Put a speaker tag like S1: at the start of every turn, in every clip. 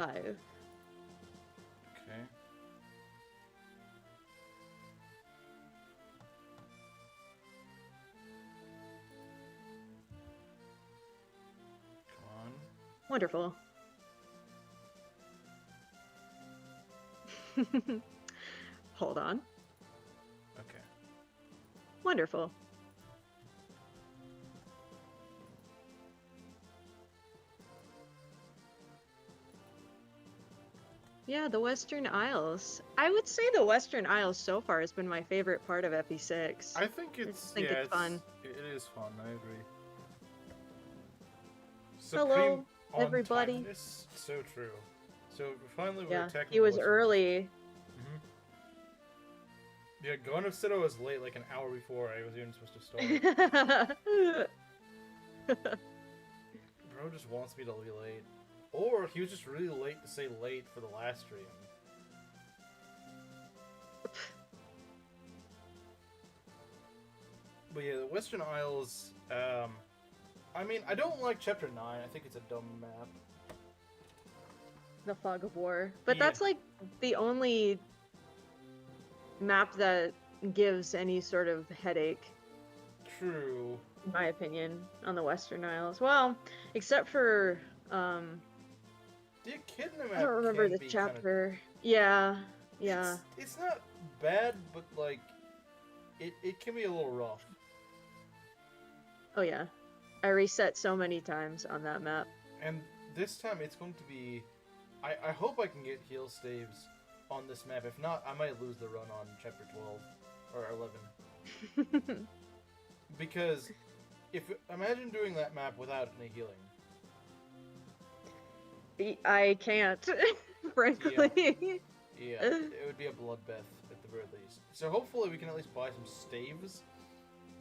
S1: 5.
S2: Okay. Come on.
S1: Wonderful. Hold on.
S2: Okay.
S1: Wonderful. Yeah, the Western Isles. I would say the Western Isles so far has been my favorite part of FE6.
S2: I think
S1: I
S2: it's
S1: just think it's fun.
S2: it is fun. I agree. Supreme
S1: Hello,
S2: on
S1: everybody.
S2: timeness. So true. So finally we're
S1: Yeah,
S2: attacking
S1: he
S2: the
S1: was
S2: Western.
S1: early.
S2: Yeah, Gonov said I was late like an hour before I was even supposed to start. Bro just wants me to be late. Or he was just really late to say late for the last stream. But yeah, the Western Isles, I mean, I don't like Chapter 9. I think it's a dumb map.
S1: The Fog of War. But
S2: Yeah.
S1: that's like the only map that gives any sort of headache,
S2: True.
S1: in my opinion, on the Western Isles. Well, except for
S2: The Echidna map
S1: I don't remember
S2: can
S1: the
S2: be
S1: chapter. Yeah, yeah.
S2: It's not bad, but like, it can be a little rough.
S1: Oh yeah. I reset so many times on that map.
S2: And this time it's going to be... I hope I can get heal staves on this map. If not, I might lose the run on Chapter 12 or 11. Because imagine doing that map without any healing.
S1: I can't, frankly.
S2: Yeah, it would be a bloodbath at the very least. So hopefully we can at least buy some staves.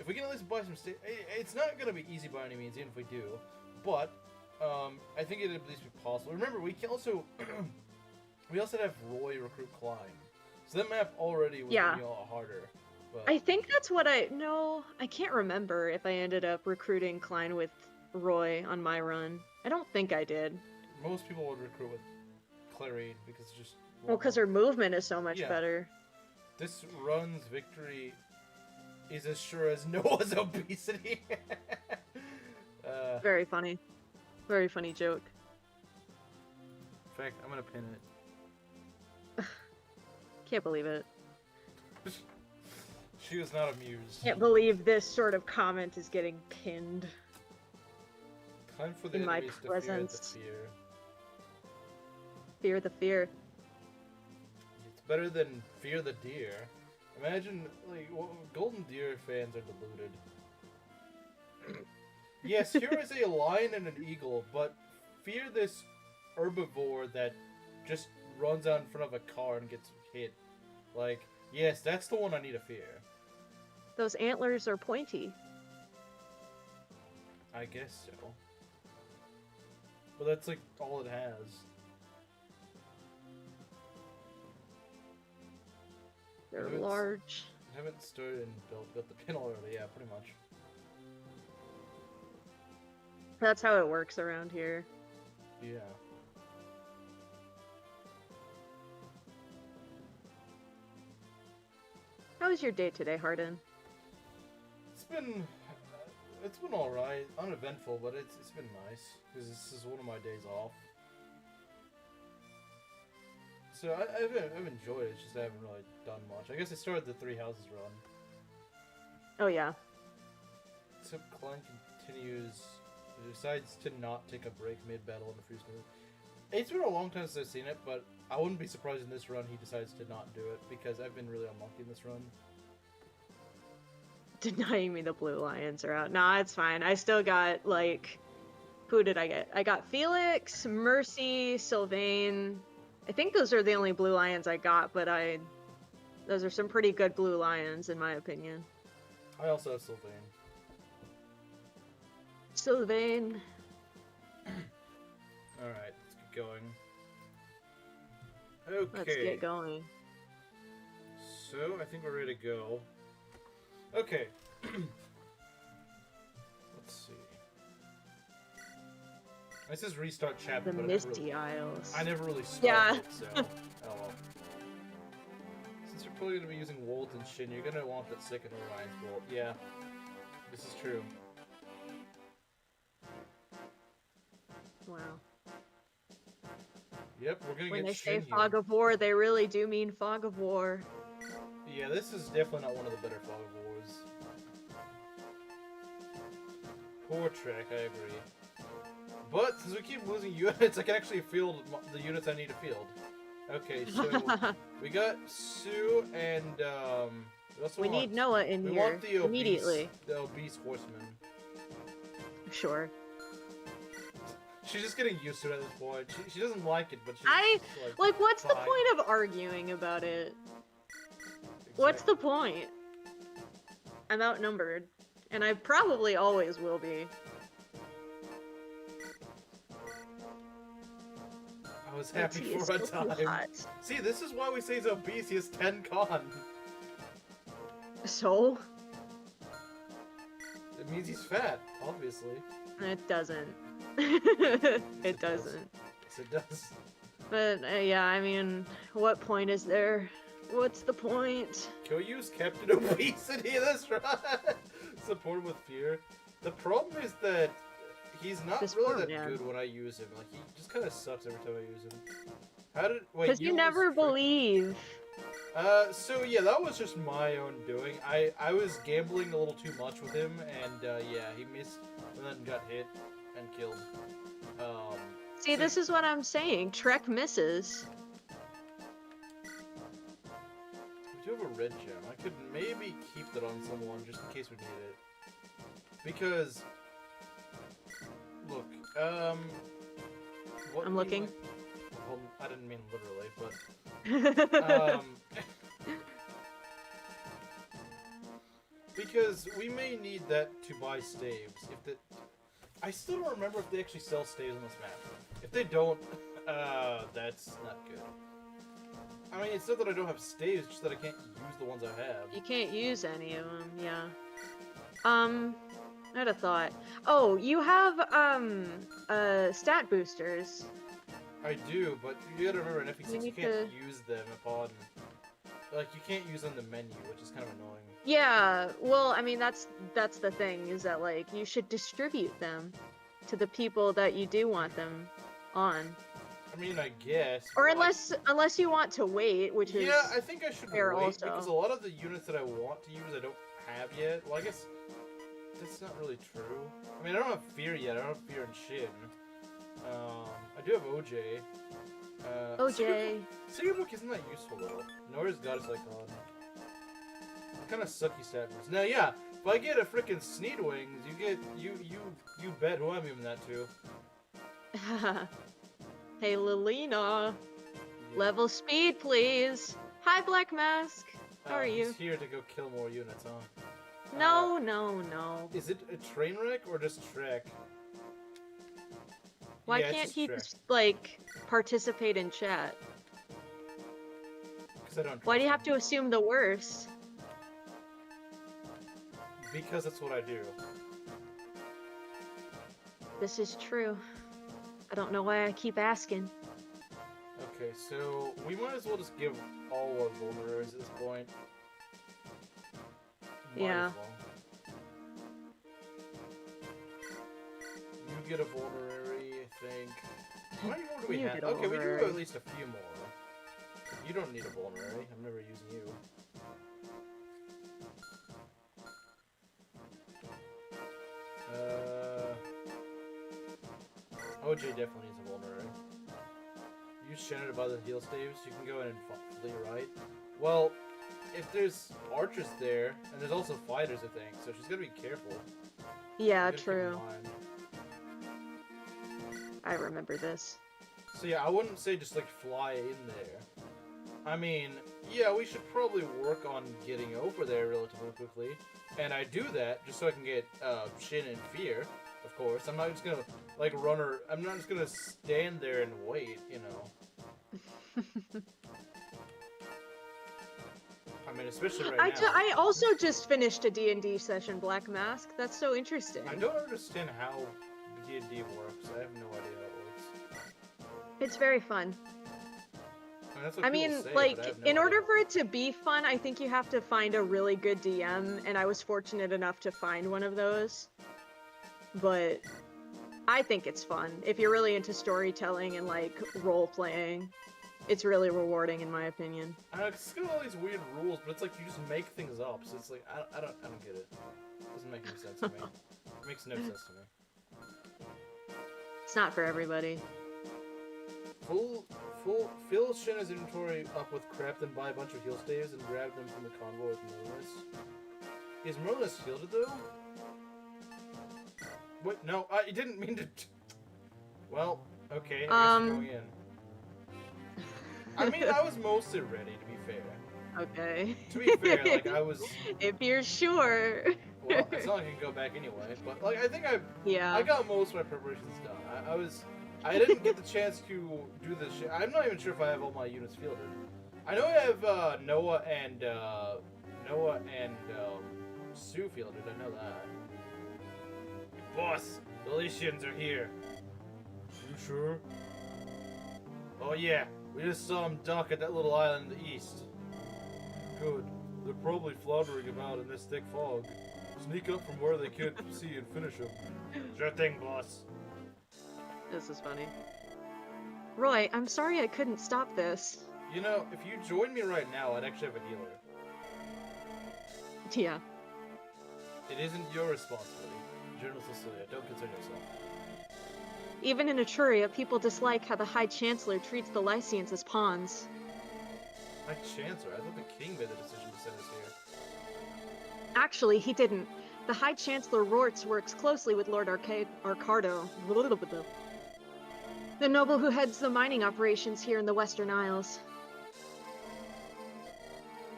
S2: If we can at least buy some staves, it's not going to be easy by any means, even if we do. But I think it'd at least be possible. Remember, we can also we also have Roy recruit Klein, so that map already was going to be a lot harder. But
S1: I think that's what I can't remember if I ended up recruiting Klein with Roy on my run. I don't think I did.
S2: Most people would recruit with Clarine because it's just...
S1: Well, because her movement is so much better.
S2: This run's victory is as sure as Noah's obesity.
S1: Very funny. Very funny joke.
S2: In fact, I'm gonna pin it.
S1: Can't believe it.
S2: She was not amused.
S1: Can't believe this sort of comment is getting pinned.
S2: Time for the
S1: in my
S2: enemies
S1: presence.
S2: to fear the fear.
S1: Fear the fear.
S2: It's better than fear the deer. Imagine, like, Golden Deer fans are deluded. Yes, here is a lion and an eagle, but fear this herbivore that just runs out in front of a car and gets hit. Like, yes, that's the one I need to fear.
S1: Those antlers are pointy.
S2: I guess so. But that's like all it has.
S1: They're large.
S2: I haven't started and built the pin already, yeah, pretty much.
S1: That's how it works around here.
S2: Yeah.
S1: How was your day today, Hardin?
S2: It's been alright. Uneventful, but it's been nice. Because this is one of my days off. So I've enjoyed it, it's just I haven't really done much. I guess I started the 3 houses run.
S1: Oh yeah.
S2: So Klein decides to not take a break mid-battle in the freeze move. It's been a long time since I've seen it, but I wouldn't be surprised in this run he decides to not do it, because I've been really unlucky in this run.
S1: Denying me the blue lions are out. Nah, it's fine. I still got, like... Who did I get? I got Felix, Mercy, Sylvain... I think those are the only blue lions I got, but those are some pretty good blue lions, in my opinion.
S2: I also have Sylvain.
S1: Sylvain.
S2: Alright, let's get going. Okay.
S1: Let's get going.
S2: So, I think we're ready to go. Okay. Let's see. This is restart chapter,
S1: The
S2: but
S1: Misty Isles.
S2: I never really started
S1: Yeah.
S2: it, so... oh well. Since you're probably going to be using Wolt and Shin, you're going to want that second Orion's Wolt. Yeah. This is true.
S1: Wow.
S2: Yep, we're going to
S1: When
S2: get
S1: they
S2: Shin
S1: say
S2: here.
S1: Fog of War, they really do mean Fog of War.
S2: Yeah, this is definitely not one of the better Fog of Wars. Poor Trek, I agree. But, since we keep losing units, I can actually field the units I need to field. Okay, so we got Sue and,
S1: we need Noah in
S2: we
S1: here
S2: want the
S1: immediately.
S2: the obese horseman.
S1: Sure.
S2: She's just getting used to it at this point. She doesn't like it, but she's
S1: Like, what's the
S2: fine.
S1: point of arguing about it? What's the point? I'm outnumbered. And I probably always will be.
S2: I was happy
S1: He is
S2: for a
S1: still too
S2: time.
S1: hot.
S2: See, this is why we say he's obese. He has 10 con.
S1: So?
S2: It means he's fat, obviously.
S1: It doesn't.
S2: Yes,
S1: It doesn't.
S2: Yes, it does.
S1: But, yeah, I mean, what point is there? What's the point?
S2: Koyu's Captain Obesity, that's right! Support him with fear. The problem is that he's not
S1: This
S2: really
S1: poor
S2: that
S1: man.
S2: good when I use him. Like, he just kind of sucks every time I use him. How did... wait,
S1: Because you
S2: lose
S1: never
S2: Trick?
S1: believe.
S2: So yeah, that was just my own doing. I was gambling a little too much with him, and yeah, he missed and then got hit and killed.
S1: See, this is what I'm saying. Trek misses.
S2: We do have a red gem. I could maybe keep that on someone just in case we need it. Because, look, what
S1: I'm
S2: we
S1: looking.
S2: might- well, I didn't mean literally, but because we may need that to buy staves. If the, I still don't remember if they actually sell staves on this map. If they don't, that's not good. I mean, it's not that I don't have staves, just that I can't use the ones I have.
S1: You can't use any of them, yeah. I had a thought. Oh, you have, stat boosters.
S2: I do, but you gotta remember in FE6 you
S1: need
S2: can't
S1: to-
S2: use them upon... like, you can't use them in the menu, which is kind of annoying.
S1: Yeah, well, I mean, that's the thing, is that, like, you should distribute them to the people that you do want them on.
S2: I mean, I guess.
S1: Or
S2: but, like,
S1: unless you want to wait, which is...
S2: yeah, I think I should
S1: fair
S2: wait,
S1: also.
S2: because a lot of the units that I want to use I don't have yet. Well, I guess that's not really true. I mean, I don't have Fear yet. I don't have Fear and Shin. I do have OJ.
S1: OJ.
S2: Secret Book isn't that useful, though. Nor is Goddess Icon. Kind of sucky stat boost. Now, yeah, if I get a frickin' Sneedwings, you get... You bet who I'm giving that to.
S1: Hey, Lilina.
S2: Yeah.
S1: Level speed, please. Hi, Black Mask. How are you?
S2: He's here to go kill more units, huh?
S1: No, no.
S2: Is it a train wreck or just Trek?
S1: Why
S2: Yeah, it's
S1: can't
S2: just
S1: he
S2: Trek.
S1: just, like, participate in chat?
S2: 'Cause I don't
S1: Why do you
S2: trust
S1: have to assume the worst?
S2: him. Because that's what I do.
S1: This is true. I don't know why I keep asking.
S2: Okay, so we might as well just give all our vulneraries at this point. Might
S1: Yeah.
S2: as well. You get a vulnerary, I think. How many more do we
S1: You
S2: have?
S1: get a
S2: Okay, we do
S1: vulnerary.
S2: at least a few more. You don't need a vulnerary. I'm never using you. OJ definitely needs a vulnerary. Use Shannon to buy the heal staves. You can go in and flee, right? Well, if there's archers there, and there's also fighters, I think, so she's gotta be careful.
S1: Yeah,
S2: You gotta keep in
S1: true.
S2: mind.
S1: I remember this.
S2: So yeah, I wouldn't say just like fly in there. I mean, yeah, we should probably work on getting over there relatively quickly. And I do that just so I can get Shin and Fear, of course. I'm not just gonna like I'm not just gonna stand there and wait, you know. I mean, especially right now.
S1: I also just finished a D&D session, Black Mask. That's so interesting.
S2: I don't understand how D&D works. I have no idea.
S1: It's very fun.
S2: That's what
S1: I
S2: people
S1: mean,
S2: say,
S1: like,
S2: but I have no
S1: in order
S2: idea.
S1: for it to be fun, I think you have to find a really good DM, and I was fortunate enough to find one of those. But I think it's fun. If you're really into storytelling and, like, role-playing, it's really rewarding, in my opinion.
S2: It's got all these weird rules, but it's like you just make things up, so it's like, I don't get it. It doesn't make any sense to me. It makes no sense to me.
S1: It's not for everybody.
S2: Fill Shenna's inventory up with crap, then buy a bunch of heal staves and grab them from the convoy with Merlinus. Is Merlinus shielded though? Wait, no, I didn't mean to. Well, okay, I guess we're going in. I mean, I was mostly ready, to be fair.
S1: Okay.
S2: To be fair, like, I was.
S1: If you're sure.
S2: Well, it's not like I can go back anyway, but, like, I think
S1: Yeah.
S2: I got most of my preparations done. I didn't get the chance to do this shit. I'm not even sure if I have all my units fielded. I know I have Noah and Sue fielded. I know that. Boss, the Lycians are here. You sure? Oh yeah, we just saw them dock at that little island in the east. Good. They're probably floundering about in this thick fog. Sneak up from where they can't see and finish them. Sure thing, boss.
S1: This is funny. Roy, I'm sorry I couldn't stop this.
S2: You know, if you join me right now, I'd actually have a healer.
S1: Yeah.
S2: It isn't your responsibility. General Cecilia, don't concern yourself.
S1: Even in Etruria, people dislike how the High Chancellor treats the Lycians as pawns.
S2: High Chancellor? I thought the king made the decision to send us here.
S1: Actually, he didn't. The High Chancellor Rorts works closely with Lord Arcardo, the noble who heads the mining operations here in the Western Isles.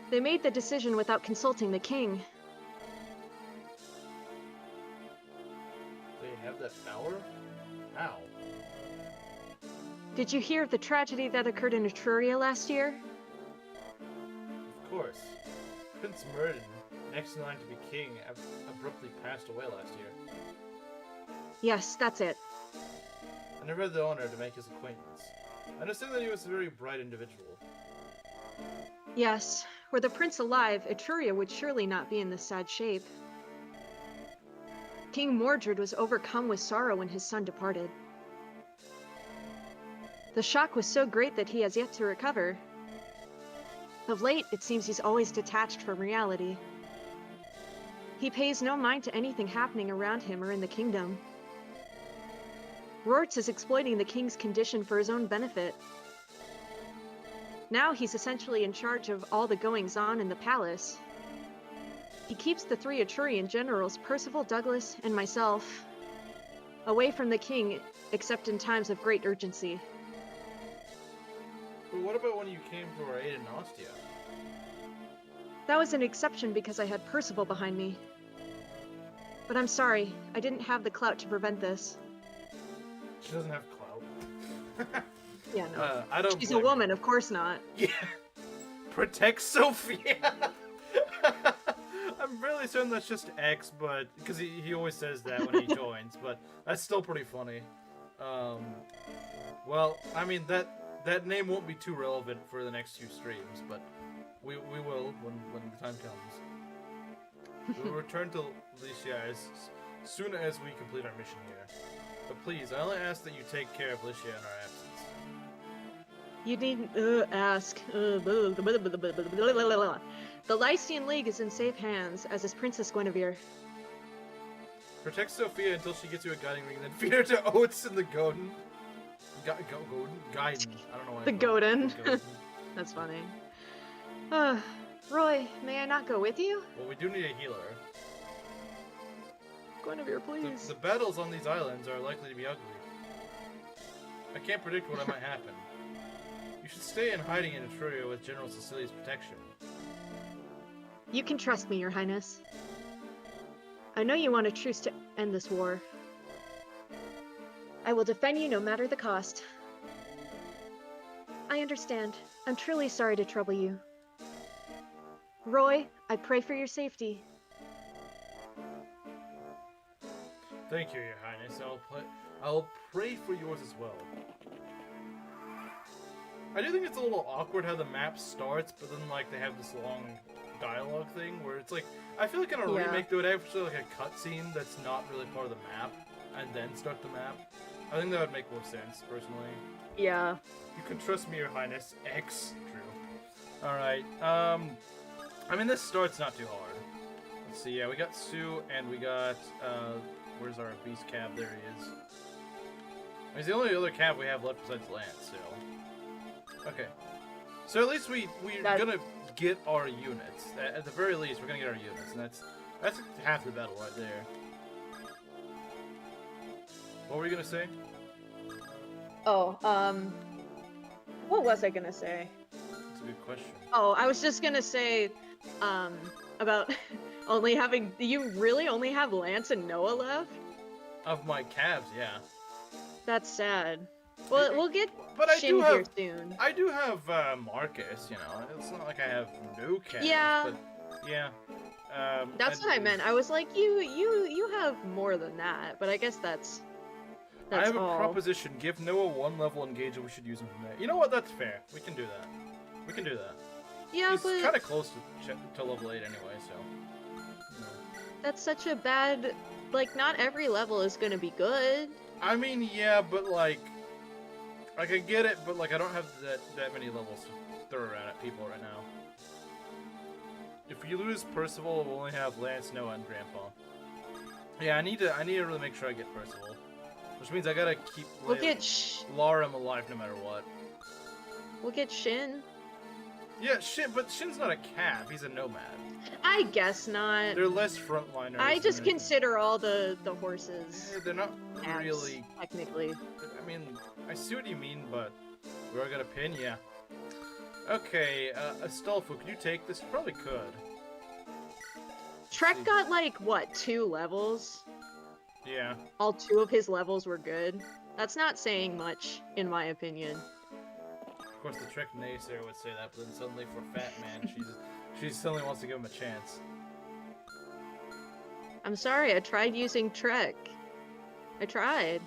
S1: They made the decision without consulting the king.
S2: They have that power? How?
S1: Did you hear of the tragedy that occurred in Etruria last year?
S2: Of course. Prince Merlin, next in line to be king, abruptly passed away last year.
S1: Yes, that's it.
S2: I never had the honor to make his acquaintance. I understand that he was a very bright individual.
S1: Yes. Were the prince alive, Etruria would surely not be in this sad shape. King Mordred was overcome with sorrow when his son departed. The shock was so great that he has yet to recover. Of late, it seems he's always detached from reality. He pays no mind to anything happening around him or in the kingdom. Rorts is exploiting the king's condition for his own benefit. Now he's essentially in charge of all the goings-on in the palace. He keeps the three Etrurian generals, Percival, Douglas, and myself, away from the king, except in times of great urgency.
S2: But what about when you came to our aid in Ostia?
S1: That was an exception because I had Percival behind me. But I'm sorry, I didn't have the clout to prevent this.
S2: She doesn't have clout.
S1: Yeah, no.
S2: I don't.
S1: She's a woman, of course not.
S2: Yeah. Protect Sophia. I'm really certain that's just X, but because he always says that when he joins, but that's still pretty funny. Well, I mean that name won't be too relevant for the next few streams, but we will when the time comes. We'll return to Licia as soon as we complete our mission here. But please, I only ask that you take care of Licia in our absence.
S1: You needn't ask. The Lycian League is in safe hands, as is Princess Guinevere.
S2: Protect Sophia until she gets you a guiding ring, then feed her to oats in the Gaiden. Gaiden. I don't know why.
S1: The Gaiden. That's funny. Roy, may I not go with you?
S2: Well, we do need a healer.
S1: Guinevere, please.
S2: The battles on these islands are likely to be ugly. I can't predict what might happen. You should stay in hiding in Etruria with General Cecilia's protection.
S1: You can trust me, Your Highness. I know you want a truce to end this war. I will defend you no matter the cost. I understand. I'm truly sorry to trouble you. Roy, I pray for your safety.
S2: Thank you, Your Highness. I'll pray for yours as well. I do think it's a little awkward how the map starts, but then like they have this long dialogue thing where it's like I feel like in a remake they would actually like a cutscene that's not really part of the map and then start the map. I think that would make more sense personally.
S1: Yeah.
S2: You can trust me, Your Highness. X. True. All right. I mean this start's not too hard. Let's see. Yeah, we got Sue and we got where's our beast cab? There he is. He's the only other cab we have left besides Lance, so. Okay. So at least we're gonna get our units. At the very least, we're gonna get our units, and that's half the battle right there. What were you gonna say?
S1: Oh, what was I gonna say?
S2: That's a good question.
S1: Oh, I was just gonna say, about only having. You really only have Lance and Noah left?
S2: Of my cabs, yeah.
S1: That's sad. Well, we'll get Shin here soon.
S2: I do have Marcus, you know. It's not like I have no cabs.
S1: Yeah.
S2: But yeah.
S1: That's what I meant. I was like, you have more than that, but I guess that's
S2: I have
S1: all.
S2: a proposition. Give Noah 1 level engage and we should use him from there. You know what? That's fair. We can do that. We can do that.
S1: Yeah,
S2: He's
S1: but...
S2: kind of close to level 8 anyway, so... No.
S1: That's such a bad... Like, not every level is gonna be good.
S2: I mean, yeah, but like... I get it, but like I don't have that many levels to throw around at people right now. If you lose Percival, we'll only have Lance, Noah, and Grandpa. Yeah, I need to really make sure I get Percival. Which means I gotta keep Larum alive no matter what.
S1: We'll get Shin.
S2: Yeah, but Shin's not a cab, he's a nomad.
S1: I guess not.
S2: They're less frontliners.
S1: I just consider all the horses.
S2: They're not
S1: cabs,
S2: really...
S1: technically.
S2: I mean, I see what you mean, but we already got a pin, yeah. Okay, Astolfo, could you take this? You probably could.
S1: Trek got like, what, 2 levels?
S2: Yeah.
S1: All 2 of his levels were good. That's not saying much, in my opinion.
S2: Of course, the Trek naysayer would say that, but then suddenly for Fat Man, she suddenly wants to give him a chance.
S1: I'm sorry, I tried using Trek. I tried.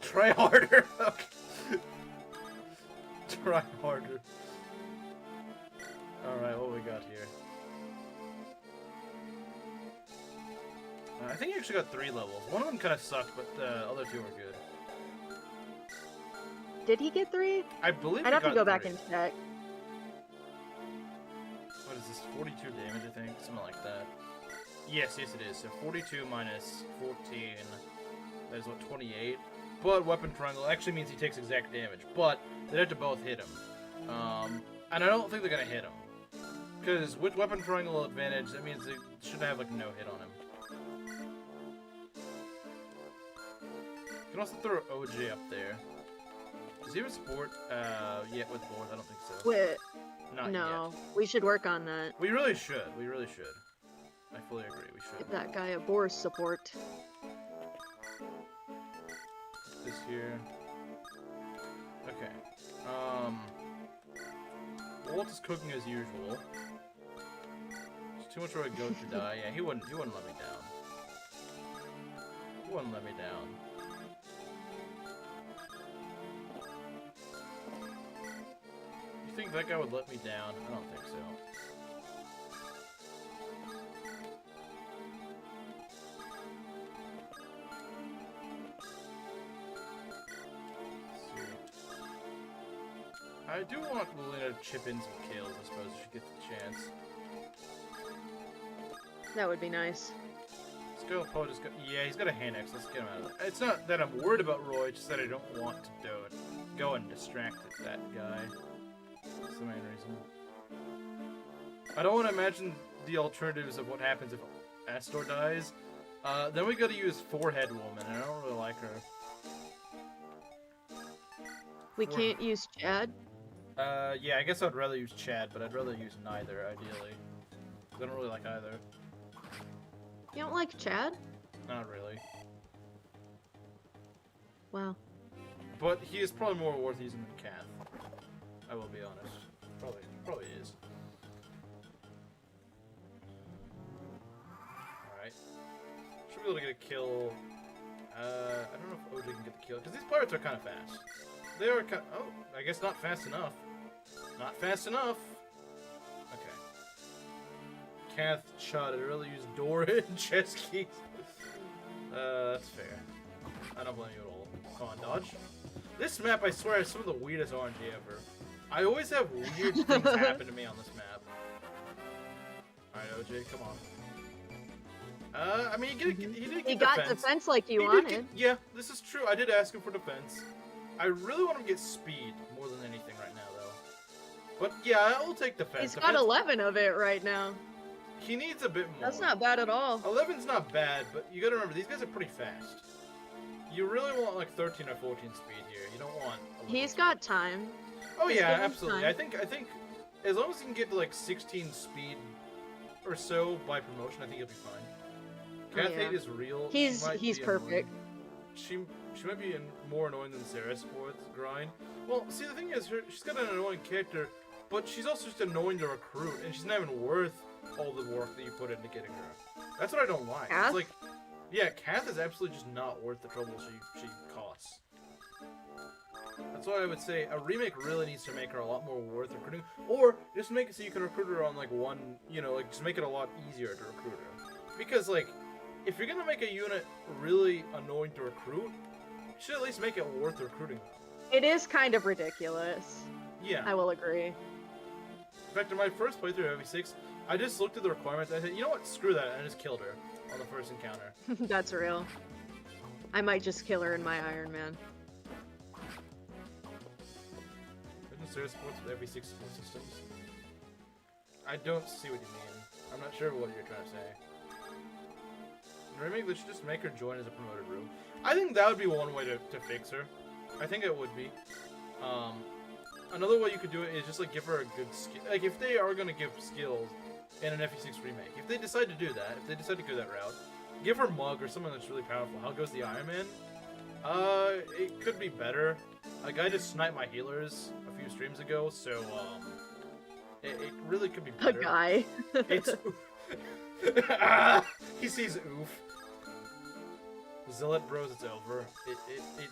S2: Try harder. Okay. Try harder. Alright, what we got here? I think he actually got 3 levels. One of them kind of sucked, but the other 2 were good.
S1: Did he get 3?
S2: I believe
S1: I'd have to go back and check.
S2: What is this? 42 damage, I think? Something like that. Yes, it is. So 42 minus 14. That is what, 28? But weapon triangle actually means he takes exact damage. But they'd have to both hit him. And I don't think they're gonna hit him. Because with weapon triangle advantage, that means they should have like no hit on him. You can also throw OJ up there. Does he have a sport? Yeah, with board, I don't think so.
S1: Wait.
S2: Not
S1: no,
S2: yet.
S1: we should work on that.
S2: We really should. We really should. I fully agree. We should.
S1: Get that guy a boar support.
S2: This here. Okay. Wolt is cooking as usual. There's too much for a goat to die. Yeah, he wouldn't let me down. He wouldn't let me down. You think that guy would let me down? I don't think so. I do want Lilina to chip in some kills, I suppose, if she gets the chance.
S1: That would be nice.
S2: Let's go, Poe, just go. Yeah, he's got a hand axe. Let's get him out of there. It's not that I'm worried about Roy, it's just that I don't want to do it. Go and distract that guy. That's the main reason. I don't want to imagine the alternatives of what happens if Astor dies. Then we gotta use Forehead Woman, and I don't really like her.
S1: We can't use Chad?
S2: Yeah, I guess I'd rather use Chad, but I'd rather use neither, ideally. I don't really like either.
S1: You don't like Chad?
S2: Not really.
S1: Wow.
S2: But he is probably more worth using than Kath. I will be honest. Probably is. Alright. Should be able to get a kill. I don't know if OJ can get the kill, because these pirates are kind of fast. They are kind of... Oh, I guess not fast enough. Not fast enough. Okay. Kath shot. I really use door and chest keys. That's fair. I don't blame you at all. Come on, dodge. This map, I swear, is some of the weirdest RNG ever. I always have weird things happen to me on this map. Alright, OJ, come on. I mean, he did get
S1: got defense like you wanted.
S2: Yeah, this is true. I did ask him for defense. I really want him to get speed more than anything right now, though. But yeah, I'll take defense.
S1: He's got 11 of it right now.
S2: He needs a bit more.
S1: That's not bad at all.
S2: 11's not bad, but you gotta remember, these guys are pretty fast. You really want like 13 or 14 speed here. You don't want 11
S1: He's
S2: speed.
S1: got time.
S2: Oh
S1: Just
S2: yeah,
S1: give him
S2: absolutely.
S1: time.
S2: I think as long as he can get to like 16 speed or so by promotion, I think he'll be fine. Kath
S1: yeah.
S2: 8 is real.
S1: He's perfect.
S2: She might be more annoying than Sarah Sports grind. Well, see the thing is, she's got an annoying character, but she's also just annoying to recruit, and she's not even worth all the work that you put into getting her. That's what I don't like.
S1: Kath?
S2: It's like, yeah, Kath is absolutely just not worth the trouble she costs. That's why I would say a remake really needs to make her a lot more worth recruiting, or just make it so you can recruit her on like one, you know, like just make it a lot easier to recruit her. Because like, if you're gonna make a unit really annoying to recruit, you should at least make it worth recruiting.
S1: It is kind of ridiculous.
S2: Yeah.
S1: I will agree.
S2: In fact, in my first playthrough of FE6, I just looked at the requirements and I said, you know what, screw that, and I just killed her on the first encounter.
S1: That's real. I might just kill her in my Ironman.
S2: Isn't Sarah Sports with FE6 support systems? I don't see what you mean. I'm not sure what you're trying to say. Remake, they should just make her join as a promoted room. I think that would be one way to fix her. I think it would be. Another way you could do it is just like give her a good skill. Like if they are gonna give skills in an FE6 remake, if they decide to do that, if they decide to go that route, give her Mug or someone that's really powerful. How goes the Ironman? It could be better. A guy just sniped my healers a few streams ago, so it really could be better.
S1: A guy.
S2: It's he sees oof. Zealot Bros, it's over.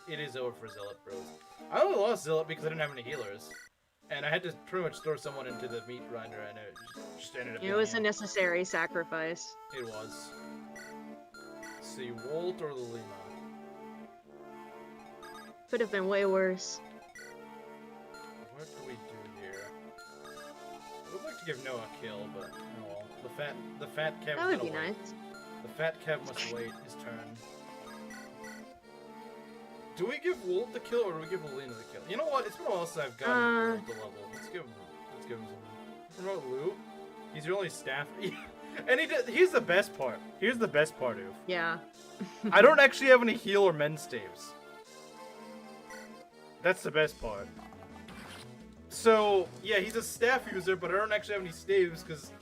S2: It is over for Zealot Bros. I only lost Zealot because I didn't have any healers. And I had to pretty much throw someone into the meat grinder and it just ended up
S1: It was a necessary sacrifice.
S2: It was. Let's see, Wolt or Lilina?
S1: Could have been way worse.
S2: What do we do here? I would like to give Noah a kill, but oh well. The fat Kev
S1: That would be
S2: gotta wait.
S1: nice.
S2: The fat Kev must wait his turn. Do we give Wolt the kill or do we give Lilina the kill? You know what? It's been a while since I've gotten Wolt the level. Let's give him some. Promote Lou. He's your only staff. And here's the best part. Here's the best part, Oof.
S1: Yeah.
S2: I don't actually have any heal or mend staves. That's the best part. So, yeah, he's a staff user, but I don't actually have any staves because,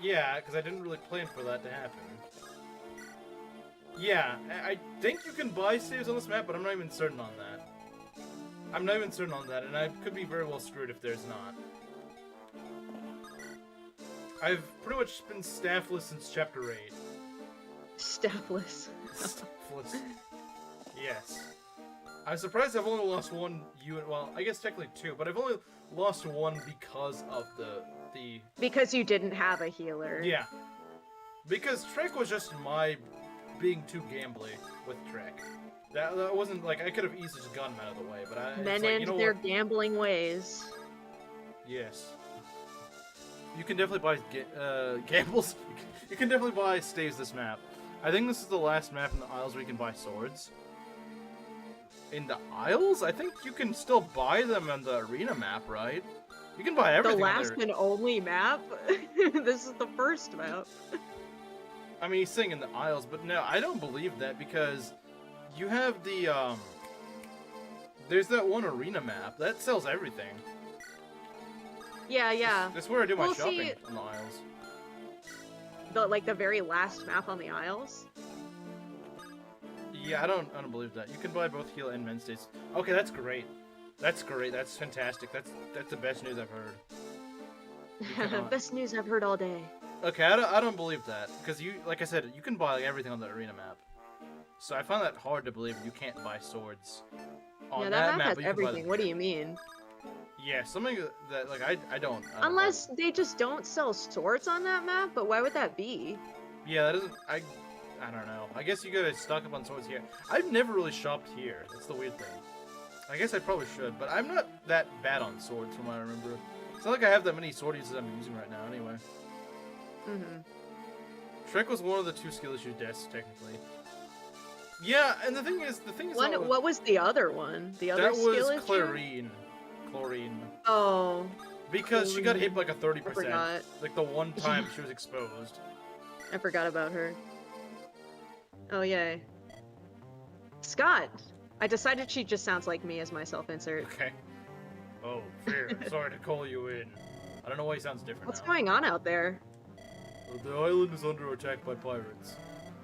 S2: yeah, because I didn't really plan for that to happen. Yeah, I think you can buy saves on this map, but I'm not even certain on that. I'm not even certain on that, and I could be very well screwed if there's not. I've pretty much been staffless since Chapter 8.
S1: Staffless.
S2: Staffless. Yes. I'm surprised I've only lost one unit, well, I guess technically two, but I've only lost one because of the...
S1: Because you didn't have a healer.
S2: Yeah. Because Trek was just my being too gambly with Trek. That wasn't, like, I could have easily just gotten him out of the way, but I...
S1: Men
S2: like,
S1: and
S2: you know
S1: their
S2: what?
S1: gambling ways.
S2: Yes. You can definitely buy gambles. You can definitely buy staves this map. I think this is the last map in the Isles where you can buy swords. In the Isles? I think you can still buy them on the arena map, right? You can buy everything.
S1: The last and only map? This is the first map.
S2: I mean, he's saying in the Isles, but no, I don't believe that because you have the, there's that one arena map. That sells everything.
S1: Yeah, yeah.
S2: That's where I do my
S1: Well,
S2: shopping
S1: see,
S2: in the Isles.
S1: the very last map on the Isles?
S2: Yeah, I don't believe that. You can buy both heal and mend states. Okay, that's great. That's great. That's fantastic. That's the best news I've heard.
S1: Best news I've heard all day.
S2: Okay, I don't believe that because you, like I said, you can buy like, everything on the arena map. So I find that hard to believe you can't buy swords on
S1: Yeah,
S2: that
S1: that map
S2: map,
S1: has
S2: but you can buy them
S1: everything. What do
S2: here.
S1: you mean?
S2: Yeah, something that like I don't buy
S1: Unless they just don't sell swords on that map, but why would that be?
S2: Yeah, that doesn't. I don't know. I guess you gotta stock up on swords here. I've never really shopped here. That's the weird thing. I guess I probably should, but I'm not that bad on swords from what I remember. It's not like I have that many sword uses I'm using right now, anyway. Shrek was one of the 2 skill issue deaths, technically. Yeah, and the thing is
S1: What was the other one? The other skill issue?
S2: That was Chlorine. Chlorine.
S1: Oh.
S2: Because she got hit by like a 30%.
S1: I forgot.
S2: Like the one time she was exposed.
S1: I forgot about her. Oh, yay. Scott! I decided she just sounds like me as my self-insert.
S2: Okay. Oh, fair. Sorry to call you in. I don't know why he sounds different
S1: What's
S2: now.
S1: going on out there?
S2: The island is under attack by pirates.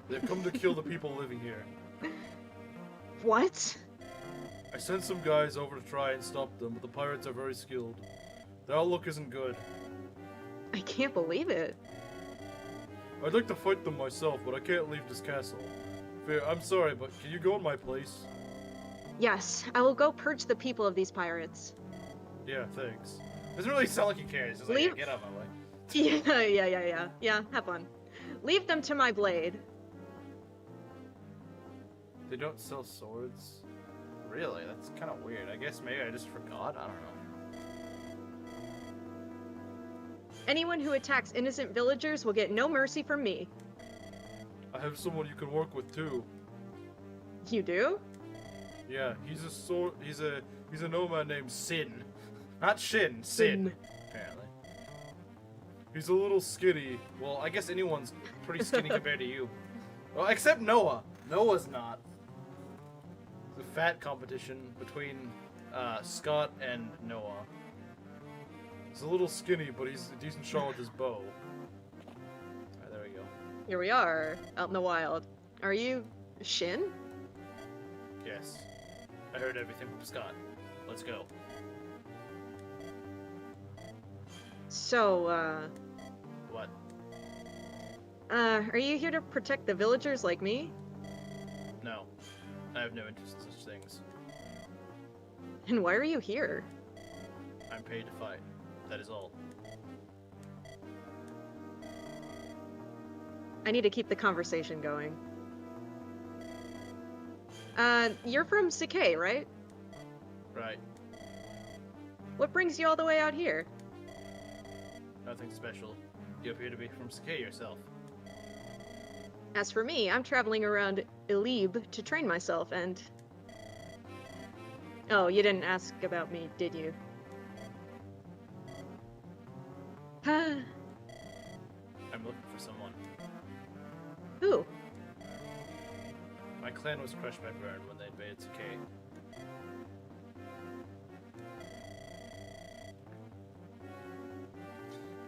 S2: They've come to kill the people living here.
S1: What?
S2: I sent some guys over to try and stop them, but the pirates are very skilled. Their outlook isn't good.
S1: I can't believe it.
S2: I'd like to fight them myself, but I can't leave this castle. Fair, I'm sorry, but can you go in my place?
S1: Yes, I will go purge the people of these pirates.
S2: Yeah, thanks. Doesn't really sound like he cares. He's like,
S1: Leave-
S2: yeah, get out of my way.
S1: Yeah, have fun. Leave them to my blade.
S2: They don't sell swords? Really? That's kind of weird. I guess maybe I just forgot? I don't know.
S1: Anyone who attacks innocent villagers will get no mercy from me.
S2: I have someone you can work with too.
S1: You do?
S2: Yeah, he's a nomad named Sin. Not Shin, Sin. Apparently. He's a little skinny. Well, I guess anyone's pretty skinny compared to you. Well, except Noah. Noah's not. It's a fat competition between Scott and Noah. He's a little skinny, but he's a decent shot with his bow. Alright, there we go.
S1: Here we are, out in the wild. Are you Shin?
S2: Yes. I heard everything from Scott. Let's go.
S1: So,
S2: What?
S1: are you here to protect the villagers like me?
S2: No. I have no interest in such things.
S1: And why are you here?
S2: I'm paid to fight. That is all.
S1: I need to keep the conversation going. You're from Sakei, right?
S2: Right.
S1: What brings you all the way out here?
S2: Nothing special. You appear to be from Sakei yourself.
S1: As for me, I'm traveling around Ilib to train myself, and... Oh, you didn't ask about me, did you?
S2: I'm looking for someone.
S1: Who?
S2: My clan was crushed by Burn when they invaded Sakei.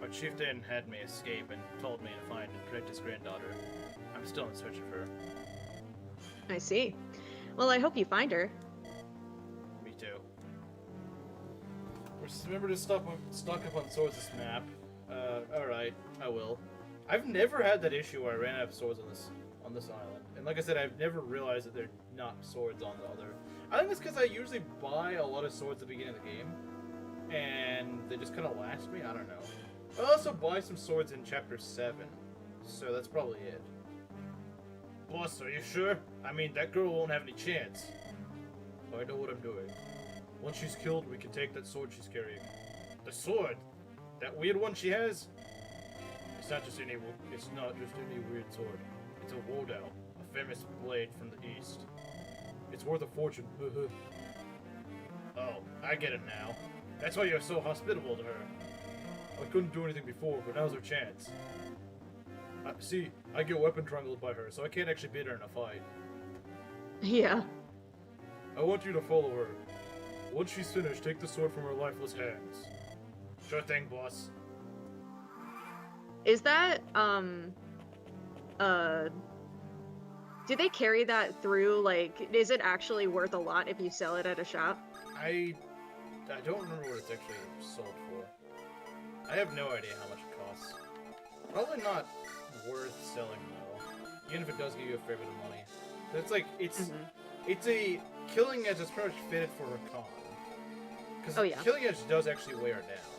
S2: Our chieftain had me escape and told me to find and protect his granddaughter. I'm still in search of her.
S1: I see. Well, I hope you find her.
S2: Me too. Just remember to stock up on swords this map. Alright, I will. I've never had that issue where I ran out of swords on this island. And like I said, I've never realized that they're not swords on the other. I think it's because I usually buy a lot of swords at the beginning of the game. And they just kind of last me, I don't know. I also buy some swords in Chapter 7. So that's probably it. Boss, are you sure? I mean, that girl won't have any chance. I know what I'm doing. Once she's killed, we can take that sword she's carrying. The sword? That weird one she has? It's not just any weird sword. It's a Woldau, a famous blade from the east. It's worth a fortune. Oh, I get it now. That's why you're so hospitable to her. I couldn't do anything before, but now's her chance. See, I get weapon triangled by her, so I can't actually beat her in a fight.
S1: Yeah.
S2: I want you to follow her. Once she's finished, take the sword from her lifeless hands. Sure thing, boss.
S1: Is that, do they carry that through, like, is it actually worth a lot if you sell it at a shop?
S2: I don't remember what it's actually sold for. I have no idea how much it costs. Probably not worth selling though, even if it does give you a fair bit of money. It's like It's a Killing Edge that's pretty much fitted for her con. Because Killing Edge does actually weigh her down.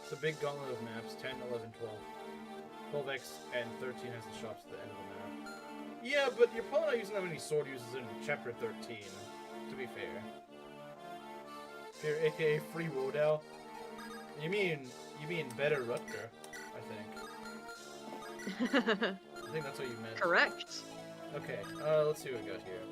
S2: It's a big gauntlet of maps, 10, 11, 12. 12x and 13 has the shops at the end of the map. Yeah, but you're probably not using that many sword uses in chapter 13, to be fair. Here, aka Free Wodow. You mean better Rutger, I think. I think that's what you meant.
S1: Correct.
S2: Okay, let's see what we got here.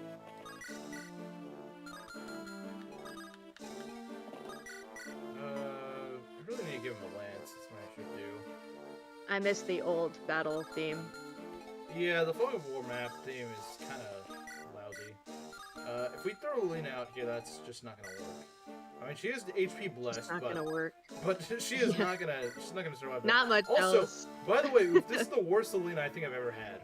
S2: I really need to give him a lance, that's what I should do.
S1: I miss the old battle theme.
S2: Yeah, the Fog of War map theme is kind of lousy. If we throw Lilina out here, that's just not gonna work. I mean, she is HP blessed,
S1: It's not gonna work.
S2: But she is not gonna. She's not gonna survive.
S1: Not much
S2: also,
S1: else.
S2: By the way, this is the worst Lilina I think I've ever had.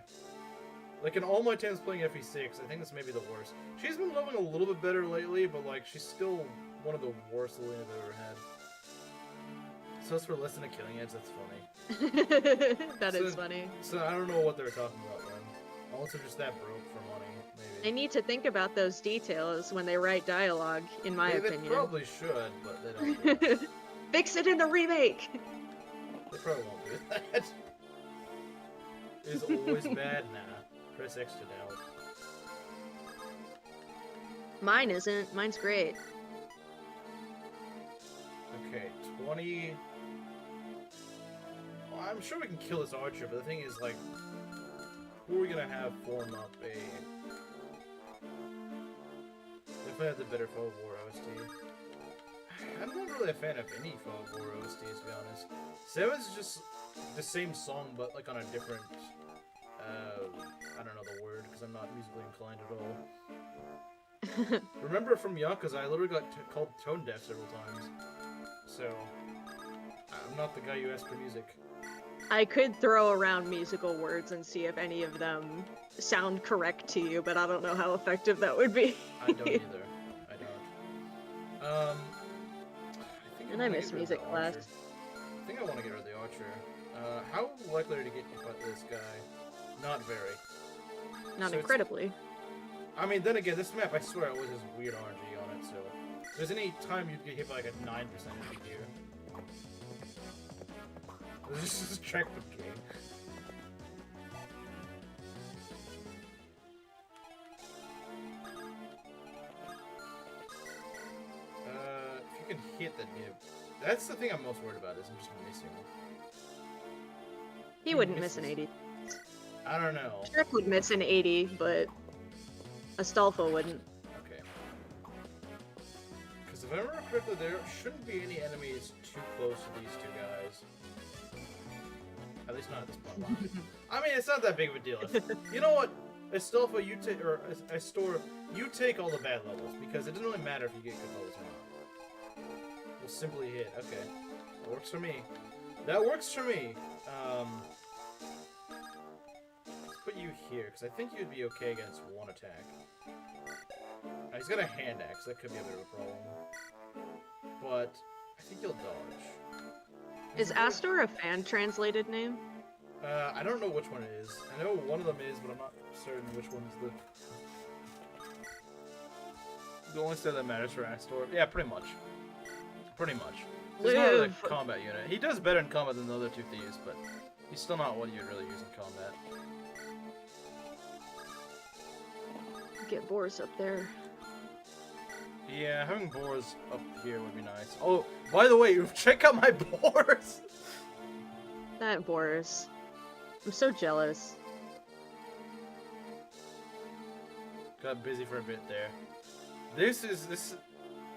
S2: Like in all my times playing FE6, I think this may be the worst. She's been leveling a little bit better lately, but like she's still one of the worst Lilinas I've ever had. So it's for less than a Killing Edge. That's funny.
S1: That is funny.
S2: So I don't know what they're talking about then. Unless they're just that broke for money, maybe.
S1: They need to think about those details when they write dialogue, in my opinion.
S2: They probably should, but they don't do it.
S1: Fix it in the remake!
S2: They probably won't do that. Is always bad? Nah. Press X to doubt.
S1: Mine isn't. Mine's great.
S2: Okay, 20... Well, I'm sure we can kill this archer, but the thing is, like... Who are we gonna have form up a... Definitely have the better Fog of War OST. I'm not really a fan of any Fog of War OSTs, to be honest. 7's just the same song, but like on a different... I don't know the word, because I'm not musically inclined at all. Remember from Yakuza, I literally got called tone deaf several times. So, I'm not the guy you ask for music.
S1: I could throw around musical words and see if any of them sound correct to you, but I don't know how effective that would be.
S2: I don't either. I don't.
S1: I miss music class.
S2: I think I want to get rid of the archer. How likely are you to get hit by this guy? Not very.
S1: Not
S2: so
S1: incredibly.
S2: I mean, then again, this map, I swear, always has weird RNG on it, so... If there's any time you'd get hit by like a 9% of gear. This is just check the game. If you can hit that dude. That's the thing I'm most worried about, is I'm just missing.
S1: He wouldn't miss an 80.
S2: I don't know.
S1: Trick would miss an 80, but Astolfo wouldn't.
S2: Okay. Because if I remember correctly, there shouldn't be any enemies too close to these two guys. At least not at this point. I mean, it's not that big of a deal. You know what? Astolfo, you take, or Astor, you take all the bad levels, because it doesn't really matter if you get good levels or not. We'll simply hit. Okay. That works for me. That works for me. Let's put you here, because I think you'd be okay against one attack. He's got a hand axe, that could be a bit of a problem. But I think he'll dodge.
S1: Is Astor a fan-translated name?
S2: I don't know which one it is. I know one of them is, but I'm not certain which one is the only stuff that matters for Astor. Yeah, pretty much. Pretty much. He's not really a combat unit. He does better in combat than the other two thieves, but he's still not what you'd really use in combat.
S1: Get Boris up there.
S2: Yeah, having boars up here would be nice. Oh, by the way, check out my boars!
S1: That Boris. I'm so jealous.
S2: Got busy for a bit there. This...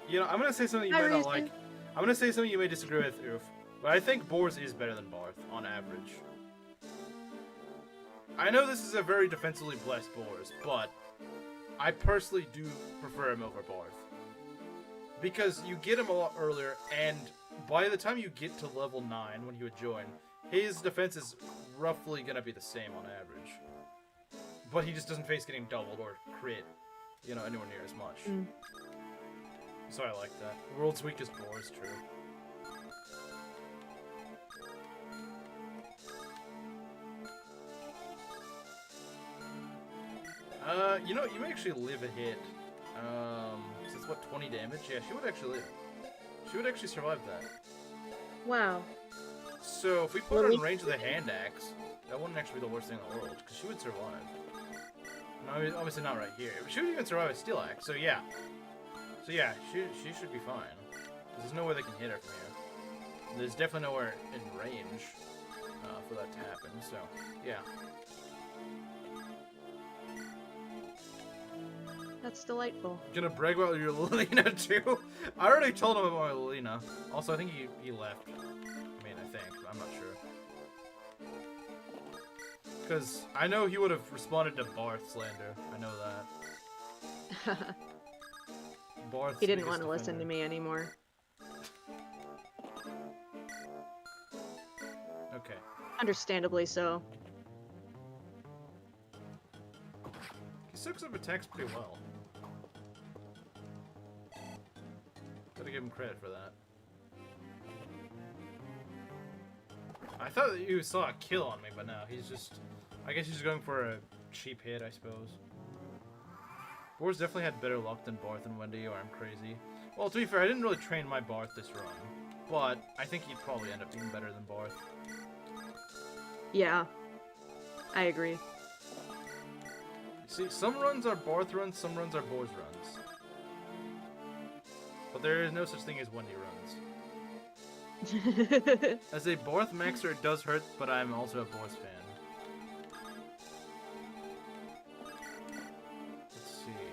S2: You know, I'm gonna say something you might not like. I'm gonna say something you may disagree with, Oof. But I think Boars is better than Barth, on average. I know this is a very defensively blessed Boars, but I personally do prefer him over Barth. Because you get him a lot earlier, and by the time you get to level 9 when you would join, his defense is roughly gonna be the same on average. But he just doesn't face getting doubled or crit, you know, anywhere near as much.
S1: Mm.
S2: So I like that. World's weakest boar is true. You know, you may actually live a hit. So it's what, 20 damage? Yeah, she would actually live. She would actually survive that.
S1: Wow.
S2: So if we put her in range of the hand axe, that wouldn't actually be the worst thing in the world, because she would survive. No, obviously not right here. She would even survive a steel axe, so yeah. So yeah, she should be fine. There's no way they can hit her from here. There's definitely nowhere in range for that to happen, so yeah.
S1: That's delightful.
S2: Gonna brag about your Lilina too? I already told him about my Lilina. Also, I think he left. I mean, I think. I'm not sure. Because I know he would have responded to Barth slander. I know that. Barth's
S1: He didn't
S2: biggest
S1: want to listen to
S2: defender.
S1: me anymore.
S2: Okay.
S1: Understandably so.
S2: He soaks up attacks pretty well. Gotta give him credit for that. I thought that you saw a kill on me, but no, he's just... I guess he's going for a cheap hit, I suppose. Boars definitely had better luck than Barth and Wendy, or I'm crazy. Well, to be fair, I didn't really train my Barth this run, but I think he'd probably end up being better than Barth.
S1: Yeah. I agree.
S2: See, some runs are Barth runs, some runs are Boars runs. But there is no such thing as Wendy runs. As a Barth maxer, it does hurt, but I'm also a Boars fan. Let's see.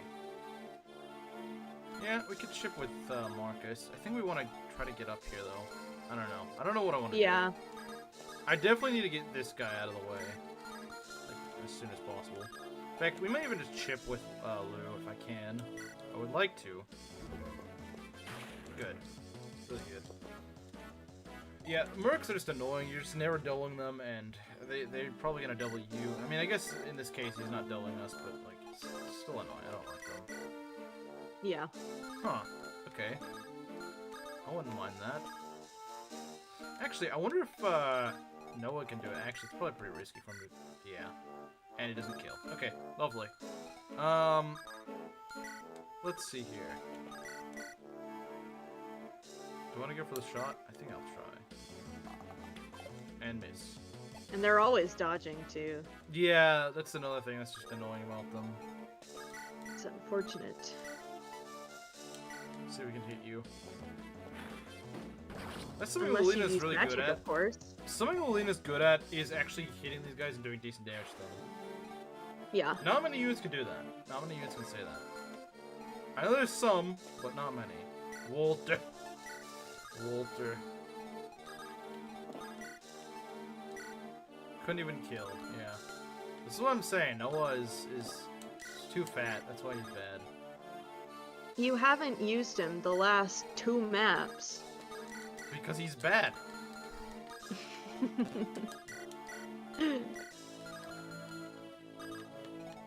S2: Yeah, we could ship with Marcus. I think we want to try to get up here, though. I don't know. I don't know what I want to do.
S1: Yeah.
S2: I definitely need to get this guy out of the way. Like, as soon as possible. In fact, we might even just chip with Lou if I can. I would like to. Good. Really good. Yeah, Mercs are just annoying. You're just never doubling them, and they're probably going to double you. I mean, I guess in this case he's not doubling us, but, like, it's still annoying. I don't like them.
S1: Yeah.
S2: Huh. Okay. I wouldn't mind that. Actually, I wonder if Noah can do it. Actually, it's probably pretty risky for him to... Yeah. And he doesn't kill. Okay, lovely. Let's see here. Do you want to go for the shot? I think I'll try. And miss.
S1: And they're always dodging, too.
S2: Yeah, that's another thing that's just annoying about them.
S1: It's unfortunate.
S2: Let's see if we can hit you. That's something
S1: Unless you
S2: Lilina's
S1: use
S2: really
S1: magic,
S2: good at.
S1: of course.
S2: Something Lilina's good at is actually hitting these guys and doing decent damage to them.
S1: Yeah.
S2: Not many units can do that. Not many units can say that. I know there's some, but not many. Walter. Walter. Couldn't even kill, yeah. This is what I'm saying. Noah is too fat. That's why he's bad.
S1: You haven't used him the last 2 maps.
S2: Because he's bad.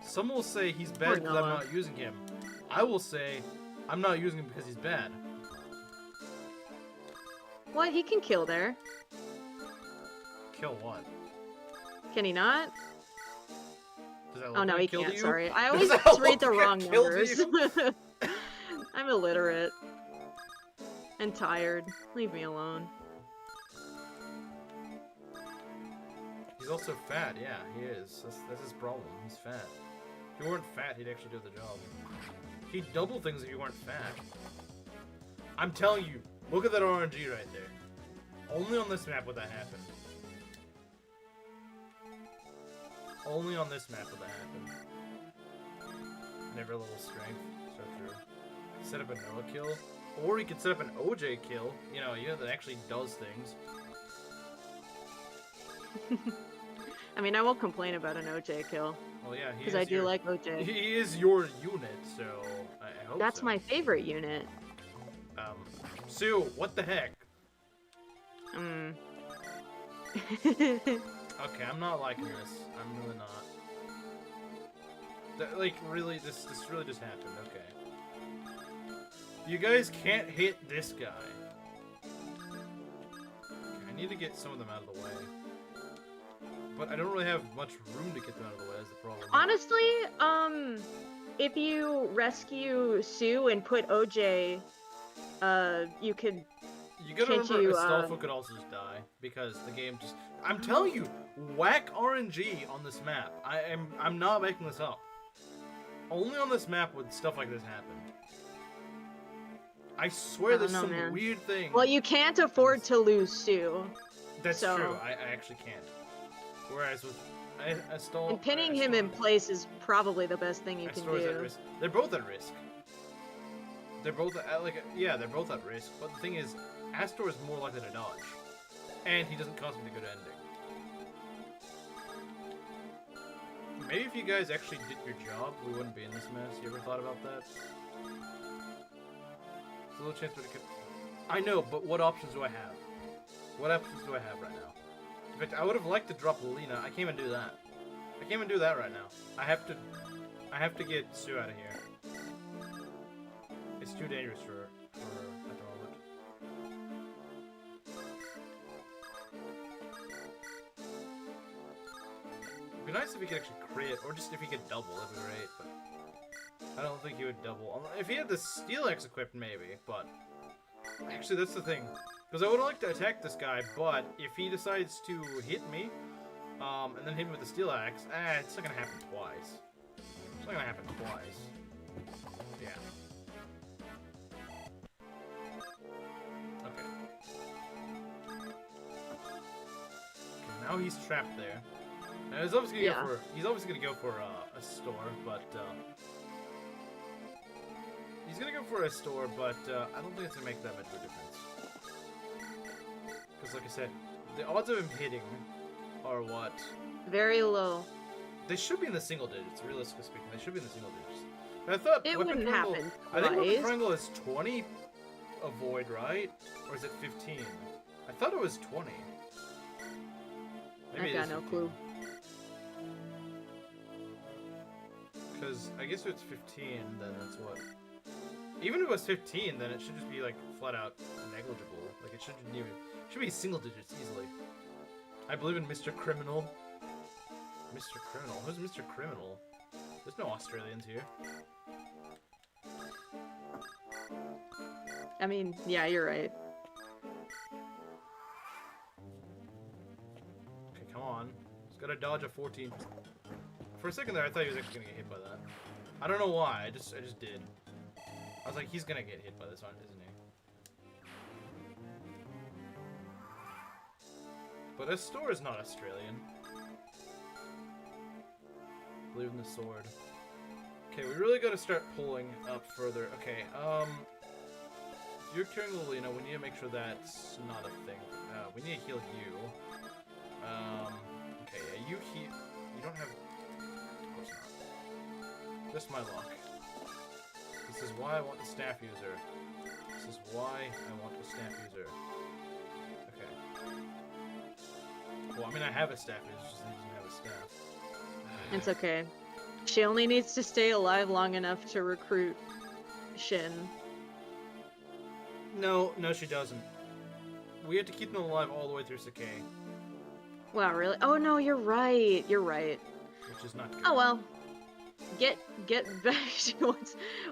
S2: Some will say he's bad because I'm not using him. I will say I'm not using him because he's bad.
S1: What? He can kill there.
S2: Kill what?
S1: Can he not?
S2: Does that look
S1: Oh no,
S2: like
S1: he
S2: killed
S1: can't,
S2: you?
S1: sorry. I
S2: Does
S1: always
S2: that
S1: just read the
S2: look like
S1: wrong
S2: killed
S1: numbers.
S2: you?
S1: I'm illiterate. And tired. Leave me alone.
S2: He's also fat, yeah, he is. That's his problem. He's fat. If he weren't fat, he'd actually do the job. He'd double things if he weren't fat. I'm telling you, look at that RNG right there. Only on this map would that happen. Only on this map would that happen. Never level strength. So true. Set up a Noah kill. Or he could set up an OJ kill. You know, that actually does things.
S1: I mean, I won't complain about an OJ kill.
S2: Well, yeah,
S1: because I do like OJ.
S2: He is your unit, so I hope
S1: That's
S2: so.
S1: my favorite unit.
S2: Sue, what the heck? Okay, I'm not liking this. I'm really not. Like, really, this really just happened. Okay. You guys can't hit this guy. Okay, I need to get some of them out of the way. But I don't really have much room to get them out of the way, is the problem.
S1: Honestly, if you rescue Sue and put OJ, you could.
S2: You gotta
S1: Can't
S2: remember,
S1: you,
S2: Astolfo could also just die, because the game just... I'm telling you, whack RNG on this map. I'm not making this up. Only on this map would stuff like this happen. I swear there's some weird thing.
S1: Well, you can't afford to lose Sue.
S2: That's true, I actually can't. Whereas with Astolfo...
S1: And pinning him in place is probably the best thing you can do.
S2: At risk. They're both at risk. They're both at, they're both at risk, but the thing is, Astor is more likely to dodge. And he doesn't cost me a good ending. Maybe if you guys actually did your job, we wouldn't be in this mess. You ever thought about that? There's a little chance we could... I know, but what options do I have? What options do I have right now? In fact, I would have liked to drop Lilina. I can't even do that. I can't even do that right now. I have to get Sue out of here. It's too dangerous for her at the moment. It'd be nice if he could actually crit, or just if he could double, that'd be great, but I don't think he would double. If he had the Steel X equipped, maybe, but actually that's the thing. Because I would like to attack this guy, but if he decides to hit me, and then hit me with the Steel Axe, it's not gonna happen twice. It's not gonna happen twice. Yeah. Okay. Now he's trapped there. And he's obviously gonna go for a store, but he's gonna go for a store, but I don't think it's gonna make that much of a difference. Because, like I said, the odds of him hitting are what?
S1: Very low.
S2: They should be in the single digits, realistically speaking. They should be in the single digits. But I thought
S1: it
S2: Weapon
S1: wouldn't
S2: Triangle,
S1: happen.
S2: I think Weapon Triangle is 20 avoid, right? Or is it 15? I thought it was 20. Maybe
S1: I got no clue.
S2: Because I guess if it's 15, then that's what? Even if it was 15, then it should just be like flat out negligible. Like it shouldn't even. It should be single digits easily. I believe in Mr. Criminal. Mr. Criminal? Who's Mr. Criminal? There's no Australians here.
S1: I mean, yeah, you're right.
S2: Okay, come on. He's got to dodge a 14. For a second there, I thought he was actually gonna get hit by that. I don't know why. I just did. I was like, he's gonna get hit by this one, isn't he? But a store is not Australian. Believe in the sword. Okay, we really gotta start pulling up further. Okay, you're carrying Lilina. We need to make sure that's not a thing. We need to heal you. Okay, yeah, you heal. You don't have. Of course not. Just my luck. This is why I want the staff user. This is why I want the staff user. Okay. Well, I mean, I have a staff user, just doesn't have a staff.
S1: It's okay. She only needs to stay alive long enough to recruit Shin.
S2: No, she doesn't. We have to keep them alive all the way through Sakai.
S1: Wow, really? Oh no, you're right. You're right.
S2: Which is not good.
S1: Oh well. Get back to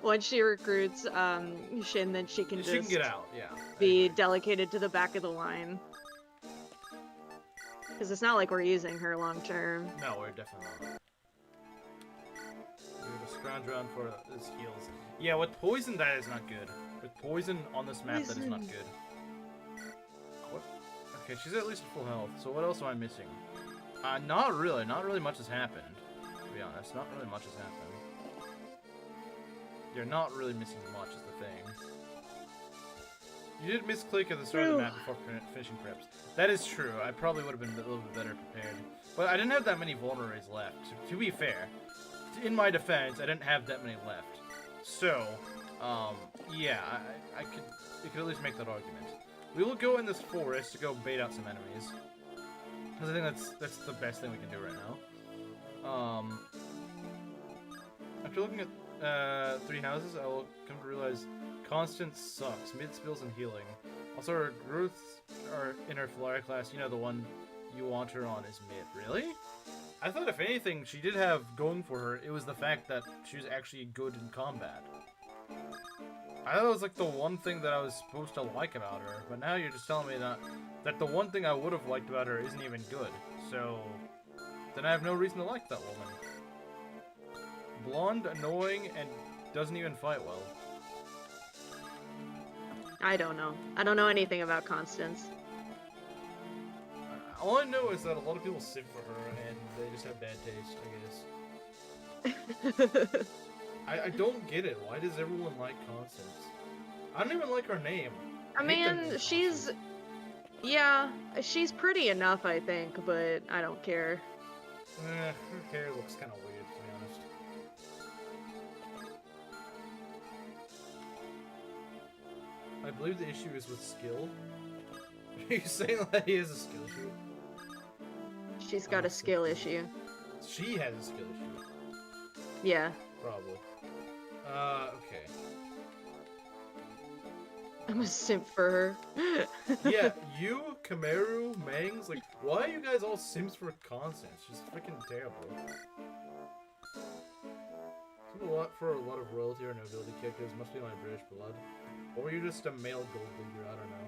S1: once she recruits Shin, then she can
S2: get out. Yeah.
S1: Be delegated to the back of the line. Because it's not like we're using her long term.
S2: No, we're definitely not. We have a scrounge around for his heals. Yeah, with poison, that is not good. With poison on this map, that is not good. What? Okay, she's at least at full health. So what else am I missing? Not really. Not really much has happened. To be honest, not really much has happened. You're not really missing much is the thing. You did misclick at the start of the map before finishing preps. That is true. I probably would have been a little bit better prepared. But I didn't have that many vulneraries left. To be fair, in my defense, I didn't have that many left. So, yeah, you could at least make that argument. We will go in this forest to go bait out some enemies. Because I think that's the best thing we can do right now. After looking at 3 houses, I will come to realize Constant sucks. Mid spills and healing. Also, our growth, our inner flyer class, you know, the one you want her on is mid. Really? I thought if anything she did have going for her, it was the fact that she was actually good in combat. I thought it was like the one thing that I was supposed to like about her, but now you're just telling me that the one thing I would have liked about her isn't even good. So then I have no reason to like that woman. Blonde, annoying, and doesn't even fight well.
S1: I don't know. I don't know anything about Constance.
S2: All I know is that a lot of people simp for her, and they just have bad taste, I guess. I don't get it. Why does everyone like Constance? I don't even like her name.
S1: I mean, she's... Yeah, she's pretty enough, I think, but I don't care.
S2: Her hair looks kind of weird, to be honest. I believe the issue is with skill. Are you saying that he has a skill issue?
S1: She's got a skill issue.
S2: She has a skill issue.
S1: Yeah.
S2: Probably. Okay.
S1: I'm a simp for her.
S2: Yeah, you, Kameru, Mangs, like, why are you guys all simps for Constance? She's freaking terrible. A lot for a lot of royalty or nobility characters. Must be my British blood. Or were you just a male gold digger? I don't know.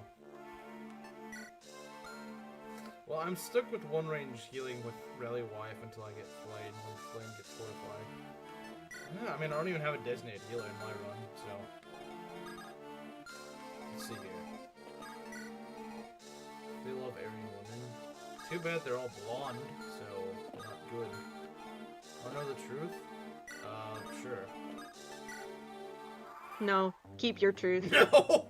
S2: Well, I'm stuck with one range healing with Rally Wife until I get Flame when Flame gets fortified. Yeah, I mean, I don't even have a designated healer in my run, so... Let's see here. They love Aryan women. Too bad they're all blonde, so not good. Wanna know the truth? Sure.
S1: No, keep your truth.
S2: No!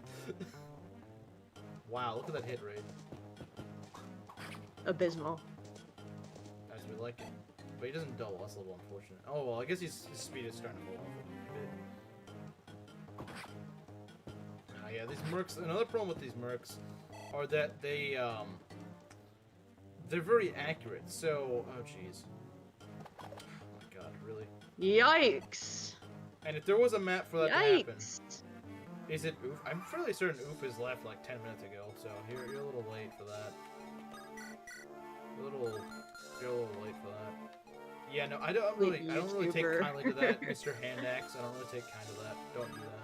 S2: Wow, look at that hit rate.
S1: Abysmal.
S2: As we like it. But he doesn't double, that's a little unfortunate. Oh, well, I guess his speed is starting to fall off a bit. Yeah, these mercs, another problem with these mercs are that they're very accurate, so, oh jeez. Oh my god, really?
S1: Yikes!
S2: And if there was a map for that to happen,
S1: Yikes!
S2: is it Oof? I'm fairly certain Oof is left like 10 minutes ago, so you're a little late for that. You're a little late for that. Yeah, no, I don't really take kindly to that, Mr. Handaxe. I don't really take kind to that. Don't do that.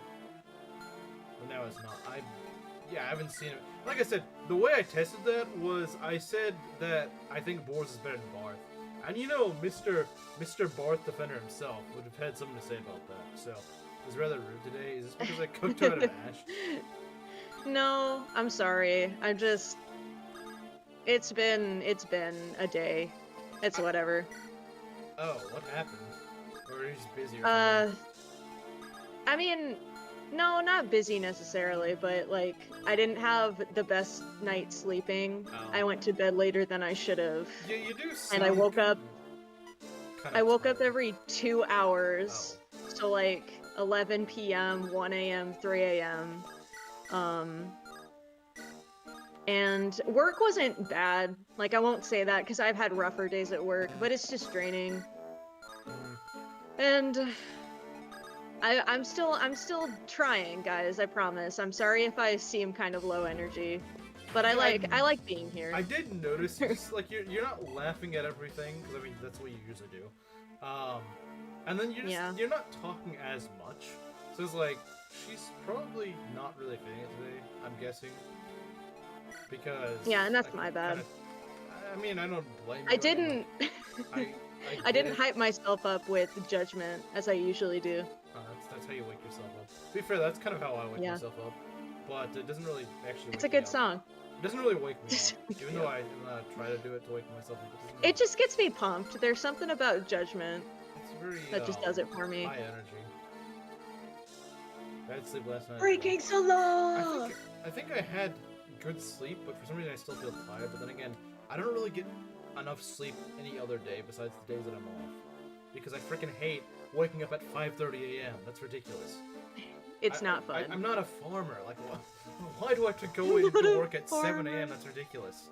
S2: But now it's not. I haven't seen it. Like I said, the way I tested that was I said that I think Boars is better than Barth. And you know, Mr. Barth Defender himself would have had something to say about that. So, it was rather rude today. Is this because I cooked out of ash?
S1: No, I'm sorry. I'm just... It's been a day. It's whatever.
S2: Oh, what happened? Or are you just busy or something?
S1: I mean... No, not busy necessarily, but like I didn't have the best night sleeping.
S2: Oh.
S1: I went to bed later than I should have.
S2: Yeah, you do.
S1: And I woke up. I woke up
S2: tired.
S1: every 2 hours, so like 11 p.m., 1 a.m., 3 a.m. And work wasn't bad. Like I won't say that because I've had rougher days at work, but it's just draining. And I'm still trying, guys. I promise. I'm sorry if I seem kind of low energy, but I like being here.
S2: I did notice, just, like you're not laughing at everything, because I mean that's what you usually do. And then you're not talking as much. So it's like she's probably not really feeling it today. I'm guessing. Because
S1: yeah, and that's my bad.
S2: I mean, I don't blame you.
S1: I didn't. I didn't
S2: it.
S1: hype myself up with judgment as I usually do.
S2: That's how you wake yourself up. To be fair, that's kind of how I wake myself up. But it doesn't really actually
S1: It's
S2: wake
S1: a good
S2: me up.
S1: song.
S2: It doesn't really wake me up. Even though I try to do it to wake myself up.
S1: It just gets me pumped. There's something about judgment
S2: It's very,
S1: that just does it for me.
S2: high energy. I had sleep last night.
S1: Breaking solo!
S2: I think I had good sleep, but for some reason I still feel tired. But then again, I don't really get enough sleep any other day besides the days that I'm off. Because I freaking hate waking up at 5:30 a.m. That's ridiculous.
S1: It's not fun.
S2: I'm not a farmer. Like, why do I have to go into work at 7 a.m.? That's ridiculous.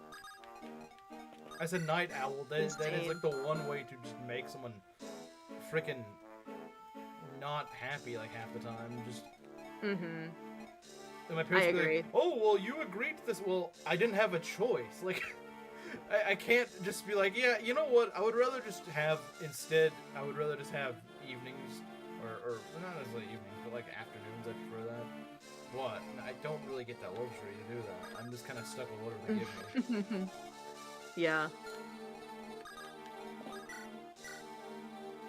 S2: As a night owl, that is like the one way to just make someone freaking not happy like half the time. Just.
S1: Mm-hmm.
S2: And my parents
S1: I
S2: would be
S1: agree.
S2: like, oh, well, you agreed to this. Well, I didn't have a choice. Like, I can't just be like, yeah, you know what? I would rather just have evenings, or not necessarily evenings, but like afternoons. I prefer that. But I don't really get that luxury to do that. I'm just kind of stuck with whatever they give me.
S1: Yeah.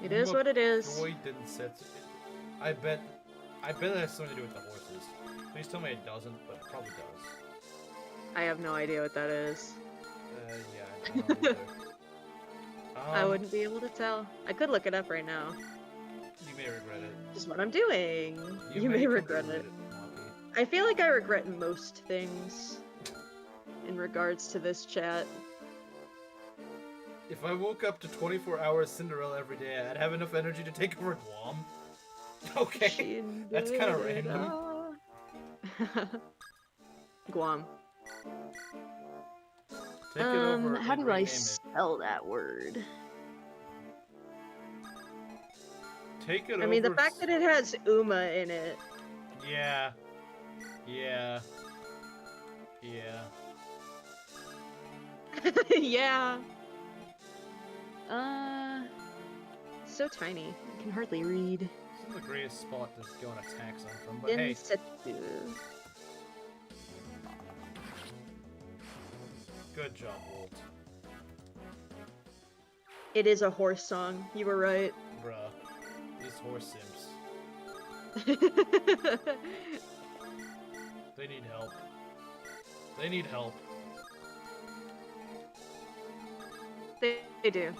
S1: It is what it is.
S2: Joy didn't set. I bet it has something to do with the horses. Please tell me it doesn't, but it probably does.
S1: I have no idea what that is.
S2: Yeah, I don't know either.
S1: I wouldn't be able to tell. I could look it up right now.
S2: You may regret it.
S1: Just what I'm doing. You may regret it.
S2: Maki.
S1: I feel like I regret most things in regards to this chat.
S2: If I woke up to 24 hours Cinderella every day, I'd have enough energy to take over Guam. Okay, that's kind of random.
S1: Guam.
S2: Take it over.
S1: How
S2: and
S1: do I
S2: rename it.
S1: spell that word?
S2: Take it over.
S1: I mean, the fact that it has Uma in it.
S2: Yeah. Yeah.
S1: Yeah. So tiny. I can hardly read.
S2: This is the greatest spot to go on attack zone from, but hey.
S1: Densetsu.
S2: Good job, Wolt.
S1: It is a horse song. You were right.
S2: Bruh. These horse simps. They need help. They need help.
S1: They do.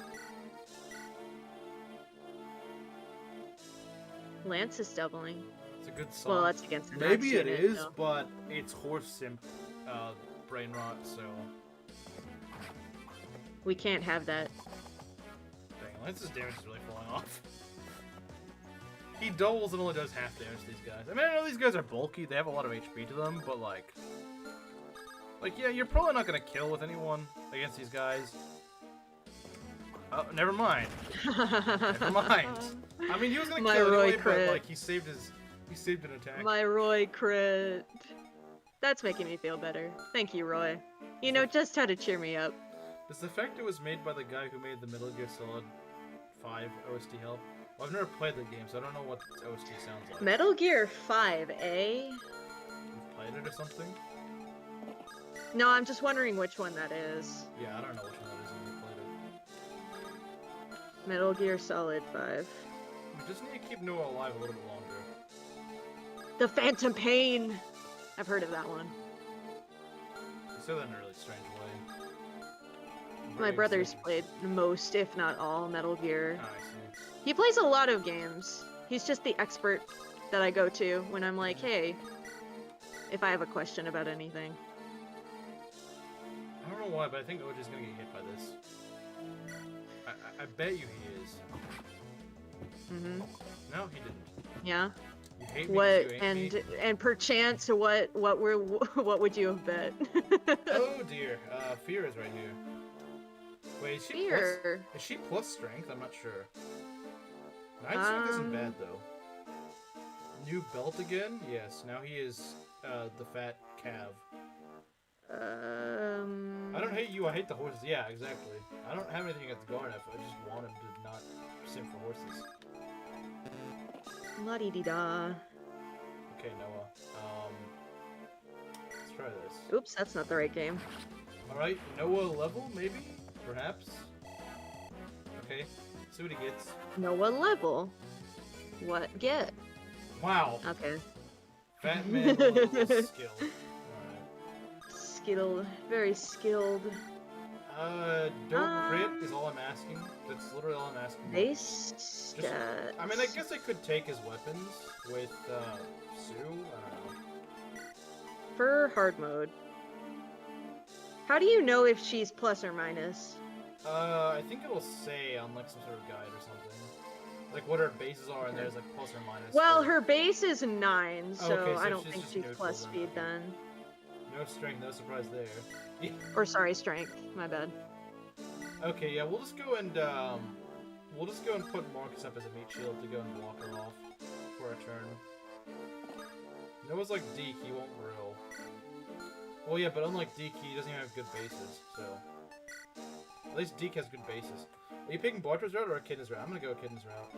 S1: Lance is doubling.
S2: It's a good song.
S1: Well, that's against the
S2: Maybe it
S1: unit,
S2: is,
S1: though.
S2: but it's horse simp brain rot, so...
S1: We can't have that.
S2: Dang, Lance's damage is really falling off. He doubles and only does half damage to these guys. I mean, I know these guys are bulky, they have a lot of HP to them, but like, yeah, you're probably not gonna kill with anyone against these guys. Oh, never mind. Never mind. I mean, he was gonna kill
S1: Roy
S2: anyway,
S1: crit.
S2: but like, he saved an attack.
S1: My Roy crit. That's making me feel better. Thank you, Roy. You know just how to cheer me up.
S2: Does the fact it was made by the guy who made the Metal Gear Solid 5 OST help? Well, I've never played the game, so I don't know what OST sounds like.
S1: Metal Gear 5, eh?
S2: You've played it or something?
S1: No, I'm just wondering which one that is.
S2: Yeah, I don't know which one that is. I've never played it.
S1: Metal Gear Solid 5.
S2: We just need to keep Noah alive a little bit longer.
S1: The Phantom Pain! I've heard of that one.
S2: You said that in a really strange way.
S1: My brother's played most, if not all, Metal Gear.
S2: Ah, I see.
S1: He plays a lot of games. He's just the expert that I go to when I'm like, hey, if I have a question about anything.
S2: I don't know why, but I think Ogier's gonna get hit by this. I bet you he is.
S1: Mm-hmm.
S2: No, he didn't.
S1: Yeah.
S2: You hate me 'cause
S1: What
S2: you hate me.
S1: and perchance what would you have bet?
S2: Oh dear. Fear is right here. Wait, is she
S1: Fear.
S2: Is she plus strength? I'm not sure. 9 strength isn't bad though. New belt again? Yes. Now he is the fat cav. I don't hate you. I hate the horses. Yeah, exactly. I don't have anything against Garnef. I just want him to not simp for horses.
S1: La-di-di-da.
S2: Okay, Noah. Let's try this.
S1: Oops, that's not the right game.
S2: Alright, Noah level, maybe? Perhaps? Okay, see what he gets.
S1: Noah level. What get?
S2: Wow!
S1: Okay.
S2: Fat man level skill. Alright.
S1: Skilled. Very skilled.
S2: Don't crit is all I'm asking. That's literally all I'm asking.
S1: Base stats.
S2: I mean, I guess I could take his weapons with, Sue? I don't know.
S1: For hard mode. How do you know if she's plus or minus?
S2: I think it'll say on, like, some sort of guide or something. Like, what her bases are, and there's, like, plus or minus.
S1: Well,
S2: for...
S1: her base is 9, so,
S2: okay, so
S1: I don't
S2: she's
S1: think
S2: just
S1: she's
S2: neutral
S1: plus
S2: then,
S1: speed
S2: okay.
S1: then.
S2: No strength, no surprise there.
S1: Or sorry, strength. My bad.
S2: Okay, yeah, we'll just go and put Marcus up as a meat shield to go and block her off for a turn. Noah's like Deke, he won't grill. Well, yeah, but unlike Deke, he doesn't even have good bases, so... At least Deke has good bases. Are you picking Bartra's route or Echidna's route? I'm gonna go Echidna's route.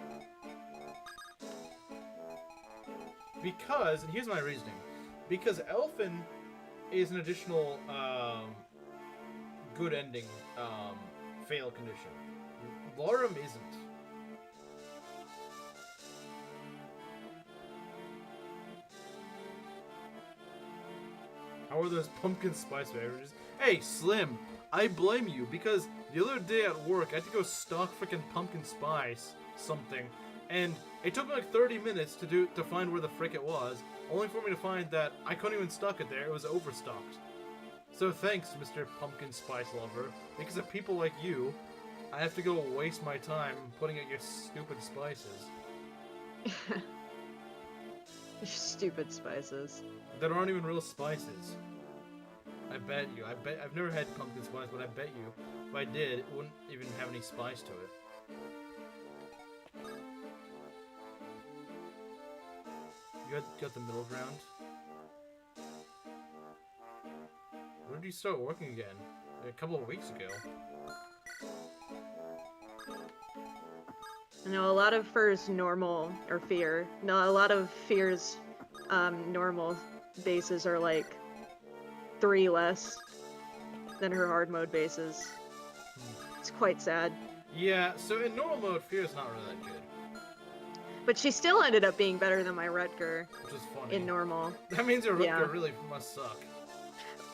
S2: Because, and here's my reasoning. Because Elfin is an additional, good ending, fail condition. Larum isn't. How are those pumpkin spice beverages? Hey, Slim, I blame you because the other day at work I had to go stock freaking pumpkin spice something, and it took me like 30 minutes to find where the frick it was, only for me to find that I couldn't even stock it there. It was overstocked. So thanks, Mr. Pumpkin Spice Lover, because of people like you, I have to go waste my time putting out your stupid spices.
S1: Stupid spices.
S2: That aren't even real spices. I bet you. I've never had pumpkin spice, but I bet you, if I did, it wouldn't even have any spice to it. You got the middle ground. When did you start working again? A couple of weeks ago.
S1: I know a lot of Fur's normal, or Fear. No, a lot of Fear's normal bases are like 3 less than her hard mode bases. It's quite sad.
S2: Yeah, so in normal mode, Fear's not really that good.
S1: But she still ended up being better than my Rutger.
S2: Which is funny.
S1: In normal.
S2: That means your Rutger really must suck.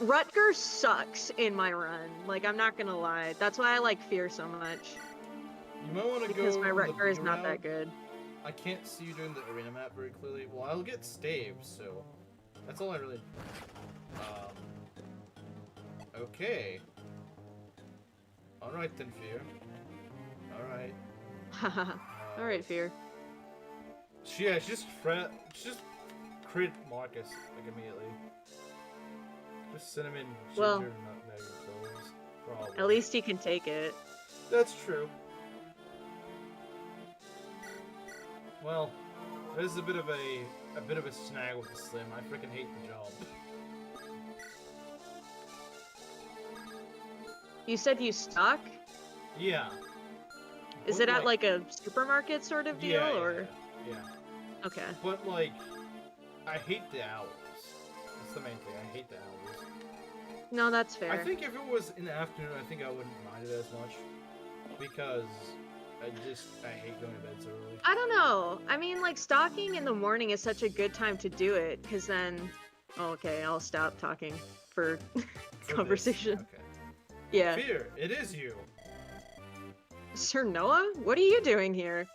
S1: Rutger sucks in my run. Like, I'm not gonna lie. That's why I like Fear so much.
S2: You might want to go
S1: because my Rutger is not
S2: route.
S1: that good.
S2: I can't see you doing the arena map very clearly. Well, I'll get staves, so that's all I really. Okay. All right then, Fear. All right.
S1: All right, Fear.
S2: She just crit Marcus like immediately. Just cinnamon, ginger,
S1: Well,
S2: nutmeg, and cloves. Probably.
S1: At least he can take it.
S2: That's true. Well, there's a bit of a snag with the Slim. I freaking hate the job.
S1: You said you stock?
S2: Yeah.
S1: Is
S2: But,
S1: it at like a supermarket sort of deal,
S2: yeah,
S1: or?
S2: Yeah.
S1: Okay.
S2: But like, I hate the hours. That's the main thing. I hate the hours.
S1: No, that's fair.
S2: I think if it was in the afternoon, I think I wouldn't mind it as much because I hate going to bed so early.
S1: I don't know. I mean, like, stalking in the morning is such a good time to do it, because then... Oh, okay, I'll stop talking for conversation.
S2: Okay.
S1: Yeah.
S2: Fear, it is you.
S1: Sir Noah? What are you doing here?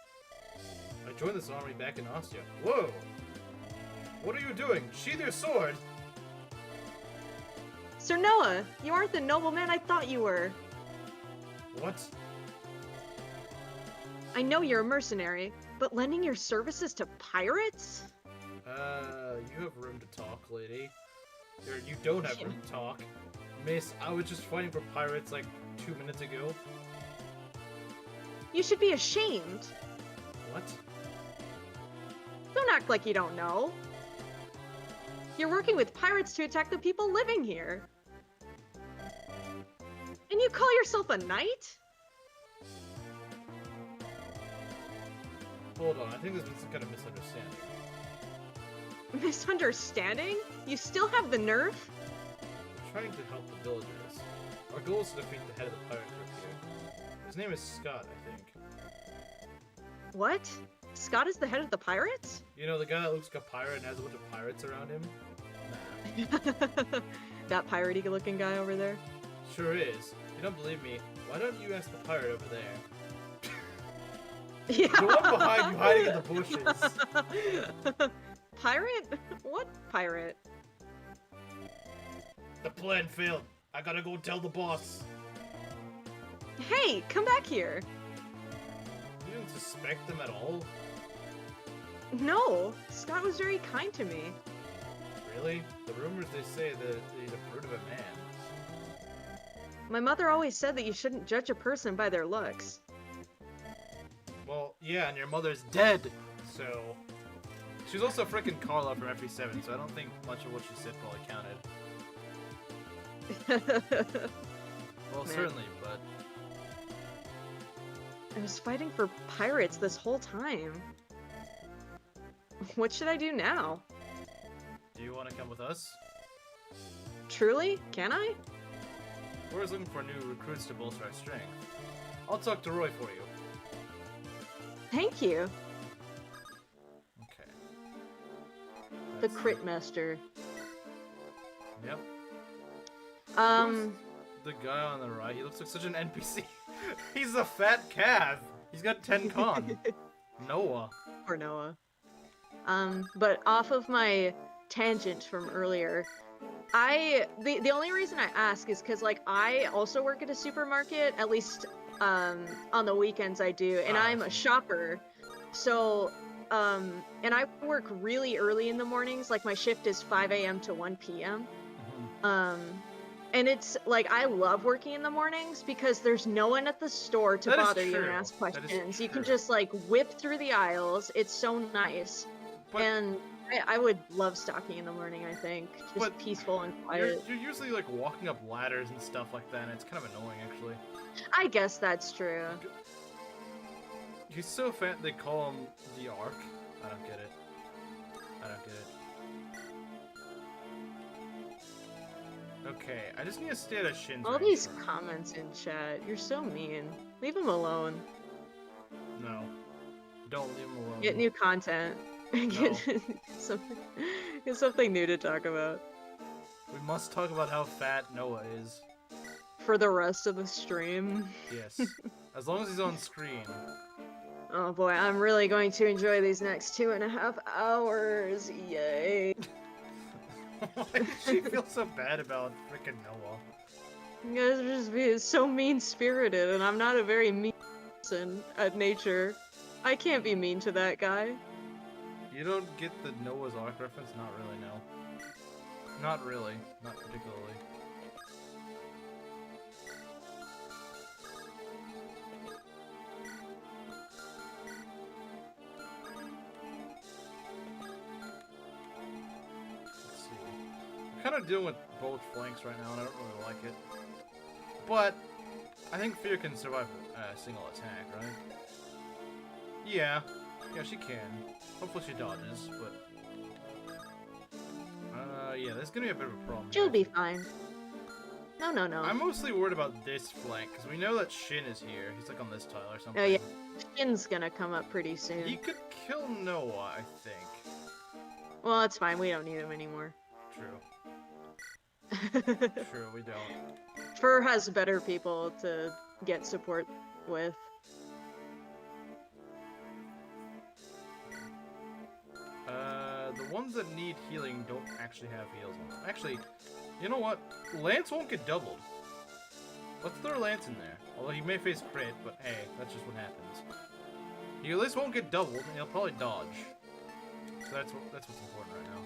S2: I joined this army back in Ostia. Whoa! What are you doing? Sheathe your sword!
S1: Sir Noah, you aren't the nobleman I thought you were.
S2: What?
S1: I know you're a mercenary, but lending your services to pirates?
S2: You have room to talk, lady. Or you don't have room to talk. Miss, I was just fighting for pirates like 2 minutes ago.
S1: You should be ashamed.
S2: What?
S1: Don't act like you don't know. You're working with pirates to attack the people living here. And you call yourself a knight?
S2: Hold on, I think there's been some kind of misunderstanding.
S1: Misunderstanding? You still have the nerve?
S2: We're trying to help the villagers. Our goal is to defeat the head of the pirate group here. His name is Scott, I think.
S1: What? Scott is the head of the pirates?
S2: You know, the guy that looks like a pirate and has a bunch of pirates around him? Nah.
S1: That piratey looking guy over there?
S2: Sure is. If you don't believe me, why don't you ask the pirate over there?
S1: Yeah.
S2: The one behind you hiding in the bushes.
S1: Pirate? What pirate?
S2: The plan failed. I gotta go tell the boss.
S1: Hey, come back here.
S2: You didn't suspect them at all?
S1: No, Scott was very kind to me.
S2: Really? The rumors they say that he's a fruit of a man.
S1: My mother always said that you shouldn't judge a person by their looks.
S2: Well, yeah, and your mother's dead, so... She was also frickin' Carla from FE6, so I don't think much of what she said probably counted. Well,
S1: Man.
S2: certainly, but
S1: I was fighting for pirates this whole time. What should I do now?
S2: do you want to come with us?
S1: Truly? Can I?
S2: We're always looking for new recruits to bolster our strength. I'll talk to Roy for you.
S1: Thank you.
S2: Okay.
S1: The
S2: That's
S1: crit master.
S2: Yep.
S1: Um,
S2: The guy on the right, he looks like such an NPC. He's a fat calf. He's got 10 con. Noah.
S1: Poor Noah. But off of my tangent from earlier, the only reason I ask is because like I also work at a supermarket, at least on the weekends I do, and I'm a shopper. So and I work really early in the mornings, like my shift is 5 a.m. to 1 p.m. And it's like I love working in the mornings because there's no one at the store to bother you and ask questions. You can just like whip through the aisles. It's so nice. And I would love stocking in the morning, I think. Just peaceful and quiet.
S2: You're usually like walking up ladders and stuff like that, and it's kind of annoying actually.
S1: I guess that's true.
S2: He's so fat they call him the Ark. I don't get it. I don't get it. Okay, I just need to stay at a Shin's
S1: All
S2: range
S1: these
S2: for-
S1: comments in chat, you're so mean. Leave him alone.
S2: No. Don't leave him alone.
S1: Get new content. Get something new to talk about.
S2: We must talk about how fat Noah is.
S1: For the rest of the stream.
S2: Yes. As long as he's on screen.
S1: Oh boy, I'm really going to enjoy these next 2.5 hours. Yay.
S2: Why did she feel so bad about frickin' Noah?
S1: You guys are just being so mean-spirited, and I'm not a very mean person at nature. I can't be mean to that guy.
S2: You don't get the Noah's Ark reference? Not really, no. Not really. Not particularly. Let's see. I'm kind of dealing with both flanks right now, and I don't really like it. But I think Fear can survive a single attack, right? Yeah. Yeah, she can. Hopefully she dodges, but... yeah, there's gonna be a bit of a problem.
S1: She'll be fine. No, no, no.
S2: I'm mostly worried about this flank, because we know that Shin is here. He's like on this tile or something.
S1: Oh yeah, Shin's gonna come up pretty soon.
S2: He could kill Noah, I think.
S1: Well, that's fine. We don't need him anymore.
S2: True. True, we don't.
S1: Fur has better people to get support with.
S2: The ones that need healing don't actually have heals on them. Actually, you know what? Lance won't get doubled. Let's throw Lance in there. Although he may face crit, but hey, that's just what happens. He at least won't get doubled, and he'll probably dodge. So that's what's important right now.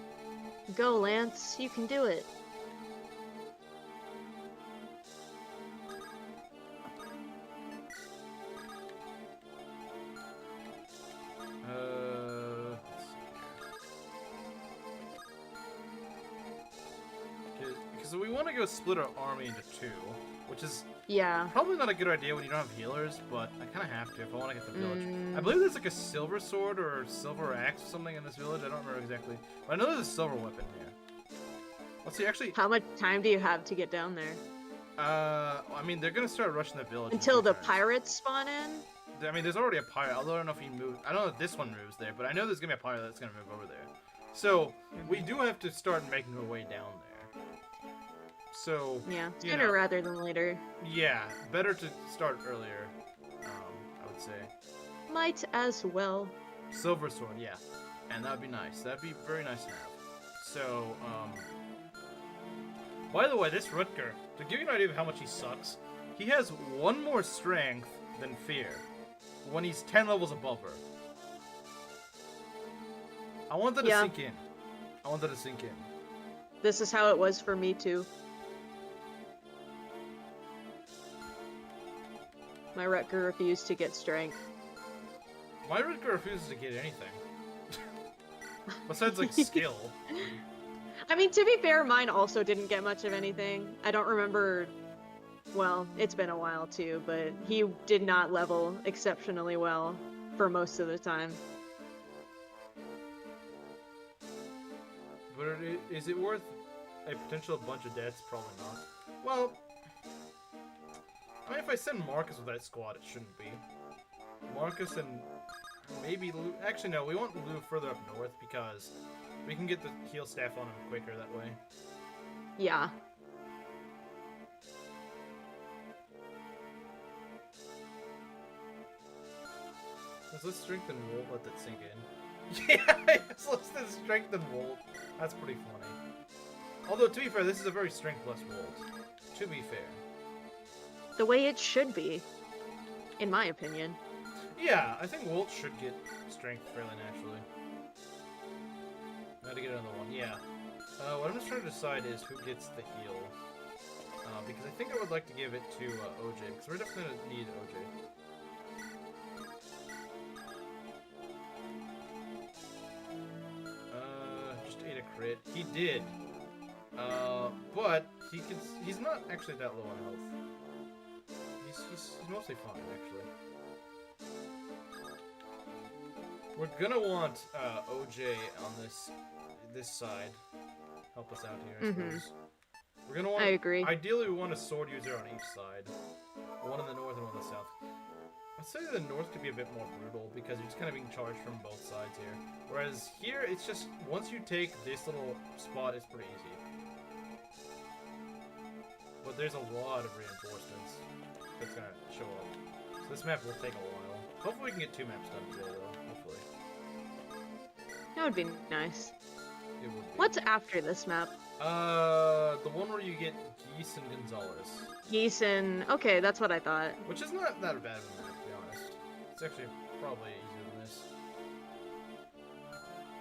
S1: Go, Lance. You can do it.
S2: Let's see here. Because we want to go split our army into two, which is probably not a good idea when you don't have healers, but I kind of have to if I want to get the village. I believe there's like a silver sword or silver axe or something in this village. I don't remember exactly, but I know there's a silver weapon here. Let's see, actually...
S1: How much time do you have to get down there?
S2: I mean, they're gonna start rushing the village.
S1: Until the pirates spawn in?
S2: I mean, there's already a pirate, although I don't know if he moved. I don't know if this one moves there, but I know there's gonna be a pirate that's gonna move over there. So, we do have to start making our way down there. So,
S1: yeah, sooner rather than later.
S2: Yeah, better to start earlier, I would say.
S1: Might as well.
S2: Silver sword, yeah. And that would be nice. That'd be very nice to have. So, by the way, this Rutger, to give you an idea of how much he sucks, he has 1 more strength than Fear when he's 10 levels above her. I want that to sink in. I want that to sink in.
S1: This is how it was for me, too. My Rutger refused to get strength.
S2: My Rutger refuses to get anything. Besides, like, skill.
S1: I mean, to be fair, mine also didn't get much of anything. I don't remember Well, it's been a while too, but he did not level exceptionally well for most of the time.
S2: But is it worth a potential bunch of deaths? Probably not. Well, I mean, if I send Marcus with that squad, it shouldn't be. Marcus and maybe Lou. Actually, no, we want Lou further up north because we can get the heal staff on him quicker that way.
S1: Yeah.
S2: Let's strengthen Wolt, let that sink in. Yeah, let's strengthen Wolt. That's pretty funny. Although, to be fair, this is a very strength-less Wolt. To be fair.
S1: The way it should be, in my opinion.
S2: Yeah, I think Wolt should get strength fairly naturally. Gotta get another one, yeah. What I'm just trying to decide is who gets the heal. Because I think I would like to give it to OJ, because we're definitely gonna need OJ. Just ate a crit. He did. But he's not actually that low on health. He's mostly fine, actually. We're gonna want OJ on this side. Help us out here, I suppose. We're gonna want.
S1: I agree.
S2: Ideally, we want a sword user on each side. One in the north and one in the south. I'd say the north could be a bit more brutal because you're just kind of being charged from both sides here. Whereas here, it's just once you take this little spot, it's pretty easy. But there's a lot of reinforcements that's gonna show up. So this map will take a while. Hopefully we can get 2 maps done today, though. Hopefully.
S1: That would be nice.
S2: It would be.
S1: What's after this map?
S2: The one where you get Geese and Gonzalez.
S1: Geese and... Okay, that's what I thought.
S2: Which is not that bad of a map, to be honest. It's actually probably easier than this.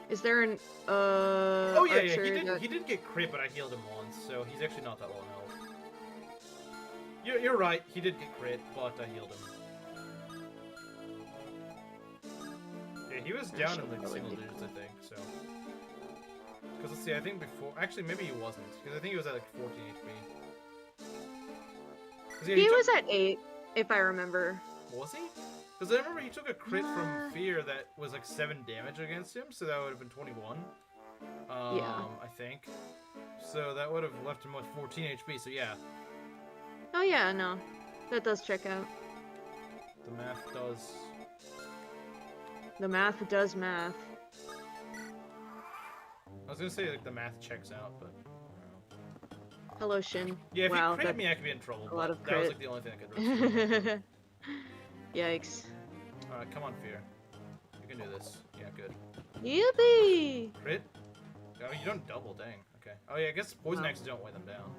S1: Is there an,
S2: Oh, yeah,
S1: archer
S2: he did get crit, but I healed him once, so he's actually not that low in health. You're right, he did get crit, but I healed him. Yeah, he was down in, like, single digits, I think, so... Because, let's see, I think before... Actually, maybe he wasn't, because I think he was at, like, 14 HP. Yeah,
S1: he was at 8, if I remember.
S2: Was he? Because I remember he took a crit from Fear that was, like, 7 damage against him, so that would have been 21.
S1: Yeah.
S2: I think. So that would have left him with 14 HP, so yeah.
S1: Oh yeah, no. That does check out.
S2: The math does...
S1: The math does math.
S2: I was gonna say, like, the math checks out, but...
S1: Hello, Shin.
S2: Yeah, if
S1: wow,
S2: you crit me, I could be in trouble,
S1: a lot of
S2: but that was, like, the only thing I could risk.
S1: Yikes.
S2: Alright, come on, Fear. You can do this. Yeah, good.
S1: Yippee!
S2: Crit? Oh, you don't double, dang. Okay. Oh, yeah, I guess poison axes don't weigh them down.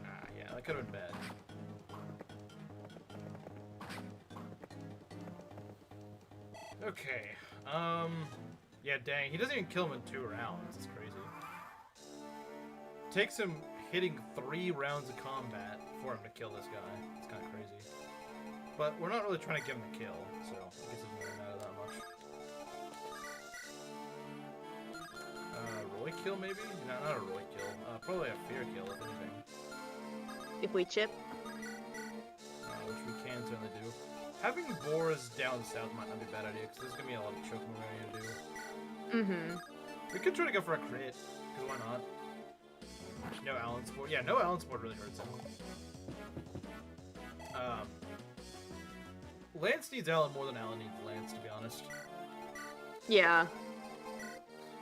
S2: Ah, yeah, that could have been bad. Okay. Yeah, dang. He doesn't even kill him in 2 rounds. It's crazy. Takes him hitting 3 rounds of combat for him to kill this guy. It's kind of crazy. But we're not really trying to give him the kill, so I guess it doesn't really matter that much. Roy kill, maybe? No, not a Roy kill. Probably a Fear kill, if anything.
S1: If we chip.
S2: Which we can certainly do. Having boars down south might not be a bad idea, because there's going to be a lot of choking we're going to do. We could try to go for a crit, because why not? No Allen Sport. Yeah, no Allen Sport really hurts him. Lance needs Allen more than Allen needs Lance, to be honest.
S1: Yeah.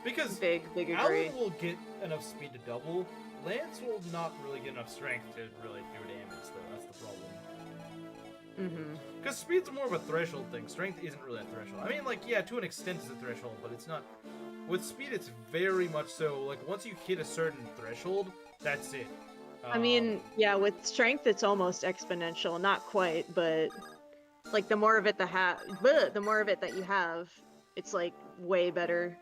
S2: Because
S1: big agree.
S2: Allen will get enough speed to double. Lance will not really get enough strength to really do damage, though. That's the problem. Because speed's more of a threshold thing. Strength isn't really a threshold. I mean, like, yeah, to an extent it's a threshold, but it's not... With speed, it's very much so, like, once you hit a certain threshold, that's it.
S1: I mean, yeah, with strength, it's almost exponential. Not quite, but... Like, the more of it the more of it that you have, it's, like, way better.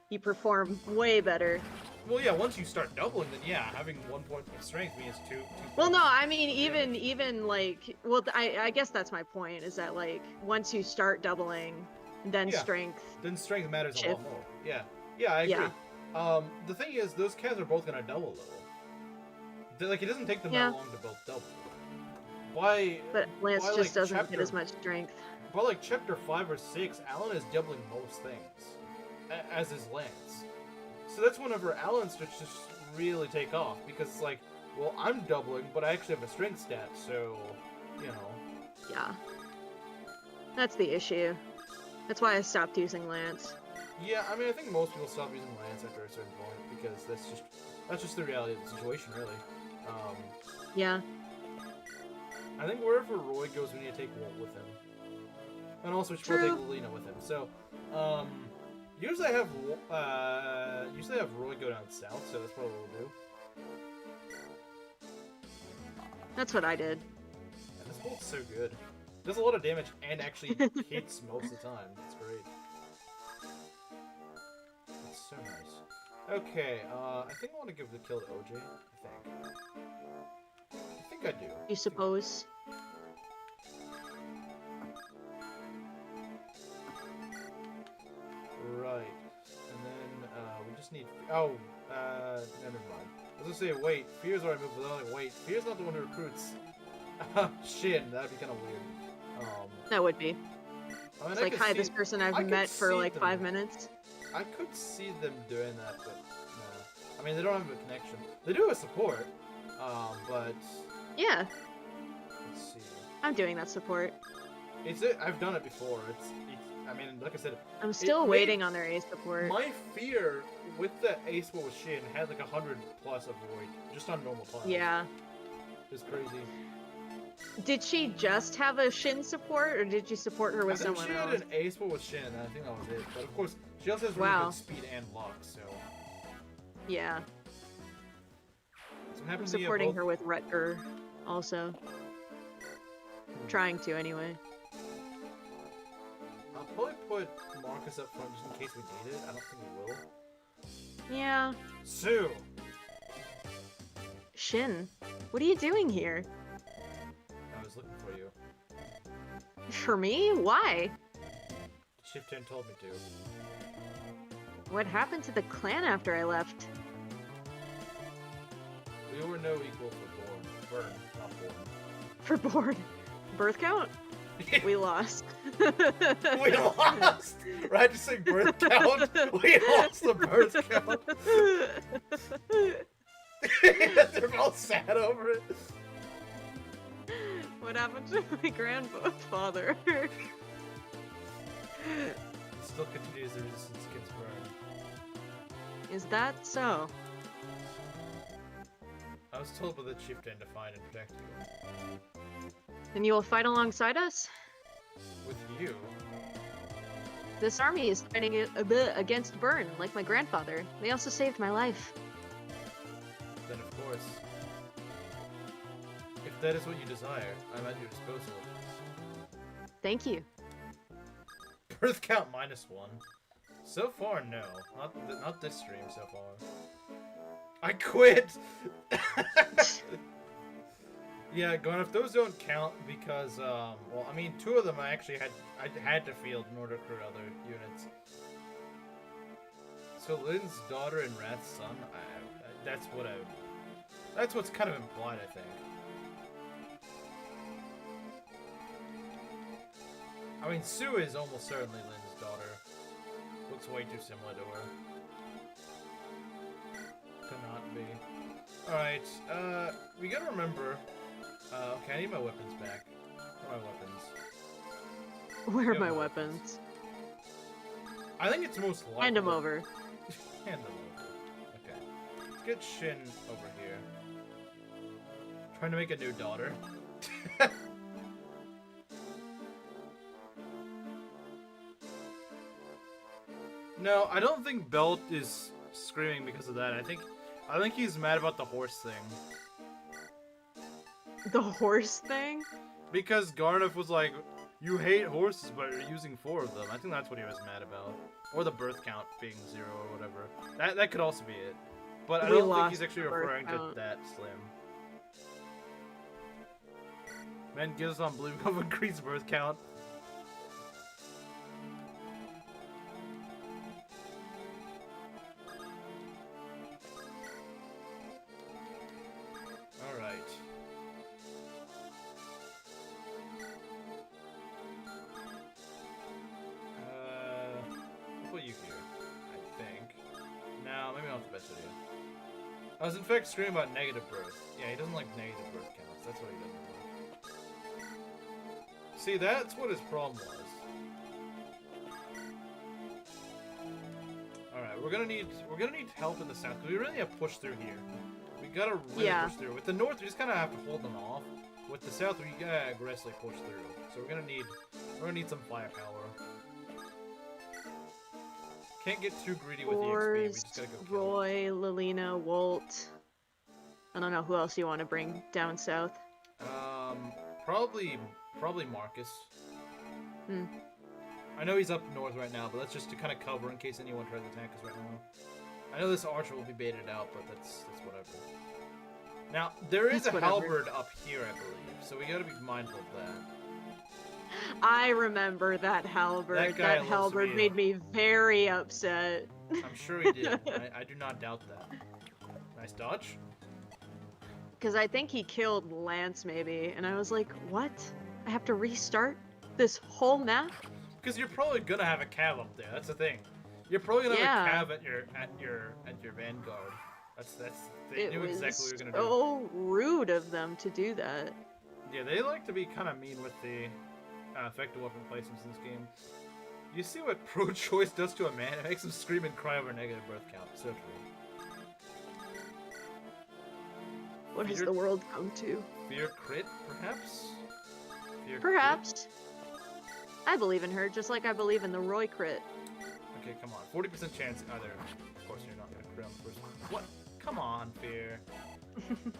S1: You perform way better.
S2: Well, yeah, once you start doubling, then yeah, having 1 point of strength means 2
S1: Well, no, I mean, even like, well, I guess that's my point, is that, like, once you start doubling, then strength...
S2: Then strength matters a lot more. Yeah. Yeah, I agree. The thing is, those calves are both going to double, though. Like, it doesn't take them
S1: Yeah.
S2: that long to build double. By
S1: But Lance
S2: by,
S1: just
S2: like,
S1: doesn't
S2: chapter,
S1: get as much strength.
S2: by like chapter 5 or 6, Alan is doubling most things, as is Lance. So that's whenever Alan starts to just really take off, because it's like, well, I'm doubling, but I actually have a strength stat, so, you know.
S1: Yeah. That's the issue. That's why I stopped using Lance.
S2: Yeah, I mean, I think most people stop using Lance after a certain point, because that's just the reality of the situation, really.
S1: Yeah.
S2: I think wherever Roy goes, we need to take Wolt with him. And also, we should probably take Lilina with him. So, usually I have Roy go down south, so that's probably what we'll do.
S1: That's what I did.
S2: And this Bolt's so good. Does a lot of damage and actually hits most of the time. That's great. That's so nice. Okay, I think I want to give the kill to OJ. I think I do.
S1: You suppose?
S2: Right. And then, we just need... Oh, never mind. I was gonna say, wait, Fear's already moved, but I'm like, wait, Fear's not the one who recruits. Shin, that'd be kind of weird.
S1: That would be.
S2: I mean,
S1: It's like, hi, this person I've met for like 5 minutes.
S2: I could see them doing that, but no. I mean, they don't have a connection. They do have support, but...
S1: Yeah.
S2: Let's see.
S1: I'm doing that support.
S2: I've done it before. I mean, like I said...
S1: I'm still waiting on their ace support.
S2: My fear with the ace support with Shin had like 100 plus of Void, just on normal tiles.
S1: Yeah.
S2: It's crazy.
S1: Did she just have a Shin support, or did you support her with someone else?
S2: I think she had an ace support with Shin, and I think that was it. But of course, she also has really good speed and luck, so...
S1: Yeah.
S2: So
S1: I'm supporting her with Rutger, also. Trying to, anyway.
S2: I'll probably put Marcus up front just in case we need it. I don't think we will.
S1: Yeah.
S2: Sue!
S1: Shin, what are you doing here?
S2: I was looking for you.
S1: For me? Why?
S2: Shift 10 told me to.
S1: What happened to the clan after I left?
S2: We were no equal for Born. Burn, not Born.
S1: For board. Birth count? We lost.
S2: We lost! Right, just saying birth count. We lost the birth count. They're both sad over it.
S1: What happened to my grandfather?
S2: He still continues the resistance against burn.
S1: Is that so?
S2: I was told by the chieftain to find and protect you.
S1: Then you will fight alongside us?
S2: With you?
S1: This army is fighting against Burn, like my grandfather. They also saved my life.
S2: Then of course. If that is what you desire, I'm at your disposal.
S1: Thank you.
S2: Birth count -1. So far, no. Not this stream so far. I quit! Yeah, if those don't count because, well, I mean, 2 of them I had to field in order to create other units. So Lynn's daughter and Wrath's son, that's what's kind of implied, I think. I mean, Sue is almost certainly Lynn's daughter. Looks way too similar to her. Cannot be. Alright, we gotta remember... okay, I need my weapons back. Where are my weapons?
S1: Where are my weapons?
S2: I think it's most likely...
S1: Hand them over.
S2: Hand them over. Okay. Let's get Shin over here. Trying to make a new daughter. No, I don't think Belt is screaming because of that. I think he's mad about the horse thing.
S1: The horse thing?
S2: Because Garneth was like, you hate horses, but you're using 4 of them. I think that's what he was mad about. Or the birth count being 0 or whatever. That could also be it. But I don't think he's actually referring to that Slim. Man gives on blue of increased birth count. honest with you. I was in fact screaming about negative birth. Yeah, he doesn't like negative birth counts. That's what he doesn't like. See, that's what his problem was. Alright, we're gonna need help in the south, because we really have to push through here. We gotta really push through. With the north, we just kinda have to hold them off. With the south, we gotta aggressively push through. So we're gonna need some firepower. Can't get too greedy with the XP, we just gotta go kill.
S1: Roy, Lilina, Wolt. I don't know who else you want to bring down south.
S2: Probably Marcus.
S1: Hmm.
S2: I know he's up north right now, but that's just to kind of cover in case anyone tries to attack us right now. I know this archer will be baited out, but that's whatever. Now, there is a halberd up here, I believe, so we gotta be mindful of that.
S1: I remember that halberd. That halberd made me very upset.
S2: I'm sure he did. I do not doubt that. Nice dodge.
S1: Because I think he killed Lance, maybe, and I was like, what? I have to restart this whole map?
S2: Because you're probably gonna have a cav up there. That's the thing. You're probably gonna have a cav at your vanguard. They knew exactly what you were gonna do.
S1: So rude of them to do that.
S2: Yeah, they like to be kind of mean with the effective weapon placements in this game. You see what pro-choice does to a man? It makes him scream and cry over negative birth count. So true.
S1: What has the world come to?
S2: Fear crit, perhaps?
S1: Perhaps. I believe in her, just like I believe in the Roy crit.
S2: Okay, come on. 40% chance either. Of course, you're not gonna crit on the first one. What? Come on, Fear.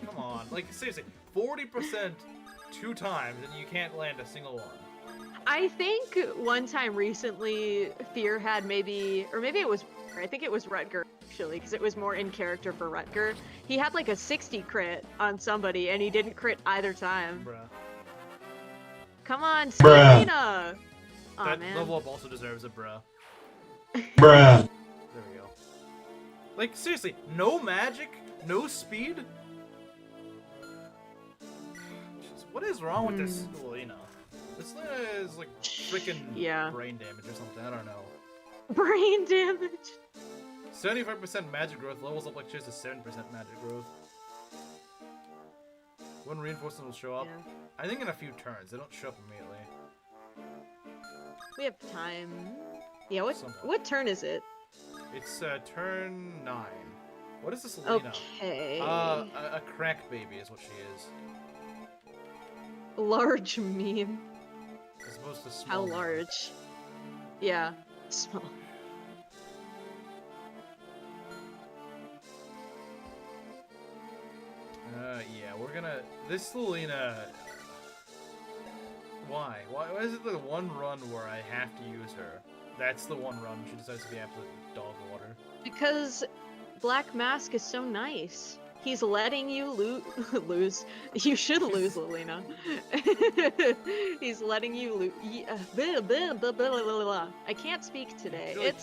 S2: Come on. Like, seriously, 40% 2 times and you can't land a single one.
S1: I think one time recently, Fear had maybe, or maybe it was, I think it was Rutger, actually, because it was more in character for Rutger. He had like a 60 crit on somebody, and he didn't crit either time.
S2: Bruh.
S1: Come on, Lilina! Oh,
S2: that
S1: man.
S2: level up also deserves a bruh.
S3: Bruh.
S2: There we go. Like, seriously, no magic? No speed? Jeez, what is wrong with this Lilina? This Lilina is like freaking brain damage or something, I don't know.
S1: Brain damage?
S2: 75% magic growth levels up like she has a 7% magic growth. When reinforcement will show up?
S1: Yeah.
S2: I think in a few turns. They don't show up immediately.
S1: We have time. Yeah, what turn is it?
S2: It's turn 9. What is this Lilina?
S1: Okay.
S2: A crack baby is what she is.
S1: Large meme.
S2: As opposed to small.
S1: How large? Yeah, small.
S2: Yeah, we're gonna... This Lilina... Why? Why is it the one run where I have to use her? That's the one run she decides to be absolute dog water.
S1: Because Black Mask is so nice. He's letting you lose. You should lose, Lilina. He's letting you lose. I can't speak today.
S2: Really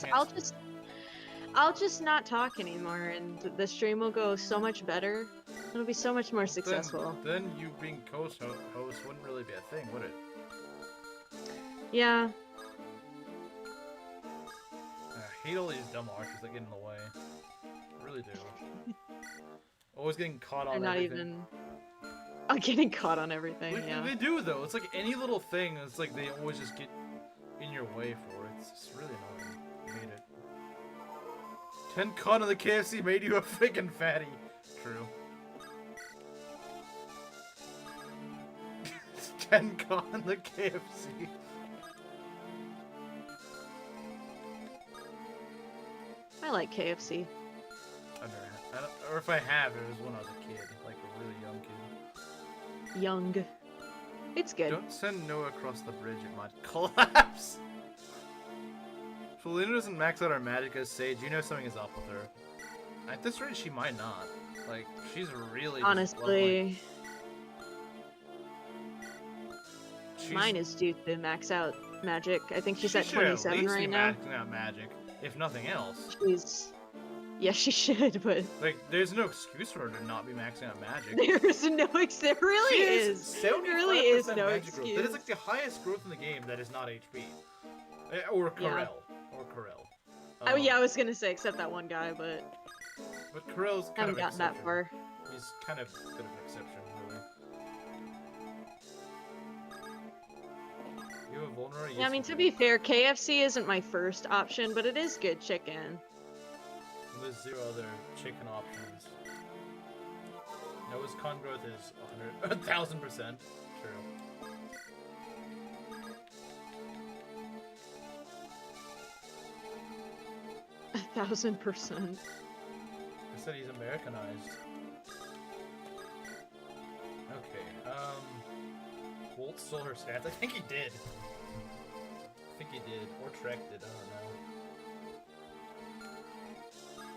S1: I'll just not talk anymore, and the stream will go so much better. It'll be so much more successful.
S2: Then you being host wouldn't really be a thing, would it?
S1: Yeah.
S2: I hate all these dumb archers that get in the way. I really do. Always getting caught on everything.
S1: I'm getting caught on everything, yeah.
S2: They do, though. It's like any little thing, it's like they always just get in your way for it. It's just really annoying. I hate it. 10 con on the KFC made you a freaking fatty. True. 10 con on the KFC.
S1: I like KFC.
S2: Or if I have, it was when I was a kid, like a really young kid.
S1: Young. It's good.
S2: Don't send Noah across the bridge, it might collapse. If Lilina doesn't max out her magic as Sage, you know something is up with her. At this rate, she might not. Like, she's really
S1: honestly. Mine is due to max out magic. I think she's at 27 right now.
S2: Maxing out magic, if nothing else.
S1: Yeah, she should, but
S2: like, there's no excuse for her to not be maxing out magic.
S1: There really is. There really is no excuse.
S2: Growth. That is like the highest growth in the game that is not HP. Or Corel.
S1: Oh yeah, I was gonna say except that one guy, but
S2: But Corell's kind
S1: Haven't
S2: of an
S1: gotten that
S2: exception.
S1: far.
S2: He's kind of a bit of an exception, really. You have a vulnerable?
S1: Yeah, I mean, to be fair, KFC isn't my first option, but it is good chicken.
S2: There's 0 other chicken options. Noah's con growth is 1,000%. True.
S1: A 1000%.
S2: I said he's Americanized. Okay, Wolt stole her stats. I think he did. I think he did. Or Trek did, I don't know.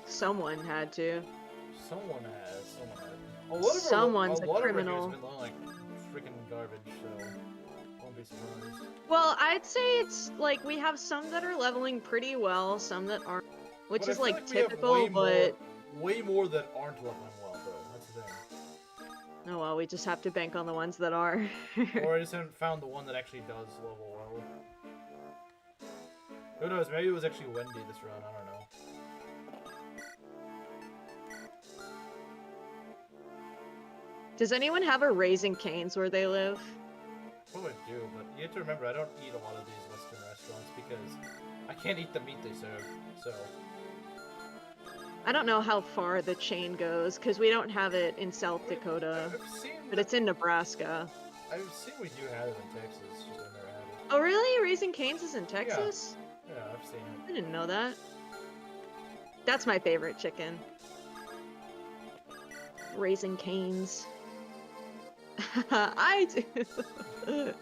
S1: Someone had to.
S2: Someone has. A lot of
S1: Someone's
S2: a
S1: a
S2: lot
S1: criminal.
S2: of our games have been like freaking garbage, so won't be surprised.
S1: Well, I'd say it's like we have some that are leveling pretty well, some that aren't, which
S2: But I
S1: is
S2: feel
S1: like
S2: we have
S1: typical, but
S2: way more that aren't leveling well, though. That's the thing.
S1: oh well, we just have to bank on the ones that are.
S2: Or I just haven't found the one that actually does level well. Who knows? Maybe it was actually Wendy this run. I don't know.
S1: Does anyone have a Raising Cane's where they live?
S2: Probably do, but you have to remember I don't eat a lot of these Western restaurants because I can't eat the meat they serve. So
S1: I don't know how far the chain goes, because we don't have it in South Dakota, but it's in Nebraska.
S2: I've seen we do have it in Texas, just I've never had it.
S1: Oh really? Raising Cane's is in Texas?
S2: Yeah, I've seen it.
S1: I didn't know that. That's my favorite chicken. Raising Cane's. I do.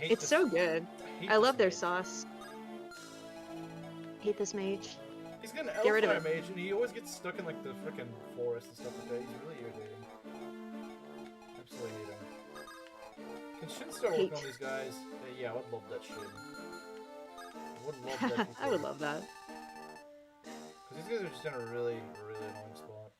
S1: It's so good. I love their sauce. Hate this mage.
S2: He's got an
S1: Get rid of
S2: Elfire
S1: it.
S2: mage, and he always gets stuck in like the frickin' forest and stuff like that. He's really irritating. Absolutely hate him. Can Shin start working on these guys? Yeah, I would love that shit. I would love that.
S1: I would love that.
S2: Because these guys are just in a really, really annoying spot.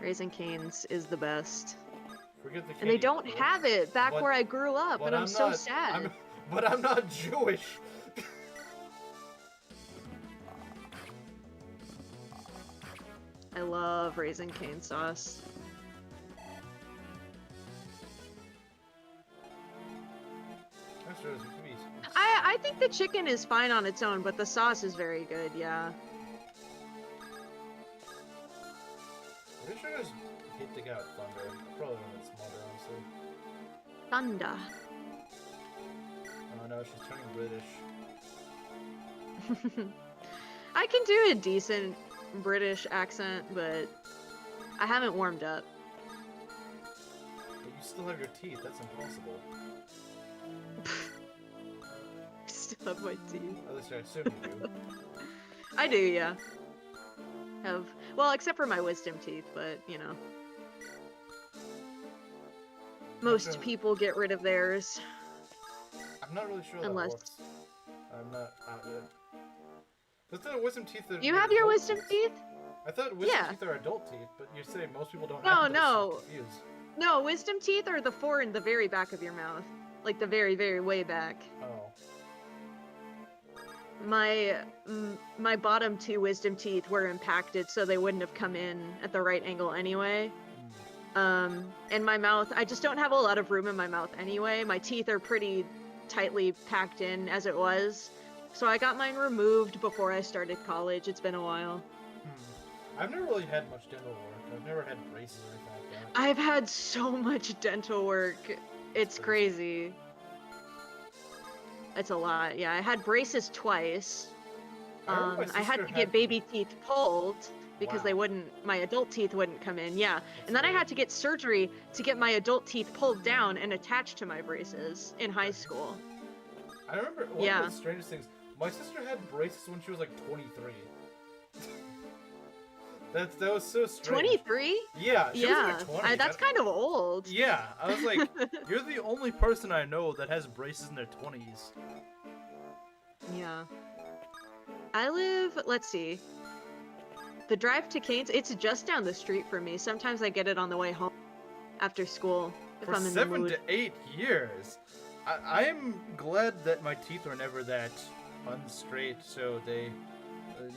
S1: Raising Cane's is the best.
S2: Forget the
S1: And they
S2: candy,
S1: don't
S2: though.
S1: have it back
S2: But-
S1: where I grew up,
S2: but
S1: and I'm so
S2: not-
S1: sad.
S2: But I'm not Jewish.
S1: I love Raising Cane sauce.
S2: That's true. It could be.
S1: I think the chicken is fine on its own, but the sauce is very good, yeah.
S2: Pretty sure I just hit the guy with thunder. Probably one that's smarter, honestly.
S1: Thunder.
S2: Oh no, she's turning British.
S1: I can do a decent British accent, but I haven't warmed up.
S2: But you still have your teeth. That's impossible.
S1: Still have my teeth.
S2: At least I assume you do.
S1: I do, yeah. Well, except for my wisdom teeth, but, you know. Most people get rid of theirs.
S2: I'm not really sure
S1: Unless-
S2: that works. I'm not out yet. But the wisdom teeth are
S1: You have your
S2: adult
S1: wisdom teeth?
S2: I thought wisdom
S1: Yeah.
S2: teeth are adult teeth, but you're saying most people don't
S1: No,
S2: have those.
S1: no.
S2: I'm confused.
S1: No, wisdom teeth are the four in the very back of your mouth. Like the very, very way back.
S2: Oh.
S1: My bottom two wisdom teeth were impacted, so they wouldn't have come in at the right angle anyway. And my mouth, I just don't have a lot of room in my mouth anyway. My teeth are pretty tightly packed in as it was. So I got mine removed before I started college. It's been a while.
S2: I've never really had much dental work. I've never had braces or anything like that.
S1: I've had so much dental work. It's crazy. It's a lot. Yeah, I had braces twice. I had to get baby teeth pulled because they wouldn't, my adult teeth wouldn't come in. Yeah. And then I had to get surgery to get my adult teeth pulled down and attached to my braces in high school.
S2: I remember one of the strangest things. My sister had braces when she was like 23. That was so strange.
S1: 23?
S2: Yeah, she was in her 20s.
S1: That's kind of old.
S2: Yeah, I was like, you're the only person I know that has braces in their 20s.
S1: Yeah. I live, let's see. The drive to Canes, it's just down the street from me. Sometimes I get it on the way home after school if
S2: For
S1: I'm in
S2: 7
S1: the mood.
S2: to 8 years. I am glad that my teeth were never that unstraight, so they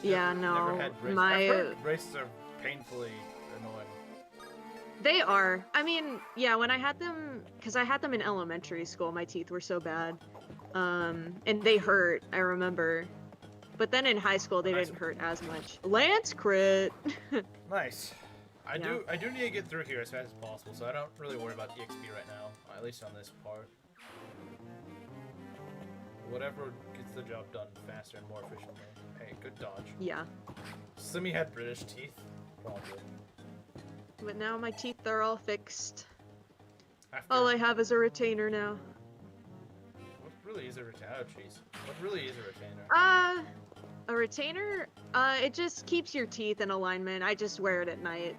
S1: Yeah,
S2: never
S1: no,
S2: had braces.
S1: my-
S2: I've heard braces are painfully annoying.
S1: They are. I mean, yeah, when I had them, because I had them in elementary school, my teeth were so bad. And they hurt, I remember. But then in high school, they didn't hurt as much. Lance crit!
S2: Nice. I
S1: Yeah.
S2: do need to get through here as fast as possible, so I don't really worry about EXP right now, at least on this part. Whatever gets the job done faster and more efficiently. Hey, good dodge.
S1: Yeah.
S2: Slimmy had British teeth. All good.
S1: But now my teeth are all fixed.
S2: After,
S1: All I have is a retainer now.
S2: What really is a retainer? Oh, jeez. What really is a retainer?
S1: A retainer? It just keeps your teeth in alignment. I just wear it at night.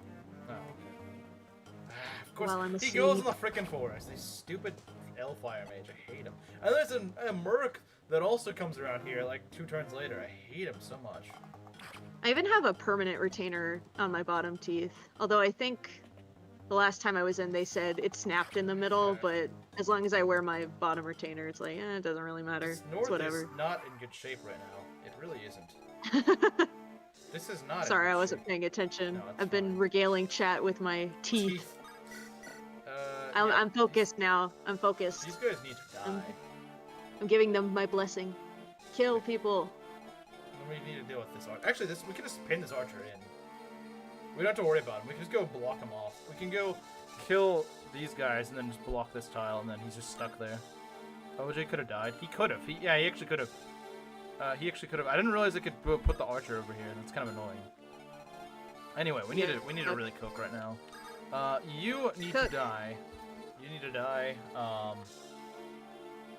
S2: Oh, okay. Of course,
S1: While I'm
S2: he goes in
S1: asleep.
S2: the frickin' forest. These stupid Hellfire Mage. I hate him. And there's a Merc that also comes around here like 2 turns later. I hate him so much.
S1: I even have a permanent retainer on my bottom teeth. Although I think the last time I was in, they said it snapped in the middle, but as long as I wear my bottom retainer, it's like, it doesn't really matter.
S2: This
S1: It's
S2: north
S1: whatever.
S2: is not in good shape right now. It really isn't. This is not.
S1: Sorry,
S2: in
S1: I
S2: good
S1: wasn't
S2: shape.
S1: paying attention.
S2: No, it's
S1: I've been
S2: fine.
S1: regaling chat with my teeth.
S2: Yeah,
S1: I'm focused now. I'm focused.
S2: These guys need to die.
S1: I'm giving them my blessing. Kill people.
S2: Then we need to deal with this archer. Actually, we can just pin this archer in. We don't have to worry about him. We can just go block him off. We can go kill these guys and then just block this tile, and then he's just stuck there. OJ could have died. He could have. Yeah, he actually could have. He actually could have. I didn't realize I could put the archer over here. That's kind of annoying. Anyway, we need to really cook right now. You need to die. You need to die.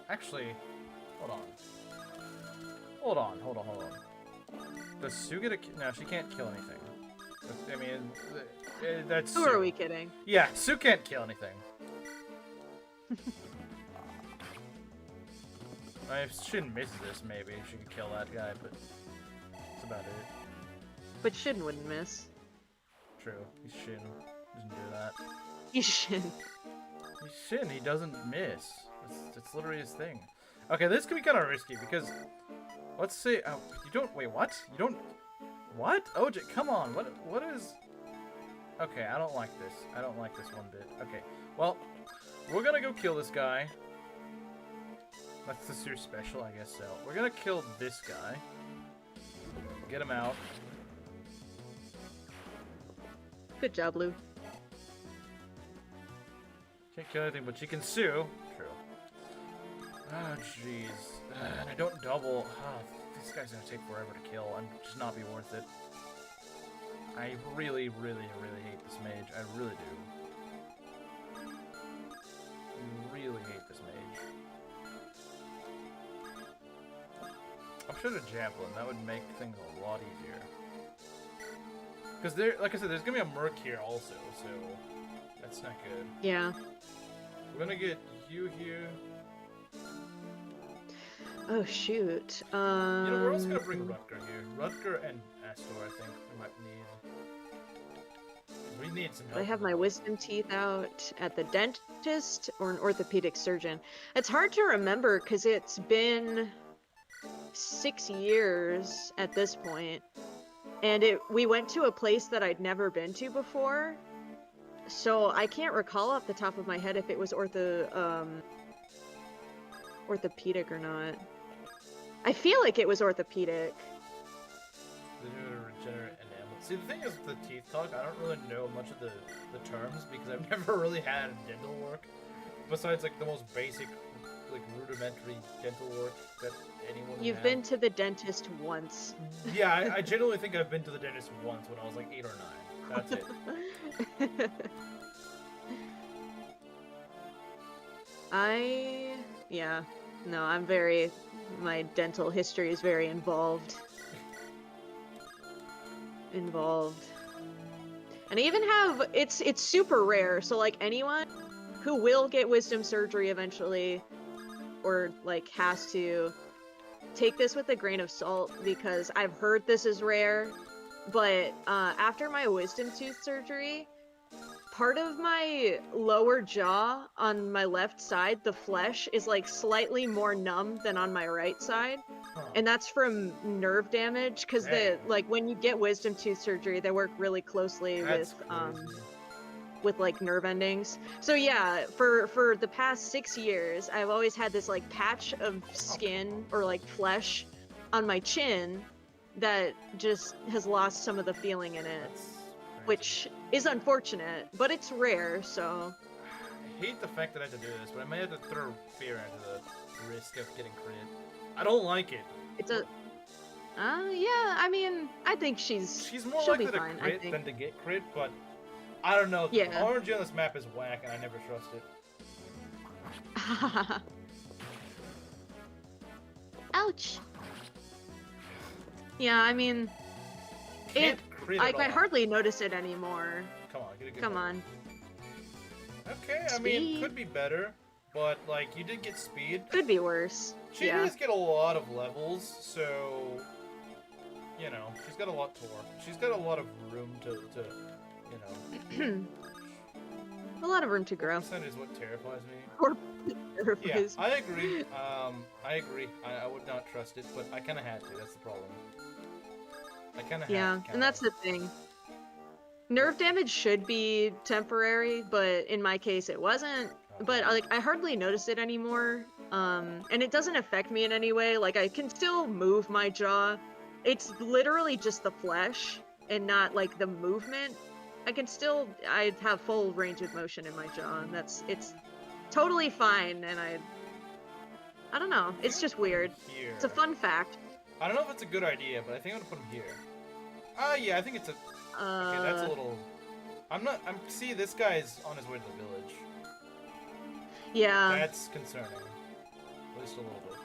S2: Actually, hold on. Hold on. Does Sue get a kill? No, she can't kill anything. I mean, that's
S1: Who
S2: Sue.
S1: are we kidding?
S2: Yeah, Sue can't kill anything. If Shin misses this, maybe she could kill that guy, but that's about it.
S1: But Shin wouldn't miss.
S2: True, he's Shin. Doesn't do that.
S1: He's Shin.
S2: He's Shin, he doesn't miss. It's literally his thing. Okay, this could be kind of risky because, let's say, you don't, wait, what? You don't, what? OJ, come on, what is, okay, I don't like this. I don't like this one bit. Okay, well, we're gonna go kill this guy. That's the Seer special, I guess so. We're gonna kill this guy. Get him out.
S1: Good job, Lou.
S2: Can't kill anything, but she can sue. True. Oh, jeez. And I don't double. This guy's gonna take forever to kill and just not be worth it. I really, really, really hate this mage. I really do. I really hate this mage. I should have javelin. That would make things a lot easier. Because there, like I said, there's gonna be a merc here also, so that's not good.
S1: Yeah.
S2: We're gonna get you here.
S1: Oh shoot.
S2: You know, we're also gonna bring Rutger here. Rutger and Astor, I think we might need. We need some help.
S1: I have my wisdom teeth out at the dentist or an orthopedic surgeon. It's hard to remember because it's been 6 years at this point, and we went to a place that I'd never been to before, so I can't recall off the top of my head if it was orthopedic or not. I feel like it was orthopedic.
S2: They do a regenerate enamel. See, the thing is with the teeth talk, I don't really know much of the terms because I've never really had dental work besides like the most basic, like rudimentary dental work that anyone would
S1: You've
S2: have.
S1: been to the dentist once.
S2: Yeah, I genuinely think I've been to the dentist once when I was like 8 or 9. That's it.
S1: My dental history is very involved. And I even have, it's super rare, so like anyone who will get wisdom surgery eventually, or like has to, take this with a grain of salt because I've heard this is rare, but after my wisdom tooth surgery, part of my lower jaw on my left side, the flesh, is like slightly more numb than on my right side.
S2: Huh.
S1: And that's from nerve damage, because the
S2: Dang.
S1: like when you get wisdom tooth surgery, they work really closely
S2: That's
S1: with
S2: crazy.
S1: like nerve endings. So yeah, for the past 6 years, I've always had this like patch of skin or like flesh on my chin that just has lost some of the feeling in it,
S2: That's crazy.
S1: which is unfortunate, but it's rare, so
S2: I hate the fact that I have to do this, but I may have to throw fear into the risk of getting crit. I don't like it.
S1: it's a yeah, I mean, I think
S2: She's more
S1: she'll
S2: likely
S1: be
S2: to
S1: fine, I
S2: crit
S1: think.
S2: than to get crit, but I don't know.
S1: Yeah.
S2: The RNG on this map is whack, and I never trust it.
S1: Ouch. Yeah, I mean,
S2: Can't crit at
S1: I
S2: all.
S1: hardly notice it anymore.
S2: Come on, get a good
S1: Come
S2: one.
S1: on.
S2: Okay, I mean,
S1: Speed.
S2: could be better, but like you did get speed.
S1: Could be worse.
S2: She
S1: Yeah.
S2: does get a lot of levels, so you know she's got a lot to work. She's got a lot of room to you know.
S1: A lot of room to grow.
S2: That is what terrifies me.
S1: Or
S2: Yeah, I agree. I agree. I would not trust it, but I kind of had to. That's the problem. I kind of
S1: yeah,
S2: had to.
S1: and that's the thing. Nerve damage should be temporary, but in my case it wasn't. But like I hardly notice it anymore. And it doesn't affect me in any way. Like I can still move my jaw. It's literally just the flesh and not like the movement. I have full range of motion in my jaw, and it's totally fine. And I don't know. It's just weird.
S2: Here.
S1: It's a fun fact.
S2: I don't know if it's a good idea, but I think I'm gonna put him here. Yeah, I think it's a. Okay, that's a little. See, this guy's on his way to the village.
S1: Yeah.
S2: That's concerning. At least a little bit.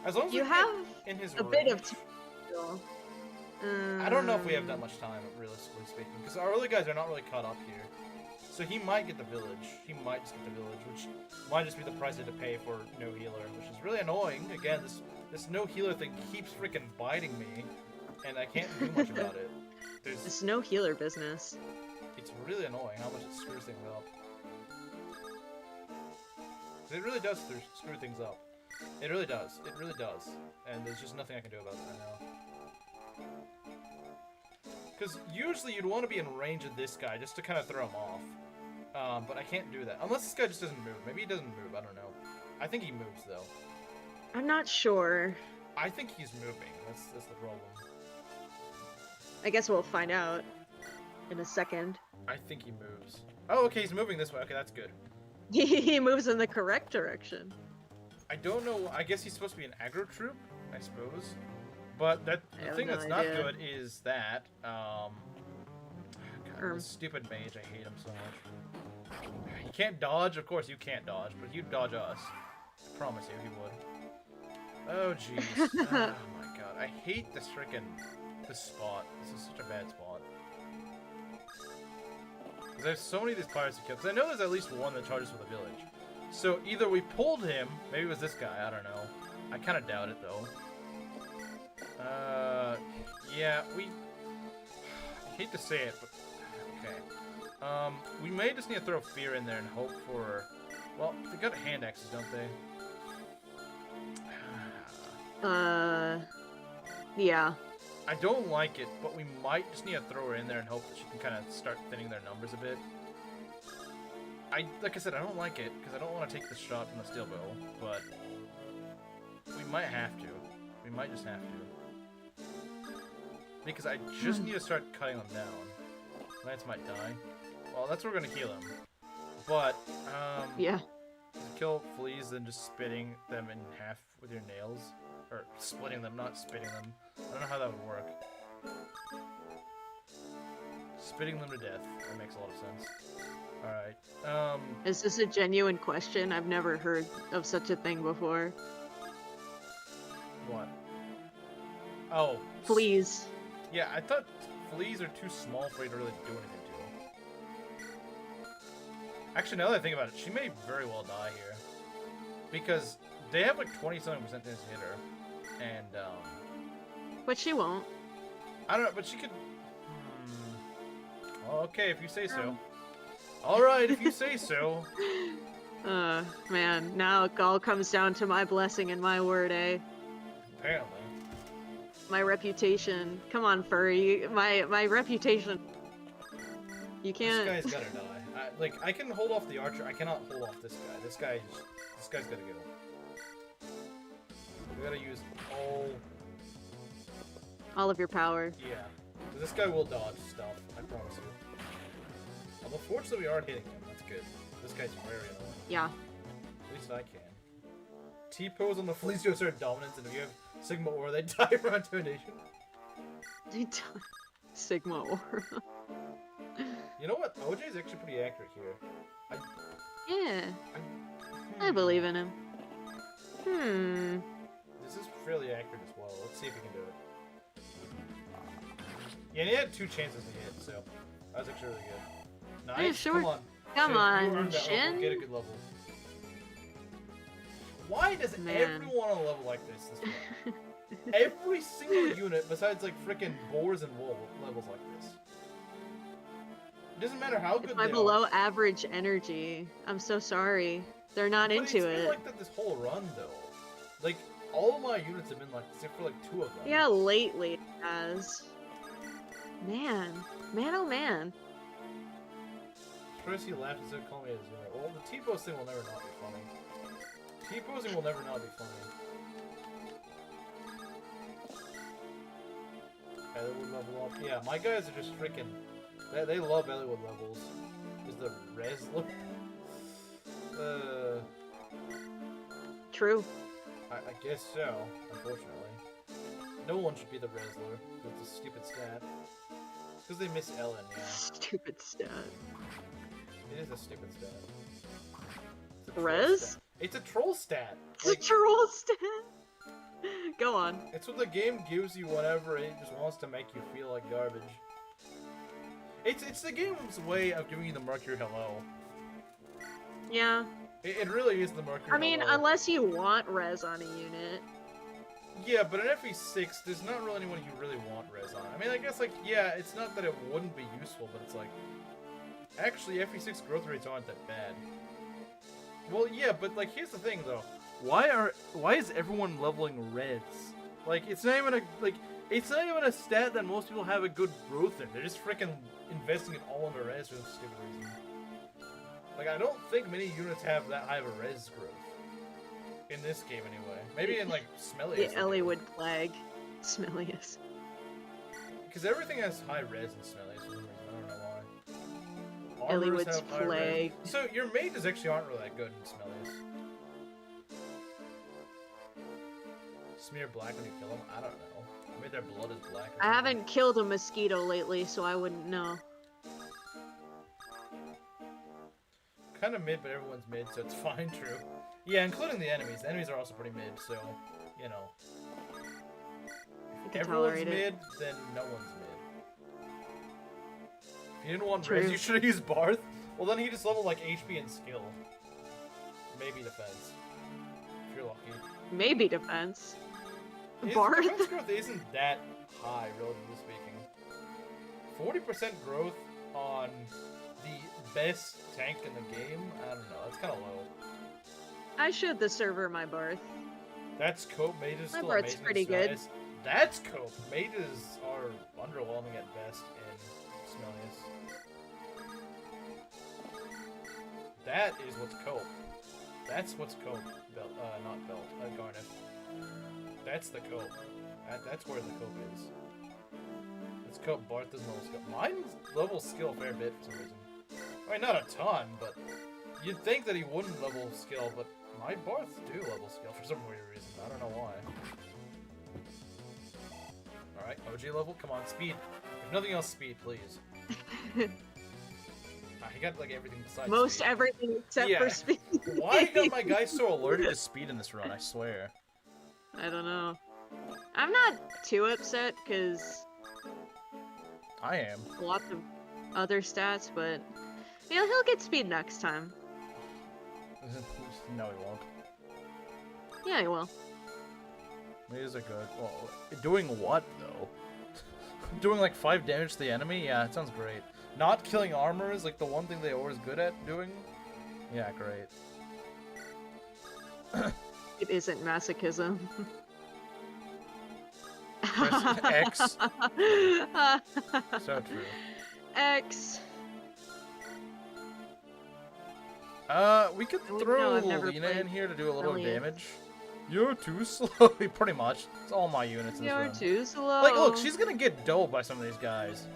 S2: As long as
S1: You
S2: we
S1: have
S2: get in his
S1: a
S2: range.
S1: bit of
S2: I don't know if we have that much time, realistically speaking, because our other guys are not really caught up here. So he might get the village. He might just get the village, which might just be the price I had to pay for no healer, which is really annoying. Again, this no healer thing keeps freaking biting me, and I can't do much about it.
S1: It's no healer business.
S2: It's really annoying how much it screws things up. It really does screw things up. It really does. It really does. And there's just nothing I can do about it right now. Because usually you'd want to be in range of this guy just to kind of throw him off. But I can't do that. Unless this guy just doesn't move. Maybe he doesn't move. I don't know. I think he moves, though.
S1: I'm not sure.
S2: I think he's moving. That's the problem.
S1: I guess we'll find out in a second.
S2: I think he moves. Oh, okay, he's moving this way. Okay, that's good.
S1: He moves in the correct direction.
S2: I don't know. I guess he's supposed to be an aggro troop, I suppose. But the
S1: have
S2: thing
S1: no
S2: that's not
S1: idea.
S2: good is that, God, this stupid mage, I hate him so much. He can't dodge, of course you can't dodge, but he'd dodge us. I promise you, he would. Oh, jeez. Oh, my God. I hate this spot. This is such a bad spot. Because I have so many of these pirates to kill. Because I know there's at least one that charges for the village. So either we pulled him, maybe it was this guy, I don't know. I kind of doubt it, though. Yeah, I hate to say it, but okay. We may just need to throw fear in there and hope for. Well, they got hand axes, don't they?
S1: Yeah.
S2: I don't like it, but we might just need to throw her in there and hope that she can kind of start thinning their numbers a bit. Like I said, I don't like it because I don't want to take the shot from the steel bow, but we might have to. We might just have to. Because I just need to start cutting them down. Lance might die. Well, that's where we're gonna heal him. But,
S1: Yeah.
S2: kill fleas than just spitting them in half with your nails. Or splitting them, not spitting them. I don't know how that would work. Spitting them to death. That makes a lot of sense. Alright.
S1: Is this a genuine question? I've never heard of such a thing before.
S2: What? Oh.
S1: Please.
S2: Yeah, I thought fleas are too small for you to really do anything to. Actually, now that I think about it, she may very well die here. Because they have like 20-something% chance to hit her. And,
S1: But she won't.
S2: I don't know, but she could... Well, okay, if you say so. Alright, if you say so.
S1: Man, now it all comes down to my blessing and my word, eh?
S2: Apparently.
S1: My reputation. Come on, furry. My reputation. You can't.
S2: This guy's gotta die. I can hold off the archer. I cannot hold off this guy. This guy's gotta go. We gotta use
S1: all of your power.
S2: Yeah. This guy will dodge stuff. I promise you. Although fortunately we aren't hitting him. That's good. This guy's very annoying.
S1: Yeah.
S2: At least I can. T-pose on the fleas to assert dominance, and if you have Sigma Aura, they die around donation.
S1: They die. Sigma Aura.
S2: You know what? OJ is actually pretty accurate here.
S1: Yeah. I believe in him.
S2: This is fairly accurate as well. Let's see if we can do it. Yeah, and he had 2 chances to hit, so that was actually really good. Nice.
S1: Yeah, sure.
S2: Come on.
S1: Come
S2: You
S1: on,
S2: earned that level.
S1: Shin.
S2: Get a good level. Why does everyone on a level like this run? Every single unit, besides like frickin' boars and wool, levels like this. It doesn't matter how good
S1: It's my
S2: they
S1: below
S2: are.
S1: average energy. I'm so sorry. They're not
S2: But
S1: into
S2: it's
S1: it.
S2: been like that this whole run, though. Like, all of my units have been like, except for like 2 of them.
S1: Yeah, lately it has. Man. Man, oh man.
S2: Percy laughed and said, call me a zero. Well, the T-pose thing will never not be funny. T-posing will never not be funny. Elliowood level up. Yeah, my guys are just freaking... They love Elliowood levels. Is the res look?
S1: True.
S2: I guess so, unfortunately. No one should be the Resler. That's a stupid stat. Because they miss Ellen, yeah.
S1: Stupid stat.
S2: It is a stupid stat. It's a troll
S1: Res?
S2: stat. It's a troll stat!
S1: It's a troll stat! Go on.
S2: It's what the game gives you whenever it just wants to make you feel like garbage. It's the game's way of giving you the Mercury hello.
S1: Yeah.
S2: It really is the Mercury
S1: I mean,
S2: hello.
S1: unless you want res on a unit.
S2: Yeah, but in FE6, there's not really anyone you really want res on. I mean, I guess, like, yeah, it's not that it wouldn't be useful, but it's like... Actually, FE6 growth rates aren't that bad. Well, yeah, but, like, here's the thing, though. Why is everyone leveling res? Like, it's not even a stat that most people have a good growth in. They're just freaking investing it all into res for some stupid reason. Like, I don't think many units have that high of a res growth. In this game, anyway. Maybe in, like, Smellius.
S1: The Elliowood Plague. Smellius.
S2: Because everything has high res in Smellius for some reason. I don't know why.
S1: Elliowood's
S2: Armors have high res.
S1: Plague.
S2: So, your mages actually aren't really that good in Smellius. Smear black when you kill them? I don't know. Maybe their blood is black or
S1: I haven't killed a mosquito lately, so I wouldn't know.
S2: Kind of mid, but everyone's mid, so it's fine, true. Yeah, including the enemies. The enemies are also pretty mid, so, you know. If
S1: can
S2: everyone's
S1: tolerate it.
S2: mid, then no one's mid. If you didn't want
S1: True.
S2: res, you should have used Barth. Well, then he just leveled, like, HP and skill. Maybe defense. If you're lucky.
S1: Maybe defense.
S2: His
S1: Barth?
S2: defense growth isn't that high, relatively speaking. 40% growth on the best tank in the game? I don't know, that's kind of low.
S1: I showed the server my birth.
S2: That's cope. Mages
S1: My
S2: still
S1: Barth's
S2: amazing.
S1: pretty good.
S2: Smellius. That's cope. Mages are underwhelming at best in Smellius. That is what's cope. That's what's cope. Belt, not belt. Garnet. That's the cope. That's where the cope is. It's cope. Barth doesn't level skill. Mine levels skill a fair bit for some reason. I mean, not a ton, but you'd think that he wouldn't level skill, but my Barths do level skill for some weird reason. I don't know why. Alright, OG level? Come on, speed. If nothing else, speed, please. He got, like, everything besides
S1: Most
S2: speed.
S1: everything except
S2: Yeah.
S1: for speed.
S2: Why got my guy so allergic to speed in this run, I swear.
S1: I don't know. I'm not too upset, because
S2: I am.
S1: lots of other stats, but you know, he'll get speed next time.
S2: No, he won't.
S1: Yeah, he will.
S2: These are good. Well, doing what, though? Doing, like, 5 damage to the enemy? Yeah, it sounds great. Not killing armor is like the one thing they're always good at doing. Yeah, great.
S1: It isn't masochism.
S2: Press X. So true.
S1: X.
S2: We could
S1: No,
S2: throw
S1: I've never
S2: Lilina in
S1: played
S2: here to do a little
S1: Brilliant.
S2: damage. You're too slow. Pretty much. It's all my units in this
S1: You're
S2: room.
S1: too slow.
S2: Like, look, she's gonna get dulled by some of these guys.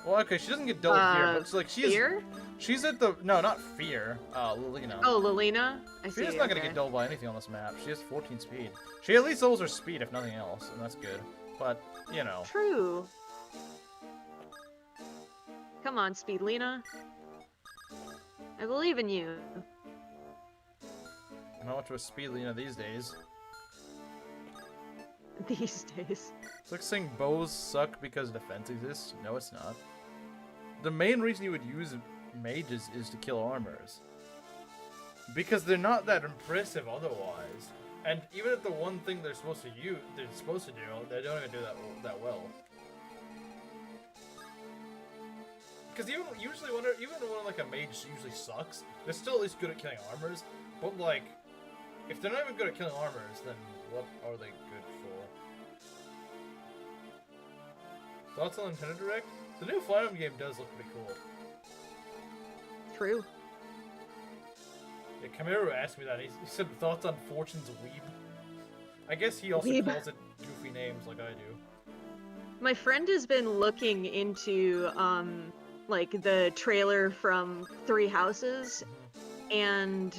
S2: Well, okay, she doesn't get dulled here, but
S1: Fear?
S2: She's at the not fear. Lilina.
S1: Oh, Lilina. I see.
S2: Fear's not gonna get dulled by anything on this map. She has 14 speed. She at least levels her speed, if nothing else, and that's good. But you know.
S1: True. Come on, Speedlina. I believe in you.
S2: I'm not much of a Speedlina these days.
S1: These days.
S2: It's like saying bows suck because defense exists. No, it's not. The main reason you would use mages is to kill armors. Because they're not that impressive otherwise. And even if the one thing they're supposed to do, they don't even do that well. Because even when like a mage usually sucks, they're still at least good at killing armors. But like, if they're not even good at killing armors, then what are they good for? Thoughts on Nintendo Direct? The new Fire Emblem game does look pretty cool.
S1: True.
S2: Yeah, Kamiru asked me that. He said thoughts on Fortune's Weeb. I guess he also
S1: Weeb.
S2: calls it goofy names like I do.
S1: My friend has been looking into like the trailer from Three Houses, and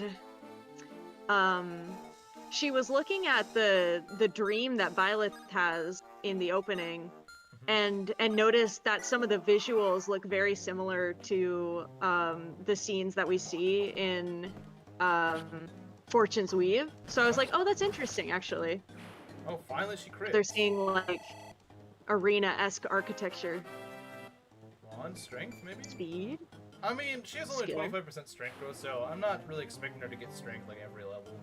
S1: she was looking at the dream that Violet has in the opening, and noticed that some of the visuals look very similar to the scenes that we see in Fortune's Weave. So I was like, oh, that's interesting, actually.
S2: Oh, finally she crits.
S1: They're seeing like arena-esque architecture.
S2: On strength, maybe?
S1: Speed?
S2: I mean, she has only
S1: Skill.
S2: 25% strength growth, so I'm not really expecting her to get strength like every level.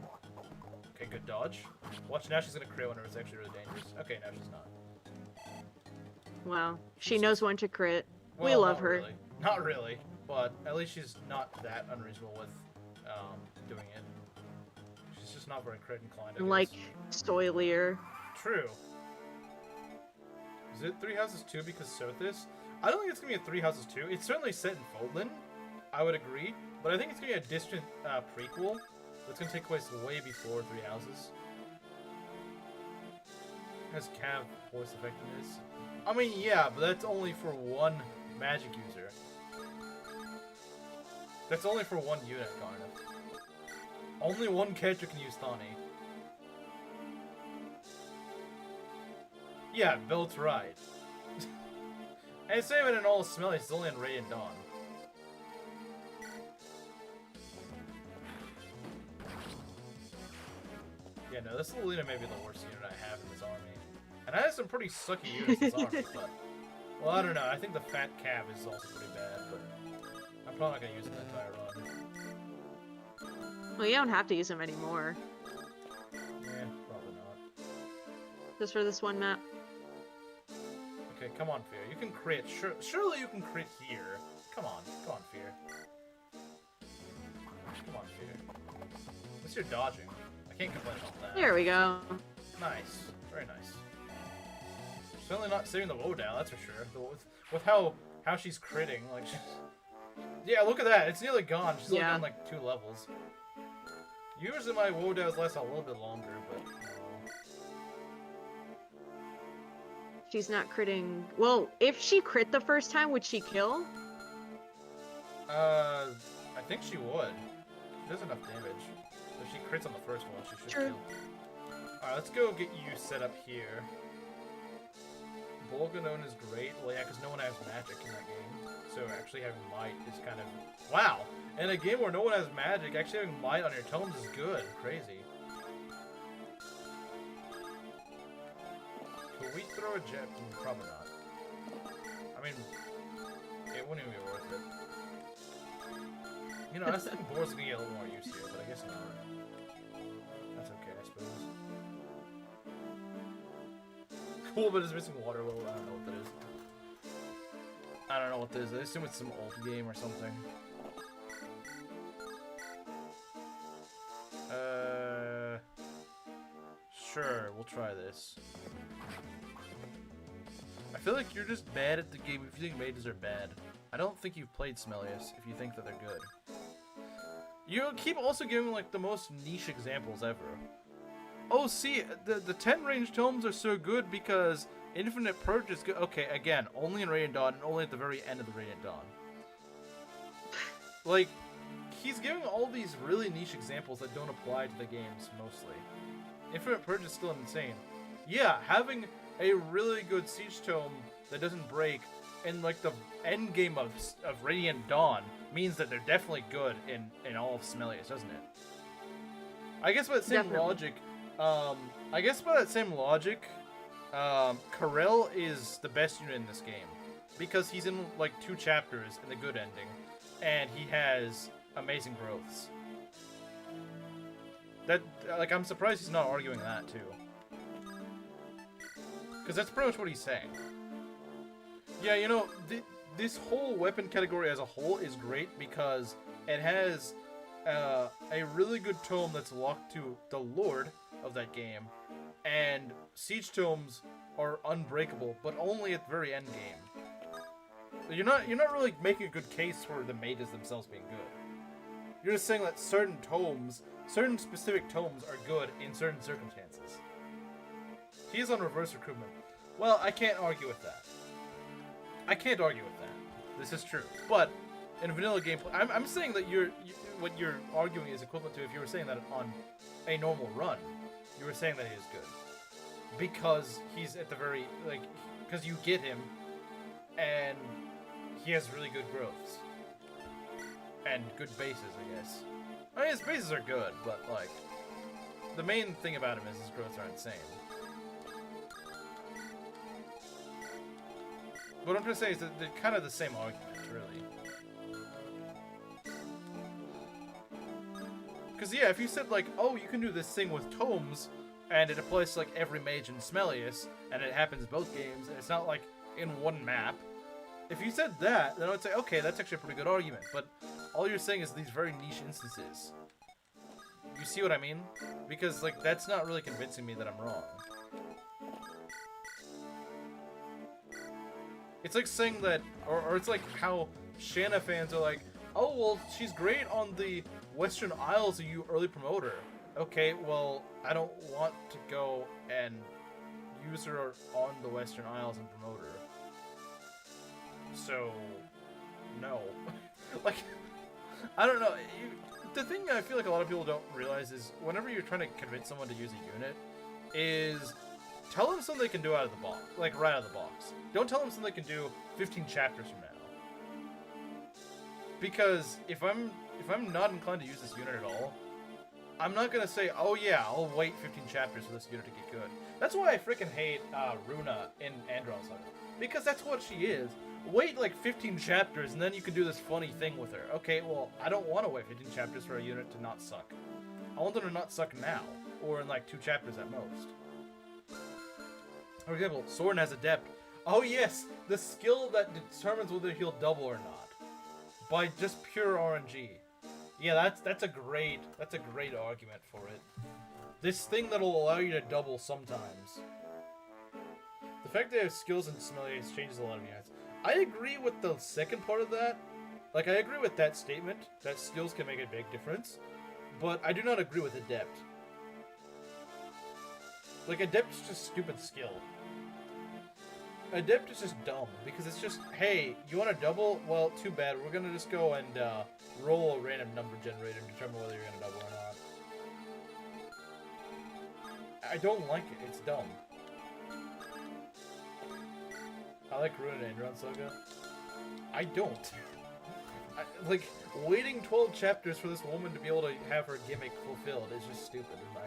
S2: Okay, good dodge. Watch, now she's gonna crit when it's actually really dangerous. Okay, now she's not.
S1: Wow. She knows when to crit. We
S2: Well,
S1: love
S2: not
S1: her.
S2: Really. Not really, but at least she's not that unreasonable with doing it. She's just not very crit inclined, I
S1: And
S2: guess.
S1: like Soilier.
S2: True. Is it Three Houses 2 because Sothis? I don't think it's going to be a Three Houses 2. It's certainly set in Fodlan, I would agree, but I think it's going to be a distant prequel that's going to take place way before Three Houses. Has Cav voice effectiveness? I mean, yeah, but that's only for one magic user. That's only for one unit, Garnet. Only one character can use Thani. Yeah, Belt's right. And it's not even in all smelly, it's only in Ray and Dawn. Yeah, no, this Lilina may be the worst unit I have in this army. And I have some pretty sucky units in this army, but... Well, I don't know, I think the Fat Cav is also pretty bad, but... I'm probably not gonna use it the entire run.
S1: Well, you don't have to use them anymore.
S2: Yeah, probably not.
S1: Just for this one map.
S2: Okay, come on, Fear. You can crit. Surely you can crit here. Come on, Fear. Come on, Fear. At least you're dodging. I can't complain about that.
S1: There we go.
S2: Nice. Very nice. Certainly not saving the woe down, that's for sure. With how she's critting, like she's... Yeah, look at that. It's nearly gone. She's only on like 2 levels. Usually my woe downs last a little bit longer, but...
S1: She's not critting. Well, if she crit the first time, would she kill?
S2: I think she would. She does enough damage. If she crits on the first one, she should
S1: True.
S2: kill. Alright, let's go get you set up here. Bolganon is great. Well, yeah, because no one has magic in that game. So actually having might is kind of... Wow! In a game where no one has magic, actually having might on your tomes is good. Crazy. Could we throw a jet? Probably not. I mean, it wouldn't even be worth it. You know, I was thinking Boar's gonna get a little more use here, but I guess not. That's okay, I suppose. Cool, but it's missing water. Well, I don't know what that is. I don't know what this is. I assume it's some old game or something. Sure, we'll try this. I feel like you're just bad at the game if you think mages are bad. I don't think you've played Smellius if you think that they're good. You keep also giving like the most niche examples ever. Oh, see, the 10 range tomes are so good because Infinite Purge is good. Okay, again, only in Radiant Dawn and only at the very end of the Radiant Dawn. Like, he's giving all these really niche examples that don't apply to the games mostly. Infinite Purge is still insane. Yeah, having a really good Siege Tome that doesn't break in like the end game of Radiant Dawn means that they're definitely good in all of Smellius, doesn't it? I guess by that same logic, Karel is the best unit in this game because he's in like 2 chapters in the good ending, and he has amazing growths. That, like, I'm surprised he's not arguing that too, because that's pretty much what he's saying. Yeah, you know, this whole weapon category as a whole is great because it has a really good tome that's locked to the Lord of that game, and Siege tomes are unbreakable, but only at the very end game. You're not really making a good case for the mages themselves being good. You're just saying that certain specific tomes are good in certain circumstances. He's on reverse recruitment. Well, I can't argue with that. This is true. But in vanilla gameplay, I'm saying that what you're arguing is equivalent to if you were saying that on a normal run. You were saying that he is good. Because he's at the very, like, because you get him, and he has really good growths. And good bases, I guess. I mean, his bases are good, but, like, the main thing about him is his growths are insane. What I'm trying to say is that they're kind of the same argument, really. Because, yeah, if you said, like, oh, you can do this thing with tomes, and it applies to, like, every mage in Smellius, and it happens both games, and it's not, like, in one map. If you said that, then I would say, okay, that's actually a pretty good argument, but all you're saying is these very niche instances. You see what I mean? Because, like, that's not really convincing me that I'm wrong. It's like saying that, or it's like how Shanna fans are like, oh, well, she's great on the Western Isles, so you early promote her. Okay, well, I don't want to go and use her on the Western Isles and promote her. So, no. Like, I don't know. The thing I feel like a lot of people don't realize is whenever you're trying to convince someone to use a unit, is tell them something they can do out of the box, like right out of the box. Don't tell them something they can do 15 chapters from now. Because if I'm not inclined to use this unit at all, I'm not gonna say, oh yeah, I'll wait 15 chapters for this unit to get good. That's why I freaking hate Runa in Andron Saga. Because that's what she is. Wait like 15 chapters and then you can do this funny thing with her. Okay, well, I don't want to wait 15 chapters for a unit to not suck. I want them to not suck now, or in like 2 chapters at most. For example, Soren has Adept. Oh yes, the skill that determines whether he'll double or not. By just pure RNG. Yeah, that's a great argument for it. This thing that'll allow you to double sometimes. The fact that they have skills in Smellius changes a lot of units. I agree with the second part of that. Like, I agree with that statement, that skills can make a big difference. But I do not agree with Adept. Like, Adept is just stupid skill. Adept is just dumb, because it's just, hey, you want to double? Well, too bad. We're going to just go and roll a random number generator and determine whether you're going to double or not. I don't like it. It's dumb. I like Runa and Andron Saga. I don't. Like, waiting 12 chapters for this woman to be able to have her gimmick fulfilled is just stupid, in my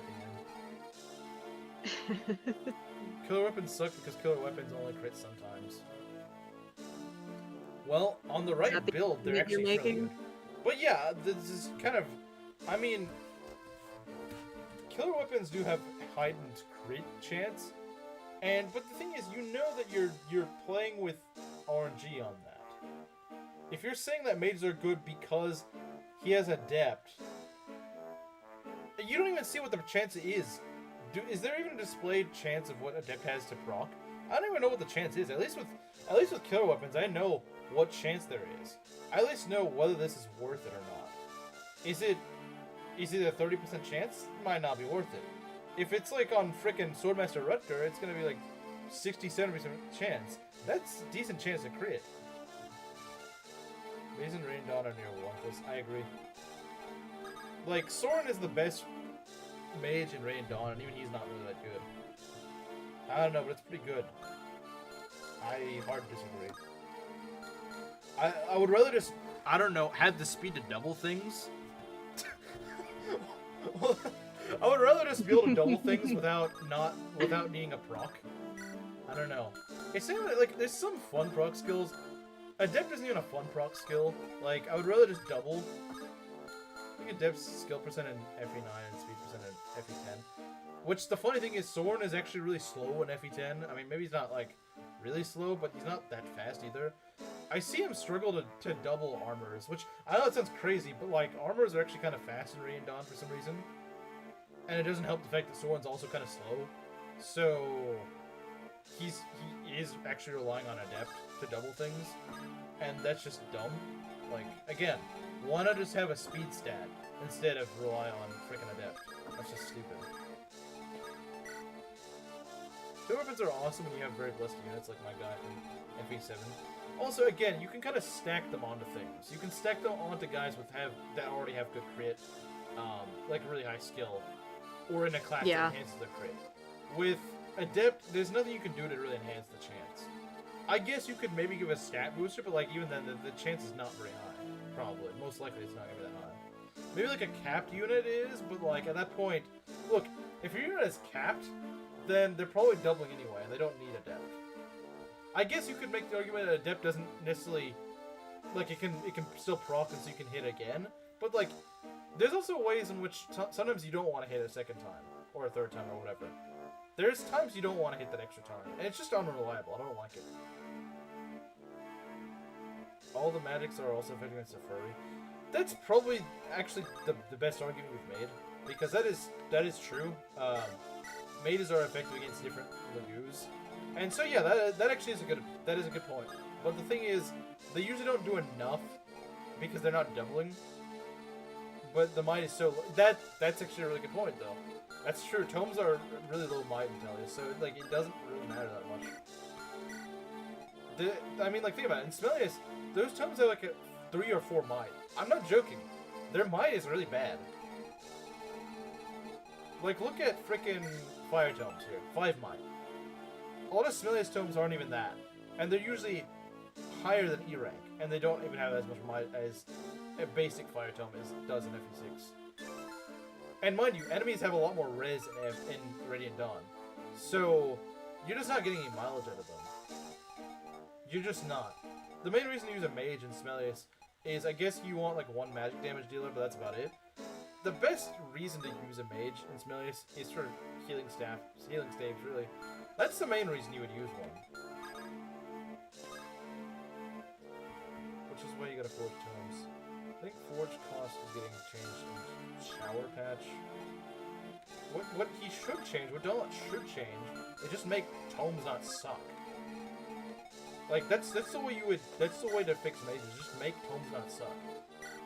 S2: opinion. Killer weapons suck because killer weapons only crit sometimes. Well, on the right build, they're actually really good. But yeah, this is kind of... I mean... Killer weapons do have heightened crit chance. But the thing is, you know that you're playing with RNG on that. if you're saying that mages are good because he has Adept, you don't even see what the chance is. Is there even a displayed chance of what Adept has to proc? I don't even know what the chance is. At least with killer weapons, I know what chance there is. I at least know whether this is worth it or not. Is it a 30% chance? It might not be worth it. If it's like on frickin' Swordmaster Rutger, it's gonna be like 60-70% chance. That's a decent chance to crit. Maze and Rain Dawn are near worthless. I agree. Like, Soren is the best mage in Rain Dawn, and even he's not really that good. I don't know, but it's pretty good. I hard disagree. I would rather just, I don't know, have the speed to double things. I would rather just be able to double things without needing a proc. I don't know. It seems like there's some fun proc skills. Adept isn't even a fun proc skill. Like, I would rather just double. I think Adept's skill percent in FE9 and speed percent in FE10. Which, the funny thing is, Soren is actually really slow in FE10. I mean, maybe he's not, like, really slow, but he's not that fast either. I see him struggle to double armors, which, I know it sounds crazy, but, like, armors are actually kind of fast in Rain Dawn for some reason. And it doesn't help the fact that Soren's also kind of slow. So, he is actually relying on Adept to double things, and that's just dumb. Like, again, why not just have a speed stat instead of rely on freaking Adept? That's just stupid. Two weapons are awesome when you have very blessed units like my guy from FE7. Also, again, you can kind of stack them onto things. You can stack them onto guys that already have good crit, like really high skill, or in a class that enhances their crit. With Adept, there's nothing you can do to really enhance the chance. I guess you could maybe give a stat booster, but like even then, the chance is not very high. Probably. Most likely it's not going to be that high. Maybe like a capped unit is, but like at that point, look, if your unit is capped, then they're probably doubling anyway, and they don't need Adept. I guess you could make the argument that Adept doesn't necessarily, like, it can still proc and so you can hit again, but like, there's also ways in which sometimes you don't want to hit a second time, or a third time, or whatever. There's times you don't want to hit that extra time, and it's just unreliable. I don't like it. All the magics are also effective against a furry. That's probably actually the best argument we've made, because that is true. Mages are effective against different Lagoos. And so yeah, that actually is a good point. But the thing is, they usually don't do enough because they're not doubling. But the might is so that's actually a really good point though. That's true. Tomes are really low might intelligence, so like it doesn't really matter that much. I mean, like think about it. In Smelius, those tomes are like a 3 or 4 might. I'm not joking. Their might is really bad. Like look at frickin' fire tomes here. 5 might. A lot of Smelius tomes aren't even that, and they're usually higher than E rank, and they don't even have as much might as a basic fire tome does in FE6. And mind you, enemies have a lot more res in Radiant Dawn, so you're just not getting any mileage out of them. You're just not. The main reason to use a mage in Smelius is I guess you want like 1 magic damage dealer, but that's about it. The best reason to use a mage in Smelius is for healing staves, really. That's the main reason you would use one. Which is why you gotta forge tomes. I think forge cost is getting changed in shower patch. What he should change, what Donut should change, is just make tomes not suck. Like that's the way to fix mages, just make tomes not suck.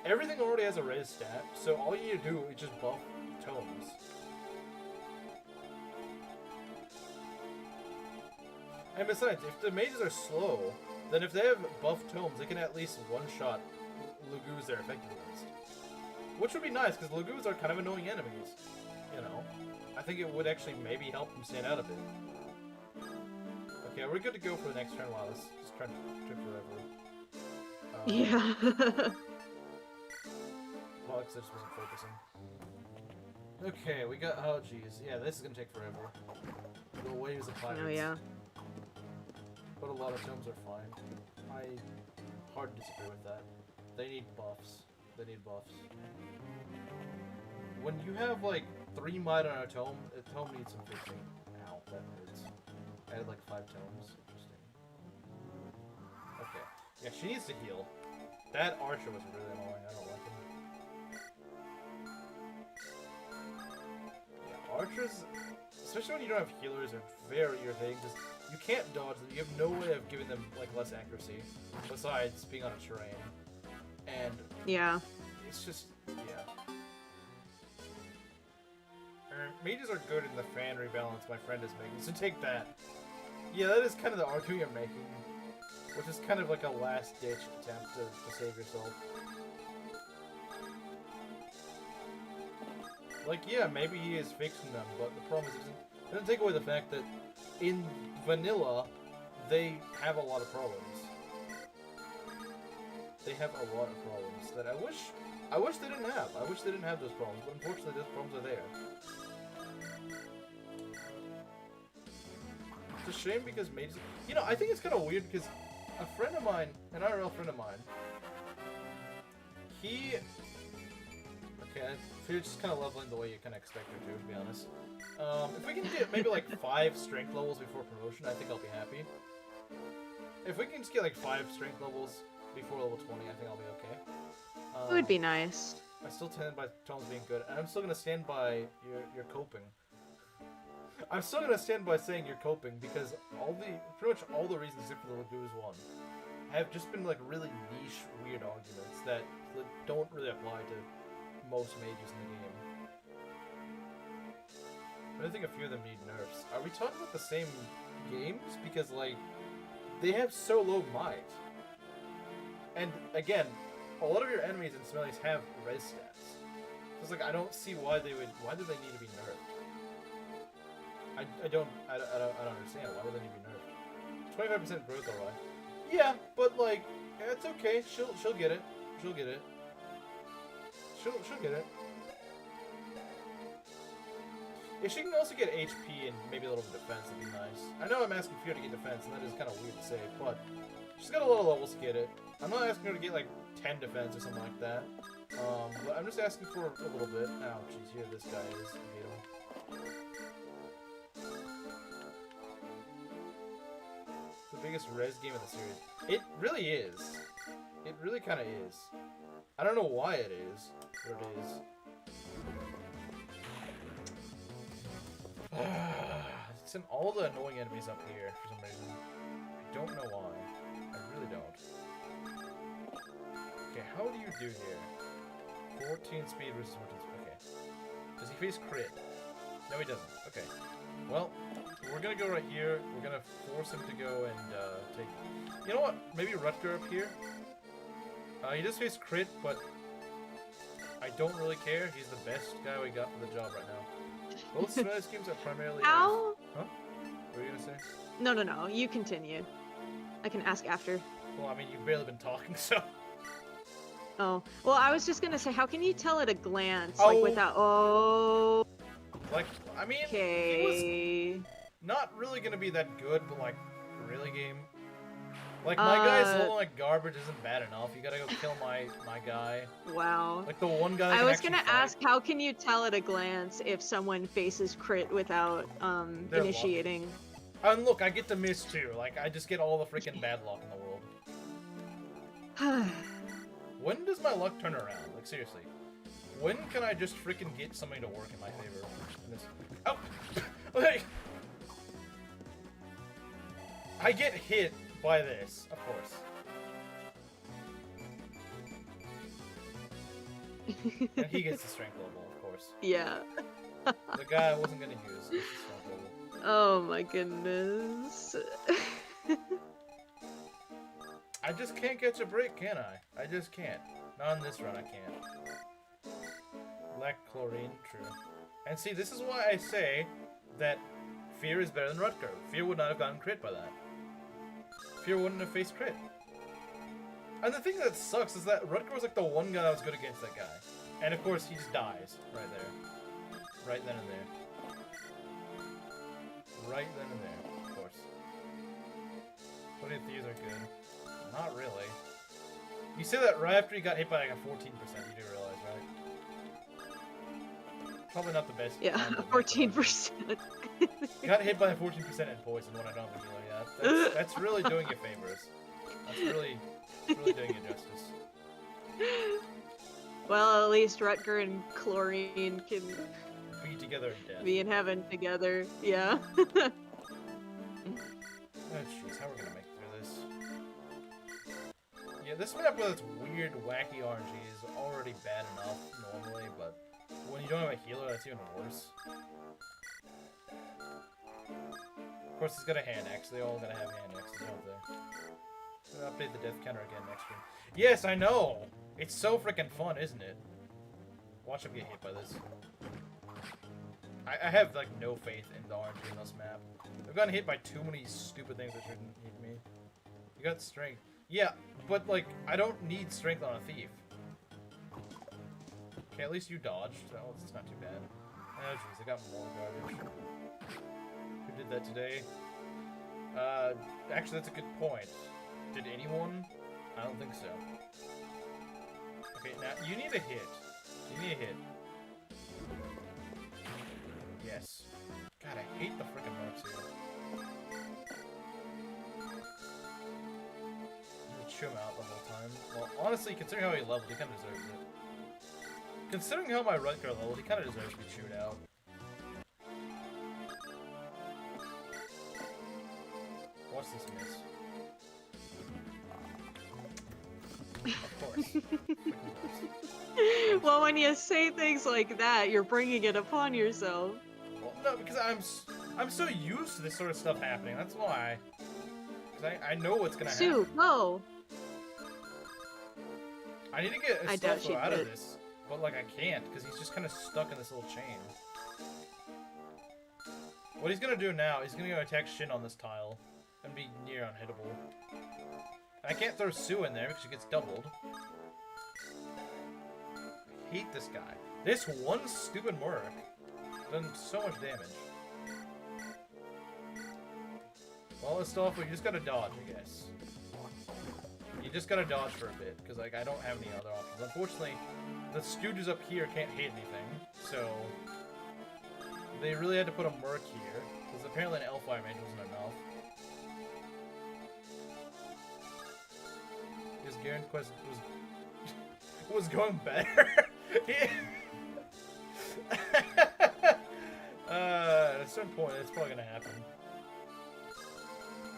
S2: Everything already has a res stat, so all you need to do is just buff tomes. And besides, if the mages are slow, then if they have buff tomes, they can at least one-shot Lagoos they're effective against. Which would be nice, because Lagoos are kind of annoying enemies. You know? I think it would actually maybe help them stand out a bit. Okay, we're good to go for the next turn. Wow, this turn took forever.
S1: Yeah.
S2: Well, because I just wasn't focusing. Okay, we got... Oh, jeez. Yeah, this is going to take forever. The waves of pirates.
S1: Oh, yeah.
S2: But a lot of tomes are fine. I hard to disagree with that. They need buffs. They need buffs. When you have like 3 might on a tome needs some fixing. Ow, that hurts. I had like 5 tomes. Interesting. Okay. Yeah, she needs to heal. That Archer was really annoying. I don't like him. Yeah, Archers, especially when you don't have healers, are very irritating because you can't dodge them. You have no way of giving them like less accuracy besides being on a terrain. And
S1: Yeah.
S2: it's just, yeah. Mages are good in the fan rebalance my friend is making, so take that. Yeah, that is kind of the argument you're making, which is kind of like a last-ditch attempt to save yourself. Like, yeah, maybe he is fixing them, but the problem is it doesn't take away the fact that in vanilla, they have a lot of problems. They have a lot of problems that I wish they didn't have. I wish they didn't have those problems, but unfortunately those problems are there. It's a shame because mages... You know, I think it's kind of weird because a friend of mine, an IRL friend of mine, he... Okay, I feel just kind of leveling the way you kind of expect her to be honest. If we can get maybe like 5 strength levels before promotion, I think I'll be happy. If we can just get like 5 strength levels before level 20, I think I'll be okay.
S1: It would be nice.
S2: I still stand by Tom's being good, and I'm still gonna stand by your coping. I'm still gonna stand by saying you're coping because pretty much all the reasons except for the Lagoos one have just been like really niche, weird arguments that don't really apply to most mages in the game. But I think a few of them need nerfs. Are we talking about the same games? Because like they have so low might, and again, a lot of your enemies in Smellies have res stats. So it's like I don't see why do they need to be nerfed? I don't understand. Why would they need to be nerfed? 25% growth, alright. Yeah, but like, it's okay. She'll get it. She'll get it. She'll get it. If she can also get HP and maybe a little bit of defense, that'd be nice. I know I'm asking Fear to get defense, and that is kind of weird to say, but she's got a lot of levels to get it. I'm not asking her to get like 10 defense or something like that. But I'm just asking for a little bit. Ow, jeez, here this guy is. I hate him. The biggest res game in the series. It really is. It really kind of is. I don't know why it is, but it is. It's in all the annoying enemies up here for some reason. I don't know why. I really don't. Okay, how do you do here? 14 speed versus 14 speed. Okay. Does he face crit? No, he doesn't. Okay. Well, we're gonna go right here. We're gonna force him to go and take... You know what? Maybe Rutger up here? He does face crit, but I don't really care. He's the best guy we got for the job right now. Both Smash games are primarily...
S1: Ow!
S2: Huh? What were you gonna say?
S1: No. You continue. I can ask after.
S2: Well, I mean, you've barely been talking, so...
S1: Oh. Well, I was just gonna say, how can you tell at a glance,
S2: Oh.
S1: like, without... Oh...
S2: Like, I mean,
S1: Okay...
S2: it was not really gonna be that good, but like, really game? Like, my guy's low like garbage isn't bad enough. You gotta go kill my guy.
S1: Wow.
S2: Like the one guy that
S1: I
S2: can
S1: was
S2: actually
S1: gonna
S2: fight.
S1: ask, how can you tell at a glance if someone faces crit without
S2: They're
S1: initiating?
S2: And look, I get to miss too. Like, I just get all the freaking bad luck in the world. When does my luck turn around? Like, seriously. When can I just freaking get something to work in my favor? Oh! Okay! I get hit by this, of course. And he gets the strength level, of course.
S1: Yeah.
S2: The guy I wasn't gonna use gets the strength level.
S1: Oh my goodness.
S2: I just can't catch a break, can I? I just can't. Not on this run, I can't. Lack chlorine, true. And see, this is why I say that Fear is better than Rutger. Fear would not have gotten crit by that. Fear wouldn't have faced crit. And the thing that sucks is that Rutger was like the one guy that was good against that guy. And of course, he just dies right there. Right then and there. Right then and there, of course. Plenty of thieves are good. Not really. You say that right after you got hit by like a 14%, you do realize, right? Probably not the best.
S1: Yeah, 14%.
S2: Got hit by a 14% and poisoned when I don't have a healer, yeah. That's really doing you favors. That's really doing you justice.
S1: Well, at least Rutger and Chlorine can
S2: Be together in death.
S1: be in heaven together. Yeah.
S2: Oh jeez, how are we gonna make it through this? Yeah, this map with its weird, wacky RNG is already bad enough normally, but when you don't have a healer, that's even worse. Of course, it's got a hand axe. They all gotta have hand axes, don't they? We'll update the death counter again next stream. Yes, I know! It's so freaking fun, isn't it? Watch him get hit by this. I have, like, no faith in the RNG in this map. I've gotten hit by too many stupid things that shouldn't hit me. You got strength. Yeah, but, like, I don't need strength on a thief. Okay, at least you dodged. Oh, it's not too bad. Oh, jeez, I got more garbage. Who did that today? Actually, that's a good point. Did anyone? I don't think so. Okay, now, you need a hit. You need a hit. Yes. God, I hate the frickin' marks here. I'm gonna chew him out the whole time. Well, honestly, considering how he leveled, he kinda deserves it. Considering how my Rutger leveled, he kinda deserves to be chewed out. Watch this miss. Of course.
S1: Well, when you say things like that, you're bringing it upon yourself.
S2: Well, no, because I'm so used to this sort of stuff happening. That's why. Because I know what's gonna happen.
S1: Sue, go!
S2: I need to get
S1: I doubt
S2: Estefo
S1: she
S2: out of
S1: did.
S2: this, but like I can't because he's just kind of stuck in this little chain. What he's gonna do now, he's gonna go attack Shin on this tile and be near unhittable. I can't throw Sue in there because she gets doubled. I hate this guy. This one stupid Murk done so much damage. Well, Estefo, you just gotta dodge, I guess. You just gotta dodge for a bit, because like I don't have any other options. Unfortunately, the Stooges up here can't hit anything, so they really had to put a Murk here, because apparently an Elfire Mage wasn't enough. His Garen quest was going better. At a certain point, it's probably gonna happen.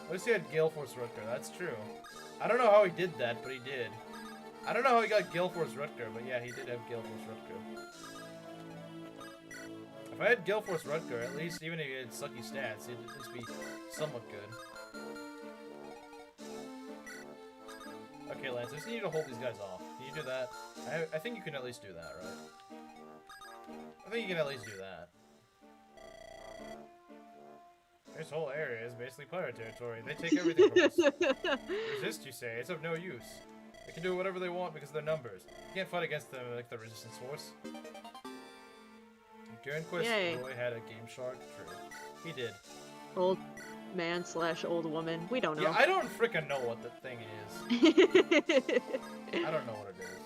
S2: At least he had Gale Force Rutger, that's true. I don't know how he did that, but he did. I don't know how he got Gale Force Rutger, but yeah, he did have Gale Force Rutger. If I had Gale Force Rutger, at least, even if he had sucky stats, he'd at least be somewhat good. Okay, Lance, I just need you to hold these guys off. Can you do that? I think you can at least do that, right? I think you can at least do that. This whole area is basically pirate territory. They take everything from us. Resist, you say? It's of no use. They can do whatever they want because of their numbers. You can't fight against them like the resistance force. Garen Quest Roy had a Game Shark? True. He did.
S1: Old man / old woman. We don't know.
S2: Yeah, I don't frickin' know what the thing is. I don't know what it is.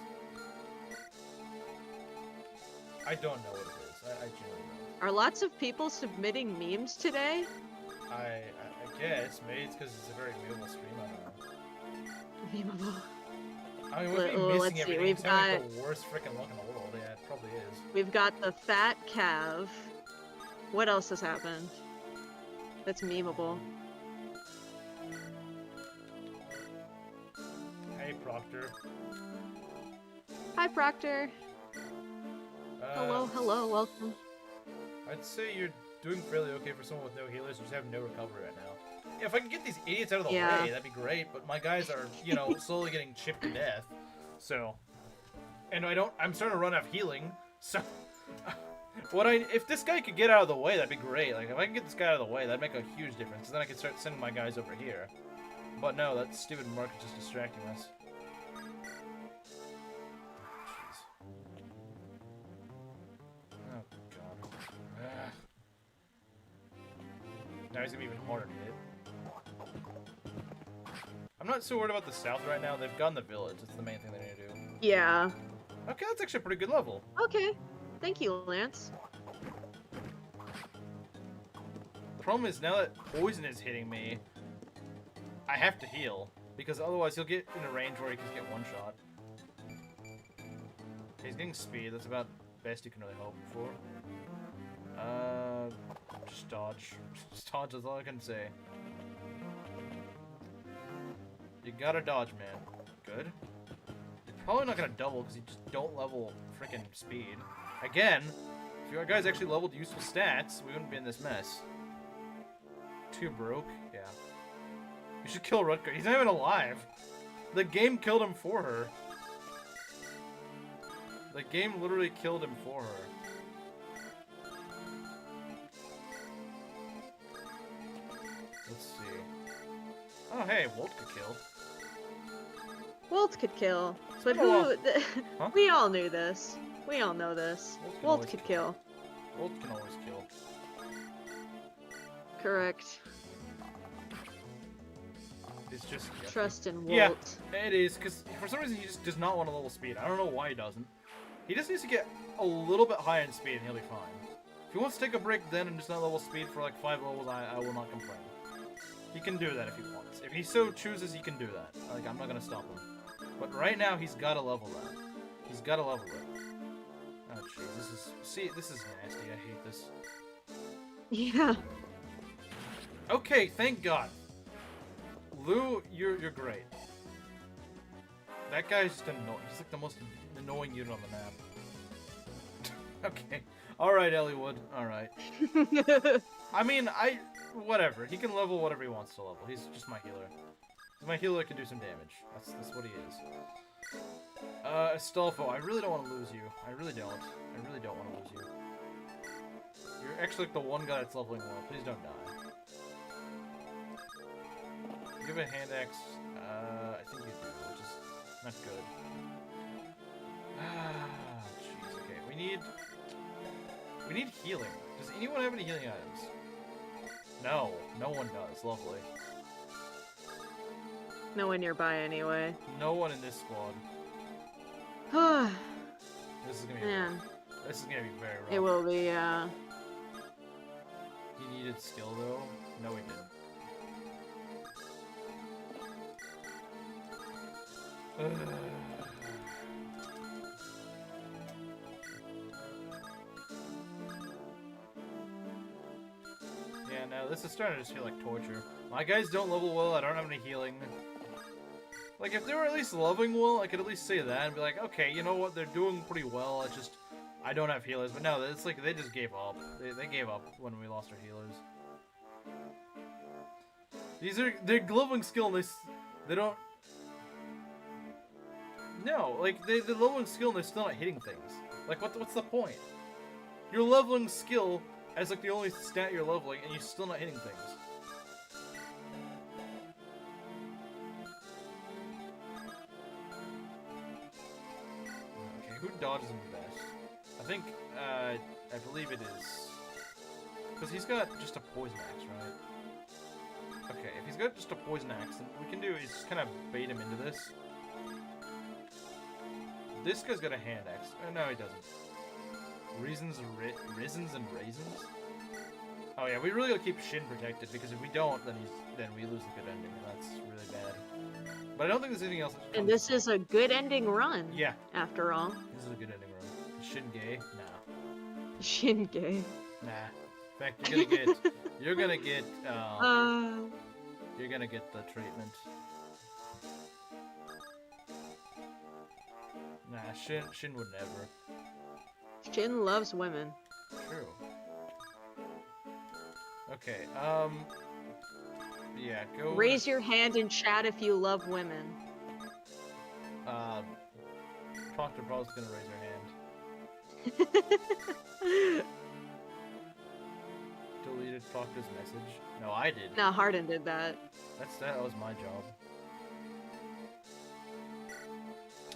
S2: I don't know what it is. I genuinely don't.
S1: Are lots of people submitting memes today?
S2: I guess. Maybe it's because it's a very memeable stream. I don't know.
S1: Memeable.
S2: I mean, we've been
S1: Let's
S2: missing
S1: see,
S2: everything.
S1: we've
S2: It's having like the worst freaking luck in the world. Yeah, it probably is.
S1: We've got the fat calf. What else has happened? That's memeable.
S2: Hey, Proctor.
S1: Hi, Proctor. Hello, welcome.
S2: I'd say you're doing fairly okay for someone with no healers. You just have no recovery right now. Yeah, if I can get these idiots out of the way, that'd be great. But my guys are, you know, slowly getting chipped to death. So, and I'm starting to run out of healing. So, if this guy could get out of the way, that'd be great. Like, if I can get this guy out of the way, that'd make a huge difference. Then I could start sending my guys over here. But no, that stupid Mark is just distracting us. Now he's gonna be even harder to hit. I'm not so worried about the south right now. They've gotten the village. That's the main thing they need to do.
S1: Yeah.
S2: Okay, that's actually a pretty good level.
S1: Okay. Thank you, Lance.
S2: The problem is, now that poison is hitting me, I have to heal. Because otherwise he'll get in a range where he can get one shot. Okay, he's getting speed. That's about the best you can really hope for. Just dodge. Just dodge, that's all I can say. You gotta dodge, man. Good. You're probably not gonna double because you just don't level freaking speed. Again, if you guys actually leveled useful stats, we wouldn't be in this mess. 2 broke? Yeah. You should kill Rutger. He's not even alive. The game killed him for her. The game literally killed him for her. Let's see. Oh, hey, Wolt could kill.
S1: Wolt could kill, but
S2: been a while. Huh?
S1: We all knew this. We all know this.
S2: Wolt can
S1: Wolt
S2: always
S1: could kill.
S2: Wolt can always kill.
S1: Correct.
S2: It's just... Yeah.
S1: Trust in Wolt.
S2: Yeah, it is, because for some reason he just does not want to level speed. I don't know why he doesn't. He just needs to get a little bit higher in speed and he'll be fine. If he wants to take a break then and just not level speed for like 5 levels, I will not complain. He can do that if he wants. If he so chooses, he can do that. Like, I'm not gonna stop him. But right now, he's gotta level that. He's gotta level it. Oh, jeez, this is... See, this is nasty. I hate this.
S1: Yeah.
S2: Okay, thank God. Lou, you're great. That guy's just annoying. He's like the most annoying unit on the map. Okay. Alright, Elliewood. Alright. I mean, whatever. He can level whatever he wants to level. He's just my healer. My healer can do some damage. That's what he is. Astolfo, I really don't want to lose you. I really don't. I really don't want to lose you. You're actually like the one guy that's leveling well. Please don't die. You have a hand axe. I think you do, which is not good. Ah, jeez. Okay, we need healing. Does anyone have any healing items? No, no one does. Lovely.
S1: No one nearby anyway.
S2: No one in this squad. This is gonna be
S1: Man.
S2: rough. This is gonna be very rough.
S1: It will be, yeah.
S2: He needed skill though. No, he didn't. Yeah, no, this is starting to just feel like torture. My guys don't level well, I don't have any healing. Like, if they were at least leveling well, I could at least say that and be like, okay, you know what, they're doing pretty well, it's just, I don't have healers. But no, it's like, they just gave up. They gave up when we lost our healers. They're leveling skill and they don't... No, like, they're leveling skill and they're still not hitting things. Like, what's the point? You're leveling skill as, like, the only stat you're leveling, and you're still not hitting things. Okay, who dodges him best? I think, I believe it is... Because he's got just a poison axe, right? Okay, if he's got just a poison axe, then what we can do is just kind of bait him into this. This guy's got a hand axe. Oh, no, he doesn't. Raisins and raisins? Oh yeah, we really gotta keep Shin protected because if we don't, then we lose the good ending. That's really bad. But I don't think there's anything else.
S1: And this is a good ending run.
S2: Yeah.
S1: After all.
S2: This is a good ending run. Is Shin gay? Nah.
S1: Shin gay.
S2: Nah. In fact, you're gonna get the treatment. Nah, Shin would never.
S1: Shin loves women.
S2: True. Okay, yeah, go...
S1: Raise your hand in chat if you love women.
S2: Proctor probably's gonna raise her hand. Deleted Proctor's message. No, I did.
S1: No, Hardin did that.
S2: That was my job.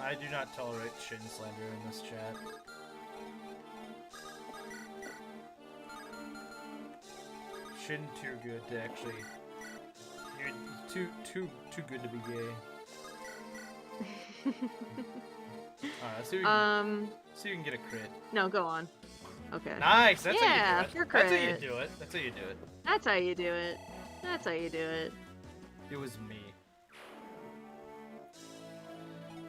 S2: I do not tolerate Shin slander in this chat. Shin too good to actually. You're too good to be gay. Alright, let's see if we can get a crit.
S1: No, go on. Okay.
S2: Nice. That's
S1: yeah,
S2: how you do it.
S1: your crit.
S2: That's how you do it. That's how you do it.
S1: That's how you do it. That's how you do it.
S2: It was me.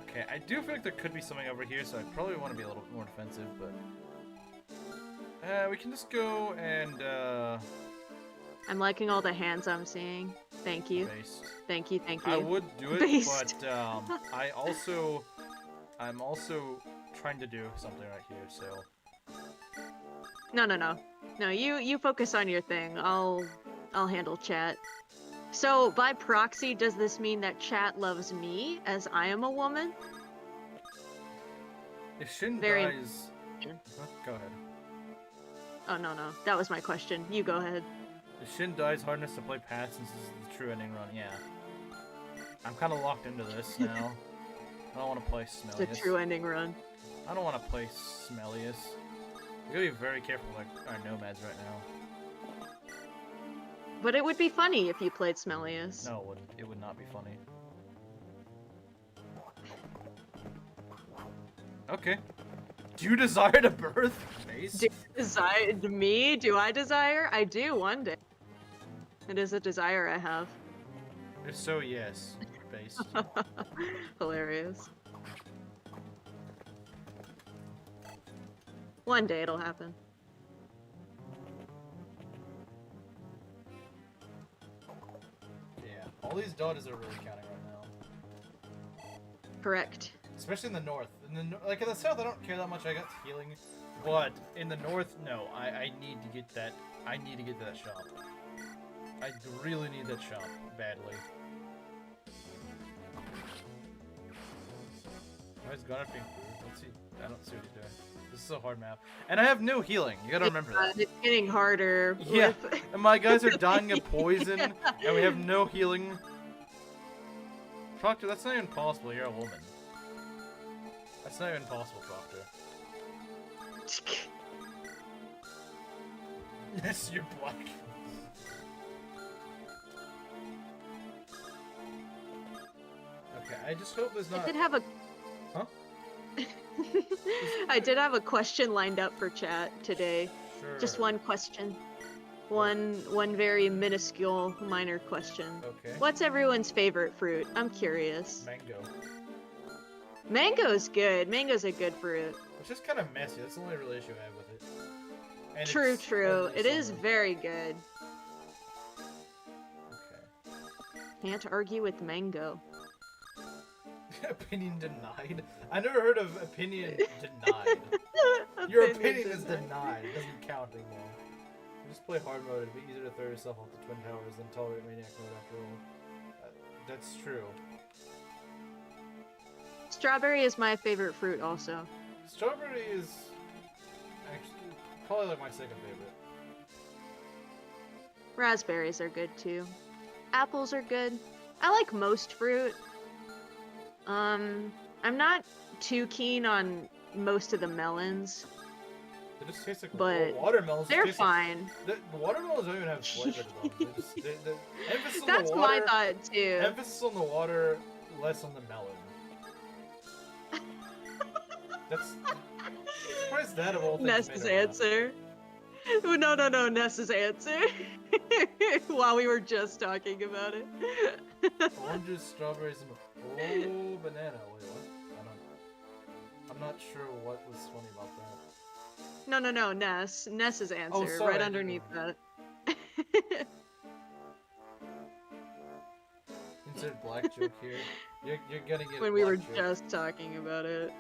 S2: Okay, I do feel like there could be something over here, so I probably want to be a little bit more defensive, but... we can just go and,
S1: I'm liking all the hands I'm seeing. Thank you.
S2: Based.
S1: Thank you, thank you.
S2: I would do it,
S1: Based.
S2: but, I'm also trying to do something right here, so...
S1: No, no, no. No, you focus on your thing. I'll handle chat. So, by proxy, does this mean that chat loves me, as I am a woman?
S2: If Shin
S1: Very-
S2: dies... Huh? Go ahead.
S1: Oh, no, no. That was my question. You go ahead.
S2: If Shin dies hard enough to play Pat since this is the true ending run, yeah. I'm kind of locked into this now. I don't want to play
S1: It's
S2: Smellius.
S1: a true ending run.
S2: I don't want to play Smellius. We gotta be very careful with our nomads right now.
S1: But it would be funny if you played Smellius.
S2: No, it wouldn't. It would not be funny. Okay. Do you desire to birth? Face?
S1: Do you desire me? Do I desire? I do one day. It is a desire I have.
S2: If so, yes. Based.
S1: Hilarious. One day it'll happen.
S2: Yeah. All these daughters are really counting right now.
S1: Correct.
S2: Especially in the north. Like in the south, I don't care that much. I got healing, but in the north, no. I need to get that. I need to get to that shop. I really need that shop badly. Why is Gunnar being rude? Let's see. I don't see what he's doing. This is a hard map, and I have no healing. You gotta remember that.
S1: It's getting harder.
S2: Yeah,
S1: with-
S2: and my guys are dying of poison,
S1: Yeah.
S2: and we have no healing. Proctor, that's not even possible. You're a woman. That's not even possible, Proctor. Yes, you're black. Okay, I just hope there's not...
S1: I did have a...
S2: Huh?
S1: I did have a question lined up for chat today.
S2: Sure.
S1: Just one question. One very minuscule, minor question.
S2: Okay.
S1: What's everyone's favorite fruit? I'm curious.
S2: Mango.
S1: Mango's good. Mango's a good fruit.
S2: It's just kind of messy. That's the only real issue I have with it. And
S1: True,
S2: it's
S1: true.
S2: ugly
S1: It is
S2: somewhere.
S1: very good.
S2: Okay.
S1: Can't argue with mango.
S2: Opinion denied? I never heard of opinion denied. Your opinion is denied. It doesn't count anymore. You just play hard mode. It'd be easier to throw yourself off the Twin Towers than tolerate maniac mode after all. That's true.
S1: Strawberry is my favorite fruit also.
S2: Strawberry is actually probably like my second favorite.
S1: Raspberries are good too. Apples are good. I like most fruit. I'm not too keen on most of the melons.
S2: They just taste like
S1: But
S2: watermelons.
S1: They're
S2: taste like-
S1: fine.
S2: the watermelons don't even have flavor to them. The emphasis on
S1: That's
S2: the
S1: my
S2: water.
S1: thought too.
S2: Emphasis on the water, less on the melon. That's. I'm surprised that of all things.
S1: Ness's
S2: made it up.
S1: answer. No, no, no, Ness's answer. While we were just talking about it.
S2: Oranges, strawberries, and oh, banana. Wait, what? I don't. I'm not sure what was funny about that.
S1: No, no, no, Ness. Ness's answer,
S2: sorry, I
S1: right
S2: didn't
S1: underneath
S2: know.
S1: that.
S2: Insert black joke here. You're gonna get.
S1: When we were
S2: black joke.
S1: just talking about it.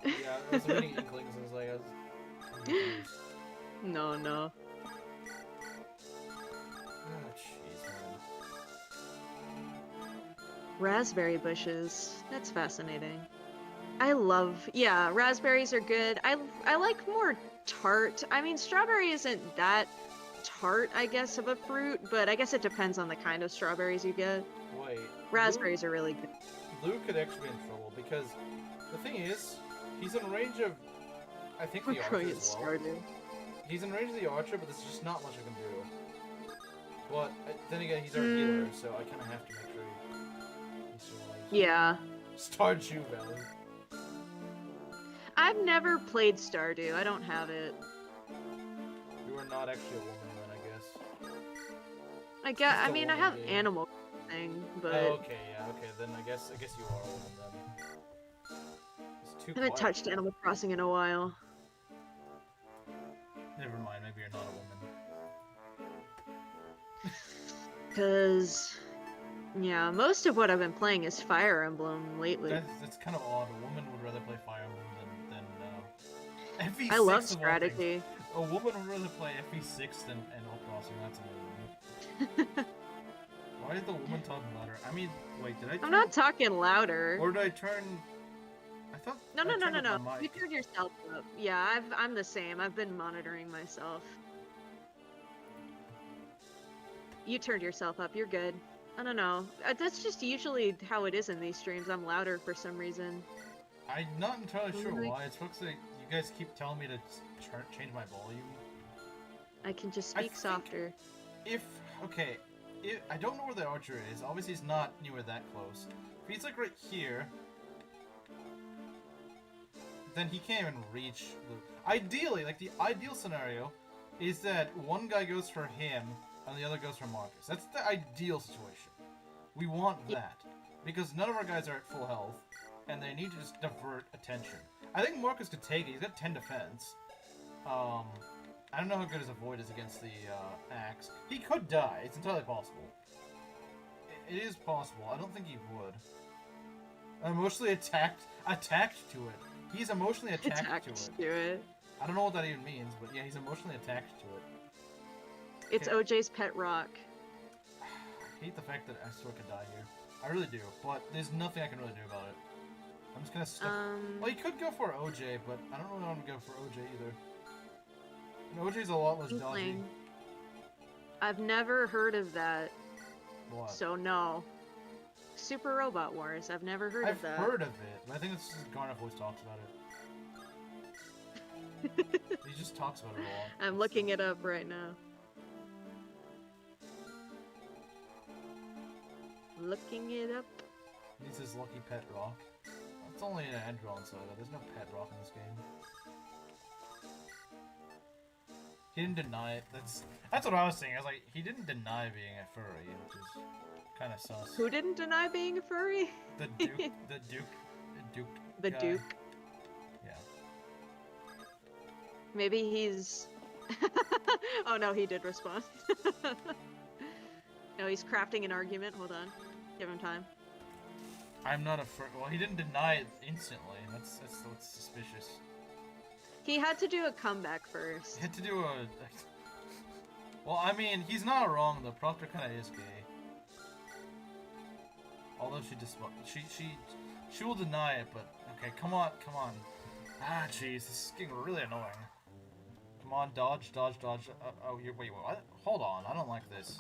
S2: Yeah, I was reading inklings and I was like, I was confused.
S1: No, no.
S2: Oh, jeez, man.
S1: Raspberry bushes. That's fascinating. Yeah, raspberries are good. I like more tart. I mean, strawberry isn't that tart, I guess, of a fruit, but I guess it depends on the kind of strawberries you get.
S2: Wait.
S1: Raspberries are really good.
S2: Lou could actually be in trouble because the thing is, he's in range of, I think,
S1: We're
S2: the archer
S1: going to get
S2: as well.
S1: started.
S2: He's in range of the archer, but there's just not much I can do. But then again, he's our healer, so I kind of have to make sure he survives.
S1: Yeah.
S2: Stardew Valley.
S1: I've never played Stardew. I don't have it.
S2: You are not actually a woman, then, I guess.
S1: I
S2: Just a
S1: mean, I
S2: woman
S1: have
S2: game.
S1: Animal thing, but
S2: Oh, okay, yeah, okay. Then I guess you are a woman then. It's too
S1: I haven't
S2: quiet.
S1: touched Animal Crossing in a while.
S2: Never mind. Maybe you're not a woman.
S1: Cause yeah, most of what I've been playing is Fire Emblem lately.
S2: That's kind of odd. A woman would rather play Fire Emblem than FE6
S1: I love
S2: of all things.
S1: strategy.
S2: A woman would rather play FE6 than Animal Crossing. That's amazing. Why is the woman talking louder? I mean, wait, did I?
S1: I'm not talking louder.
S2: Or did I turn? I thought.
S1: No.
S2: I turned up my
S1: You
S2: mic.
S1: turned yourself up. Yeah, I'm the same. I've been monitoring myself. You turned yourself up. You're good. I don't know. That's just usually how it is in these streams. I'm louder for some reason.
S2: I'm not entirely sure
S1: Like-
S2: why. It's supposed to. You guys keep telling me to change my volume.
S1: I can just
S2: I
S1: speak
S2: think-
S1: softer.
S2: Okay, I don't know where the Ogier is. Obviously, he's not anywhere that close. If he's like right here, then he can't even reach the. Ideally, like the ideal scenario, is that one guy goes for him and the other goes for Marcus. That's the ideal situation. We want that because none of our guys are at full health, and they need to just divert attention. I think Marcus could take it. He's got 10 defense. I don't know how good his avoid is against the axe. He could die. It's entirely possible. It is possible. I don't think he would. Emotionally attached to it. He's emotionally attached to it. I don't know what that even means, but yeah, he's emotionally attached to it.
S1: It's
S2: Okay.
S1: OJ's pet rock.
S2: I hate the fact that I still could die here. I really do, but there's nothing I can really do about it. I'm just gonna stick. Well, you could go for OJ, but I don't really want to go for OJ either. And OJ's a lot less dodgy.
S1: Inkling. I've never heard of that,
S2: What?
S1: so no. Super Robot Wars. I've never heard
S2: I've
S1: of that.
S2: heard of it, but I think it's just Garnet always talks about it. He just talks about it a lot.
S1: I'm looking it up right now. Looking it up.
S2: He's his lucky pet rock. It's only an Andron saga. There's no pet rock in this game. He didn't deny it. That's what I was saying. I was like, he didn't deny being a furry, which is kind of sus.
S1: Who didn't deny being a furry?
S2: The Duke.
S1: The
S2: guy.
S1: Duke.
S2: Yeah.
S1: Maybe he's... Oh no, he did respond. No, he's crafting an argument. Hold on. Give him time.
S2: I'm not a furry. Well, he didn't deny it instantly. That's what's suspicious.
S1: He had to do a comeback first.
S2: He had to do a... Well, I mean, he's not wrong, though. Proctor kind of is gay. Although she will deny it, but... Okay, come on. Ah, jeez, this is getting really annoying. Come on, dodge. Wait, what? Hold on, I don't like this.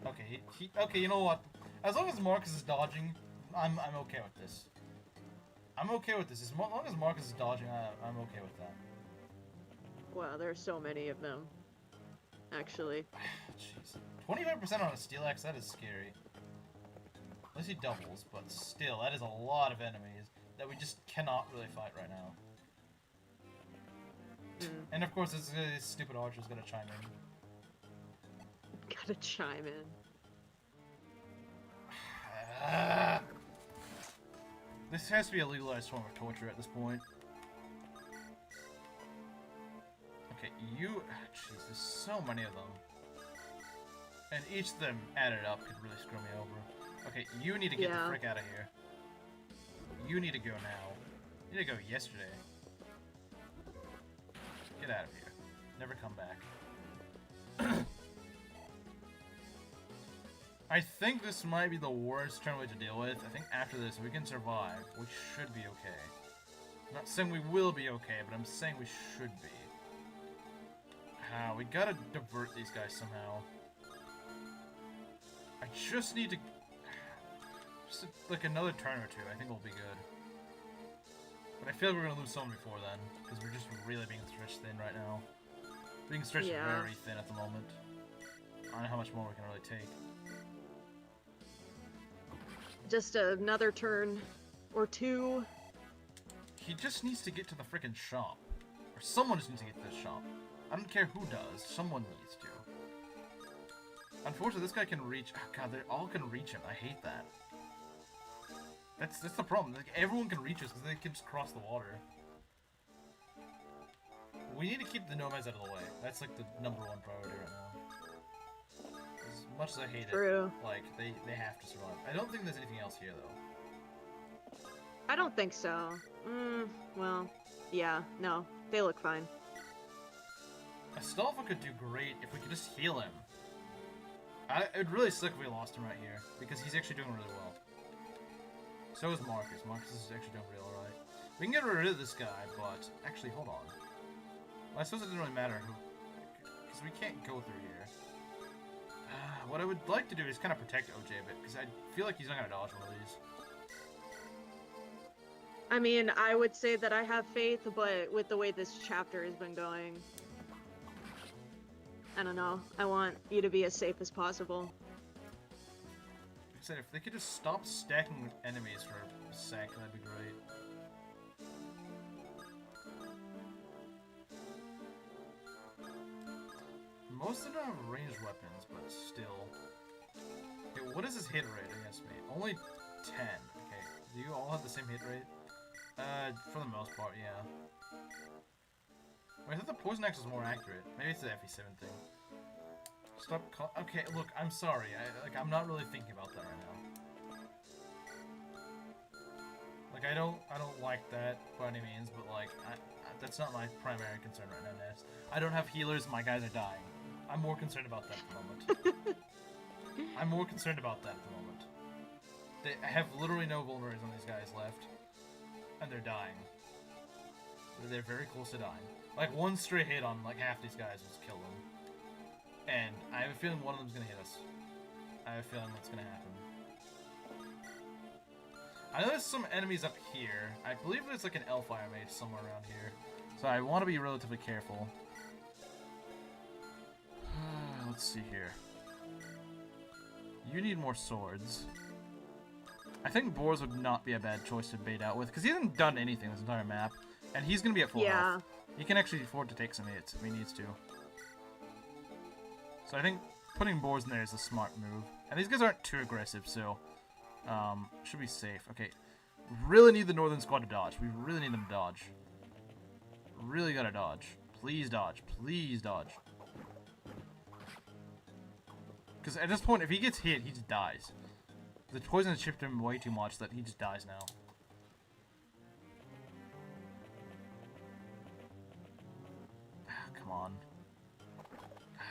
S2: Okay, okay, you know what? As long as Marcus is dodging, I'm okay with this. I'm okay with this. As long as Marcus is dodging, I'm okay with that.
S1: Wow, there's so many of them. Actually.
S2: Jeez. 25% on a steel axe, that is scary. At least he doubles, but still, that is a lot of enemies that we just cannot really fight right now. And of course, this stupid archer's gonna chime in.
S1: Gotta chime in.
S2: This has to be a legalized form of torture at this point. Okay, jeez, there's so many of them. And each of them added up could really screw me over. Okay, you need to get the frick out of here. You need to go now. You need to go yesterday. Get out of here. Never come back. I think this might be the worst turn we have to deal with. I think after this, we can survive. We should be okay. I'm not saying we will be okay, but I'm saying we should be. We gotta divert these guys somehow. I just need to... Just like another turn or two, I think we'll be good. But I feel like we're gonna lose someone before then, because we're just really being stretched thin right now. Being stretched very thin at the moment. I don't know how much more we can really take.
S1: Just another turn or two.
S2: He just needs to get to the frickin' shop. Or someone just needs to get to the shop. I don't care who does, someone needs to. Unfortunately, this guy can reach... Oh, God, they all can reach him. I hate that. That's the problem. Like, everyone can reach us because they can just cross the water. We need to keep the nomads out of the way. That's like the #1 priority right now. As much as I hate it, like, they have to survive. I don't think there's anything else here, though.
S1: I don't think so. Well, yeah, no. They look fine.
S2: Astolfo could do great if we could just heal him. It'd really suck if we lost him right here, because he's actually doing really well. So is Marcus. Marcus is actually doing real alright. We can get rid of this guy, but... Actually, hold on. Well, I suppose it doesn't really matter who... Because we can't go through here. What I would like to do is kind of protect Ogier a bit, because I feel like he's not going to dodge one of these.
S1: I mean, I would say that I have faith, but with the way this chapter has been going... I don't know. I want you to be as safe as possible.
S2: Like I said, if they could just stop stacking enemies for a sec, that'd be great. Most of them have ranged weapons, but still. Okay, what is his hit rate against me? Only 10. Okay, do you all have the same hit rate? For the most part, yeah. Wait, I thought the poison axe was more accurate. Maybe it's the FE7 thing. Stop okay, look, I'm sorry. I'm not really thinking about that right now. Like, I don't like that by any means, but like, that's not my primary concern right now, Ness. I don't have healers, my guys are dying. I'm more concerned about that at the moment. I'm more concerned about that at the moment. I have literally no vulneraries on these guys left. And they're dying. They're very close to dying. Like, one stray hit on, like, half these guys will just kill them. And I have a feeling one of them's gonna hit us. I have a feeling that's gonna happen. I know there's some enemies up here. I believe there's, like, an Elfire Mage somewhere around here. So I want to be relatively careful. Let's see here. You need more swords. I think boars would not be a bad choice to bait out with, because he hasn't done anything this entire map, and he's going to be at full health. He can actually afford to take some hits if he needs to. So I think putting boars in there is a smart move. And these guys aren't too aggressive, so should be safe. Okay, really need the Northern Squad to dodge. We really need them to dodge. Really gotta dodge. Please dodge. Please dodge. Because at this point, if he gets hit, he just dies. The poison has chipped him way too much that he just dies now. Come on.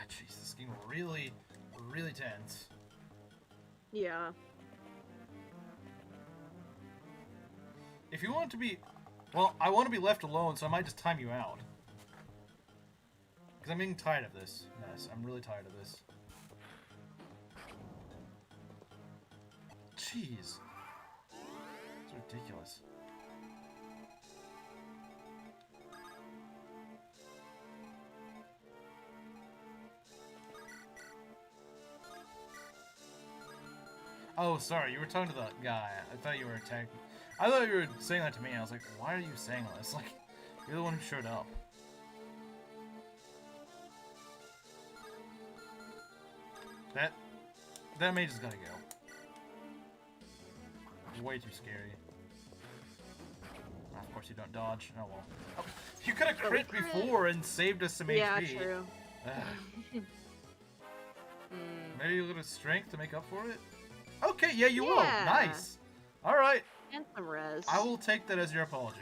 S2: Jeez, this game really, really tense.
S1: Yeah.
S2: If you want to be... Well, I want to be left alone, so I might just time you out. Because I'm getting tired of this. Yes, I'm really tired of this. Jeez. It's ridiculous. Oh, sorry, you were talking to the guy. I thought you were attacking. I thought you were saying that to me. I was like, why are you saying this? Like, you're the one who showed up. That mage is gonna go. Way too scary. Of course you don't dodge. Oh well. Oh, you could have crit before and saved us some HP.
S1: Yeah, true.
S2: Maybe a little strength to make up for it? Okay, yeah, you will. Nice. Alright.
S1: And some res.
S2: I will take that as your apology.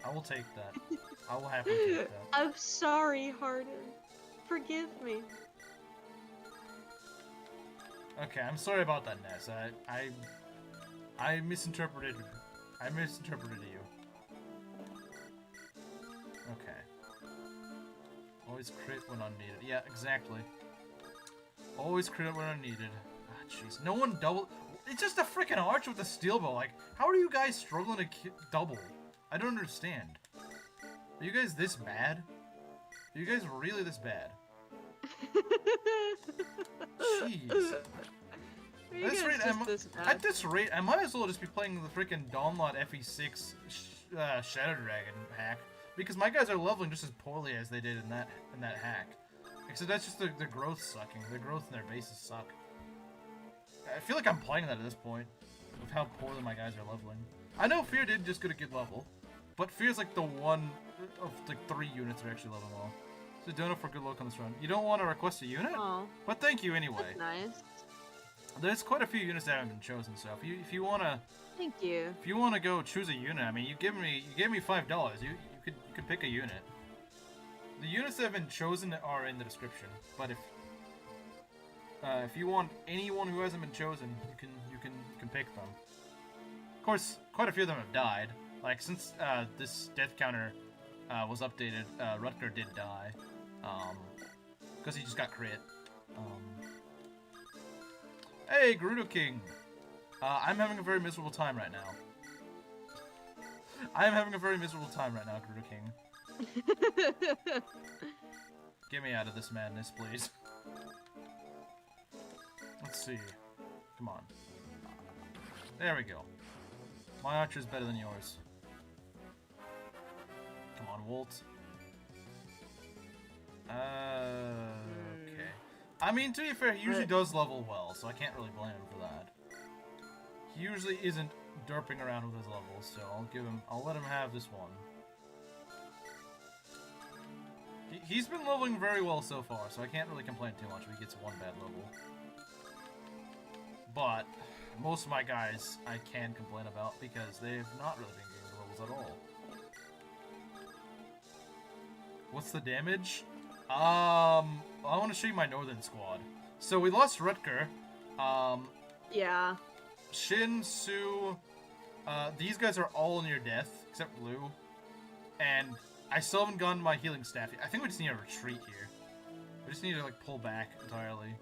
S2: I will take that. I will happily take that.
S1: I'm sorry, Harden. Forgive me.
S2: Okay, I'm sorry about that, Ness. I misinterpreted. I misinterpreted you. Okay. Always crit when unneeded. Yeah, exactly. Always crit when unneeded. Ah, jeez. No one double. It's just a freaking arch with a steel bow. Like, how are you guys struggling to double? I don't understand. Are you guys this bad? Are you guys really this bad? Jeez. At this rate, I might as well just be playing the freaking Dawnlot FE6 Shadow Dragon hack, because my guys are leveling just as poorly as they did in that hack. Except that's just the growth sucking. The growth in their bases suck. I feel like I'm playing that at this point, with how poorly my guys are leveling. I know Fear did just get a good level, but Fear's like the one of the 3 units that are actually leveling well. So donut for good luck on this run. You don't want to request a unit?
S1: Oh,
S2: But thank you anyway.
S1: that's nice.
S2: There's quite a few units that haven't been chosen, so if you wanna go choose a unit, I mean you gave me $5. You could pick a unit. The units that have been chosen are in the description, but if you want anyone who hasn't been chosen, you can pick them. Of course, quite a few of them have died. Like since this death counter was updated, Rutger did die, because he just got crit. Hey, Gerudo King! I'm having a very miserable time right now. I'm having a very miserable time right now, Gerudo King. Get me out of this madness, please. Let's see. Come on. There we go. My archer's better than yours. Come on, Wolt. Okay. I mean, to be fair, he usually does level well, so I can't really blame him for that. He usually isn't derping around with his levels, so I'll let him have this one. He's been leveling very well so far, so I can't really complain too much if he gets one bad level. But most of my guys I can complain about because they've not really been getting levels at all. What's the damage? I want to show you my northern squad. So we lost Rutger.
S1: Yeah.
S2: Shin, Sue, these guys are all near death, except Blue. And I still haven't gotten my healing staff yet. I think we just need a retreat here. We just need to, like, pull back entirely.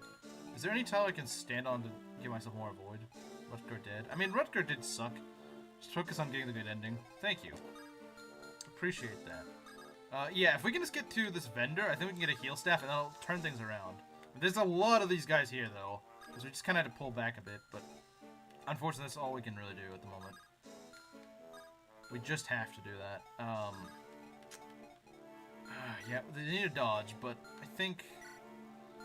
S2: Is there any tile I can stand on to give myself more avoid? Rutger dead. I mean, Rutger did suck. Just focus on getting the good ending. Thank you. Appreciate that. Yeah, if we can just get to this vendor, I think we can get a heal staff and that'll turn things around. There's a lot of these guys here, though, because we just kind of had to pull back a bit, but unfortunately, that's all we can really do at the moment. We just have to do that. Yeah, they need to dodge, but I think...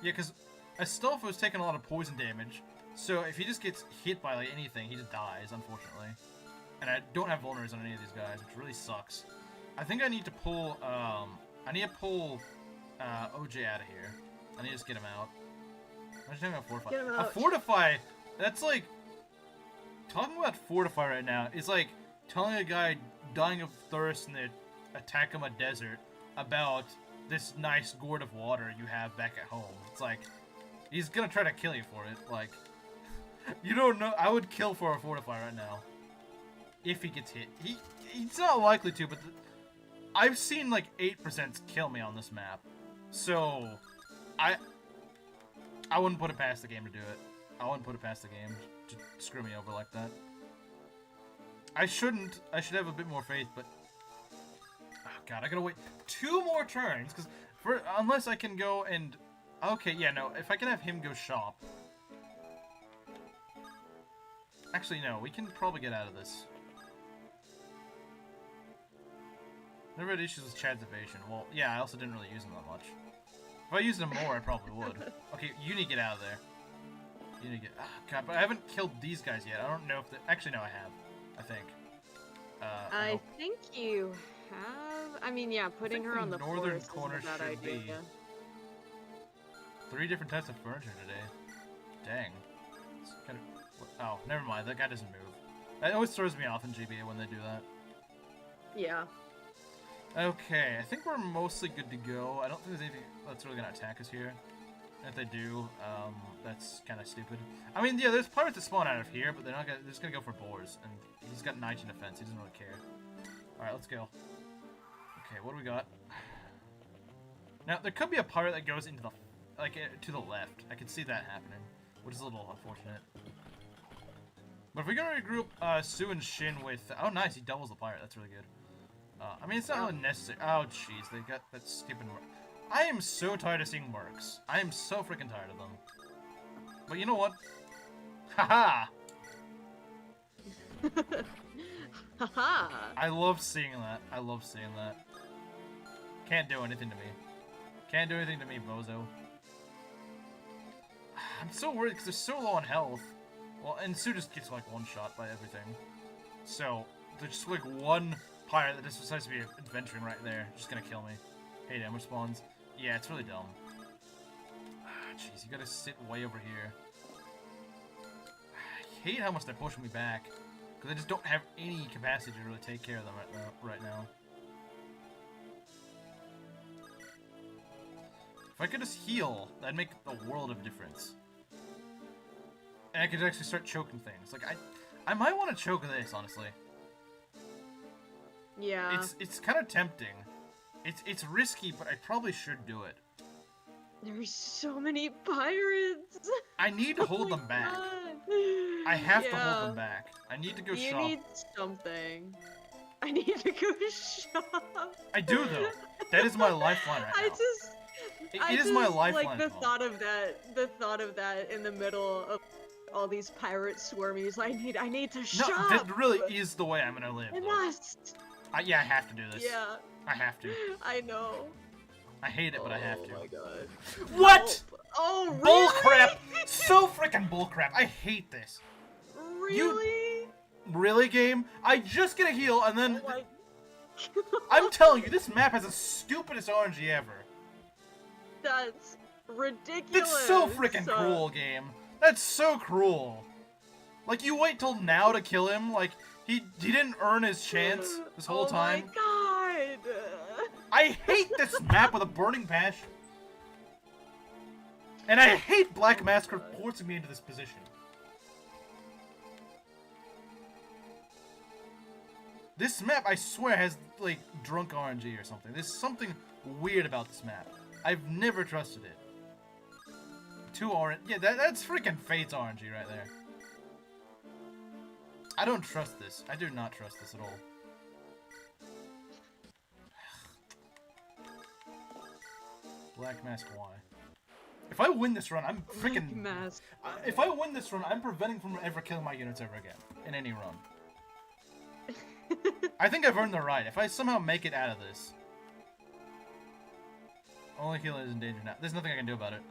S2: Yeah, because Astolfo was taking a lot of poison damage, so if he just gets hit by, like, anything, he just dies, unfortunately. And I don't have vulners on any of these guys, which really sucks. I think I need to pull, Ogier out of here. I need to just get him out. I'm just talking about Fortify.
S1: Get him out.
S2: A Fortify, that's like... Talking about Fortify right now is like telling a guy dying of thirst in the Atacama Desert about this nice gourd of water you have back at home. It's like, he's gonna try to kill you for it. Like, you don't know. I would kill for a Fortify right now. If he gets hit. He's not likely to, but... I've seen like 8% kill me on this map, so I wouldn't put it past the game to do it. I wouldn't put it past the game to screw me over like that. I shouldn't. I should have a bit more faith, but oh god, I gotta wait 2 more turns because unless I can go and okay, yeah, no. If I can have him go shop, actually no, we can probably get out of this. Never had issues with Chad's evasion. Well, yeah, I also didn't really use him that much. If I used him more, I probably would. Okay, you need to get out of there. You need to get... Oh, God, but I haven't killed these guys yet. I don't know if... Actually, no, I have. I think.
S1: I think you have... I mean, yeah, putting her on the
S2: northern
S1: forest
S2: corner
S1: is a bad
S2: should
S1: idea.
S2: be 3 different types of furniture today. Dang. It's kind of... Oh, never mind. That guy doesn't move. That always throws me off in GBA when they do that.
S1: Yeah.
S2: Okay, I think we're mostly good to go. I don't think there's anything that's really gonna attack us here. If they do, that's kind of stupid. I mean, yeah, there's pirates that spawn out of here, but they're just gonna go for boars, and he's got 19 defense. He doesn't really care. All right, let's go. Okay, what do we got? Now there could be a pirate that goes into the to the left. I can see that happening, which is a little unfortunate. But if we're gonna regroup Sue and Shin with, oh nice, he doubles the pirate. That's really good. I mean, it's not really necessary. Oh, jeez, they got that stupid merc. I am so tired of seeing mercs. I am so freaking tired of them. But you know what? Haha!
S1: Haha!
S2: I love seeing that. I love seeing that. Can't do anything to me. Can't do anything to me, bozo. I'm so worried because they're so low on health. Well, and Sue just gets like one shot by everything. So, there's just like one pirate that just decides to be adventuring right there. Just gonna kill me. Hey, damage spawns. Yeah, it's really dumb. Jeez, you gotta sit way over here. I hate how much they're pushing me back. Because I just don't have any capacity to really take care of them right now. If I could just heal, that'd make a world of difference. And I could actually start choking things. Like, I might want to choke this, honestly.
S1: Yeah.
S2: It's kind of tempting. It's risky, but I probably should do it.
S1: There's so many pirates.
S2: I need to hold them back.
S1: God.
S2: I have to hold them back. I need to go shop.
S1: You need something. I need to go shop.
S2: I do, though. That is my lifeline right now. It is my lifeline.
S1: Like the thought of that in the middle of all these pirate swarmies. I need to shop.
S2: No, that really is the way I'm gonna live.
S1: I must.
S2: Yeah, I have to do this.
S1: Yeah.
S2: I have to.
S1: I know.
S2: I hate it, but I have to.
S1: Oh my god.
S2: What?
S1: Help. Oh, really?
S2: Bullcrap! So freaking bullcrap. I hate this.
S1: Really?
S2: Really, game? I just get a heal, and then...
S1: Oh my...
S2: I'm telling you, this map has the stupidest RNG ever.
S1: That's ridiculous.
S2: That's so freaking cruel, game. That's so cruel. Like, you wait till now to kill him? Like, he didn't earn his chance this whole time?
S1: Oh my god.
S2: I hate this map with a burning passion. And I hate Black Masker forcing me into this position. This map, I swear, has, like, drunk RNG or something. There's something weird about this map. I've never trusted it. 2 RNG. Yeah, that's freaking Fate's RNG right there. I don't trust this. I do not trust this at all. Black Mask, why? If I win this run, I'm freaking...
S1: Mask.
S2: If I win this run, I'm preventing from ever killing my units ever again. In any run. I think I've earned the right. If I somehow make it out of this. Only healer is in danger now. There's nothing I can do about it.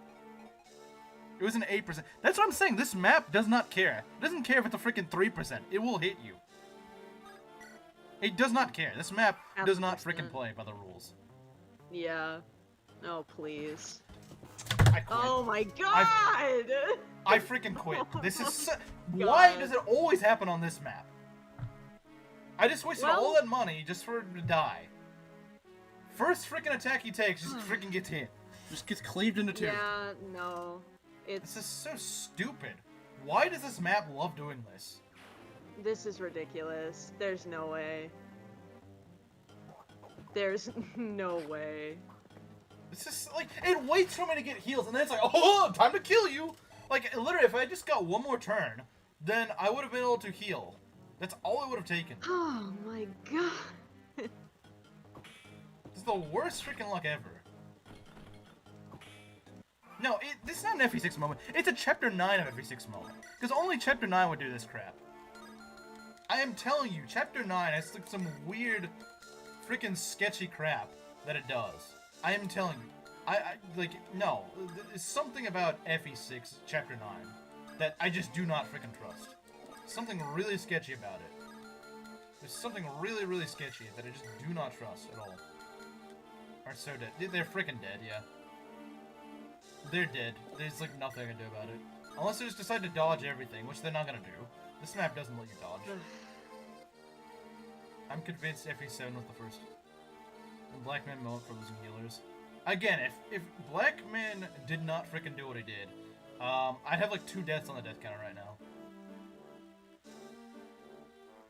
S2: It was an 8%. That's what I'm saying. This map does not care. It doesn't care if it's a freaking 3%. It will hit you. It does not care. This map does not freaking play by the rules.
S1: Yeah. Oh, please.
S2: I quit.
S1: Oh my god!
S2: I freaking quit. This is so... Why does it always happen on this map? I just wasted all that money just for him to die. First freaking attack he takes, just freaking gets hit. Just gets cleaved into 2.
S1: Yeah, no.
S2: This is so stupid. Why does this map love doing this?
S1: This is ridiculous. There's no way. There's no way.
S2: It's just like, it waits for me to get heals, and then it's like, oh, time to kill you! Like, literally, if I just got one more turn, then I would have been able to heal. That's all it would have taken.
S1: Oh my god.
S2: This is the worst freaking luck ever. No, this is not an FE6 moment. It's a Chapter 9 of FE6 moment. Because only Chapter 9 would do this crap. I am telling you, Chapter 9 has like some weird, freaking sketchy crap that it does. I am telling you. No. There's something about FE6 Chapter 9 that I just do not freaking trust. Something really sketchy about it. There's something really, really sketchy that I just do not trust at all. Are so dead. They're freaking dead, yeah. They're dead. There's like nothing I can do about it. Unless they just decide to dodge everything, which they're not gonna do. This map doesn't let you dodge. I'm convinced FE7 was the first. And Black Man Millet for losing healers. Again, if Black Man did not freaking do what he did, I'd have like 2 deaths on the death counter right now.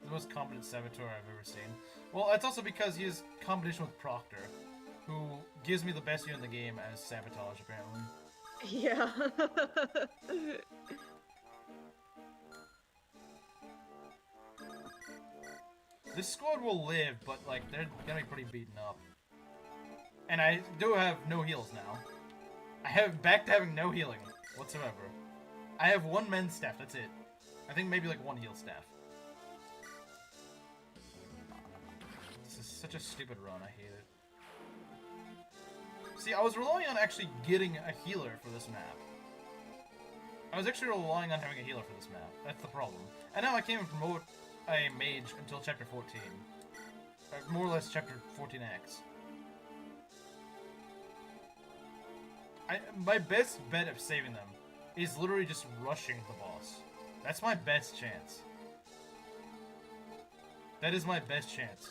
S2: The most competent saboteur I've ever seen. Well, that's also because he has competition with Proctor, who gives me the best unit in the game as sabotage, apparently.
S1: Yeah.
S2: This squad will live, but like they're gonna be pretty beaten up. And I do have no heals now. I have back to having no healing whatsoever. I have 1 men's staff, that's it. I think maybe like 1 heal staff. This is such a stupid run, I hate it. See, I was relying on actually getting a healer for this map. I was actually relying on having a healer for this map. That's the problem. And now I can't even promote a mage until chapter 14. Or more or less chapter 14X. My best bet of saving them is literally just rushing the boss. That's my best chance. That is my best chance.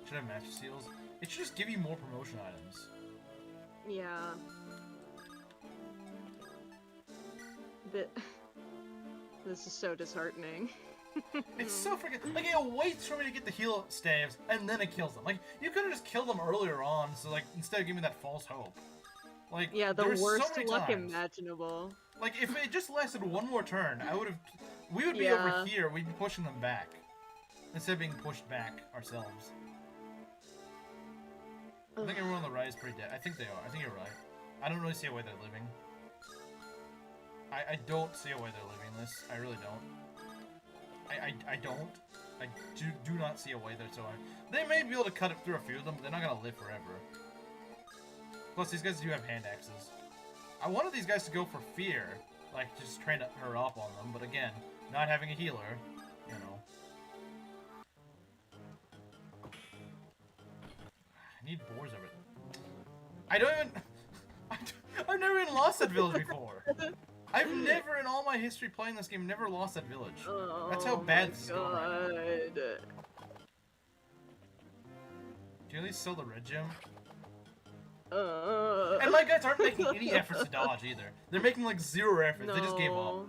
S2: Should I have master seals? It should just give you more promotion items.
S1: Yeah. This is so disheartening.
S2: It's so freaking... Like, it waits for me to get the heal staves, and then it kills them. Like, you could have just killed them earlier on, so, like, instead of giving me that false hope. Like,
S1: yeah, the worst luck imaginable.
S2: Like, if it just lasted one more turn, I would have... We would be over here, we'd be pushing them back. Instead of being pushed back ourselves. I think everyone on the right is pretty dead. I think they are. I think you're right. I don't really see a way they're living. I don't see a way they're living this. I really don't. I don't. I do not see a way they're so hard. They may be able to cut it through a few of them, but they're not going to live forever. Plus, these guys do have hand axes. I wanted these guys to go for fear. Like, just train her up on them. But again, not having a healer, you know. I need boars over there. I don't even... I've never even lost that village before. I've never, in all my history playing this game, never lost that village.
S1: Oh,
S2: that's how bad this is going right now.
S1: God.
S2: Do you at least sell the red gem?
S1: Uh,
S2: And my guys aren't making any efforts to dodge either. They're making like 0 efforts.
S1: no.
S2: They just gave up.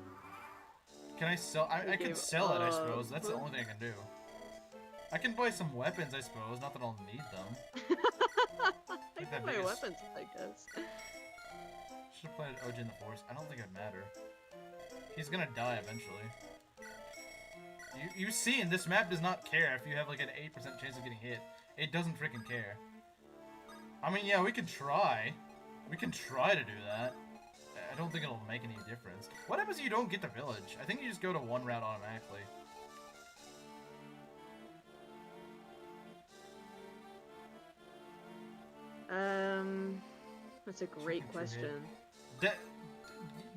S2: Can I sell? I can sell it, I
S1: up.
S2: suppose. That's the only thing I can do. I can buy some weapons, I suppose. Not that I'll need them.
S1: I got my weapons, I guess.
S2: Should have played Ogier in the forest. I don't think it'd matter. He's gonna die eventually. You've seen, this map does not care if you have like an 8% chance of getting hit. It doesn't freaking care. I mean, yeah, we can try. We can try to do that. I don't think it'll make any difference. What happens if you don't get the village? I think you just go to one route automatically.
S1: That's a great question.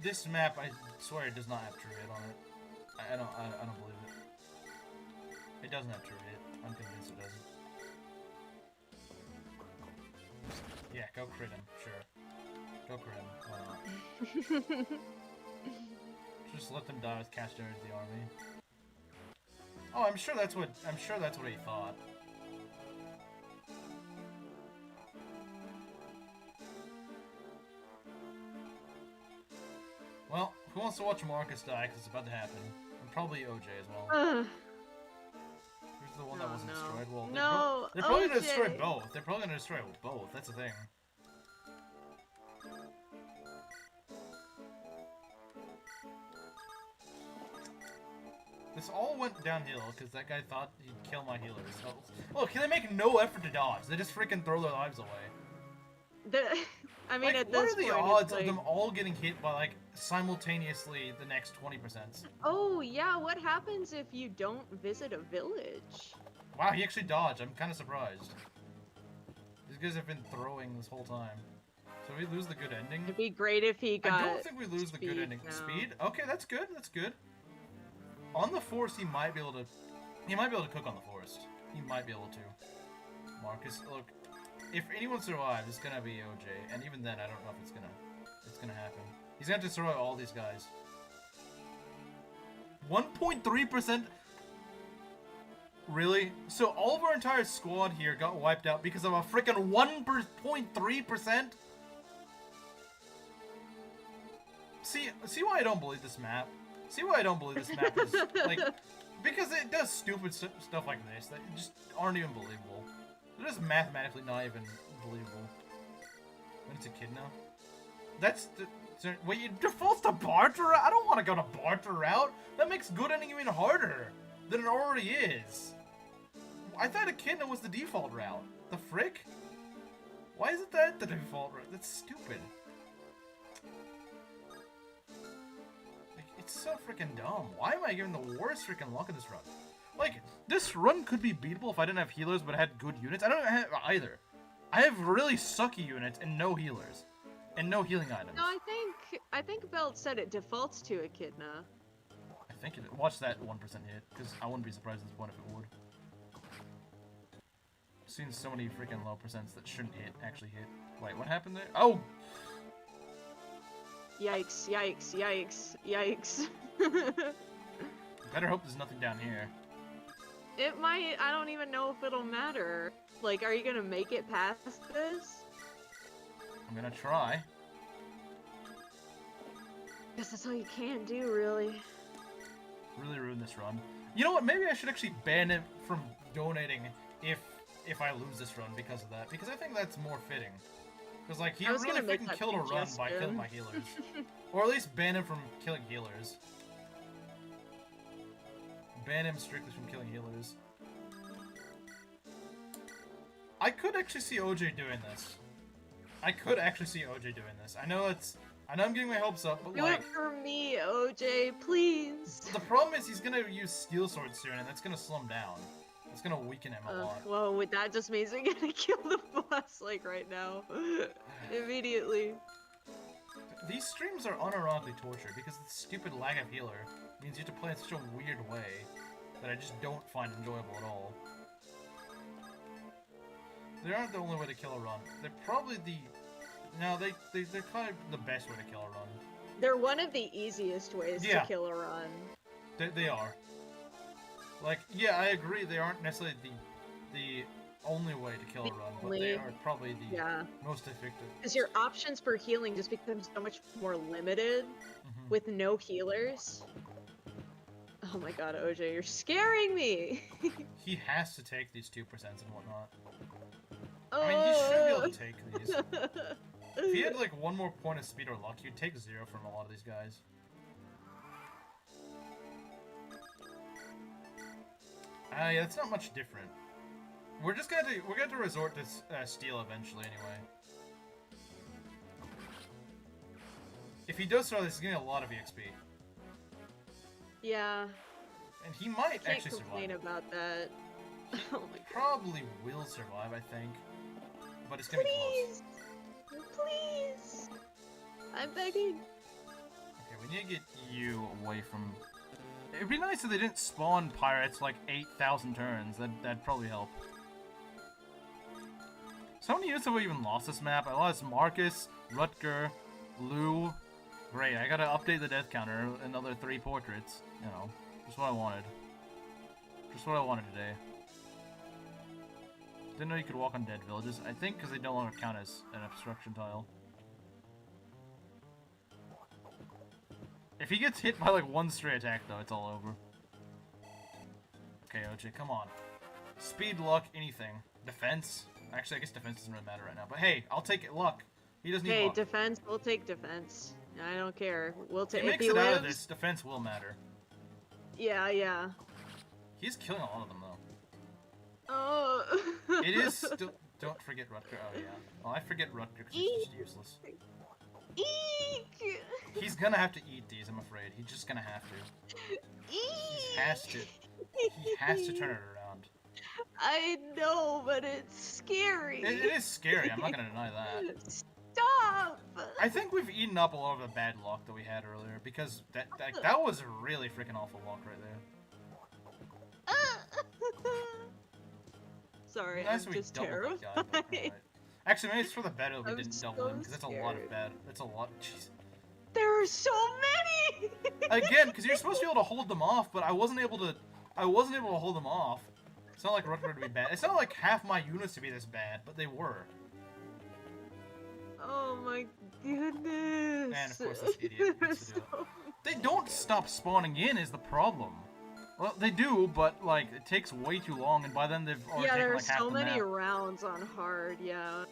S2: This map, I swear, it does not have true hit on it. I don't believe it. It doesn't have true hit. I'm convinced it doesn't. Yeah, go crit him, sure. Go crit him. Why not? Just let them die with cast into the army. Oh, I'm sure that's what he thought. Well, who wants to watch Marcus die? Because it's about to happen. And probably OJ as well. Who's the one that wasn't destroyed? Well, they're probably going to destroy both. They're probably going to destroy both. That's the thing. This all went downhill because that guy thought he'd kill my healers. So, look, they make no effort to dodge. They just freaking throw their lives away.
S1: I mean,
S2: like,
S1: at this point,
S2: what are the odds of them all getting hit by, like, simultaneously the next 20%?
S1: Oh, yeah, what happens if you don't visit a village?
S2: Wow, he actually dodged. I'm kind of surprised. These guys have been throwing this whole time. So we lose the good ending?
S1: It'd be great if he got
S2: I don't think we lose the good ending.
S1: Now.
S2: Speed? Okay, that's good. That's good. On the forest, he might be able to... He might be able to cook on the forest. He might be able to. Marcus, look... If anyone survives, it's gonna be OJ, and even then, I don't know if it's gonna happen. He's gonna destroy all these guys. 1.3%? Really? So all of our entire squad here got wiped out because of a freaking 1.3%? See why I don't believe this map? See why I don't believe this map is, like... Because it does stupid stuff like this that just aren't even believable. They're just mathematically not even believable. When it's a kid now? That's the... Wait, it defaults to barter route? I don't want to go to barter route. That makes good ending even harder than it already is. I thought echidna was the default route. The frick? Why isn't that the default route? That's stupid. Like, it's so freaking dumb. Why am I giving the worst freaking luck in this run? Like, this run could be beatable if I didn't have healers but had good units. I don't have either. I have really sucky units and no healers. And no healing items.
S1: No, I think Belt said it defaults to Echidna.
S2: I think it... Watch that 1% hit, because I wouldn't be surprised at this point if it would. I've seen so many freaking low percents that shouldn't actually hit. Wait, what happened there? Oh!
S1: Yikes, yikes, yikes, yikes.
S2: Better hope there's nothing down here.
S1: It might, I don't even know if it'll matter. Like, are you gonna make it past this?
S2: I'm gonna try.
S1: Guess that's all you can do, really.
S2: Really ruin this run. You know what? Maybe I should actually ban him from donating if I lose this run because of that. Because I think that's more fitting. Because, like, he really freaking killed a run by killing my healers. Or at least ban him from killing healers. Ban him strictly from killing healers. I could actually see OJ doing this. I could actually see OJ doing this. I know I'm getting my hopes up, but
S1: do
S2: like...
S1: it for me, OJ, please!
S2: The problem is he's gonna use Steel Sword soon, and that's gonna slow him down. It's gonna weaken him a lot.
S1: Well, that just means we're gonna kill the boss, like, right now. Immediately.
S2: These streams are unironically torture, because the stupid lack of healer means you have to play in such a weird way that I just don't find enjoyable at all. They aren't the only way to kill a run. They're probably the... No, they're kind of the best way to kill a run.
S1: They're one of the easiest ways to kill a run.
S2: They are. Like, yeah, I agree, they aren't necessarily the only way to kill a run, but they are probably the most effective.
S1: Because your options for healing just become so much more limited with no healers. Oh my god, OJ, you're scaring me!
S2: He has to take these 2% and whatnot. I mean, he should be able to take these. If he had, like, one more point of speed or luck, he'd take 0 from a lot of these guys. Yeah, it's not much different. We're just gonna resort to steal eventually, anyway. If he does survive, he's getting a lot of EXP.
S1: Yeah.
S2: And he might actually survive.
S1: Can't complain about that. Oh my god.
S2: Probably will survive, I think. But it's gonna be close.
S1: Please! I'm begging.
S2: Okay, we need to get you away from... It'd be nice if they didn't spawn pirates like 8,000 turns. That'd probably help. So many units have we even lost this map? I lost Marcus, Rutger, Lou. Great, I gotta update the death counter. Another 3 portraits. You know, just what I wanted. Just what I wanted today. Didn't know you could walk on dead villages. I think because they no longer count as an obstruction tile. If he gets hit by like one stray attack though, it's all over. Okay, OJ, come on. Speed, luck, anything. Defense? Actually, I guess defense doesn't really matter right now. But hey, I'll take it. Luck. He doesn't need luck.
S1: Hey, defense. We'll take defense. I don't care. We'll take.
S2: If he makes it out of this, defense will matter.
S1: Yeah, yeah.
S2: He's killing a lot of them though.
S1: Oh.
S2: It is still. Don't forget Rutger. Oh yeah. Well, I forget Rutger because he's just useless.
S1: Eek!
S2: He's gonna have to eat these, I'm afraid. He's just gonna have to. He has to. He has to turn it around.
S1: I know, but it's scary.
S2: It is scary, I'm not gonna deny that.
S1: Stop!
S2: I think we've eaten up a lot of the bad luck that we had earlier, because that was really freaking awful luck right there.
S1: Sorry,
S2: Nice
S1: I'm
S2: we
S1: just
S2: doubled that
S1: terrified.
S2: guy, but alright. Actually, maybe it's for the better that we didn't double
S1: so
S2: him, because that's a lot of bad. That's a lot. Jeez.
S1: There are so many.
S2: Again, because you're supposed to be able to hold them off, but I wasn't able to. I wasn't able to hold them off. It's not like Rutger to be bad. It's not like half my units to be this bad, but they were.
S1: Oh my goodness.
S2: And of course, this idiot needs to do it. They don't stop spawning in is the problem. Well, they do, but like it takes way too long, and by then they've already taken like half the map.
S1: Yeah, there's so many rounds on hard. Yeah.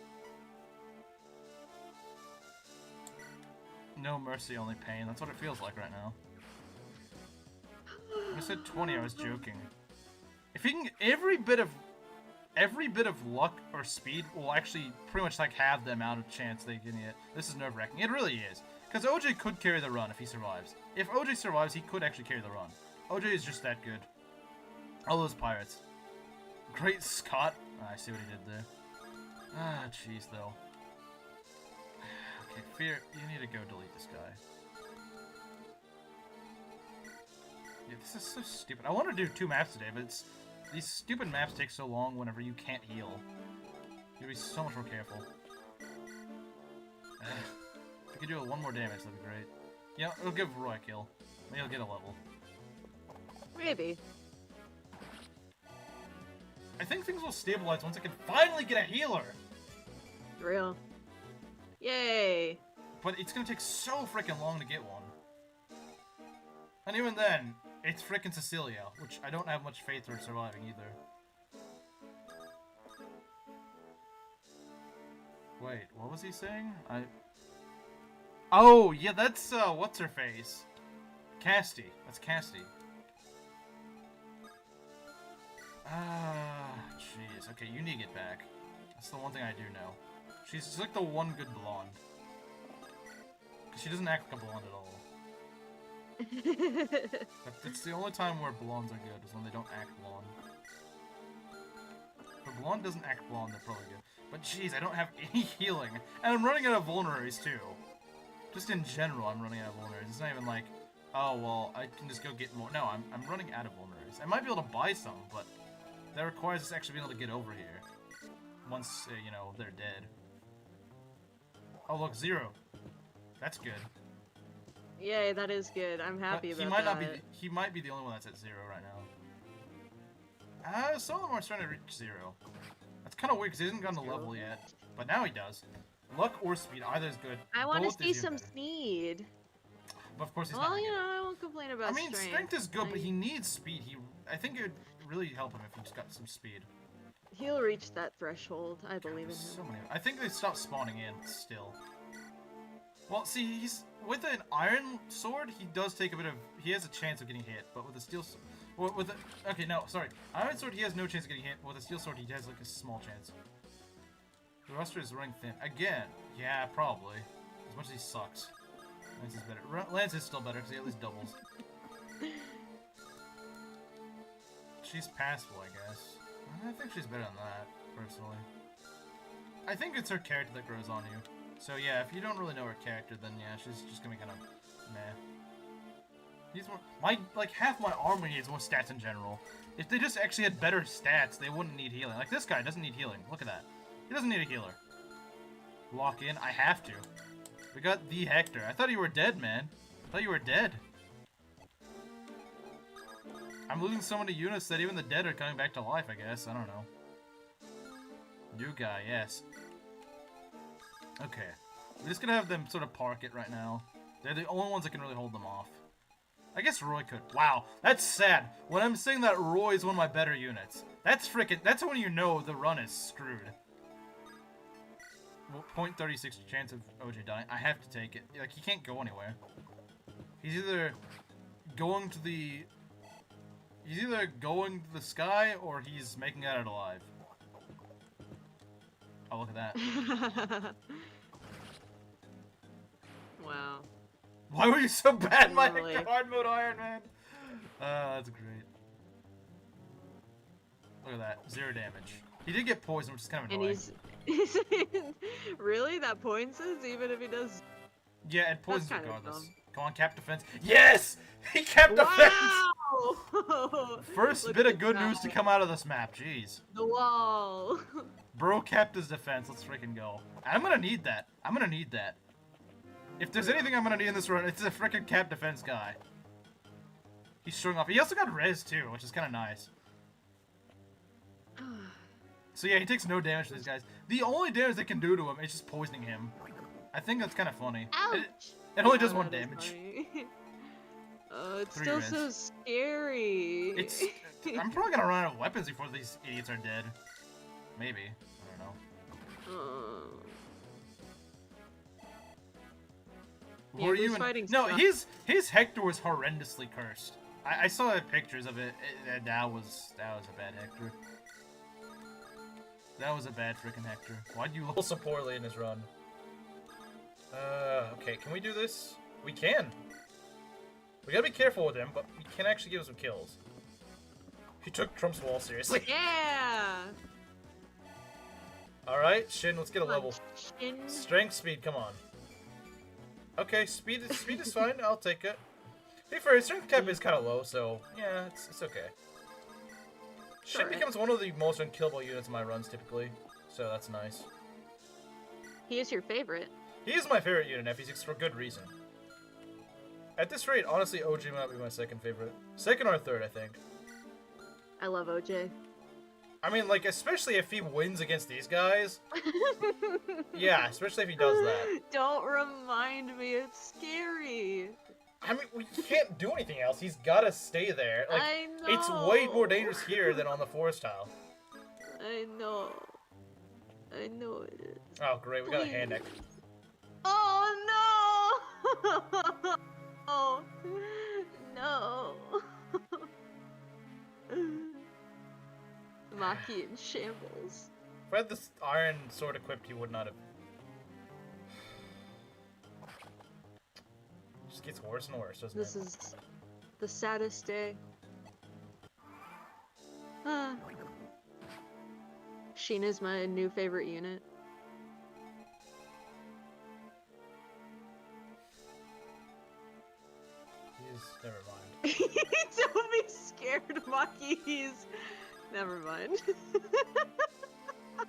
S2: No mercy, only pain. That's what it feels like right now. When I said 20, I was joking. If he can, every bit of luck or speed will actually pretty much like have the amount of chance they can get. This is nerve-wracking. It really is. Because OJ could carry the run if he survives. If OJ survives, he could actually carry the run. OJ is just that good. All those pirates. Great Scott. I see what he did there. Ah, jeez, though. Okay, Fear, you need to go delete this guy. Yeah, this is so stupid. I want to do 2 maps today, but these stupid maps take so long whenever you can't heal. You gotta be so much more careful. If you could do 1 more damage, that'd be great. Yeah, it'll give Roy a kill. Maybe he'll get a level.
S1: Maybe.
S2: I think things will stabilize once I can finally get a healer!
S1: Real. Yay!
S2: But it's gonna take so freaking long to get one. And even then, it's frickin' Cecilia, which I don't have much faith for surviving either. Wait, what was he saying? Oh, yeah, that's, what's-her-face? Cassidy. That's Cassidy. Ah, jeez. Okay, you need to get back. That's the one thing I do know. She's like the one good blonde. She doesn't act like a blonde at all. It's the only time where blondes are good, is when they don't act blonde. If a blonde doesn't act blonde, they're probably good. But jeez, I don't have any healing. And I'm running out of vulneraries, too. Just in general, I'm running out of vulneraries. It's not even like, oh, well, I can just go get more. No, I'm running out of vulneraries. I might be able to buy some, but that requires us actually being able to get over here. Once, you know, they're dead. Oh, look, 0. That's good.
S1: Yay, that is good. I'm happy about that.
S2: He might be the only one that's at 0 right now. Some of them are starting to reach 0. That's kind of weird because he hasn't gotten a level yet. But now he does. Luck or speed, either is good.
S1: I want to see some speed.
S2: But of course he's not.
S1: Well, you know, I won't complain about strength.
S2: I mean, strength is good, but he needs speed. I think it would really help him if he just got some speed.
S1: He'll reach that threshold. I believe in him.
S2: I think they stopped spawning in still. Well, see, he's with an iron sword. He does take a bit of. He has a chance of getting hit, but with a steel sword, okay, no, sorry. Iron sword, he has no chance of getting hit. With a steel sword, he has like a small chance. The roster is running thin again. Yeah, probably. As much as he sucks, Lance is better. Lance is still better because he at least doubles. She's passable, I guess. I think she's better than that, personally. I think it's her character that grows on you. So yeah, if you don't really know her character, then yeah, she's just gonna be kind of meh. He's more, like half my armor needs more stats in general. If they just actually had better stats, they wouldn't need healing. Like this guy doesn't need healing. Look at that. He doesn't need a healer. Lock in. I have to. We got the Hector. I thought you were dead, man. I thought you were dead. I'm losing so many units that even the dead are coming back to life, I guess. I don't know. New guy, yes. Okay. We're just gonna have them sort of park it right now. They're the only ones that can really hold them off. I guess Roy could. Wow, that's sad. When I'm saying that Roy is one of my better units, that's when you know the run is screwed. 0.36 chance of OJ dying. I have to take it. Like, he can't go anywhere. He's either going to the sky or he's making it out alive. Oh, look at that.
S1: Wow.
S2: Why were you so bad, my hard mode Ironman? That's great. Look at that. 0 damage. He did get poisoned, which is kind of annoying.
S1: And he's really? That poisons even if he does?
S2: Yeah, it poisons regardless.
S1: Dumb.
S2: Come on, cap defense. Yes! He kept defense!
S1: Wow!
S2: First bit of good news to come out of this map, jeez.
S1: The wall!
S2: Bro kept his defense, let's freaking go. I'm gonna need that. I'm gonna need that. If there's anything I'm gonna need in this run, it's a freaking cap defense guy. He's showing off. He also got res too, which is kind of nice. So yeah, he takes no damage to these guys. The only damage they can do to him is just poisoning him. I think that's kind of funny.
S1: Ouch!
S2: It only does 1 damage.
S1: It's still so scary.
S2: I'm probably gonna run out of weapons before these idiots are dead. Maybe. I don't know.
S1: Yeah,
S2: Were you
S1: fighting
S2: No,
S1: stuff.
S2: his Hector was horrendously cursed. I saw pictures of it. That was a bad Hector. That was a bad freaking Hector. Why'd you look so poorly in his run? Okay, can we do this? We can. We gotta be careful with him, but we can actually give him some kills. He took Trump's wall seriously.
S1: Yeah!
S2: Alright, Shin, let's get a
S1: Come on,
S2: level.
S1: Shin.
S2: Strength, speed, come on. Okay, speed is fine. I'll take it. To be fair, his strength cap is kind of low, so yeah, it's okay. Shin
S1: Alright.
S2: becomes one of the most unkillable units in my runs typically, so that's nice.
S1: He is your favorite.
S2: He is my favorite unit in FE6 for good reason. At this rate, honestly, OG might be my second favorite. Second or third, I think.
S1: I love OJ.
S2: I mean, like, especially if he wins against these guys. Yeah, especially if he does that.
S1: Don't remind me, it's scary.
S2: I mean, we can't do anything else. He's gotta stay there. Like,
S1: I know.
S2: it's way more dangerous here than on the forest tile.
S1: I know. I know it is.
S2: Oh, great, we got a hand neck.
S1: Oh no! Oh no! Maki in shambles.
S2: If I had this iron sword equipped, he would not have. Just gets worse and worse, doesn't
S1: This
S2: it?
S1: is the saddest day. Ah. Sheena's my new favorite unit.
S2: Never mind.
S1: Don't be scared, Maki. He's... Never mind.
S2: I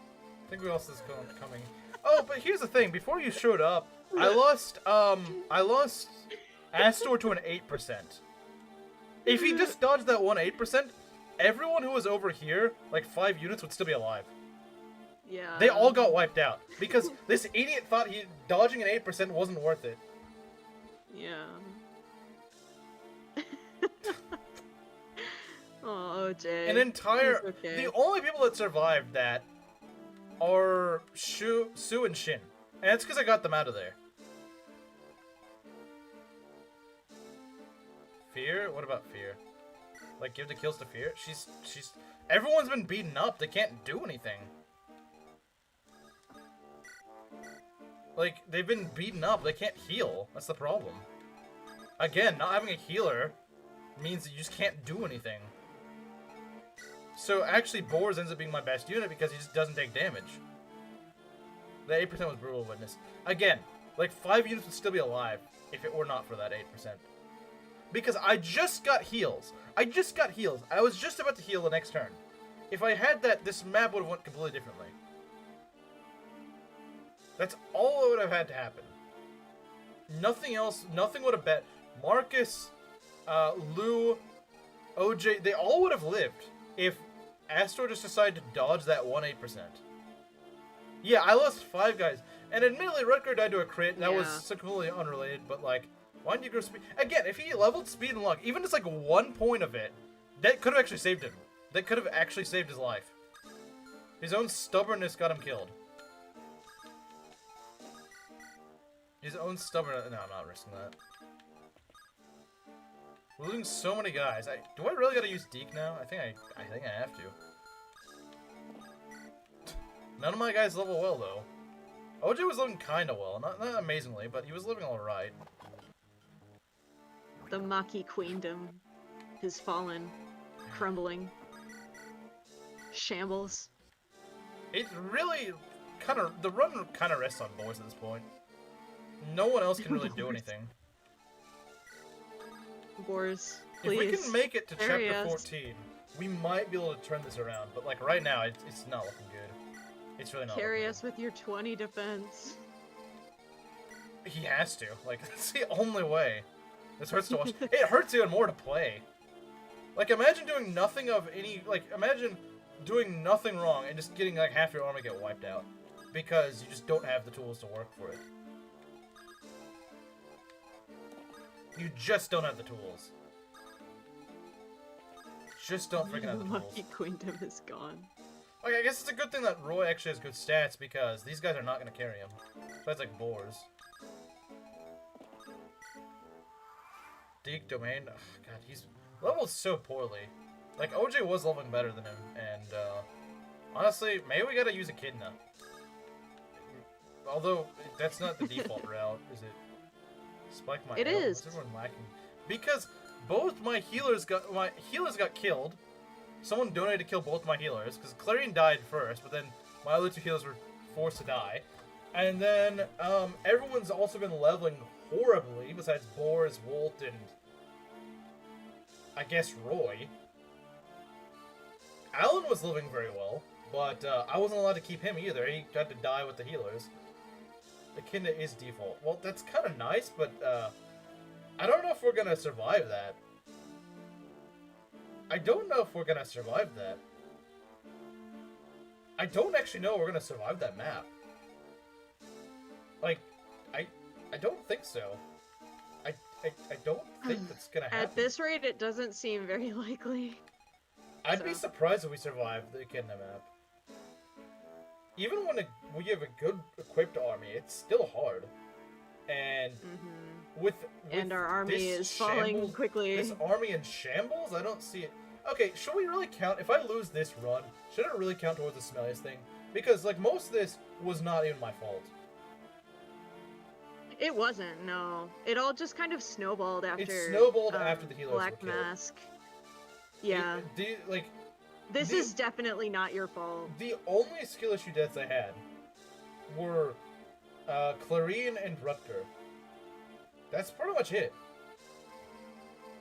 S2: think we also this coming. Oh, but here's the thing. Before you showed up, I lost Astor to an 8%. If he just dodged that 8%, everyone who was over here, like 5 units, would still be alive.
S1: Yeah.
S2: They all got wiped out because this idiot thought dodging an 8% wasn't worth it.
S1: Yeah. Oh, OJ.
S2: An entire...
S1: He's okay.
S2: The only people that survived that are Sue and Shin. And it's because I got them out of there. Fear? What about Fear? Like, give the kills to Fear? She's... Everyone's been beaten up. They can't do anything. Like, they've been beaten up. They can't heal. That's the problem. Again, not having a healer means that you just can't do anything. So actually, Boars ends up being my best unit because he just doesn't take damage. The 8% was brutal witness. Again, like 5 units would still be alive if it were not for that 8%. Because I just got heals. I was just about to heal the next turn. If I had that, this map would have went completely differently. That's all that would have had to happen. Nothing else, nothing would have bet. Marcus, Lou, OJ, they all would have lived if Astor just decided to dodge that 8%. Yeah, I lost 5 guys. And admittedly, Rutger died to a crit. That was completely unrelated, but like, why didn't you grow speed? Again, if he leveled speed and luck, even just like 1 point of it, that could have actually saved him. That could have actually saved his life. His own stubbornness got him killed. His own stubbornness. No, I'm not risking that. We're losing so many guys. Do I really gotta use Deke now? I think I have to. None of my guys level well though. OJ was living kinda well, not amazingly, but he was living alright.
S1: The Maki queendom has fallen, crumbling. Shambles.
S2: It really the run kinda rests on Boys at this point. No one else can really do anything.
S1: Boars, please.
S2: If we can make it to
S1: Carry
S2: chapter
S1: us.
S2: 14, we might be able to turn this around. But like right now, it's not looking good. It's really not.
S1: Carry
S2: looking
S1: us with your 20 defense.
S2: good. He has to. Like that's the only way. This hurts to watch. It hurts even more to play. Like imagine doing nothing of any. Like imagine doing nothing wrong and just getting like half your army get wiped out because you just don't have the tools to work for it. You just don't have the tools. Just don't freaking have the tools.
S1: Maki queendom is gone.
S2: Okay, I guess it's a good thing that Roy actually has good stats because these guys are not going to carry him. Besides like Boars. Deke Domain. Oh, God, he's leveled so poorly. Like, OJ was leveling better than him, and, honestly, maybe we gotta use Echidna. Although, that's not the default route, is it? Spike my
S1: It
S2: arrow?
S1: is.
S2: What's everyone lacking? Because both my healers got killed. Someone donated to kill both my healers, because Clarion died first, but then my other 2 healers were forced to die. And then everyone's also been leveling horribly, besides Boris, Wolt, and I guess Roy. Alan was living very well, but I wasn't allowed to keep him either. He got to die with the healers. Echidna is default. Well, that's kind of nice, but I don't know if we're gonna survive that. I don't know if we're gonna survive that. I don't actually know we're gonna survive that map. Like, I don't think so. I don't think that's gonna happen.
S1: At this rate, it doesn't seem very likely.
S2: I'd be surprised if we survived the Echidna map. Even when we have a good equipped army, it's still hard. And with
S1: and our army is falling quickly.
S2: This army in shambles? I don't see it. Okay, should we really count? If I lose this run, should it really count towards the smelliest thing? Because, like, most of this was not even my fault.
S1: It wasn't, no. It all just kind of snowballed after...
S2: It snowballed after the healers
S1: Black
S2: were killed.
S1: Mask. Yeah. This is definitely not your fault.
S2: The only skill issue deaths I had were Clarine and Rutger. That's pretty much it.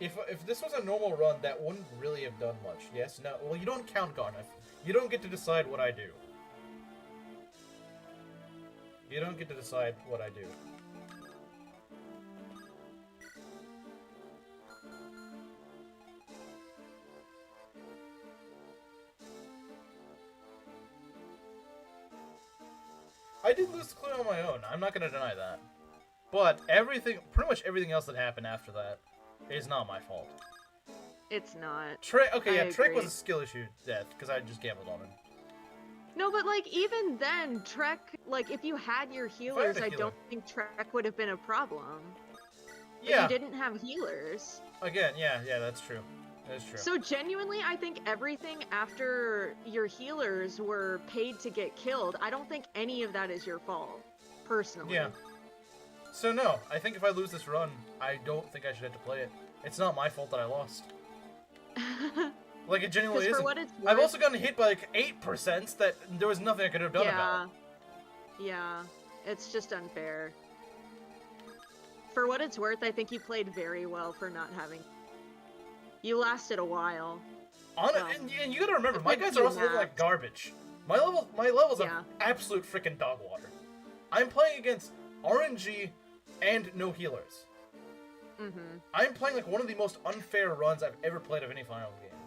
S2: If this was a normal run, that wouldn't really have done much. Yes? No? Well, you don't count Garneth. You don't get to decide what I do. You don't get to decide what I do. I did lose the clue on my own. I'm not going to deny that. But pretty much everything else that happened after that is not my fault.
S1: It's not.
S2: Trek was a skill issue death, because I just gambled on him.
S1: No, but, like, even then, Trek, like, if you had your healers, I don't think Trek would have been a problem.
S2: Yeah.
S1: But you didn't have healers.
S2: Again, yeah, that's true. That's true.
S1: So, genuinely, I think everything after your healers were paid to get killed, I don't think any of that is your fault, personally.
S2: Yeah. So, no, I think if I lose this run, I don't think I should have to play it. It's not my fault that I lost. Like, it genuinely isn't. I've also gotten hit by, like, 8% that there was nothing I could have done about.
S1: Yeah, it's just unfair. For what it's worth, I think you played very well for not having... You lasted a while.
S2: And you gotta remember, my guys are also living like garbage. My levels are absolute freaking dog water. I'm playing against RNG and no healers. I'm playing like one of the most unfair runs I've ever played of any final game.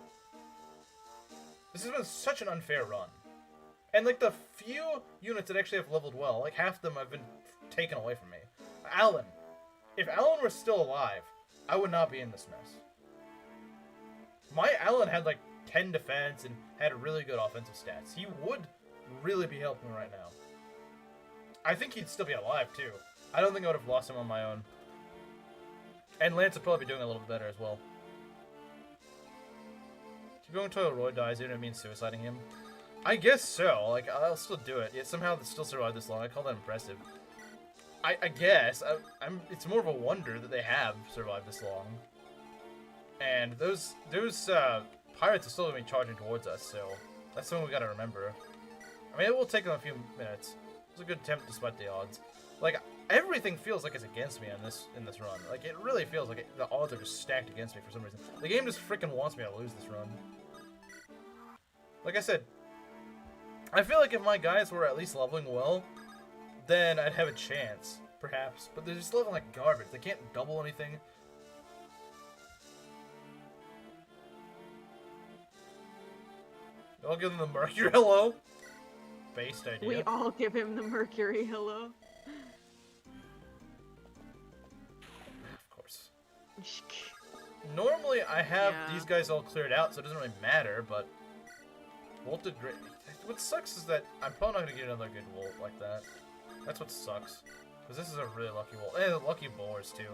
S2: This has been such an unfair run. And like the few units that actually have leveled well, like half of them have been taken away from me. Alan. If Alan were still alive, I would not be in this mess. My Alan had like 10 defense and had really good offensive stats. He would really be helping right now. I think he'd still be alive too. I don't think I would have lost him on my own. And Lance would probably be doing a little bit better as well. Keep going until Roy dies, even if it means suiciding him. I guess so. Like, I'll still do it. Yet somehow they still survived this long. I call that impressive. I guess. It's more of a wonder that they have survived this long. And those pirates are still going to be charging towards us, so that's something we got to remember. I mean, it will take them a few minutes. It was a good attempt despite the odds. Like, everything feels like it's against me in this run. Like, it really feels like the odds are just stacked against me for some reason. The game just freaking wants me to lose this run. Like I said, I feel like if my guys were at least leveling well, then I'd have a chance, perhaps. But they're just leveling like garbage. They can't double anything. I'll give them the Mercury hello. Based idea.
S1: We all give him the Mercury hello.
S2: Of course. Normally I have
S1: Yeah.
S2: these guys all cleared out, so it doesn't really matter, but Wolt did great. What sucks is that I'm probably not going to get another good Wolt like that. That's what sucks. Because this is a really lucky Wolt. And lucky Boars, too.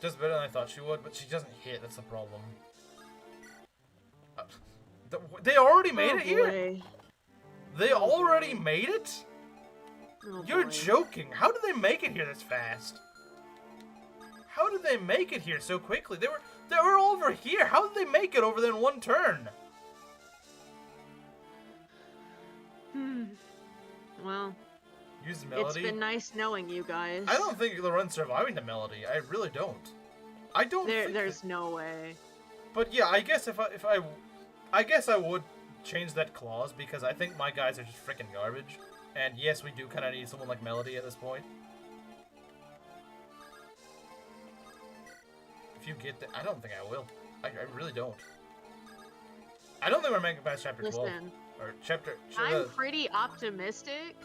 S2: Does better than I thought she would, but she doesn't hit. That's the problem. They already made it here? They already made it?
S1: Oh,
S2: You're
S1: boy.
S2: joking. How did they make it here this fast? How did they make it here so quickly? They were over here. How did they make it over there in one turn?
S1: Well,
S2: Use Miledy.
S1: it's been nice knowing you guys.
S2: I don't think the run's surviving the Miledy. I really don't. I don't.
S1: There's no way.
S2: But yeah, I guess I guess I would change that clause because I think my guys are just freaking garbage. And yes, we do kind of need someone like Miledy at this point. If you get that, I don't think I will. I really don't. I don't think we're making it past chapter 12.
S1: Listen,
S2: Or chapter...
S1: I'm pretty optimistic.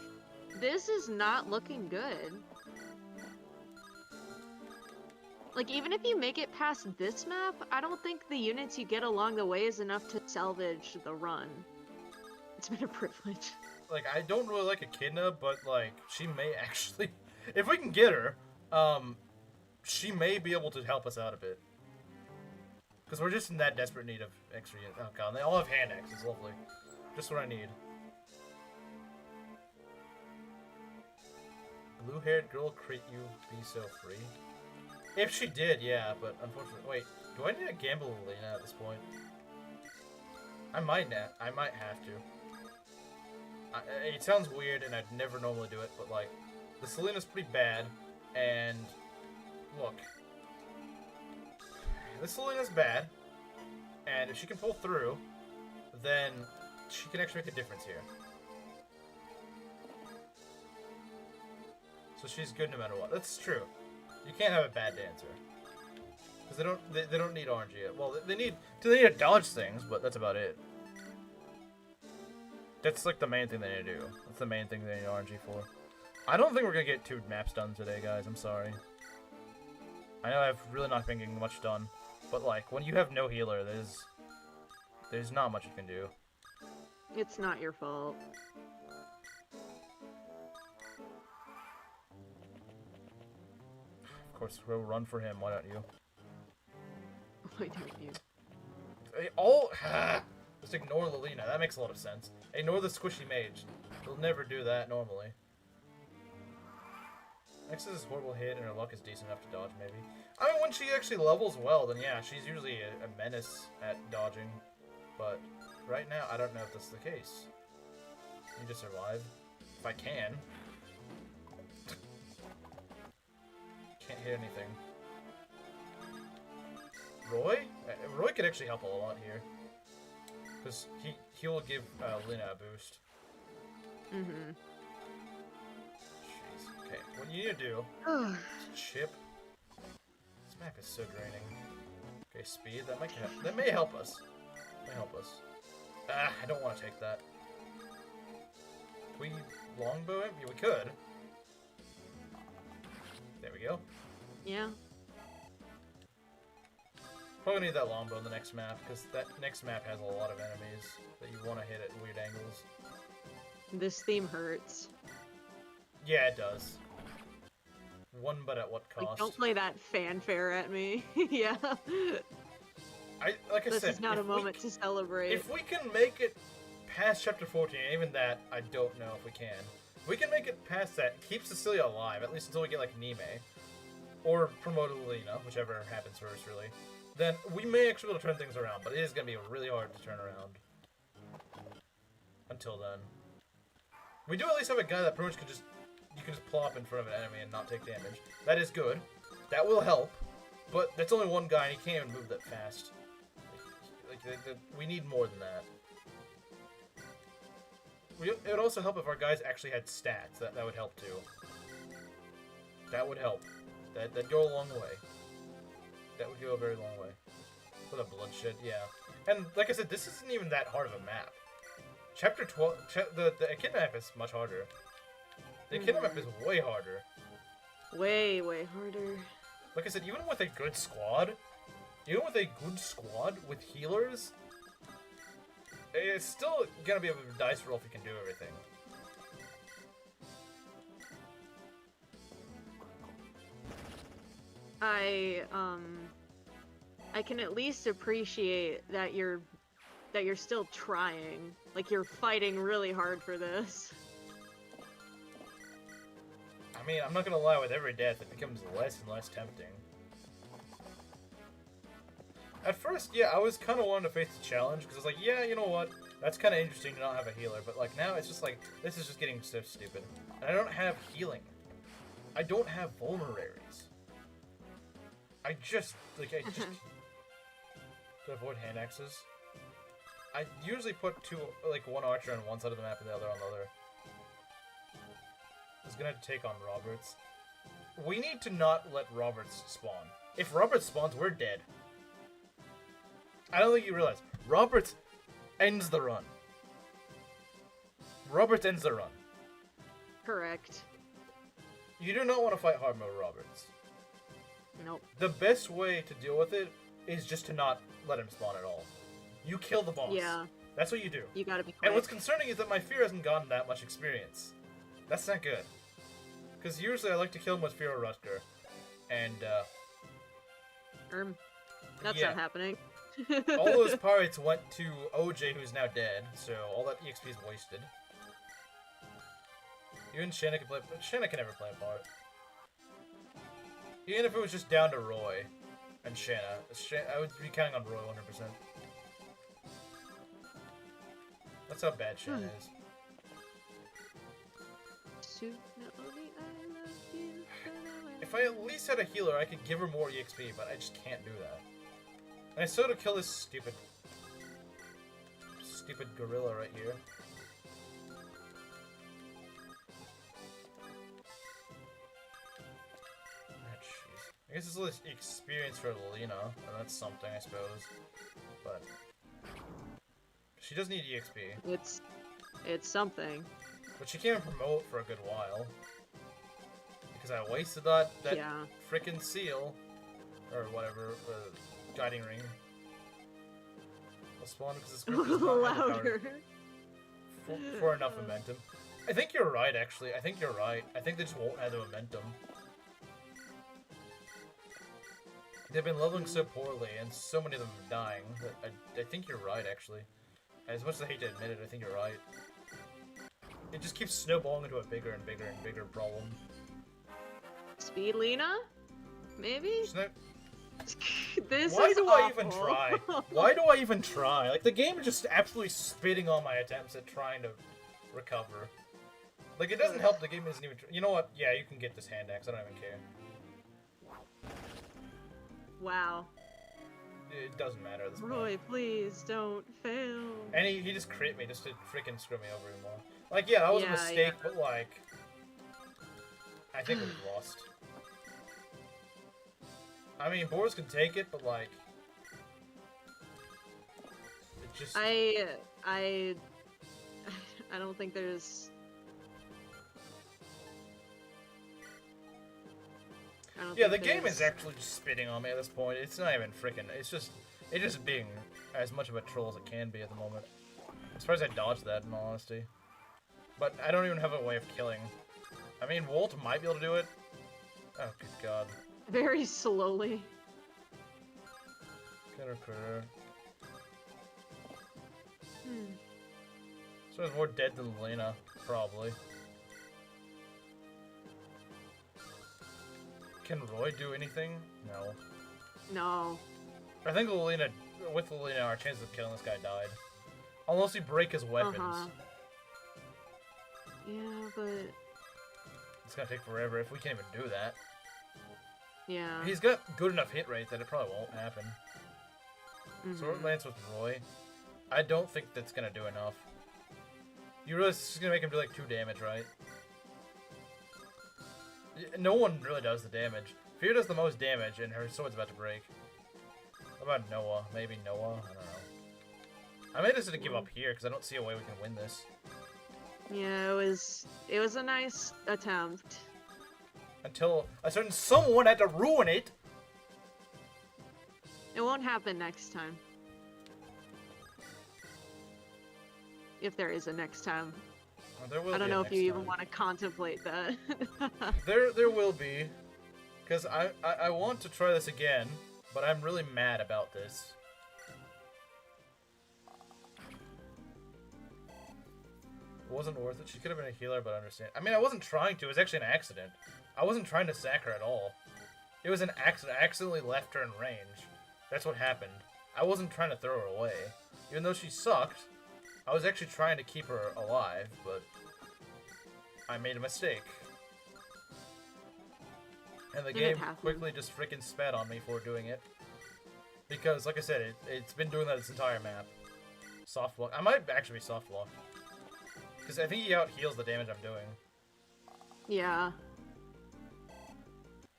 S1: This is not looking good. Like, even if you make it past this map, I don't think the units you get along the way is enough to salvage the run. It's been a privilege.
S2: Like, I don't really like Echidna, but, like, she may actually... If we can get her, she may be able to help us out a bit. Because we're just in that desperate need of extra units. Oh god, and they all have hand axes, lovely. Just what I need. Blue-haired girl crit you be so free? If she did, yeah, but unfortunately... Wait, do I need to gamble Lilina at this point? I might have to. It sounds weird, and I'd never normally do it, but, like, the Selina's pretty bad, and... Look. This Selina's bad, and if she can pull through, then she can actually make a difference here. So she's good no matter what. That's true. You can't have a bad dancer. Because they don't need RNG yet. Well, they need to dodge things, but that's about it. That's like the main thing they need to do. That's the main thing they need RNG for. I don't think we're gonna get 2 maps done today, guys. I'm sorry. I know I've really not been getting much done, but like when you have no healer, there's not much you can do.
S1: It's not your fault.
S2: Of course, we'll run for him. Why don't you?
S1: Why don't you?
S2: Just ignore Lilina. That makes a lot of sense. Ignore the squishy mage. He'll never do that normally. Next is horrible hit, and her luck is decent enough to dodge, maybe. I mean, when she actually levels well, then yeah, she's usually a menace at dodging. But right now, I don't know if that's the case. Need to survive. If I can. Can't hit anything. Roy? Roy could actually help a lot here. Because he'll give Lina a boost.
S1: Mm-hmm.
S2: Jeez. Okay, what you need to do is chip. This map is so draining. Okay, speed. That may help us. May help us. I don't want to take that. Can we longbow him? Yeah, we could. There we go.
S1: Yeah.
S2: Probably need that longbow in the next map, because that next map has a lot of enemies that you want to hit at weird angles.
S1: This theme hurts.
S2: Yeah, it does. But at what cost?
S1: Like, don't play that fanfare at me. Yeah.
S2: Like I said,
S1: this is not a moment to celebrate.
S2: If we can make it past chapter 14, even that, I don't know if we can. If we can make it past that, keep Cecilia alive, at least until we get, like, Nime. Or promote Lilina, whichever happens first, really. Then we may actually be able to turn things around, but it is going to be really hard to turn around. Until then. We do at least have a guy that pretty much you can just plop in front of an enemy and not take damage. That is good. That will help. But that's only one guy and he can't even move that fast. We need more than that. It would also help if our guys actually had stats. That would help too. That would help. That'd go a long way. That would go a very long way. For the bloodshed, yeah. And like I said, this isn't even that hard of a map. Chapter 12, the Echidna map is much harder. The Echidna map is way harder.
S1: Way harder.
S2: Like I said, even with a good squad with healers, it's still gonna be a dice roll if you can do everything.
S1: I can at least appreciate that you're still trying. Like, you're fighting really hard for this.
S2: I mean, I'm not gonna lie, with every death, it becomes less and less tempting. At first, yeah, I was kind of wanting to face the challenge, because I was like, yeah, you know what? That's kind of interesting to not have a healer, but like now it's just like, this is just getting so stupid. And I don't have healing. I don't have vulneraries. I just to avoid hand axes. I usually put one archer on one side of the map and the other on the other. I was gonna take on Roberts. We need to not let Roberts spawn. If Roberts spawns, we're dead. I don't think you realize. Roberts ends the run. Roberts ends the run.
S1: Correct.
S2: You do not want to fight hard mode Roberts.
S1: Nope.
S2: The best way to deal with it is just to not let him spawn at all. You kill the boss.
S1: Yeah.
S2: That's what you do.
S1: You gotta be quick.
S2: And what's concerning is that my Fear hasn't gotten that much experience. That's not good. Because usually I like to kill him with Fear or Rutger. And,
S1: That's
S2: yeah.
S1: not happening.
S2: all those pirates went to Ogier, who's now dead, so all that EXP is wasted. You and Shanna can play, but Shanna can never play a part. Even if it was just down to Roy and Shanna, I would be counting on Roy 100%. That's how bad Shanna is. If I at least had a healer, I could give her more EXP, but I just can't do that. And I still have to kill this stupid gorilla right here. Ah, jeez. I guess it's a little experience for Lilina, and that's something, I suppose. But she does need EXP.
S1: It's something.
S2: But she can't promote for a good while. Because I wasted that
S1: yeah.
S2: frickin' seal. Or whatever, guiding ring. I'll spawn because this group does not have the power for enough momentum. I think you're right, actually. I think you're right. I think they just won't have the momentum. They've been leveling so poorly, and so many of them are dying. That I think you're right, actually. As much as I hate to admit it, I think you're right. It just keeps snowballing into a bigger and bigger and bigger problem.
S1: Speed Lina? Maybe? This
S2: Why
S1: is
S2: do
S1: awful.
S2: I even try? Why do I even try? Like, the game is just absolutely spitting on my attempts at trying to recover. Like, it doesn't help the game isn't even... You know what? Yeah, you can get this hand axe. I don't even care.
S1: Wow.
S2: It doesn't matter at this point.
S1: Roy, please don't fail.
S2: And he just crit me just to freaking screw me over even more. Like, yeah, that was a mistake, but like... I think we've lost. I mean, Boris can take it, but like... It just...
S1: I don't think there's...
S2: Yeah, the game is actually just spitting on me at this point. It's not even freaking... It's just being as much of a troll as it can be at the moment. I'm surprised I dodged that, in all honesty. But I don't even have a way of killing. I mean, Wolt might be able to do it. Oh, good god.
S1: Very slowly.
S2: Critter, critter.
S1: Hmm.
S2: So it's more dead than Lilina, probably. Can Roy do anything? No.
S1: No.
S2: I think with Lilina, our chances of killing this guy died. Unless we break his weapons.
S1: Yeah, but...
S2: It's gonna take forever if we can't even do that.
S1: Yeah.
S2: He's got good enough hit rate that it probably won't happen. Sword Lance with Roy. I don't think that's gonna do enough. You realize this is gonna make him do like 2 damage, right? No one really does the damage. Fear does the most damage, and her sword's about to break. What about Noah? Maybe Noah? I don't know. I may just give up here, because I don't see a way we can win this.
S1: Yeah, it was a nice attempt.
S2: Until a certain someone had to ruin it!
S1: It won't happen next time. If there is a next time.
S2: Well,
S1: I don't know if you even want to contemplate that.
S2: There will be. Because I want to try this again, but I'm really mad about this. It wasn't worth it. She could have been a healer, but I understand. I mean, I wasn't trying to. It was actually an accident. I wasn't trying to sack her at all. It was an accident. I accidentally left her in range. That's what happened. I wasn't trying to throw her away. Even though she sucked, I was actually trying to keep her alive, but I made a mistake. And the game quickly just freaking spat on me for doing it. Because, like I said, it's been doing that its entire map. Soft block. I might actually be soft block. Because I think he out heals the damage I'm doing.
S1: Yeah.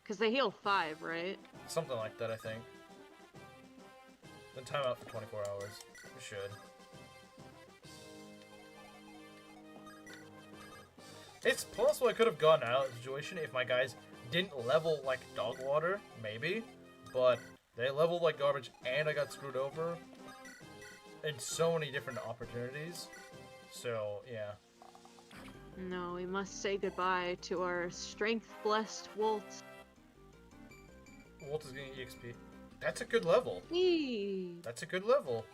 S1: Because they heal 5, right?
S2: Something like that, I think. Then time out for 24 hours. We should. It's possible I could have gotten out of the situation if my guys didn't level like dog water, maybe. But they leveled like garbage and I got screwed over in so many different opportunities. So, yeah.
S1: No, we must say goodbye to our strength-blessed Wolt.
S2: Wolt is getting EXP. That's a good level.
S1: Eee.
S2: That's a good level.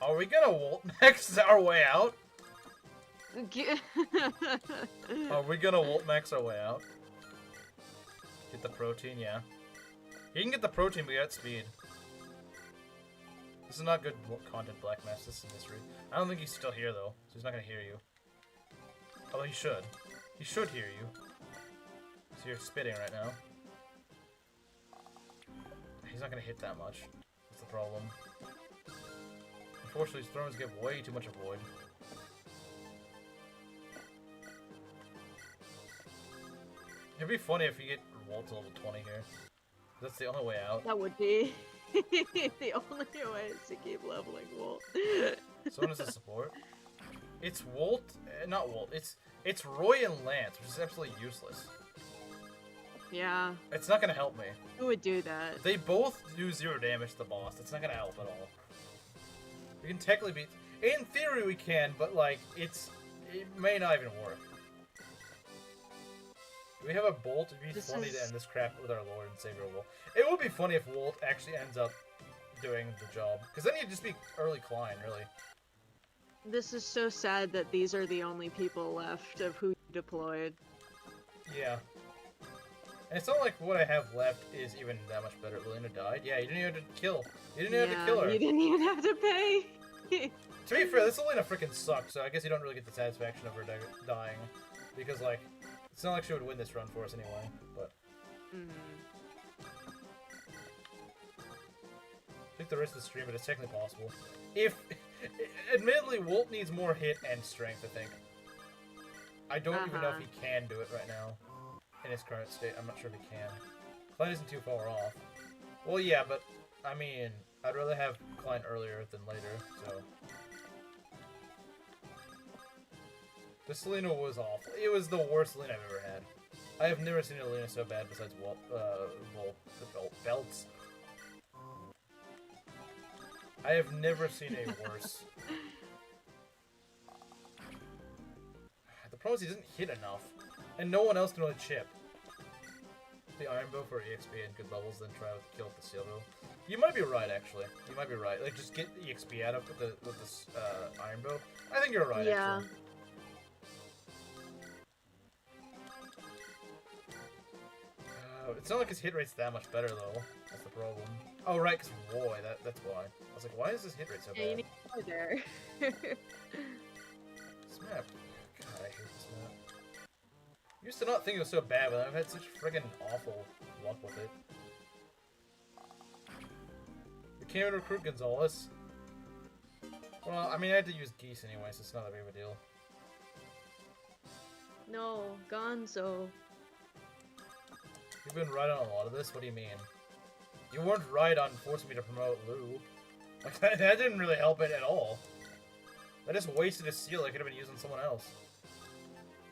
S2: Are we gonna Wolt max our way out? Are we gonna Wolt max our way out? Get the protein, yeah. You can get the protein, but you got speed. This is not good content, Black Mass. This is mystery. I don't think he's still here, though, so he's not gonna hear you. Although he should. He should hear you. So you're spitting right now. He's not gonna hit that much. That's the problem. Unfortunately, his throws give way too much avoid. It'd be funny if you get Wolt to level 20 here. That's the only way out.
S1: That would be the only way is to keep leveling Wolt.
S2: So when is the support? It's Wolt, not Wolt. It's Roy and Lance, which is absolutely useless.
S1: Yeah.
S2: It's not gonna help me.
S1: Who would do that?
S2: They both do 0 damage to the boss. It's not gonna help at all. We can technically beat. In theory, we can, but like it may not even work. Do we have a Bolt? It'd be funny to end this crap with our Lord and Savior Wolt. It would be funny if Wolt actually ends up doing the job, because then he'd just be early Klein, really.
S1: This is so sad that these are the only people left of who deployed.
S2: Yeah. And it's not like what I have left is even that much better. Lilina died? Yeah, you didn't even have to kill. You didn't even have to kill her.
S1: You didn't even have to pay.
S2: To be fair, this Lilina freaking sucks, so I guess you don't really get the satisfaction of her dying. Because, like, it's not like she would win this run for us anyway, but... I think the rest of the stream, but it's technically possible. If... Admittedly, Wolt needs more hit and strength, I think. I don't even know if he can do it right now. In his current state, I'm not sure if he can. Klein isn't too far off. Well, yeah, but, I mean, I'd rather have Klein earlier than later, so... This Lilina was awful. It was the worst Lilina I've ever had. I have never seen a Lilina so bad besides Wolt, Belts. I have never seen a worse. The problem is he doesn't hit enough, and no one else can really chip. The Iron Bow for EXP and good levels, then try with kill with the Steel Bow. You might be right, actually. You might be right. Like, just get EXP out of with this Iron Bow. I think you're right, actually. It's not like his hit rate's that much better, though. That's the problem. Oh, right, because Roy. That's why. I was like, why is his hit rate so bad?
S1: Yeah, you need to go there.
S2: This map. God, I hate this map. Used to not think it was so bad, but I've had such friggin' awful luck with it. We can't even recruit Gonzalez. Well, I mean, I had to use Geese anyway, so it's not that big of a deal.
S1: No, Gonzo.
S2: You've been right on a lot of this? What do you mean? You weren't right on forcing me to promote Lou. Like, that didn't really help it at all. I just wasted a seal I could have been using someone else.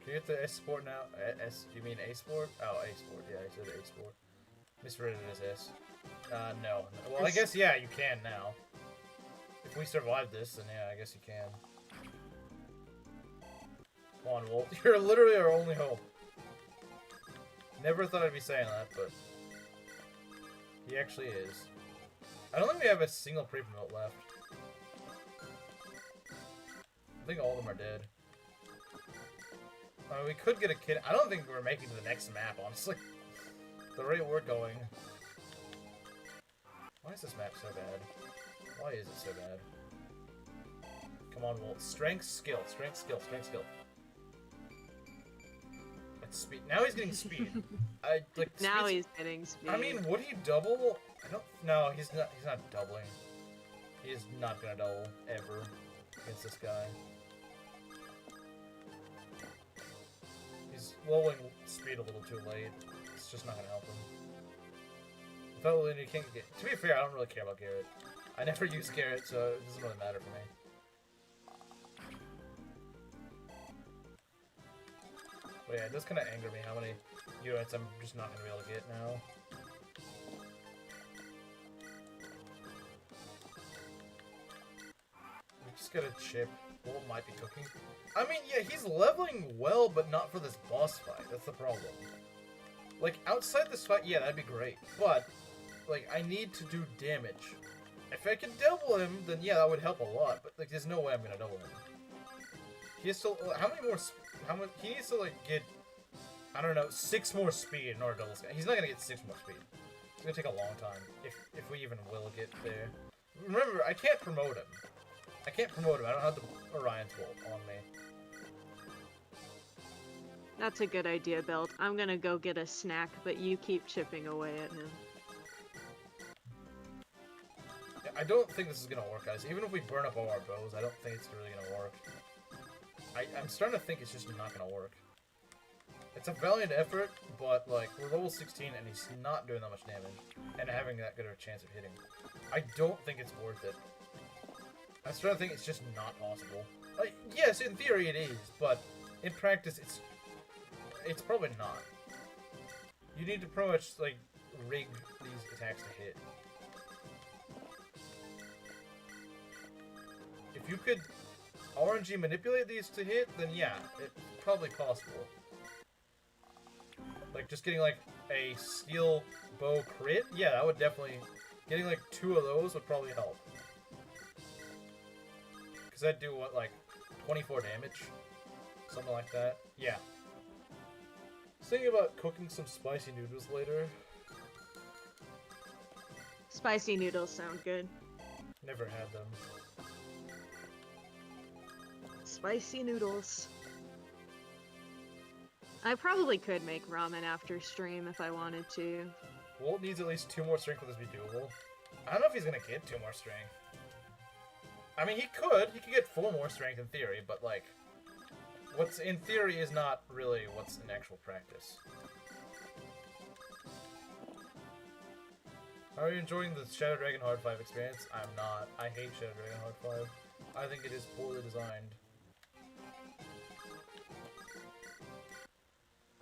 S2: Can you get the S Sport now? S? Do you mean A Sport? Oh, A Sport. Yeah, I said A Sport. Misread it as S. No. Well, I guess, yeah, you can now. If we survive this, then yeah, I guess you can. Come on, Wolt. You're literally our only hope. Never thought I'd be saying that, but he actually is. I don't think we have a single pre-promote left. I think all of them are dead. I mean, we could get a kid. I don't think we're making to the next map, honestly. The rate we're going. Why is this map so bad? Why is it so bad? Come on, Wolt. Strength, skill, strength, skill, strength, skill. That's speed. Now he's getting speed.
S1: Now he's getting speed.
S2: I mean, would he double? I don't. No, he's not. He's not doubling. He is not gonna double ever against this guy. He's lowering speed a little too late. It's just not gonna help him. Without Lilina, you can't get. To be fair, I don't really care about Garrett. I never use Garrett, so it doesn't really matter for me. But yeah, it does kind of anger me how many units I'm just not gonna be able to get now. We just got a chip. Wolt might be cooking. I mean, yeah, he's leveling well, but not for this boss fight. That's the problem. Like, outside this fight, yeah, that'd be great. But, like, I need to do damage. If I can double him, then yeah, that would help a lot. But, like, there's no way I'm gonna double him. He has to... How many more... How much... He needs to, like, get... I don't know, 6 more speed in order to double this guy. He's not gonna get 6 more speed. It's gonna take a long time. If we even will get there. Remember, I can't promote him. I can't promote him. I don't have the Orion's Wolt on me.
S1: That's a good idea, Belt. I'm gonna go get a snack, but you keep chipping away at him.
S2: Yeah, I don't think this is gonna work, guys. Even if we burn up all our bows, I don't think it's really gonna work. I'm starting to think it's just not gonna work. It's a valiant effort, but, like, we're level 16 and he's not doing that much damage, and having that good of a chance of hitting. I don't think it's worth it. I'm starting to think it's just not possible. Like, yes, in theory it is, but in practice it's probably not. You need to pretty much, like, rig these attacks to hit. If you could RNG manipulate these to hit, then yeah, it's probably possible. Like, just getting, like, a steel bow crit, yeah, that would definitely... Getting, like, 2 of those would probably help. Because that'd do, what, like, 24 damage? Something like that. Yeah. I was thinking about cooking some spicy noodles later.
S1: Spicy noodles sound good.
S2: Never had them.
S1: Spicy noodles. I probably could make ramen after stream if I wanted to.
S2: Wolt needs at least 2 more strength for this to be doable. I don't know if he's gonna get 2 more strength. I mean, he could get 4 more strength in theory, but, like, what's in theory is not really what's in actual practice. Are you enjoying the Shadow Dragon Hard 5 experience? I'm not. I hate Shadow Dragon Hard 5. I think it is poorly designed.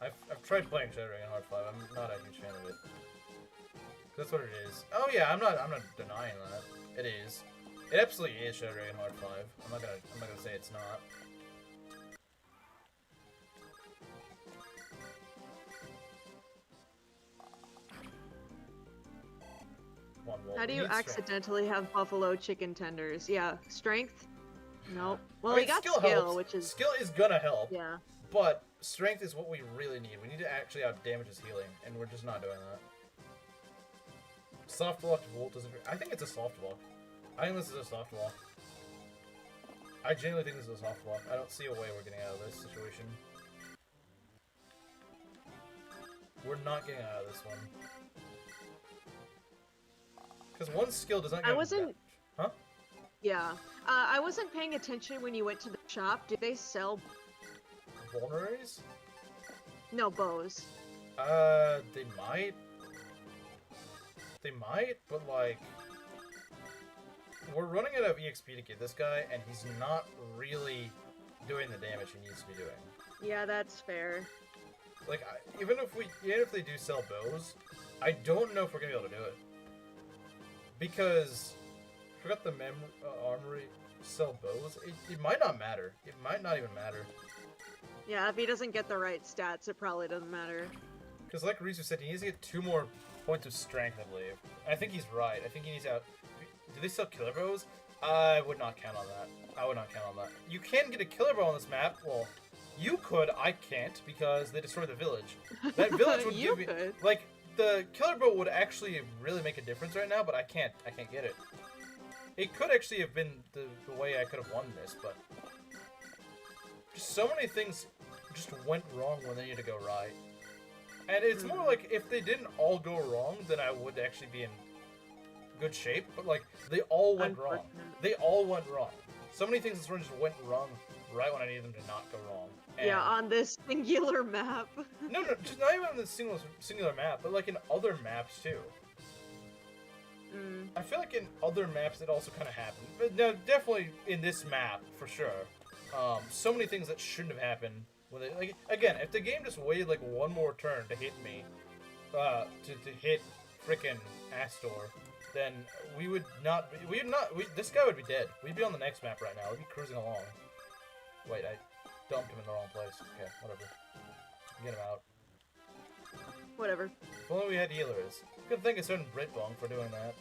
S2: I've tried playing Shadow Dragon Hard 5. I'm not a huge fan of it. That's what it is. Oh yeah, I'm not denying that. It is. It absolutely is Shadow Dragon Hard 5. I'm not gonna say it's not.
S1: How do you accidentally have buffalo chicken tenders? Yeah, strength? Nope. Well,
S2: I mean,
S1: he got
S2: skill
S1: skill,
S2: helps.
S1: which is...
S2: Skill is gonna help.
S1: Yeah.
S2: But strength is what we really need. We need to actually out damage his healing, and we're just not doing that. Soft block Wolt doesn't... I think it's a soft block. I think this is a soft block. I genuinely think this is a soft block. I don't see a way we're getting out of this situation. We're not getting out of this one. Because one skill does not get...
S1: I wasn't...
S2: Huh?
S1: Yeah. I wasn't paying attention when you went to the shop. Did they sell...
S2: vulneraries?
S1: No, bows.
S2: They might. They might, but, like... We're running out of EXP to get this guy, and he's not really doing the damage he needs to be doing.
S1: Yeah, that's fair.
S2: Like, even if they do sell bows, I don't know if we're gonna be able to do it. Because, I forgot the armory sell bows. It might not matter. It might not even matter.
S1: Yeah, if he doesn't get the right stats, it probably doesn't matter.
S2: Because like Ryzu said, he needs to get 2 more points of strength, I believe. I think he's right. I think he needs to... Do they sell killer bows? I would not count on that. I would not count on that. You can get a killer bow on this map. Well, you could. I can't because they destroyed the village. That village would give me... Like, the killer bow would actually really make a difference right now, but I can't get it. it could actually have been the way I could have won this, but just so many things just went wrong when they needed to go right. And it's more like, if they didn't all go wrong, then I would actually be in good shape, but like, they all went wrong. They all went wrong. So many things this run just went wrong right when I needed them to not go wrong. And
S1: yeah, on this singular map.
S2: no, just not even on this singular map, but like in other maps too. I feel like in other maps it also kind of happened, but no, definitely in this map for sure. So many things that shouldn't have happened when they, like, again, if the game just waited like one more turn to hit me, to hit frickin' Astor, then this guy would be dead. We'd be on the next map right now. We'd be cruising along. Wait, I dumped him in the wrong place. Okay, whatever. Get him out.
S1: Whatever.
S2: If only we had healers. You could thank a certain Britbong for doing that.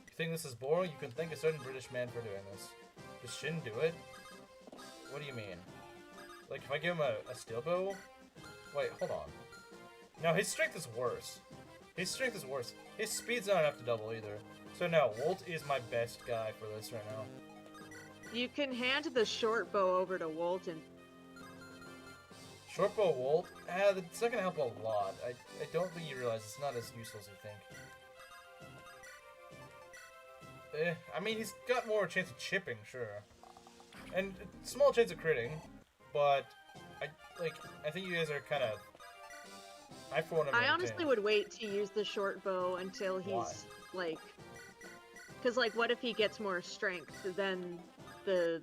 S2: You think this is boring? You can thank a certain British man for doing this. Just shouldn't do it? What do you mean? Like, if I give him a steel bow? Wait, hold on. No, his strength is worse. His strength is worse. His speed's not enough to double either. So no, Wolt is my best guy for this right now.
S1: You can hand the short bow over to Wolt and...
S2: Short bow Wolt? That's not gonna help a lot. I don't think you realize it's not as useful as you think. I mean, he's got more chance of chipping, sure. And small chance of critting, but I think you guys are kind of... I
S1: honestly would wait to use the short bow until he's, like... Because, like, what if he gets more strength than the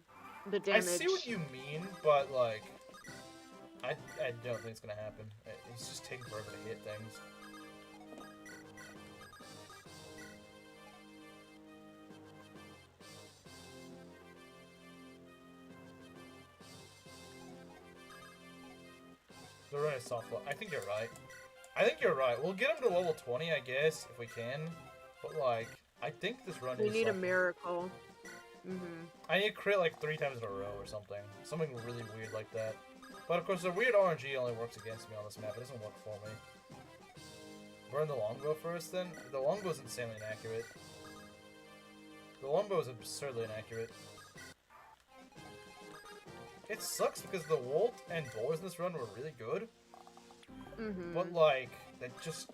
S1: damage?
S2: I see what you mean, but, like... I don't think it's gonna happen. It's just taking forever to hit things. They're running a soft block. I think you're right. We'll get him to level 20, I guess, if we can. But, like, I think this run
S1: We need a miracle.
S2: I need to crit, like, 3 times in a row or something. Something really weird like that. But, of course, the weird RNG only works against me on this map. It doesn't work for me. Burn the longbow first, then? The longbow's insanely inaccurate. The longbow is absurdly inaccurate. It sucks because the Wolt and boars in this run were really good. But, like, that just...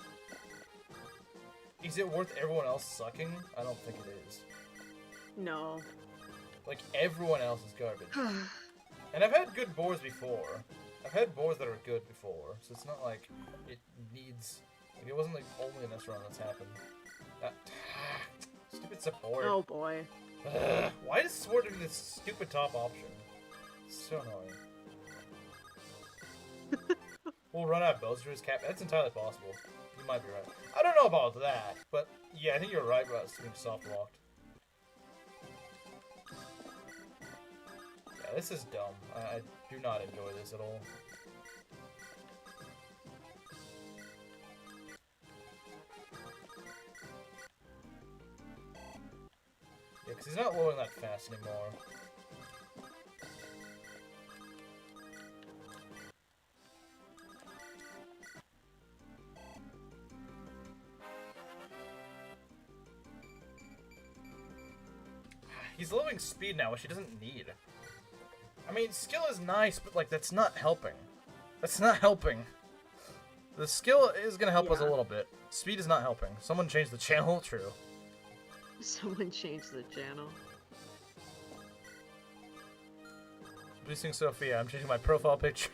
S2: Is it worth everyone else sucking? I don't think it is.
S1: No.
S2: Like, everyone else is garbage. And I've had good boars before. I've had boars that are good before, so it's not like it needs... Like, it wasn't like only in this run that's happened. Stupid support.
S1: Oh boy.
S2: Why does support do this stupid top option? It's so annoying. We'll run out of bows for his cap. That's entirely possible. You might be right. I don't know about that, but yeah, I think you're right about being soft locked. Yeah, this is dumb. I do not enjoy this at all. Yeah, because he's not lowering that fast anymore. He's lowering speed now, which he doesn't need. I mean, skill is nice, but, like, that's not helping. That's not helping. The skill is gonna help us a little bit. Speed is not helping. Someone changed the channel, true.
S1: Someone changed the channel.
S2: Boosting Sophia, I'm changing my profile picture.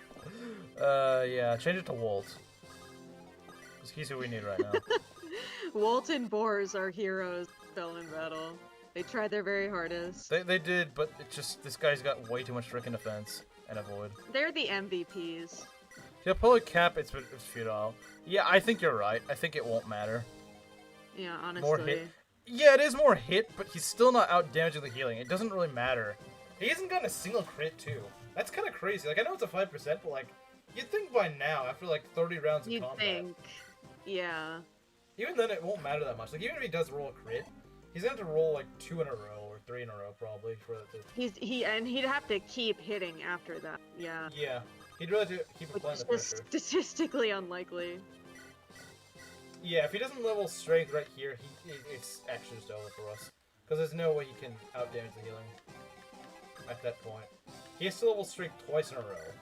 S2: Yeah, change it to Wolt. Because he's who we need right now.
S1: Wolt and boars are heroes fell in battle. They tried their very hardest.
S2: They did, but it just, this guy's got way too much freaking defense and avoid.
S1: They're the MVPs.
S2: Yeah, pull a cap, it's futile. Yeah, I think you're right. I think it won't matter.
S1: Yeah, honestly.
S2: More hit. Yeah, it is more hit, but he's still not out damaging the healing. It doesn't really matter. He hasn't gotten a single crit, too. That's kind of crazy. Like, I know it's a 5%, but, like, you'd think by now, after, like, 30 rounds of combat.
S1: You'd think. Yeah.
S2: Even then, it won't matter that much. Like, even if he does roll a crit, he's going to have to roll, like, 2 in a row, or 3 in a row, probably, for that to...
S1: And he'd have to keep hitting after that, yeah.
S2: Yeah. He'd really have to keep applying the pressure.
S1: Statistically unlikely.
S2: Yeah, if he doesn't level strength right here, it's actually just over for us. Because there's no way he can outdamage the healing at that point. He has to level strength twice in a row.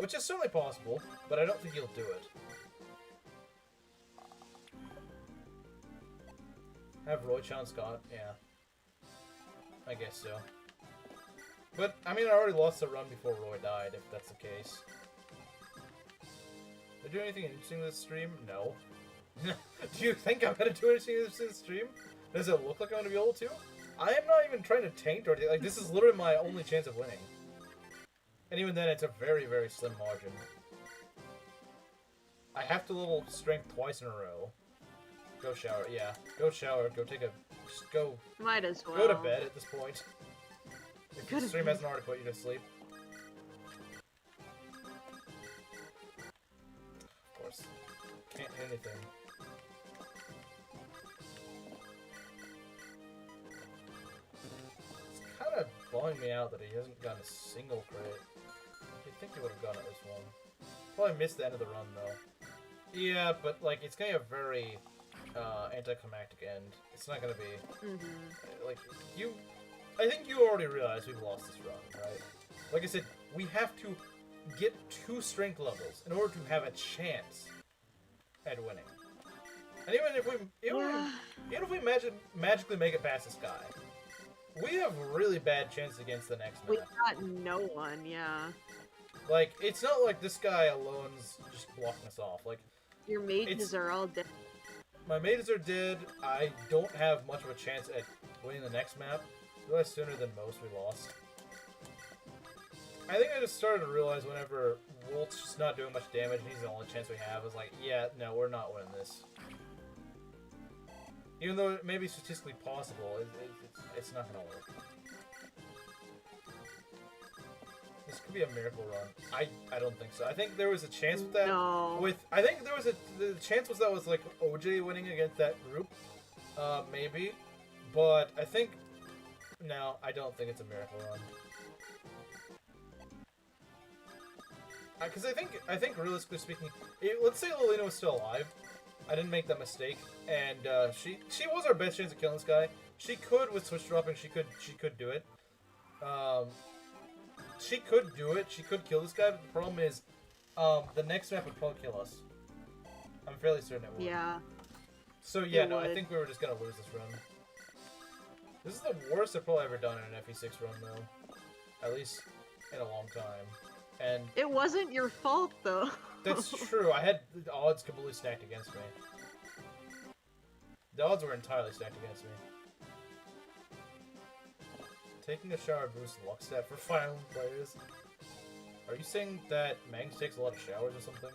S2: Which is certainly possible, but I don't think he'll do it. Have Roy Chan Scott? Yeah. I guess so. But, I mean, I already lost the run before Roy died, if that's the case. Did I do anything interesting this stream? No. Do you think I'm gonna do anything interesting this stream? Does it look like I'm gonna be able to? I am not even trying to taint or anything. Like, this is literally my only chance of winning. And even then, it's a very, very slim margin. I have to level strength twice in a row. Go shower, yeah. Go shower, go take a... Just go...
S1: Might as well.
S2: Go to bed at this point. If the stream hasn't already put you to sleep. Of course. Can't hit anything. It's kind of blowing me out that he hasn't gotten a single crit. I think he would have gotten it this one. Probably missed the end of the run, though. Yeah, but, like, it's gonna be a very... anticlimactic end. It's not gonna be... Like, you... I think you already realize we've lost this run, right? Like I said, we have to get 2 strength levels in order to have a chance at winning. And even if we magically make it past this guy, we have really bad chances against the next
S1: We
S2: map.
S1: got no one, yeah.
S2: Like, it's not like this guy alone's just blocking us off. Like,
S1: your mages are all dead.
S2: my mages are dead. I don't have much of a chance at winning the next map. Realized sooner than most we lost. I think I just started to realize whenever Wolt's just not doing much damage and he's the only chance we have, I was like, yeah, no, we're not winning this. Even though it may be statistically possible, it's not gonna work. This could be a miracle run. I don't think so. I think there was a chance with that.
S1: No.
S2: I think there was the chance was that was like OJ winning against that group, maybe. But I think no, I don't think it's a miracle run. Because I think realistically speaking, let's say Lilina was still alive. I didn't make that mistake, and she was our best chance of killing this guy. She could with switch dropping. She could do it. She could do it. She could kill this guy. But the problem is, the next map would probably kill us. I'm fairly certain it would.
S1: Yeah.
S2: So yeah, no, I think we were just gonna lose this run. This is the worst I've probably ever done in an FE6 run, though. At least in a long time. And
S1: it wasn't your fault, though.
S2: That's true. I had the odds completely stacked against me. The odds were entirely stacked against me. Taking a shower boosts luck stat for Fire Emblem players. Are you saying that Mangs takes a lot of showers or something?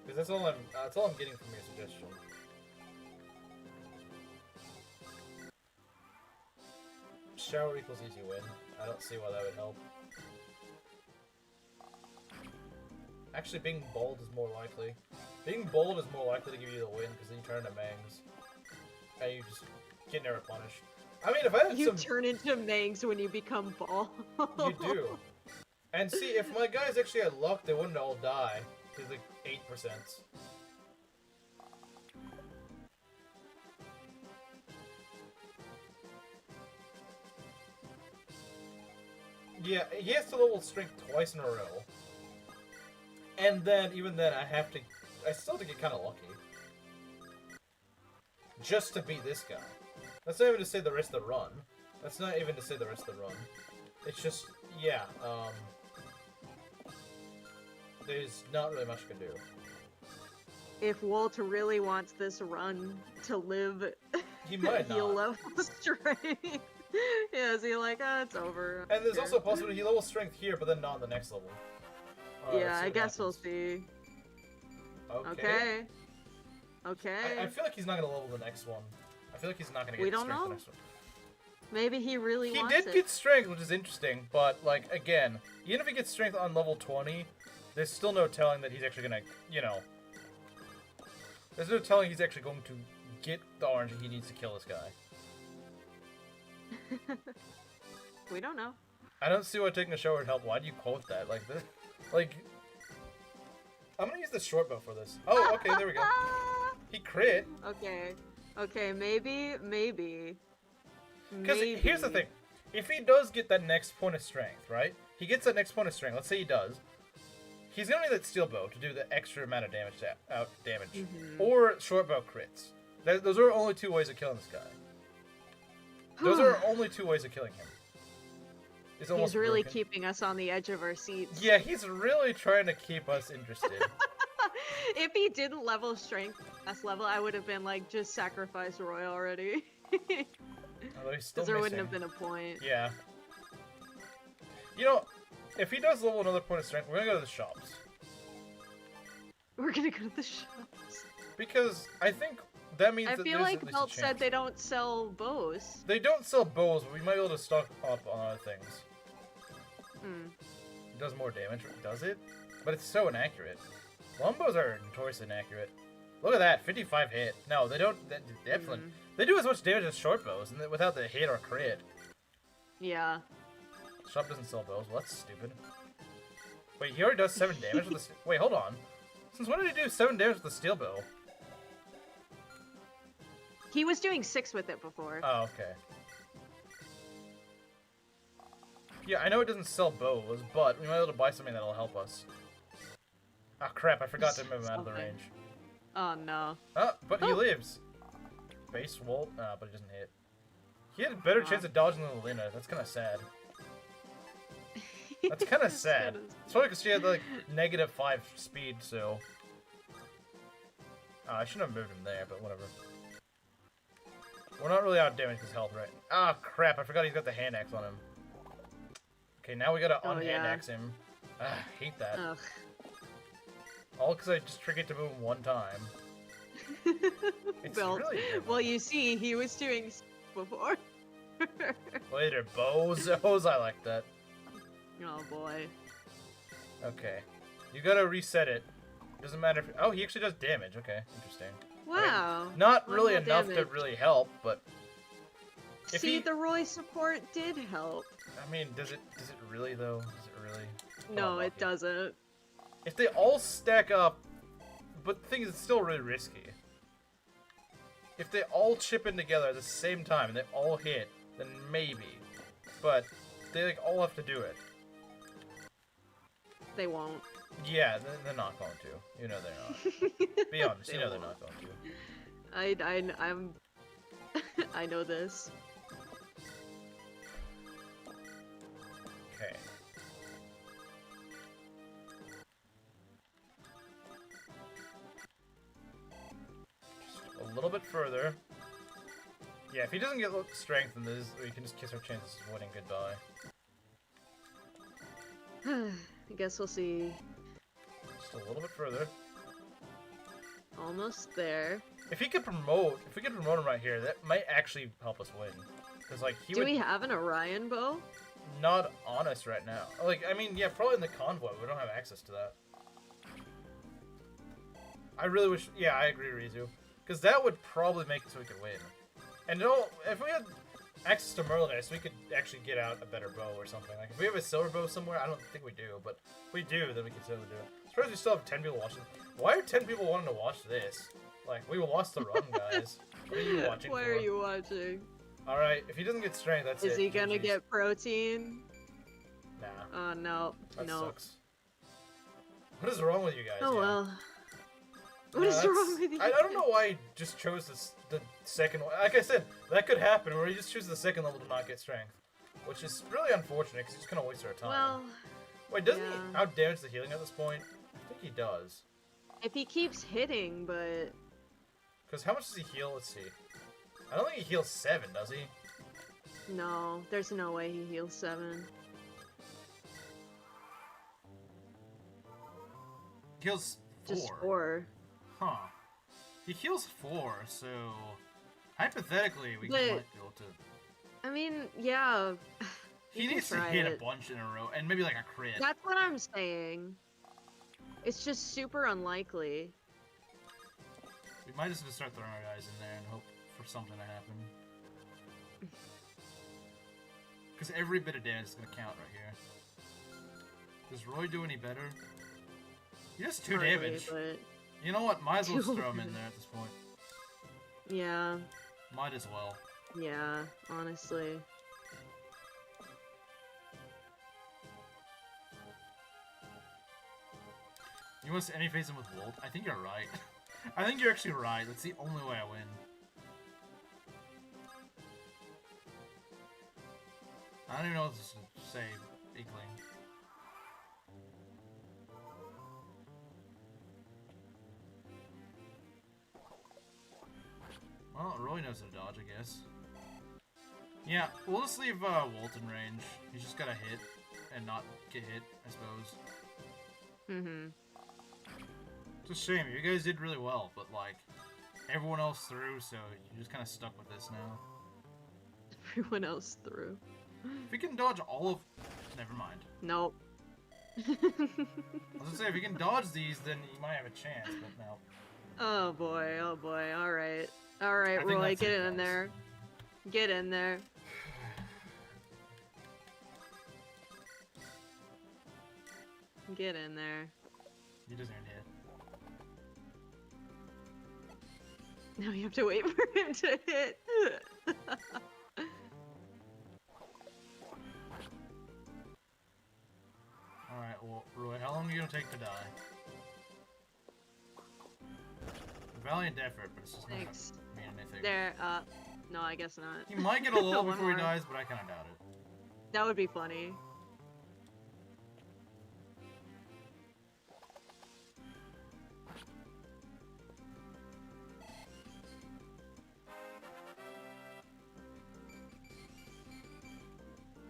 S2: Because that's all I'm getting from your suggestion. Shower equals easy win. I don't see why that would help. Actually, being bold is more likely. Being bold is more likely to give you the win because then you turn into Mangs. And you just get never punished. I mean, if I had
S1: you turn into Mangs when you become ball.
S2: You do. And see, if my guys actually had luck, they wouldn't all die. There's like 8%. Yeah, he has to level strength twice in a row. And then, even then, I still have to get kind of lucky. Just to beat this guy. That's not even to say the rest of the run. That's not even to say the rest of the run. It's just, yeah, there's not really much you can do.
S1: If Wolt really wants this run to live,
S2: He might
S1: he'll
S2: not.
S1: level strength. Yeah, is he like, it's over.
S2: And there's also a possibility he levels strength here, but then not on the next level.
S1: Yeah, I guess we'll see.
S2: Okay.
S1: Okay.
S2: I feel like he's not gonna level the next one. I feel like he's not gonna get
S1: We don't
S2: strength
S1: know.
S2: the next one.
S1: Maybe he really
S2: He
S1: wants
S2: did
S1: it.
S2: get strength, which is interesting, but, like, again, even if he gets strength on level 20, there's still no telling that he's actually gonna, you know... There's no telling he's actually going to get the orange he needs to kill this guy.
S1: We don't know.
S2: I don't see why taking a shower would help. Why do you quote that? Like, this... Like... I'm gonna use the short bow for this. Oh, okay, there we go. He crit.
S1: Okay, maybe.
S2: Because here's the thing. If he does get that next point of strength, right? He gets that next point of strength. Let's say he does. He's gonna need that steel bow to do the extra amount of damage out damage. Or short bow crits. Those are only two ways of killing this guy. Those are only two ways of killing him.
S1: He's really keeping us on the edge of our seats.
S2: Yeah, he's really trying to keep us interested.
S1: If he didn't level strength last level, I would have been like, just sacrifice Roy already.
S2: Although he's still
S1: there wouldn't have been a point.
S2: Yeah. You know, if he does level another point of strength, we're gonna go to the shops.
S1: We're gonna go to the shops.
S2: Because I think that means
S1: I
S2: that
S1: feel
S2: there's
S1: like
S2: at least
S1: Welt
S2: a
S1: said
S2: chance.
S1: they don't sell bows.
S2: They don't sell bows, but we might be able to stock up on other things. It does more damage, does it? But it's so inaccurate. Longbows are notoriously inaccurate. Look at that, 55 hit. No, they don't. Definitely, they do as much damage as short bows, and without the hit or crit.
S1: Yeah.
S2: Shop doesn't sell bows. Well, that's stupid. Wait, he already does 7 damage with the. Wait, hold on. Since when did he do 7 damage with the steel bow?
S1: He was doing 6 with it before.
S2: Oh, okay. Yeah, I know it doesn't sell bows, but we might be able to buy something that'll help us. Ah, crap, I forgot to move him out of the range.
S1: Oh, no.
S2: Oh, but he lives. Base Wolt, but he doesn't hit. He had a better chance of dodging than Lilina. That's kind of sad. That's kind of sad. It's probably because she had, like, -5 speed, so... Oh, I shouldn't have moved him there, but whatever. We're not really out of damage because health, right? Ah, crap, I forgot he's got the hand axe on him. Okay, now we gotta un-hand axe him. Ah, hate that.
S1: Ugh.
S2: All because I just forget to move him one time. It's really
S1: well, you see, he was doing before.
S2: Later, bozos. I like that.
S1: Oh boy.
S2: Okay, you gotta reset it. Doesn't matter if. Oh, he actually does damage. Okay, interesting.
S1: Wow.
S2: I mean, not really
S1: more
S2: enough
S1: damage.
S2: to really help, but.
S1: See, the Roy support did help.
S2: I mean, does it really though? Does it really?
S1: No, it doesn't.
S2: If they all stack up, but the thing is, it's still really risky. If they all chip in together at the same time and they all hit, then maybe. But they like all have to do it.
S1: They won't.
S2: Yeah, they're not going to. You know they're not. Be honest, you know they're not going to.
S1: I'm. I know this.
S2: Okay. Just a little bit further. Yeah, if he doesn't get strength in this, we can just kiss our chances of winning goodbye.
S1: I guess we'll see.
S2: Just a little bit further.
S1: Almost there.
S2: If we could promote him right here, that might actually help us win. Cause like he
S1: Do
S2: would
S1: we have an Orion bow?
S2: not on us right now. Like I mean, yeah, probably in the convoy. We don't have access to that. I really wish. Yeah, I agree, Ryzu. Because that would probably make it so we could win. And if we had access to Miledy, we could actually get out a better bow or something. Like if we have a silver bow somewhere, I don't think we do, but if we do, then we can still do it. Suppose we still have 10 people watching. Why are 10 people wanting to watch this? Like we lost the run, guys. What are you watching
S1: Why
S2: for?
S1: are you watching?
S2: All right, if he doesn't get strength, that's it.
S1: Is he gonna
S2: GG's.
S1: get protein?
S2: Nah.
S1: Oh no,
S2: That
S1: no.
S2: sucks. What is wrong with you guys?
S1: Oh
S2: yeah?
S1: well. What is wrong with you?
S2: I don't know why he just chose the second one. Like I said, that could happen where he just chooses the second level to not get strength. Which is really unfortunate because he's just gonna waste our time.
S1: Well,
S2: wait, doesn't he
S1: yeah.
S2: out damage the healing at this point? I think he does.
S1: if he keeps hitting, but
S2: Because how much does he heal? Let's see. I don't think he heals 7, does he?
S1: no, there's no way he heals 7.
S2: He heals 4.
S1: Just 4.
S2: Huh. He heals 4, so hypothetically we
S1: But-
S2: might be able to.
S1: I mean, yeah.
S2: He
S1: you can
S2: needs to
S1: try
S2: hit
S1: it.
S2: a bunch in a row, and maybe like a crit.
S1: That's what I'm saying. It's just super unlikely.
S2: We might just start throwing our guys in there and hope for something to happen. Because every bit of damage is going to count right here. Does Roy do any better? You're just 2
S1: hardly,
S2: damage.
S1: but
S2: You know what? Might as well just
S1: Two
S2: throw him in
S1: damage.
S2: there at this point.
S1: yeah,
S2: Might as well.
S1: yeah, honestly.
S2: You want to any phase him with Wolt? I think you're right. I think you're actually right. That's the only way I win. I don't even know what to say, Inkling. Well, Roy knows how to dodge, I guess. Yeah, we'll just leave Wolt in range. He's just gotta hit and not get hit, I suppose.
S1: Mm-hmm.
S2: It's a shame. You guys did really well, but like everyone else threw, so you're just kind of stuck with this now.
S1: Everyone else threw.
S2: If you can dodge all of, never mind.
S1: Nope.
S2: I was gonna say if you can dodge these, then you might have a chance, but no.
S1: Oh boy, oh boy. All right, Roy,
S2: that's
S1: get
S2: it,
S1: in
S2: guys.
S1: there. Get in there. Get in there.
S2: He doesn't even hit.
S1: Now you have to wait for him to hit.
S2: Alright, well, Roy, how long are you gonna take to die? Valiant effort, but it's just not
S1: Thanks.
S2: gonna mean anything.
S1: There, no, I guess not.
S2: He might get a little
S1: One
S2: before he
S1: more.
S2: dies, but I kinda doubt it.
S1: That would be funny.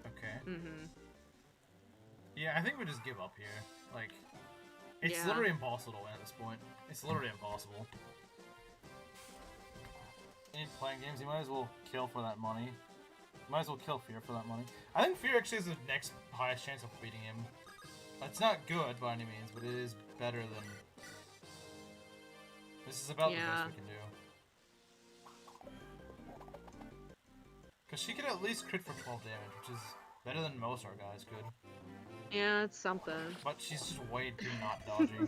S2: Okay.
S1: Mm-hmm.
S2: Yeah, I think we just give up here. Like, it's
S1: Yeah.
S2: literally impossible to win at this point. It's literally impossible. In playing games, you might as well kill for that money. You might as well kill Fear for that money. I think Fear actually has the next highest chance of beating him. It's not good by any means, but it is better than... This is about the
S1: Yeah.
S2: best we can do. Because she could at least crit for 12 damage, which is better than most our guys could.
S1: Yeah, it's something.
S2: But she's just way too not dodgy.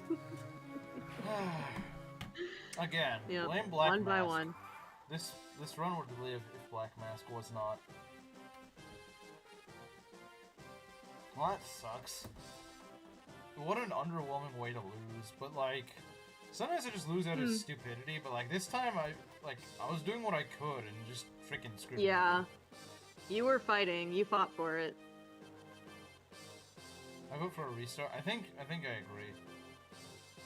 S2: Again,
S1: Yep.
S2: blame Black
S1: One by
S2: Mask.
S1: one.
S2: This run would live if Black Mask was not. Well, that sucks. What an underwhelming way to lose. But like, sometimes I just lose out of stupidity. But like this time, I was doing what I could and just freaking screwed.
S1: Yeah. You were fighting. You fought for it.
S2: I vote for a restart. I think I agree.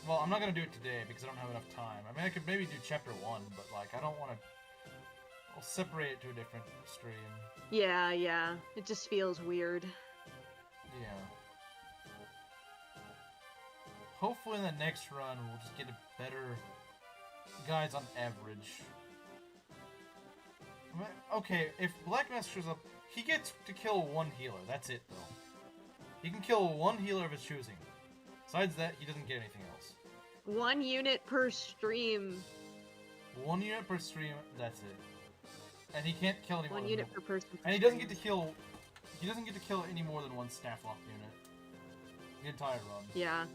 S2: Well, I'm not gonna do it today because I don't have enough time. I mean, I could maybe do chapter 1, but like, I don't want to. I'll separate it to a different stream.
S1: Yeah, yeah. It just feels weird.
S2: Yeah. Hopefully in the next run we'll just get a better guys on average. I mean, okay, if Black Mask shows up, he gets to kill one healer. That's it, though. He can kill one healer of his choosing. Besides that, he doesn't get anything else.
S1: 1 unit per stream.
S2: 1 unit per stream, that's it. And he can't kill any more
S1: 1
S2: than
S1: unit
S2: one.
S1: per person. Per
S2: And he doesn't
S1: stream.
S2: get to kill. He doesn't get to kill any more than one staff lock unit. The entire run.
S1: Yeah.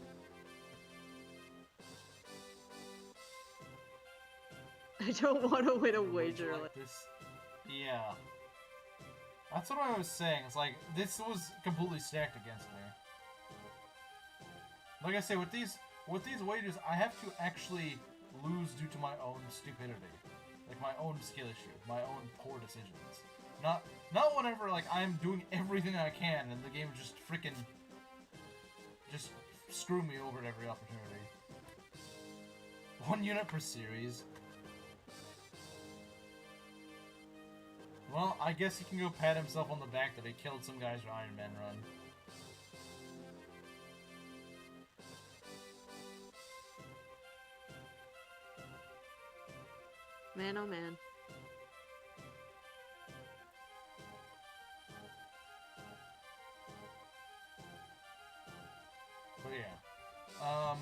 S1: I don't want to win a
S2: Would you
S1: wager.
S2: like this? Yeah. That's what I was saying. It's like, this was completely stacked against me. Like I say, with these wagers, I have to actually lose due to my own stupidity. Like my own skill issue, my own poor decisions. Not whenever, like, I'm doing everything I can and the game just freaking just screw me over at every opportunity. 1 unit per series. Well, I guess he can go pat himself on the back that he killed some guy's Ironman run.
S1: Man, oh man.
S2: But yeah.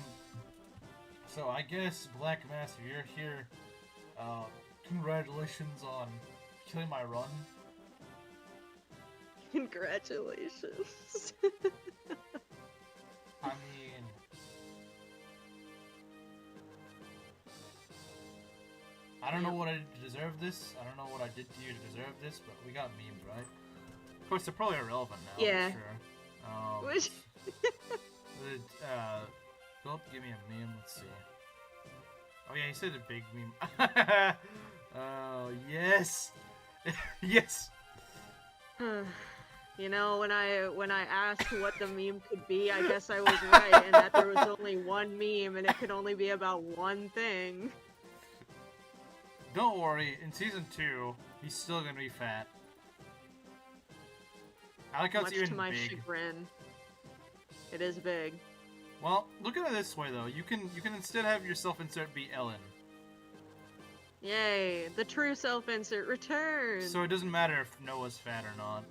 S2: So I guess Black Mask, if you're here, congratulations on killing my run.
S1: Congratulations.
S2: I mean, I don't know what I did to deserve this. I don't know what I did to you to deserve this, but we got memes, right? Of course, they're probably irrelevant now.
S1: Yeah.
S2: For sure.
S1: Which...
S2: Philip, give me a meme. Let's see. Oh yeah, he said a big meme. Oh yes, yes.
S1: You know, when I asked what the meme could be, I guess I was right, and that there was only one meme, and it could only be about one thing.
S2: Don't worry, in Season 2, he's still gonna be fat. I like how it's even
S1: Much to my
S2: big.
S1: chagrin. It is big.
S2: Well, look at it this way, though. You can instead have your self-insert be Ellen.
S1: Yay, the true self-insert returns!
S2: So it doesn't matter if Noah's fat or not.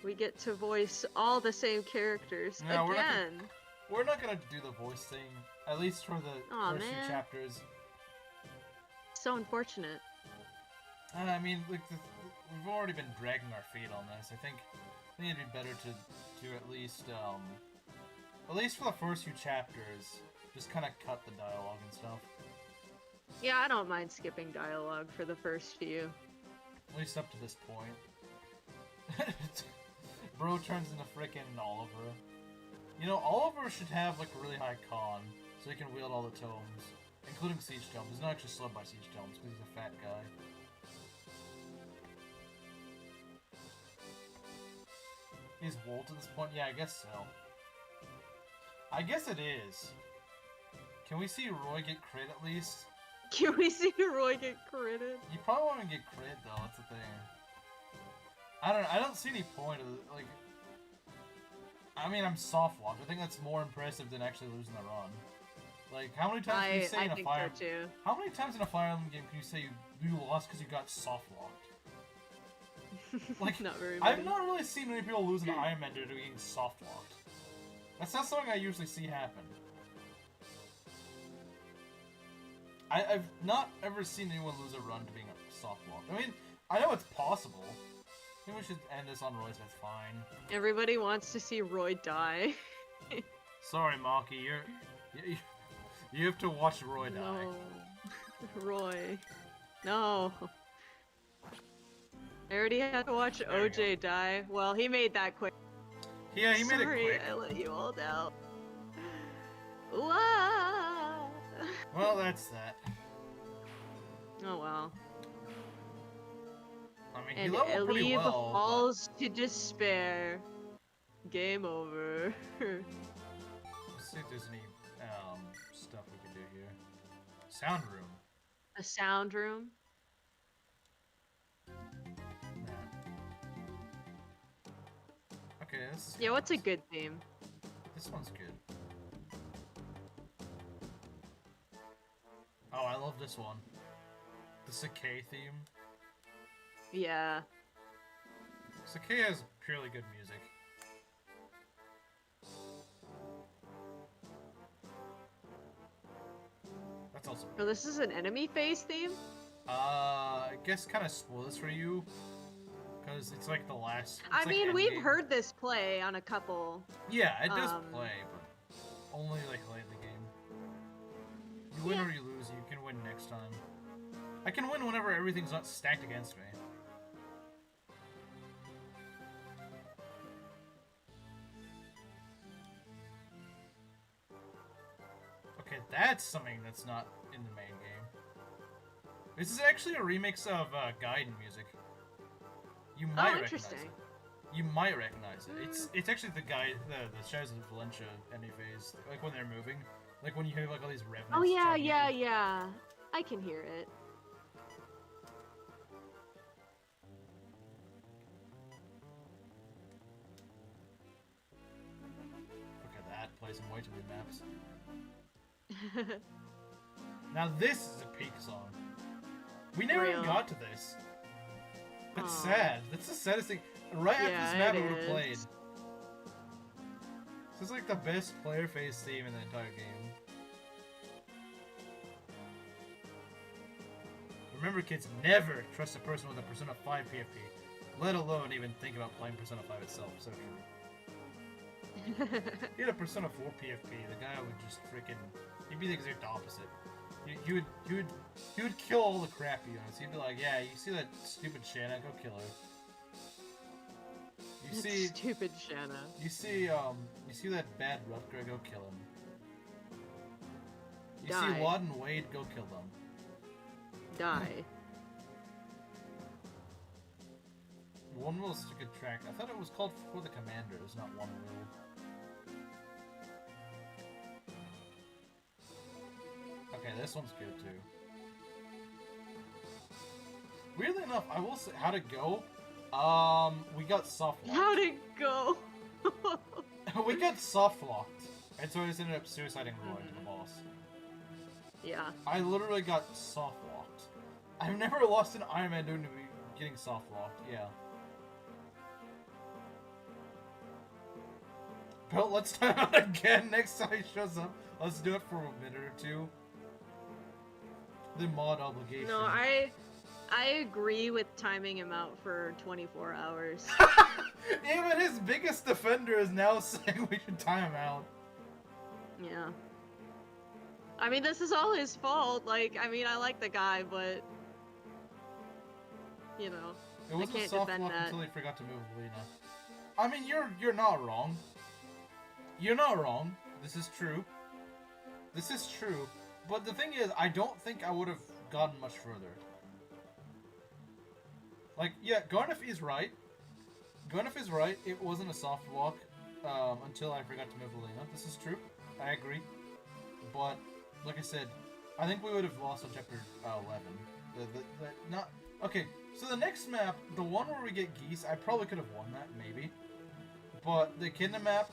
S1: We get to voice all the same characters
S2: No,
S1: again.
S2: We're not gonna do the voice thing, at least for the
S1: Aw,
S2: first few
S1: man.
S2: chapters.
S1: So unfortunate.
S2: I mean, like, we've already been dragging our feet on this. I think it'd be better to at least for the first few chapters, just kind of cut the dialogue and stuff.
S1: Yeah, I don't mind skipping dialogue for the first few.
S2: At least up to this point. Bro turns into frickin' Oliver. You know, Oliver should have, like, a really high con, so he can wield all the tomes. Including Siege Tomes. He's not actually slugged by Siege Tomes, because he's a fat guy. Is Wolt at this point? Yeah, I guess so. I guess it is. Can we see Roy get crit at least?
S1: Can we see Roy get critted?
S2: You probably want to get crit though, that's the thing. I don't see any point of like... I mean, I'm soft locked. I think that's more impressive than actually losing the run. Like, how many times can you say in a Fire...
S1: so too.
S2: How many times in a Fire Emblem game can you say you lost because you got soft locked? Like,
S1: Not very many.
S2: I've not really seen many people lose an Ironman due to getting soft locked. That's not something I usually see happen. I've not ever seen anyone lose a run to being a soft locked. I mean, I know it's possible. I think we should end this on Roy's, that's fine.
S1: Everybody wants to see Roy die.
S2: Sorry, Maki, you have to watch Roy die.
S1: No. Roy. No. I already had to watch
S2: There you
S1: OJ die. Well, he made that quick.
S2: Yeah, he made it
S1: Sorry,
S2: quick.
S1: I let you all down. Wah!
S2: Well, that's that.
S1: Oh well.
S2: I mean, he
S1: And
S2: leveled pretty
S1: Eleve
S2: well.
S1: falls to despair. Game over.
S2: Let's see if there's any stuff we can do here. Sound room.
S1: A sound room.
S2: Nah. Okay, this is
S1: Yeah, what's a good theme?
S2: This one's good. Oh, I love this one. The Sakai theme.
S1: Yeah.
S2: Sakai has purely good music. That's also
S1: Oh, this is an enemy phase theme?
S2: I guess kind of spoilers for you. Because it's like the last...
S1: I
S2: like
S1: mean, we've
S2: endgame.
S1: heard this play on a couple.
S2: Yeah, it does
S1: um,
S2: play, but only like late in the game. You win or you lose, you can win next time. I can win whenever everything's not stacked against me. Okay, that's something that's not in the main game. This is actually a remix of Gaiden music. You might recognize
S1: interesting.
S2: it. You might recognize it. It's actually the guy, the Shadows of Valencia enemy phase, like when they're moving, like when you hear like all these revenants.
S1: Oh yeah,
S2: charging
S1: yeah,
S2: at you.
S1: yeah. I can hear it.
S2: Look at that, plays in way too many maps. Now this is a peak song. We never even
S1: Real.
S2: got to this. That's
S1: Aw.
S2: sad. That's the saddest thing. Right after
S1: Yeah,
S2: this map,
S1: it
S2: I would have played.
S1: is.
S2: This is like the best player phase theme in the entire game. Remember, kids, never trust a person with a Persona 5 PFP, let alone even think about playing Persona 5 itself. So true. He had a Persona 4 PFP, the guy would just freaking... He'd be the exact opposite. He would kill all the crappy units. He'd be like, yeah, you see that stupid Shanna? Go kill her. You see
S1: stupid Shanna.
S2: You see that bad Rutger? Go kill him. You
S1: Die.
S2: see Laud and Wade? Go kill them.
S1: Die.
S2: One Will is such a good track. I thought it was called For the Commanders, not One Will. Okay, this one's good too. Weirdly enough, I will say how to go. We got soft locked.
S1: How'd it go?
S2: We got soft locked, and so I just ended up suiciding Roy to the boss.
S1: Yeah.
S2: I literally got soft locked. I've never lost an Ironman due to getting soft locked. Yeah. But let's time out again next time he shows up. Let's do it for a minute or two. The mod obligation.
S1: No, I agree with timing him out for 24 hours.
S2: Even his biggest defender is now saying we should time him out.
S1: Yeah. I mean, this is all his fault. Like, I mean, I like the guy, but you know,
S2: It wasn't
S1: I can't
S2: soft
S1: defend
S2: lock
S1: that.
S2: until he forgot to move Lilina. I mean, you're not wrong. You're not wrong. This is true. This is true. But the thing is, I don't think I would have gotten much further. Like, yeah, Garnif is right. Garnif is right. It wasn't a soft walk until I forgot to move Lilina. This is true. I agree. But, like I said, I think we would have lost on chapter 11. Not okay. So the next map, the one where we get Geese, I probably could have won that, maybe. But the Echidna map,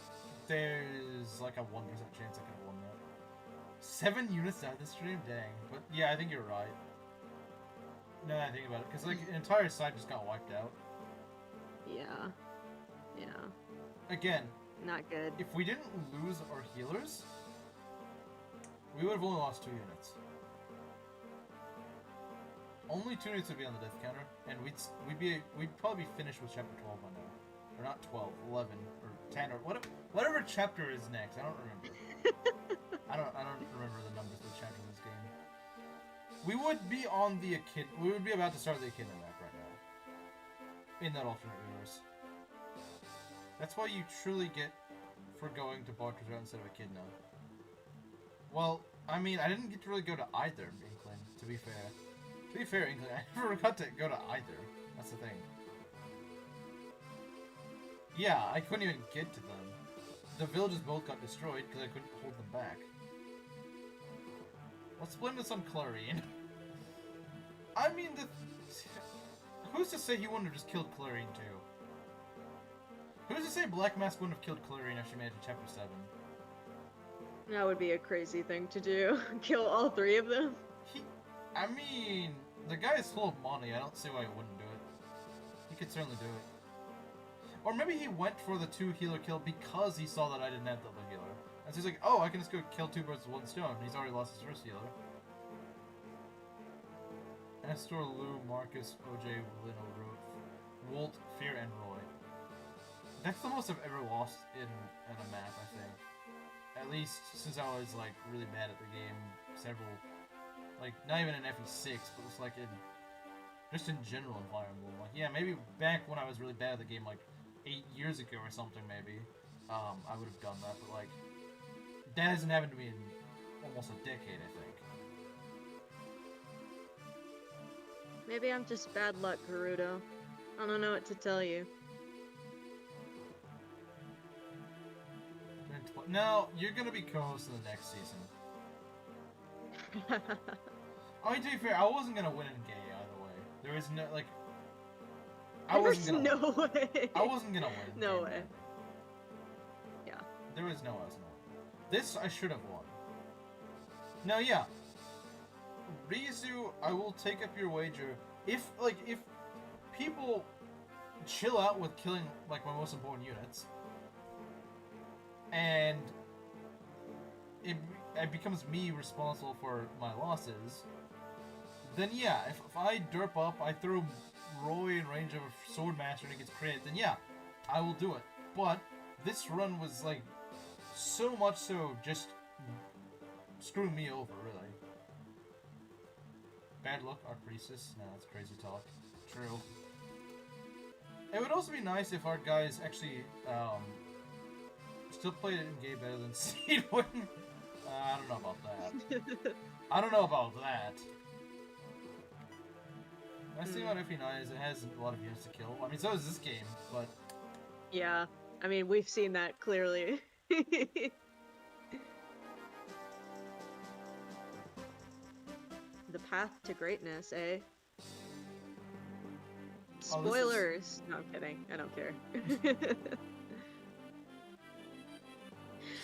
S2: there's like a 1% chance I could have won that. 7 units out of the stream? Dang. But yeah, I think you're right. Now that I think about it, because like an entire side just got wiped out.
S1: Yeah. Yeah.
S2: Again,
S1: Not good.
S2: if we didn't lose our healers, we would have only lost 2 units. Only 2 units would be on the death counter, and we'd probably be finished with chapter 12 by now. Or not 12, 11, or 10, or whatever chapter is next. I don't remember. I don't remember the numbers of the chapter in this game. We would be on the Echidna. We would be about to start the Echidna map right now. In that alternate universe. That's why you truly get for going to Barter's Route instead of Echidna. Well, I mean, I didn't get to really go to either, Inkling, to be fair. To be fair, Inkling, I never got to go to either. That's the thing. Yeah, I couldn't even get to them. The villages both got destroyed because I couldn't hold them back. Let's blame this on Clarine. I mean, who's to say he wouldn't have just killed Clarine too? Who's to say Black Mask wouldn't have killed Clarine if she made it to chapter 7?
S1: That would be a crazy thing to do. Kill all 3 of them.
S2: I mean, the guy is full of money. I don't see why he wouldn't do it. He could certainly do it. Or maybe he went for the 2 healer kill because he saw that I didn't have the healer. And so he's like, oh, I can just go kill 2 birds with 1 stone. He's already lost his first healer. Astor, Lou, Marcus, OJ, Lino, Wolt, Fear, and Roy. That's the most I've ever lost in a map, I think. At least since I was like really bad at the game. Several, like not even in FE6, but it's like in just in general in Fire Emblem. Like yeah, maybe back when I was really bad at the game, like 8 years ago or something, maybe I would have done that. But like that hasn't happened to me in almost a decade, I think.
S1: Maybe I'm just bad luck, Gerudo. I don't know what to tell you.
S2: No, you're gonna be co-host in the next season. I mean, to be fair, I wasn't gonna win in gay either way. There is no, like... I wasn't gonna
S1: no way.
S2: I wasn't gonna win.
S1: No way. Yeah.
S2: There was no way I was gonna win. This, I should have won. Now, yeah. Ryzu, I will take up your wager. If people chill out with killing, like, my most important units, and it becomes me responsible for my losses, then yeah, if I derp up, I throw Roy in range of a Sword Master and he gets crit, then yeah, I will do it. But this run was like so much so just screwing me over, really. Bad luck, Archresis. No, that's crazy talk. True. It would also be nice if our guys actually still played it in game better than Seedwing. I don't know about that. I don't know about that. Nice thing about FE9 is it has a lot of units to kill. I mean, so is this game, but...
S1: Yeah, I mean, we've seen that clearly. The path to greatness, eh?
S2: Oh,
S1: Spoilers! No, I'm kidding. I don't care.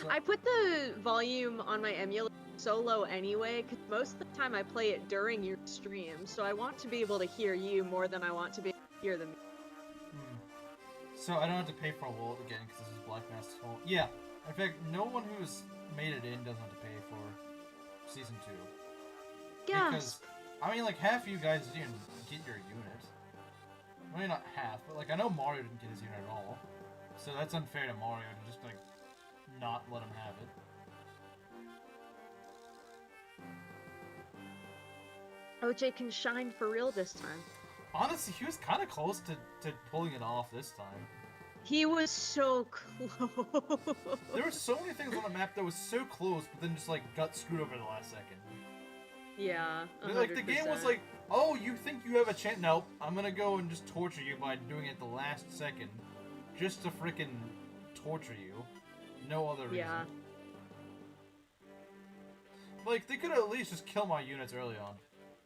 S2: So,
S1: I put the volume on my emulator so low anyway, because most of the time I play it during your stream, so I want to be able to hear you more than I want to be able to hear them.
S2: So I don't have to pay for a Wolt again, because this is Black Mask's fault. Yeah, in fact, no one who's made it in doesn't have to pay for Season 2.
S1: Gasp!
S2: Because, I mean, like, half you guys didn't get your unit. Maybe not half, but, like, I know Mario didn't get his unit at all. So that's unfair to Mario to just, like, not let him have it.
S1: OJ can shine for real this time.
S2: Honestly, he was kind of close to pulling it off this time.
S1: He was so close.
S2: There were so many things on the map that was so close, but then just, like, got screwed over the last second.
S1: Yeah, 100%.
S2: Like, the game was like, oh, you think you have a chance? Nope, I'm gonna go and just torture you by doing it the last second. Just to frickin' torture you. No other reason.
S1: Yeah.
S2: Like, they could at least just kill my units early on.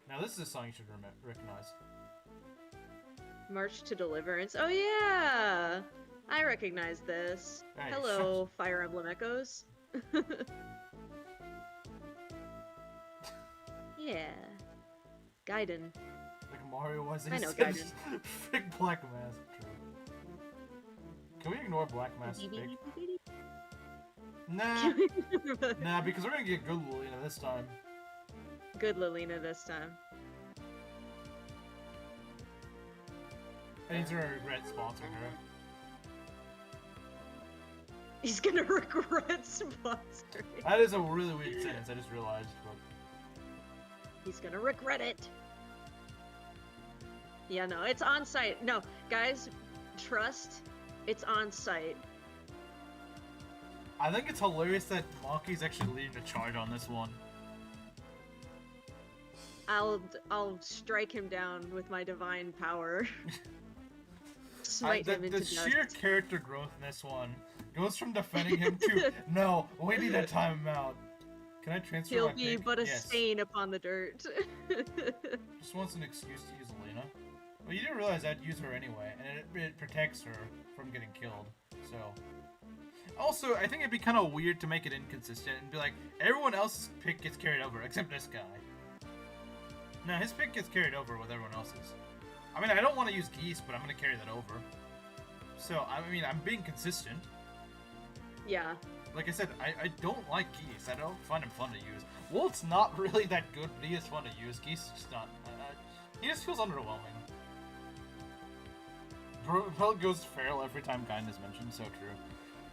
S2: Now, this is a song you should recognize.
S1: March to Deliverance. Oh yeah! I recognize this.
S2: Hey,
S1: Hello, Fire Emblem Echoes. Yeah. Gaiden.
S2: Like Mario was.
S1: I know Gaiden.
S2: Frick Black Mask. True. Can we ignore Black Mask? Nah. Nah, because we're gonna get good Lilina this time.
S1: Good Lilina this time.
S2: And he's gonna regret sponsoring her.
S1: He's gonna regret sponsoring.
S2: That is a really weird sentence, I just realized. But...
S1: He's gonna regret it. Yeah, no, it's on site. No, guys, trust, it's on site.
S2: I think it's hilarious that Maki's actually leading the charge on this one.
S1: I'll strike him down with my divine power. Smite him into
S2: the
S1: dust.
S2: sheer character growth in this one goes from defending him to no, we need to time him out. Can I transfer
S1: He'll
S2: my
S1: be
S2: pick?
S1: but a
S2: Yes.
S1: stain upon the dirt.
S2: Just wants an excuse to use Lilina. Well, you do realize I'd use her anyway, and it protects her from getting killed. So, also, I think it'd be kind of weird to make it inconsistent and be like, everyone else's pick gets carried over except this guy. No, his pick gets carried over with everyone else's. I mean, I don't want to use Geese, but I'm going to carry that over. So, I mean, I'm being consistent.
S1: Yeah.
S2: Like I said, I don't like Geese. I don't find him fun to use. Wolt's not really that good, but he is fun to use. Geese is just not... he just feels underwhelming. Bro goes feral every time Gaiden is mentioned, so true.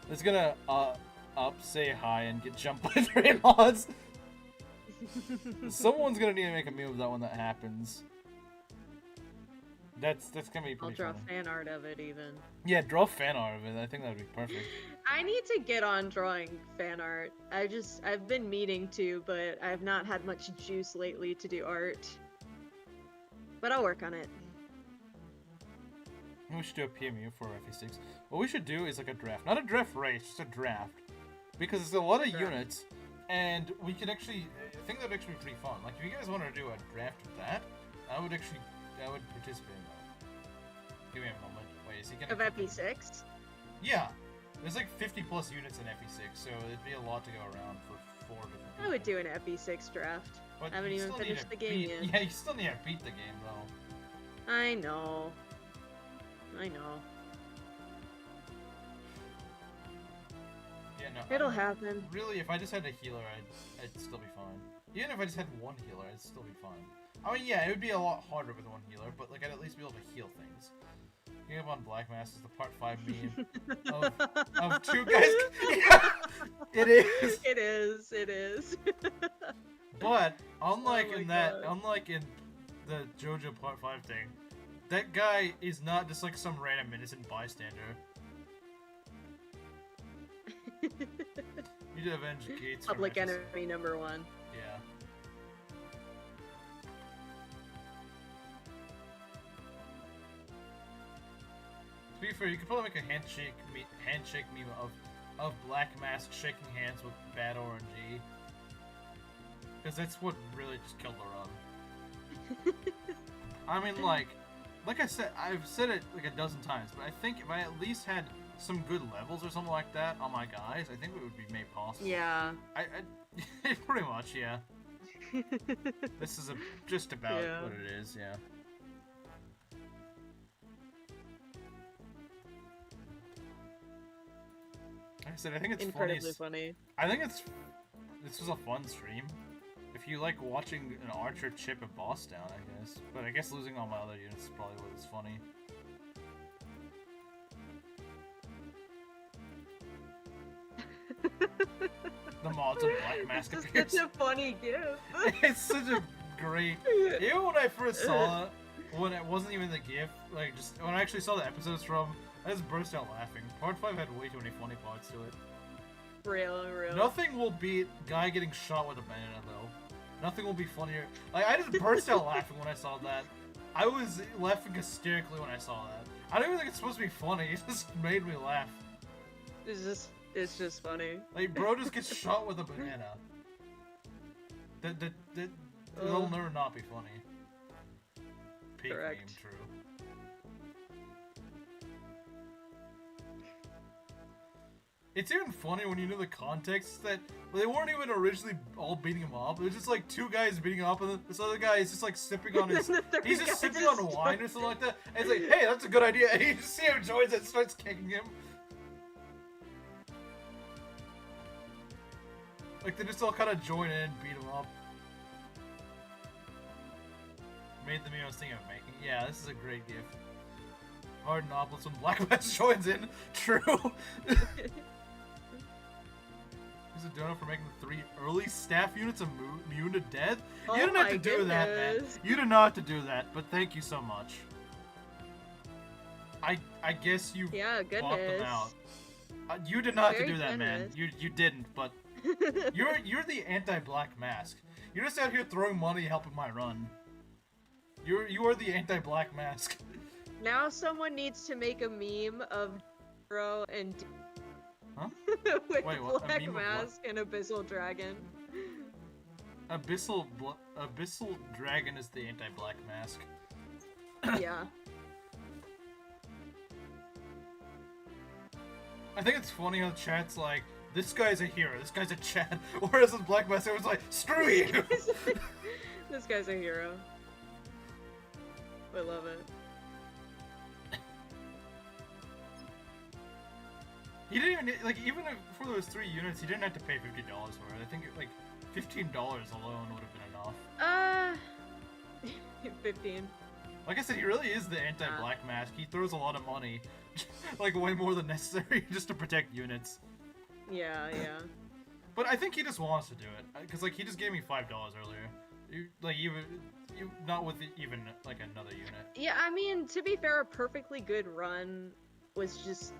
S2: It's gonna, say hi and get jumped by 3 mods. Someone's gonna need to make a meme of that when that happens. That's gonna be pretty
S1: I'll draw
S2: funny.
S1: fan art of it even.
S2: Yeah, draw fan art of it. I think that would be perfect.
S1: I need to get on drawing fan art. I've been meaning to, but I've not had much juice lately to do art. But I'll work on it.
S2: We should do a PMU for FE6. What we should do is like a draft. Not a draft race, just a draft. Because there's a lot of units, and we can actually... I think that would actually be pretty fun. Like, if you guys want to do a draft of that, I would participate in that. Give me a moment. Wait, is he gonna...
S1: Of FE6?
S2: Yeah. There's like 50 plus units in FE6, so it'd be a lot to go around for 4 different people.
S1: I would do an FE6 draft.
S2: But
S1: I haven't
S2: you
S1: even
S2: still need
S1: finished
S2: to
S1: the game
S2: beat...
S1: yet.
S2: Yeah, you still need to beat the game, though.
S1: I know. I know.
S2: Yeah, no.
S1: It'll happen.
S2: Really, if I just had a healer, I'd still be fine. Even if I just had one healer, I'd still be fine. I mean, yeah, it would be a lot harder with one healer, but like I'd at least be able to heal things. King of on Black Mass is the part 5 meme of 2 guys. Yeah, it is.
S1: It is. It is.
S2: But unlike
S1: Oh my
S2: in that,
S1: God.
S2: unlike in the JoJo Part 5 thing. That guy is not just like some random innocent bystander. You did avenge Gates.
S1: Public enemy number 1.
S2: Yeah. To be fair, you could probably make a handshake meme of Black Mask shaking hands with bad RNG. Because that's what really just killed the run. I mean, like I said, I've said it like a dozen times, but I think if I at least had some good levels or something like that on my guys, I think it would be made possible.
S1: Yeah.
S2: I pretty much, yeah. This is just about what it is, yeah. Like I said, I think it's
S1: incredibly funny.
S2: I think this was a fun stream. If you like watching an archer chip a boss down, I guess. But I guess losing all my other units is probably what is funny. The mods of Black Mask appears.
S1: It's such a funny gift.
S2: It's such a great. Even when I first saw it, when it wasn't even the gift, like just when I actually saw the episodes from, I just burst out laughing. Part 5 had way too many funny parts to it.
S1: Real.
S2: Nothing will beat guy getting shot with a banana though. Nothing will be funnier. Like I just burst out laughing when I saw that. I was laughing hysterically when I saw that. I don't even think it's supposed to be funny. It just made me laugh.
S1: It's just funny.
S2: Like bro just gets shot with a banana. That'll never not be funny. Peak
S1: Correct.
S2: meme, true. It's even funny when you know the context that they weren't even originally all beating him up. It was just like two guys beating him up, and this other guy is just like sipping on his. He's just sipping on wine or something like that. And it's like, hey, that's a good idea. And you just see him joins it and starts kicking him. Like they just all kind of join in and beat him up. Made the meme I was thinking of making. Yeah, this is a great gift. Hard Noblets when Black Mask joins in. True. Here's a donut for making the 3 early staff units immune to death. You didn't have to do that, man. You did not have to do that, but thank you so much. I guess you bought them out. You did not have to do that, man. You didn't, but you're the anti-Black Mask. You're just out here throwing money helping my run. You are the anti-Black Mask.
S1: Now someone needs to make a meme of Bro and
S2: huh?
S1: with
S2: Wait, what?
S1: Black Mask and Abyssal Dragon.
S2: Abyssal Dragon is the anti-Black Mask.
S1: Yeah.
S2: I think it's funny how chat's like, this guy's a hero, this guy's a Chad, whereas with Black Mask it was like, screw you!
S1: This guy's a hero. I love it.
S2: He didn't even, like, even for those 3 units, he didn't have to pay $50 for it. I think, like, $15 alone would have been enough.
S1: 15.
S2: Like I said, he really is the anti-Black Mask. He throws a lot of money, like, way more than necessary, just to protect units.
S1: Yeah.
S2: But I think he just wants to do it, because, like, he just gave me $5 earlier. Not with even, like, another unit.
S1: Yeah, I mean, to be fair, a perfectly good run was just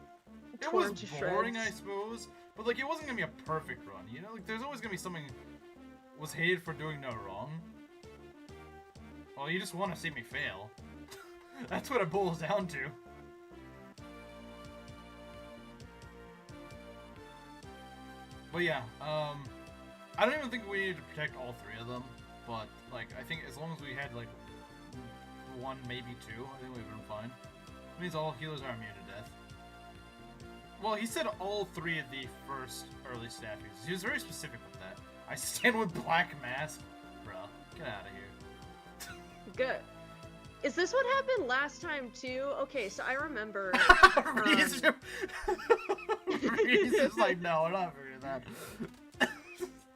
S2: it was boring, I suppose, but like it wasn't gonna be a perfect run, you know? Like there's always gonna be something was hated for doing no wrong. Well, you just want to see me fail. That's what it boils down to. But yeah, I don't even think we needed to protect all 3 of them, but like I think as long as we had like 1, maybe 2, I think we've been fine. It means all healers are immune to death. Well, he said all 3 of the first early staff users. He was very specific with that. I stand with Black Mask. Bruh, get out of here.
S1: Good. Is this what happened last time too? Okay, so I remember.
S2: Reese is like, no, we're not doing that.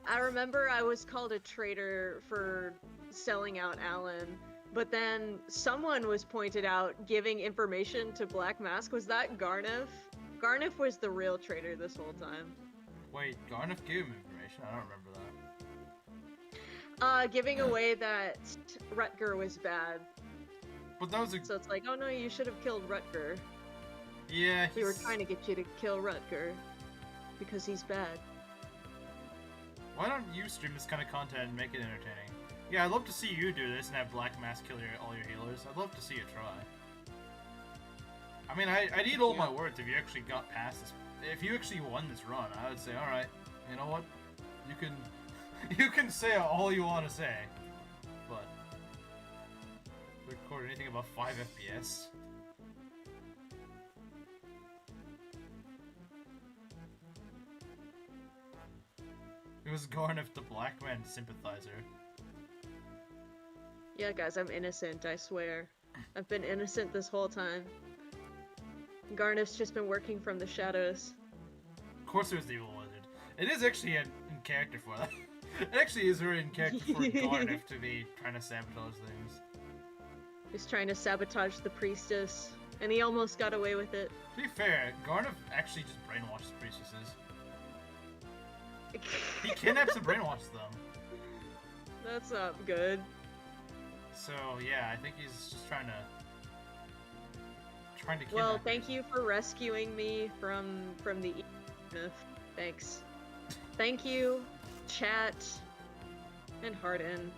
S1: I remember I was called a traitor for selling out Alan, but then someone was pointed out giving information to Black Mask. Was that Garniff? Garniff was the real traitor this whole time.
S2: Wait, Garniff gave him information? I don't remember that.
S1: Giving away that Rutger was bad.
S2: But that was a...
S1: So it's like, oh no, you should have killed Rutger.
S2: Yeah,
S1: We were trying to get you to kill Rutger. Because he's bad.
S2: Why don't you stream this kind of content and make it entertaining? Yeah, I'd love to see you do this and have Black Mask kill all your healers. I'd love to see you try. I mean, I'd eat all my words if you actually got past this. If you actually won this run, I would say, alright, you know what? You can say all you want to say. But... record anything above 5 FPS? It was Garnif the Black Man sympathizer.
S1: Yeah, guys, I'm innocent, I swear. I've been innocent this whole time. Garnif's just been working from the shadows.
S2: Of course it was the evil wizard. It is actually in character for that. It actually is very in character for Garnif to be trying to sabotage things.
S1: He's trying to sabotage the priestess, and he almost got away with it.
S2: To be fair, Garnif actually just brainwashes priestesses. He kidnaps and brainwashes them.
S1: That's not good.
S2: So yeah, I think he's just trying to kidnap.
S1: Well, thank you for rescuing me from the EMF. Thanks. Thank you, chat, and Harden.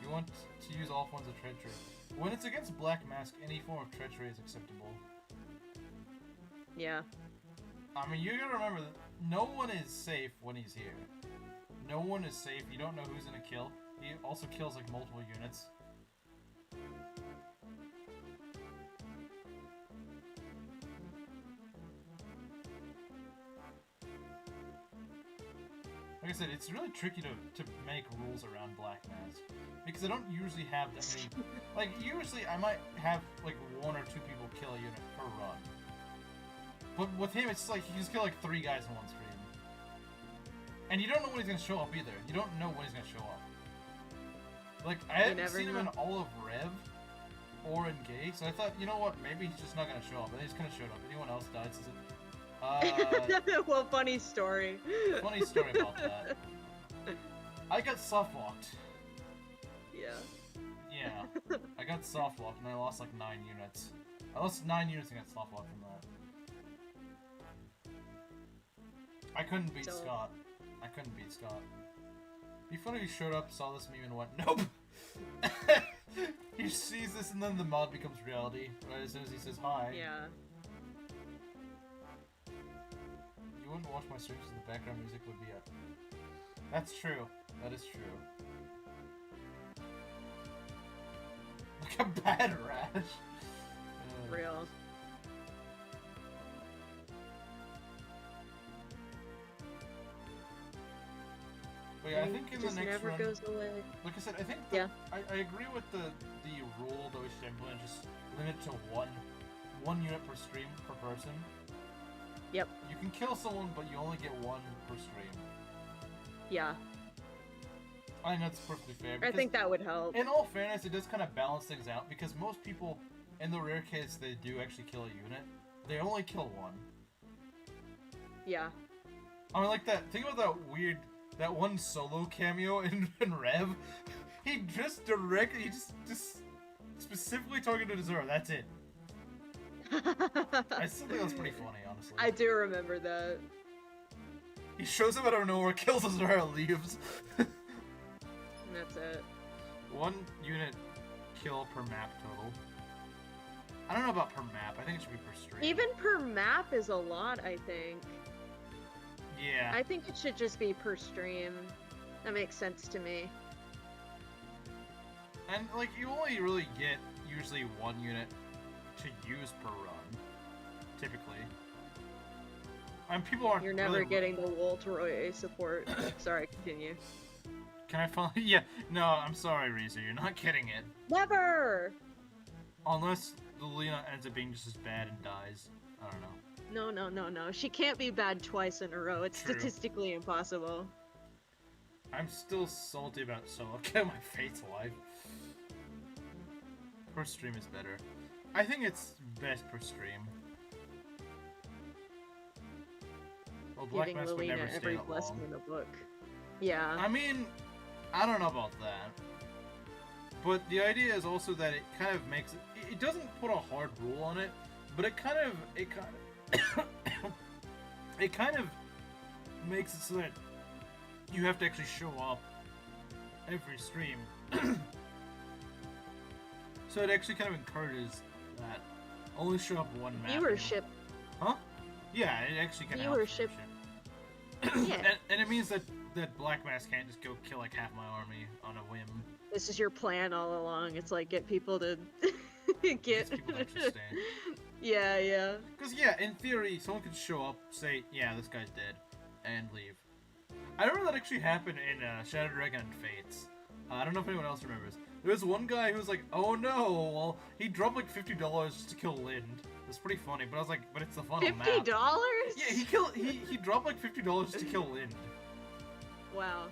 S2: You want to use all forms of treachery. When it's against Black Mask, any form of treachery is acceptable.
S1: Yeah.
S2: I mean, you gotta remember that no one is safe when he's here. No one is safe. You don't know who's gonna kill. He also kills like multiple units. Like I said, it's really tricky to make rules around Black Mask. Because I don't usually have that many... like, usually I might have, like, 1 or 2 people kill a unit per run. But with him, it's like, he can just kill, like, 3 guys in one screen. And you don't know when he's gonna show up either. You don't know when he's gonna show up. Like, I haven't seen him in all of Rev or in Gay, so I thought, you know what, maybe he's just not gonna show up. And then he's kinda showed up. Anyone else died, says it.
S1: Well, funny story.
S2: Funny story about that. I got soft-walked.
S1: Yeah.
S2: Yeah. I got soft-walked and I lost like 9 units. I lost 9 units and got soft-walked from that. I couldn't beat Scott. I couldn't beat Scott. It'd be funny if he showed up, saw this meme and went, nope! He sees this and then the mod becomes reality, right as soon as he says hi.
S1: Yeah.
S2: You wouldn't watch my streams if the background music would be up. That's true. That is true. Like a bad rash.
S1: Real.
S2: But yeah, I think in the next
S1: never
S2: run,
S1: goes away.
S2: like I said, I think I agree with the rule that we should implement, just limit to one unit per stream per person.
S1: Yep.
S2: You can kill someone, but you only get 1 per stream.
S1: Yeah.
S2: I think that's perfectly fair.
S1: I think that would help.
S2: In all fairness, it does kind of balance things out, because most people, in the rare case they do actually kill a unit, they only kill 1.
S1: Yeah.
S2: I mean, like that, think about that one solo cameo in Rev. He just specifically talking to Zora, that's it. I still think that's pretty funny, honestly.
S1: I do remember that.
S2: He shows up out of nowhere, kills Zora, leaves.
S1: And that's it.
S2: 1 unit kill per map total. I don't know about per map, I think it should be per stream.
S1: Even per map is a lot, I think.
S2: Yeah.
S1: I think it should just be per stream. That makes sense to me.
S2: And, like, you only really get usually 1 unit to use per run, typically. And people aren't.
S1: You're never
S2: really...
S1: getting the Wolt Roy support. Sorry, continue.
S2: Can I finally? Yeah. No, I'm sorry, Ryzu. You're not getting it.
S1: Never.
S2: Unless Lilina ends up being just as bad and dies. I don't know.
S1: No. She can't be bad twice in a row. It's
S2: True.
S1: statistically impossible.
S2: I'm still salty about Solo. Get my fate's wife. Per stream is better. I think it's best per stream. Well, Black
S1: Giving
S2: Mask would never
S1: Lilina
S2: stay
S1: every
S2: that
S1: blessing
S2: long.
S1: in the book. Yeah.
S2: I mean, I don't know about that. But the idea is also that it kind of makes it doesn't put a hard rule on it, but it kind of it kind of makes it so that you have to actually show up every stream. So it actually kind of encourages that. Only show up one map.
S1: Viewership.
S2: Huh? Yeah, it actually kind of
S1: Viewership. Yeah.
S2: And it means that Black Mass can't just go kill like half my army on a whim.
S1: This is your plan all along. It's like get people to get
S2: People to actually stay.
S1: Yeah, yeah.
S2: Because yeah, in theory, someone could show up, say, yeah, this guy's dead, and leave. I remember that actually happened in Shadow Dragon and Fates. I don't know if anyone else remembers. There was one guy who was like, oh no, well, he dropped like $50 just to kill Lind. It's pretty funny, but I was like, but it's the final map.
S1: $50?
S2: Yeah, he dropped like $50 just to kill Lind.
S1: Wow.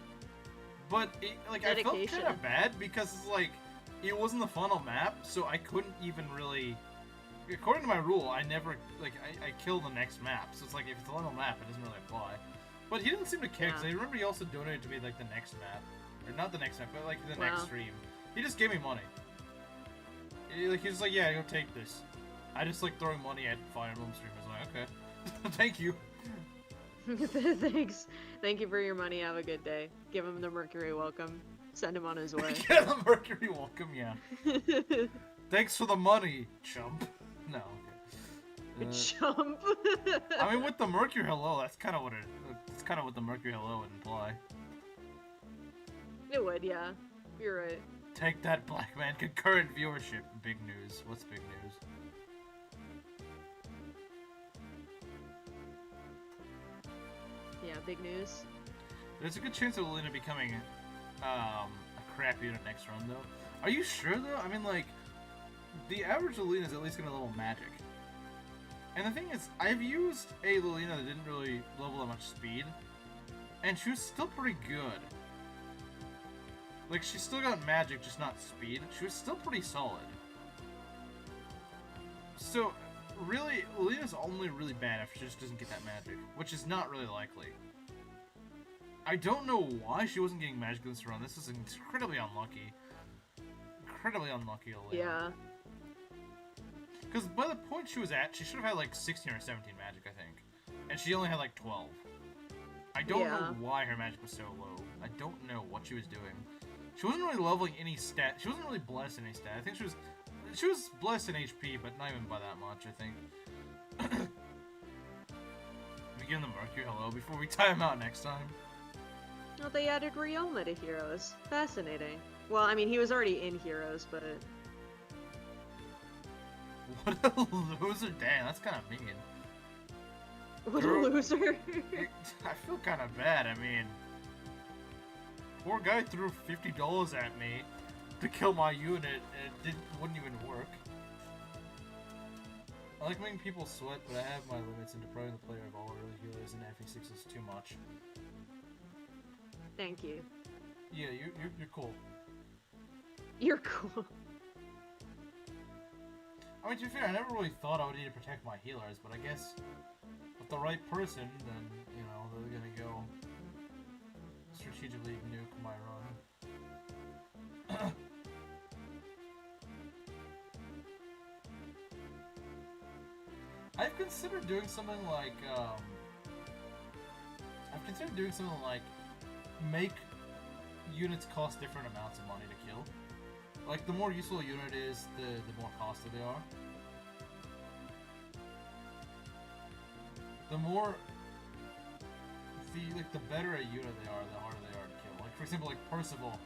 S2: But it, like
S1: Dedication.
S2: I felt kind of bad because it's like it wasn't the final map, so I couldn't even really. According to my rule, I never like I kill the next map. So it's like if it's the final map, it doesn't really apply. But he didn't seem to care because I remember he also donated to me like the next map, or not the next map, but like the next stream. He just gave me money. He was like, yeah, go take this. I just like throwing money at Fire Emblem streamers. I'm like, okay, thank you.
S1: Thanks. Thank you for your money. Have a good day. Give him the Mercury welcome. Send him on his way.
S2: Get the Mercury welcome, yeah. Thanks for the money, chump. No, okay.
S1: Chump.
S2: I mean, with the Mercury hello, that's kind of what what the Mercury hello would imply.
S1: It would, yeah. You're right.
S2: Take that, Black Man. Concurrent viewership. Big news. What's big news?
S1: Yeah, big news.
S2: There's a good chance of Lilina becoming a crap unit next run, though. Are you sure, though? I mean, like, the average Lilina is at least gonna level magic. And the thing is, I've used a Lilina that didn't really level that much speed, and she was still pretty good. Like, she still got magic, just not speed. She was still pretty solid. So, really, Lilina's only really bad if she just doesn't get that magic, which is not really likely. I don't know why she wasn't getting magic this run. This is incredibly unlucky. Incredibly unlucky, Lilina.
S1: Yeah.
S2: Because by the point she was at, she should have had like 16 or 17 magic, I think. And she only had like 12. I don't know why her magic was so low. I don't know what she was doing. She wasn't really leveling any stat. She wasn't really blessed in any stat. I think she was blessed in HP, but not even by that much, I think. We give them Mercury hello before we tie him out next time.
S1: Well, they added Ryoma to Heroes. Fascinating. Well, I mean, he was already in Heroes, but...
S2: What a loser. Dang, that's kind of mean.
S1: What a loser.
S2: I feel kind of bad. I mean, poor guy threw $50 at me to kill my unit, and it wouldn't even work. I like making people sweat, but I have my limits, and depriving the player of all early healers in FE6 is too much.
S1: Thank you.
S2: Yeah, you're cool.
S1: You're cool.
S2: I mean, to be fair, I never really thought I would need to protect my healers, but I guess with the right person, then, you know, they're gonna go strategically nuke my run. I've considered doing something like, make units cost different amounts of money to kill. Like, the more useful a unit is, the more costly they are. The more... the better a unit they are, the harder they are to kill. Like, for example, like, Percival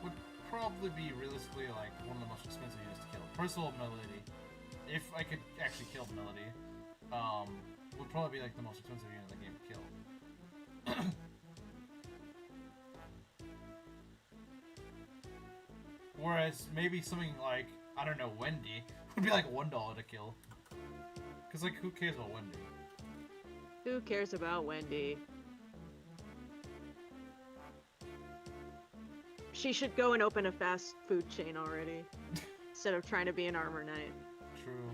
S2: would probably be, realistically, like, one of the most expensive units to kill. Percival Miledy, if I could actually kill Miledy, would probably be, like, the most expensive unit in the game to kill. Whereas maybe something like, I don't know, Wendy would be like $1 to kill. Because, like, who cares about Wendy?
S1: Who cares about Wendy? She should go and open a fast food chain already. Instead of trying to be an armor knight.
S2: True.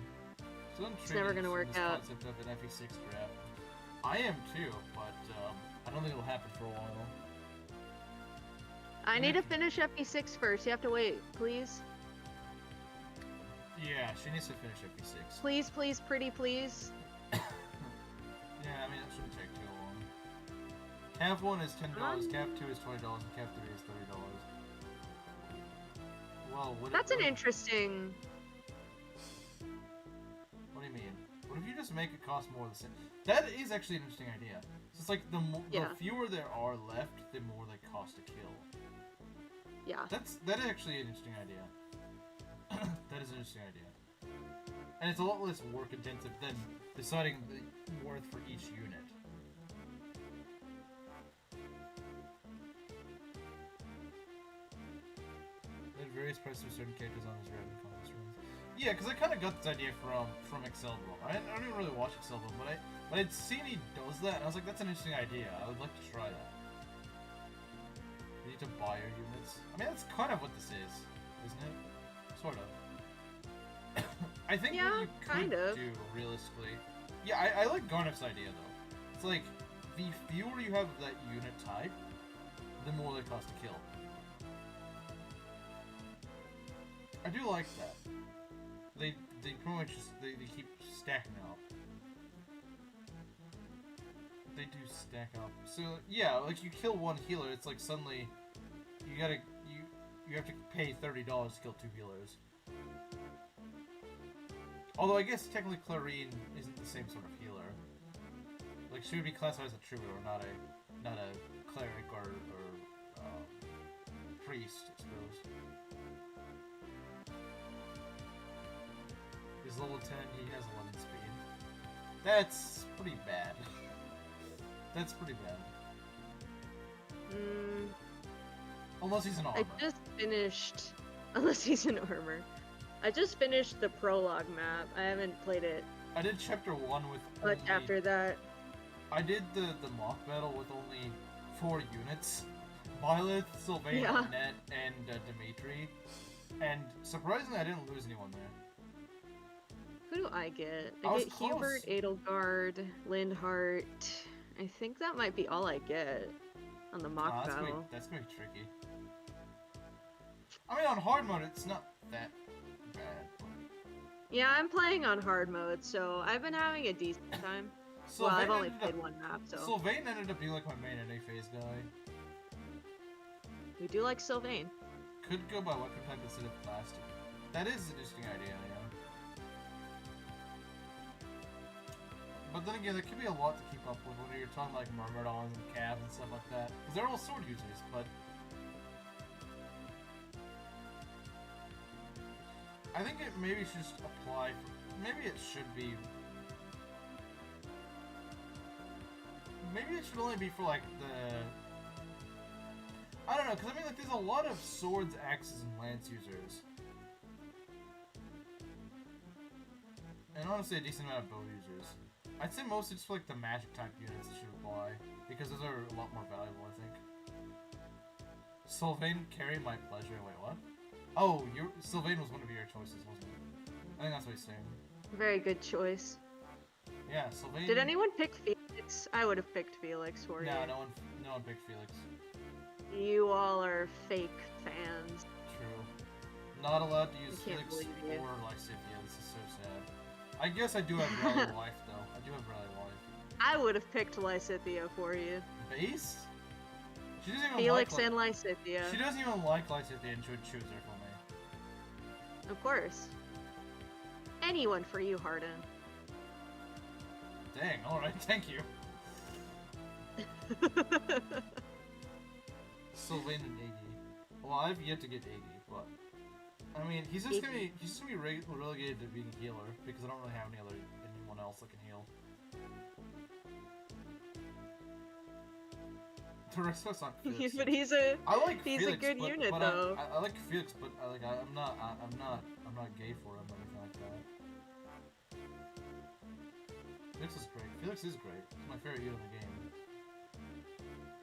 S2: So
S1: it's never gonna work out.
S2: Concept of an FE6 draft. I am too, but I don't think it'll happen for a while.
S1: I need to finish FE6 first. You have to wait, please.
S2: Yeah, she needs to finish FE6.
S1: Please, please, pretty please.
S2: Yeah, I mean, that shouldn't take too long. Cav 1 is $10, Cav 2 is $20, and Cav 3 is $30. Well,
S1: That's an interesting...
S2: What do you mean? What if you just make it cost more the same? That is actually an interesting idea. So it's like, the fewer there are left, the more they cost to kill.
S1: Yeah.
S2: That is actually an interesting idea. That is an interesting idea. And it's a lot less work intensive than deciding the worth for each unit. At various prices for certain characters on his random comics runs. Yeah, because I kind of got this idea from Excel Bro. I don't even really watch Excel Bro, but I'd seen he does that, and I was like, that's an interesting idea. I would like to try that. You need to buy your units. I mean, that's kind of what this is, isn't it? Sort of. I think what you could do, realistically... Yeah, I like Garneff's idea, though. It's like, the fewer you have of that unit type, the more they cost to kill. I do like that. They pretty much just, they keep stacking up. They do stack up. So, yeah, like, you kill one healer, it's like suddenly, you have to pay $30 to kill 2 healers. Although I guess technically Clarine isn't the same sort of healer. Like she would be classified as a troubadour, not a cleric or priest, I suppose. He's level 10, he has 11 speed. That's pretty bad. That's pretty bad. Unless he's an armor.
S1: I just finished... Unless he's in armor. I just finished the prologue map. I haven't played it
S2: I did chapter 1 with
S1: much after that.
S2: I did the mock battle with only 4 units. Byleth, Sylvain, Net, and Dimitri. And surprisingly, I didn't lose anyone there.
S1: Who do I get?
S2: I
S1: get Hubert, Edelgard, Lindhart. I think that might be all I get on the mock battle.
S2: That's gonna be tricky. I mean, on hard mode, it's not that bad.
S1: Yeah, I'm playing on hard mode, so I've been having a decent time. Well, I've only played one map, so...
S2: Sylvain ended up being like my main NA phase guy.
S1: We do like Sylvain.
S2: Could go by weapon type instead of plastic. That is an interesting idea, yeah. But then again, there could be a lot to keep up with when you're talking like Myrmidons and Cavs and stuff like that. Because they're all sword users, but... I think it maybe should just apply for... Maybe it should be... Maybe it should only be for like the... I don't know, because I mean like there's a lot of swords, axes, and lance users. And honestly a decent amount of bow users. I'd say mostly just for like the magic type units that should apply. Because those are a lot more valuable, I think. Sylvain carry my pleasure. Wait, what? Oh, Sylvain was one of your choices, wasn't it? I think that's what he's saying.
S1: Very good choice.
S2: Yeah, Sylvain...
S1: Did anyone pick Felix? I would have picked Felix for you.
S2: No one picked Felix.
S1: You all are fake fans.
S2: True. Not allowed to use Felix or Lysithia. This is so sad. I guess I do have Rally Wife, though. I do have Rally Wife.
S1: I would have picked Lysithia for you.
S2: Base? She doesn't even
S1: Felix
S2: like
S1: and Lysithia.
S2: She doesn't even like Lysithia and she would choose her for me.
S1: Of course. Anyone for you, Hardin.
S2: Dang, alright, thank you. Sylvain and Iggy. Well, I've yet to get Iggy, but... I mean, he's just gonna be relegated to being a healer, because I don't really have anyone else that can heal. The rest of us aren't Felix.
S1: But he's
S2: Felix,
S1: a good unit, though.
S2: I like Felix, but I'm not gay for him or anything like that. Felix is great. Felix is great. He's my favorite unit in the game.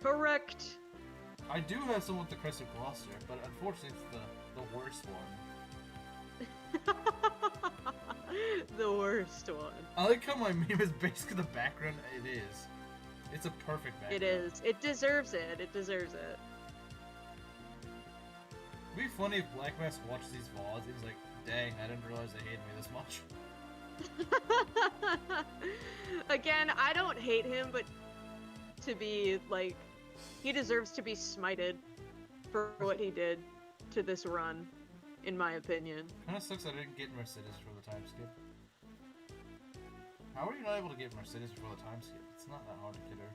S1: Correct.
S2: I do have someone with the Crest of Gloucester, but unfortunately it's the worst one.
S1: The worst one.
S2: I like how my meme is basically the background. It is. It's a perfect background.
S1: It is. It deserves it. It deserves it.
S2: It'd be funny if Black Mask watches these VODs and he's like, dang, I didn't realize they hated me this much.
S1: Again, I don't hate him, but to be, like, he deserves to be smited for what he did to this run, in my opinion.
S2: Kinda sucks I didn't get Mercedes for the time skip. How are you not able to get Mercedes before the time skip? It's not that hard to get her.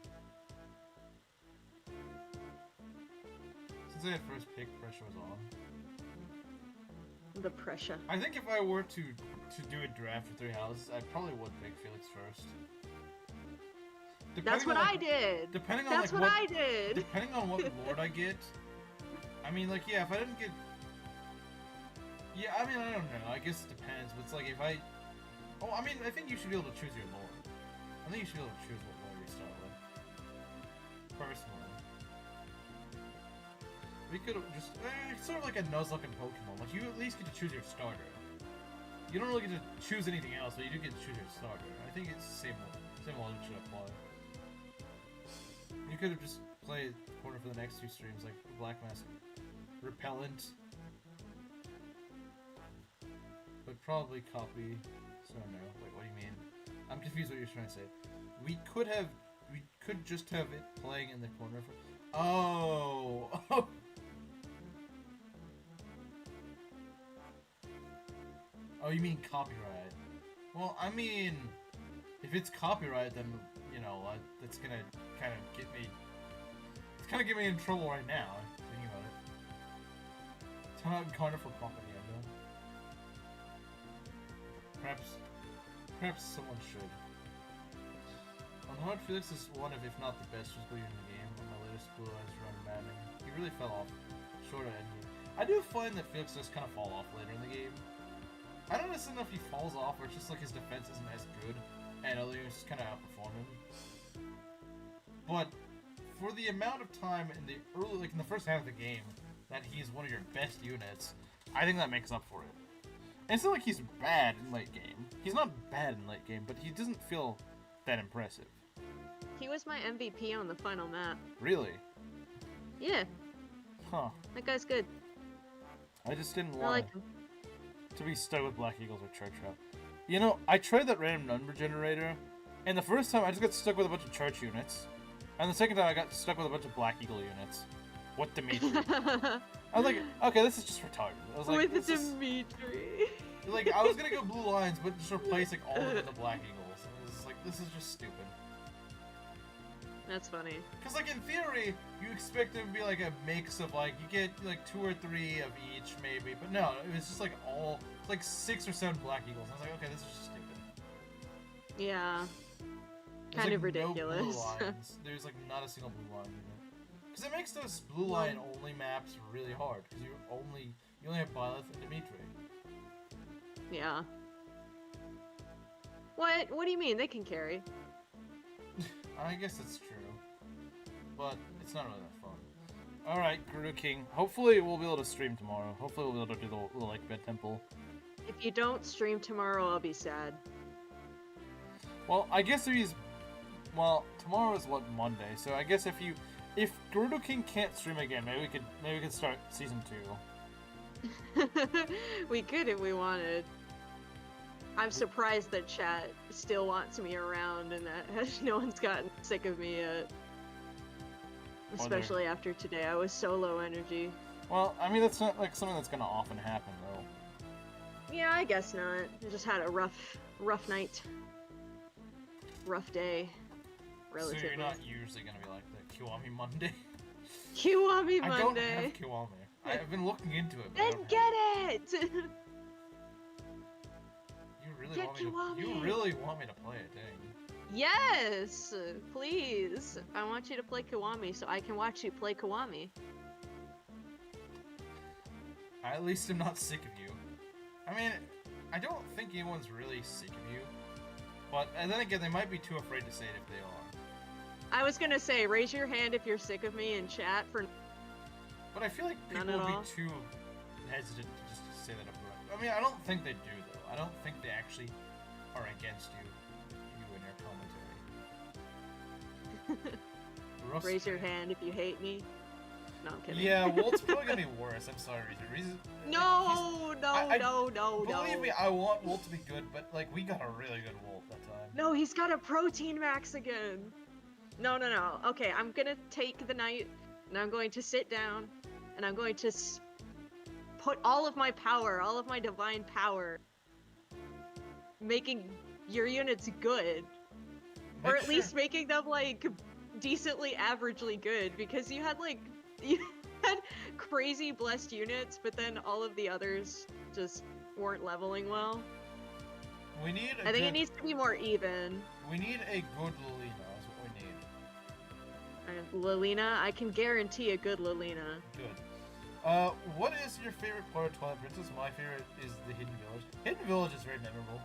S2: Since I had first pick, pressure was on.
S1: The pressure.
S2: I think if I were to do a draft for 3 houses, I probably would pick Felix first.
S1: That's what I did!
S2: Depending on
S1: That's
S2: like,
S1: what I did!
S2: Depending on what Lord I get, I mean, like, yeah, if I didn't get... Yeah, I mean, I don't know, I guess it depends, but it's like, if I... Oh, I mean, I think you should be able to choose your Lord. I think you should be able to choose what Lord you start with. Personally. We could have just... it's sort of like a Nuzlocke in Pokemon, like, you at least get to choose your starter. You don't really get to choose anything else, but you do get to choose your starter. I think it's the same logic should apply. You could have just played corner for the next 2 streams, like Black Mask Repellent. But probably copy. So no. Wait, what do you mean? I'm confused what you're trying to say. We could just have it playing in the corner for... Oh! Oh, you mean copyright? Well, I mean, if it's copyright, then, you know, that's gonna kind of get me... It's kind of get me in trouble right now, thinking about it. It's not kind of for propaganda. Perhaps someone should. On hard, Felix is one of, if not the best, physical unit in the game. On my latest Blue Eyes run Maddening, he really fell off short of ending. I do find that Felix does kind of fall off later in the game. I don't necessarily know if he falls off or it's just like his defense isn't as good and others just kind of outperform him. But for the amount of time in the early, like in the first half of the game, that he's one of your best units, I think that makes up for it. And it's not like he's bad in late game. He's not bad in late game, but he doesn't feel that impressive.
S1: He was my MVP on the final map.
S2: Really?
S1: Yeah.
S2: Huh.
S1: That guy's good.
S2: I just didn't
S1: I
S2: want
S1: like him.
S2: to be stuck with Black Eagles or Church Trap. You know, I tried that random number generator, and the first time I just got stuck with a bunch of Church units, and the second time I got stuck with a bunch of Black Eagle units. What Dimitri? I was like, okay, this is just retarded. I was like,
S1: with Dimitri.
S2: Like, I was gonna go Blue Lions, but just replace like all of them with the Black Eagles. And it was like, this is just stupid.
S1: That's funny.
S2: Cause like in theory, you expect it to be like a mix of like you get like 2 or 3 of each maybe, but no, it was just like all like 6 or 7 Black Eagles. I was like, okay, this is just stupid.
S1: Yeah.
S2: There's,
S1: Kind
S2: like,
S1: of ridiculous.
S2: No Blue Lions. There's like not a single Blue Lion unit. Cause it makes those Blue Lion only maps really hard. Cause you only have Byleth and Dimitri.
S1: Yeah. What do you mean? They can carry.
S2: I guess it's true. But it's not really that fun. Alright, Gerudo King. Hopefully we'll be able to stream tomorrow. Hopefully we'll be able to do the little like bed temple.
S1: If you don't stream tomorrow, I'll be sad.
S2: Well, I guess if he's... Well, tomorrow is what, Monday, so I guess if Gerudo King can't stream again, maybe we could start season 2.
S1: We could if we wanted. I'm surprised that chat still wants me around and that no one's gotten sick of me yet. Especially after today, I was so low energy.
S2: Well, I mean, that's not like something that's gonna often happen, though.
S1: Yeah, I guess not. I just had a rough night. Rough day. Relatively.
S2: So you're not usually gonna be like the Kiwami Monday?
S1: Kiwami Monday!
S2: I don't have Kiwami. I've been looking into it.
S1: Then get it!
S2: You really want me to play it, dang.
S1: Yes! Please! I want you to play Kiwami so I can watch you play Kiwami.
S2: I at least am not sick of you. I mean, I don't think anyone's really sick of you. But, and then again, they might be too afraid to say it if they are.
S1: I was gonna say, raise your hand if you're sick of me in chat for...
S2: But I feel like people would be too hesitant to just say that up front. I mean, I don't think they do, though. I don't think they actually are against you in your commentary.
S1: Raise your hand if you hate me. No, I'm kidding.
S2: Yeah, Wolt's probably gonna be worse. I'm sorry, Ryzu.
S1: No, no.
S2: Believe me, I want Wolt to be good, but like we got a really good Wolt that time.
S1: No, he's got a protein max again. No. Okay, I'm gonna take the knight, and I'm going to sit down, and I'm going to put all of my power, all of my divine power, making your units good. Or at least making them, like, decently averagely good, because you had crazy blessed units, but then all of the others just weren't leveling well.
S2: We need
S1: I think it needs to be more even.
S2: We need a good Lilina, is what we need.
S1: Lilina? I can guarantee a good Lilina.
S2: Good. What is your favorite part of Twilight Princess? My favorite is the Hidden Village. Hidden Village is very memorable.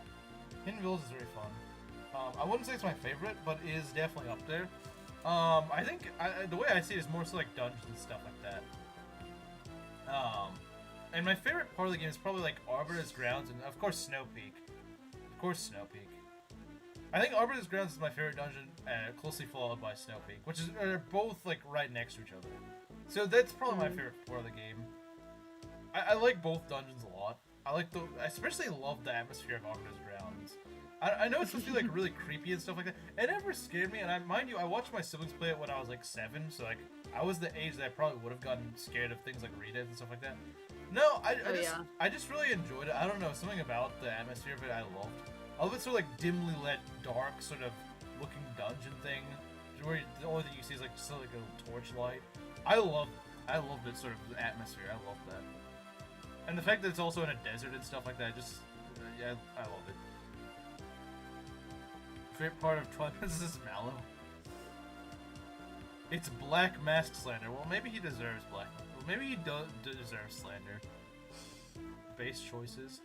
S2: Hidden Village is very fun. I wouldn't say it's my favorite, but it is definitely up there. I think the way I see it is more so like dungeons and stuff like that. And my favorite part of the game is probably like Arbiter's Grounds and of course Snow Peak. Of course, Snow Peak. I think Arbiter's Grounds is my favorite dungeon, closely followed by Snow Peak, which is both like right next to each other. So that's probably my favorite part of the game. I like both dungeons a lot. I especially love the atmosphere of Arbiter's Grounds. I know it's supposed to be like really creepy and stuff like that. It never scared me, and mind you, I watched my siblings play it when I was like 7, so like I was the age that I probably would have gotten scared of things like Rita and stuff like that. No, I just really enjoyed it. I don't know, something about the atmosphere of it I loved. All of it's sort of like dimly lit, dark, sort of looking dungeon thing, where the only thing you see is like just like a torchlight. I loved it sort of the atmosphere. I loved that, and the fact that it's also in a desert and stuff like that. Yeah, I love it. Favorite part of Twilight Princess is Mallow. It's Black Masked Slander. Well, maybe he deserves Black. Well, maybe he deserves Slander. Base choices.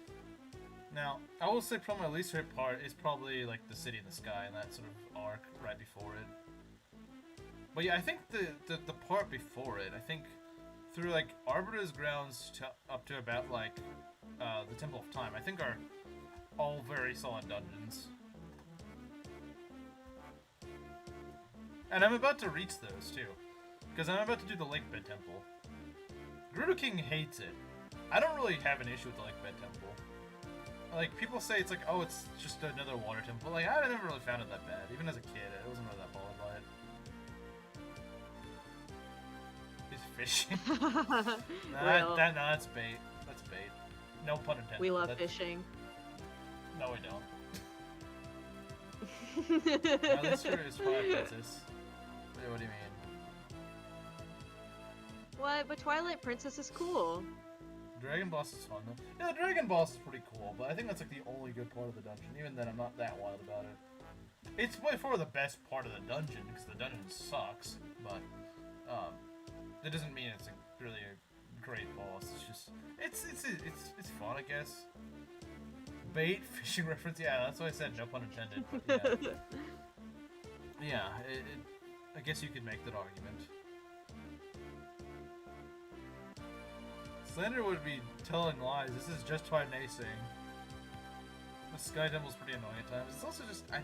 S2: Now, I will say probably my least favorite part is probably like the City in the Sky and that sort of arc right before it. But yeah, I think the part before it, I think through like Arbiter's Grounds up to about like the Temple of Time, I think are all very solid dungeons. And I'm about to reach those, too. Because I'm about to do the Lake Bed Temple. Gerudo King hates it. I don't really have an issue with the Lake Bed Temple. Like, people say it's like, oh, it's just another water temple. Like, I never really found it that bad. Even as a kid, I wasn't really that bothered by it. He's fishing. No, that's bait. That's bait. No pun intended.
S1: We love fishing.
S2: No, we don't. No, that's true. It's Twilight Princess. Wait, what do you mean?
S1: What? But Twilight Princess is cool.
S2: Dragon Boss is fun though. Yeah, the Dragon Boss is pretty cool, but I think that's like the only good part of the dungeon. Even then, I'm not that wild about it. It's by far the best part of the dungeon because the dungeon sucks, but that doesn't mean it's really a great boss. It's just it's fun, I guess. Bait fishing reference, yeah, that's why I said no pun intended. But yeah, I guess you could make that argument. Slander would be telling lies. This is just try nacing. The Sky Temple's pretty annoying at times. It's also just I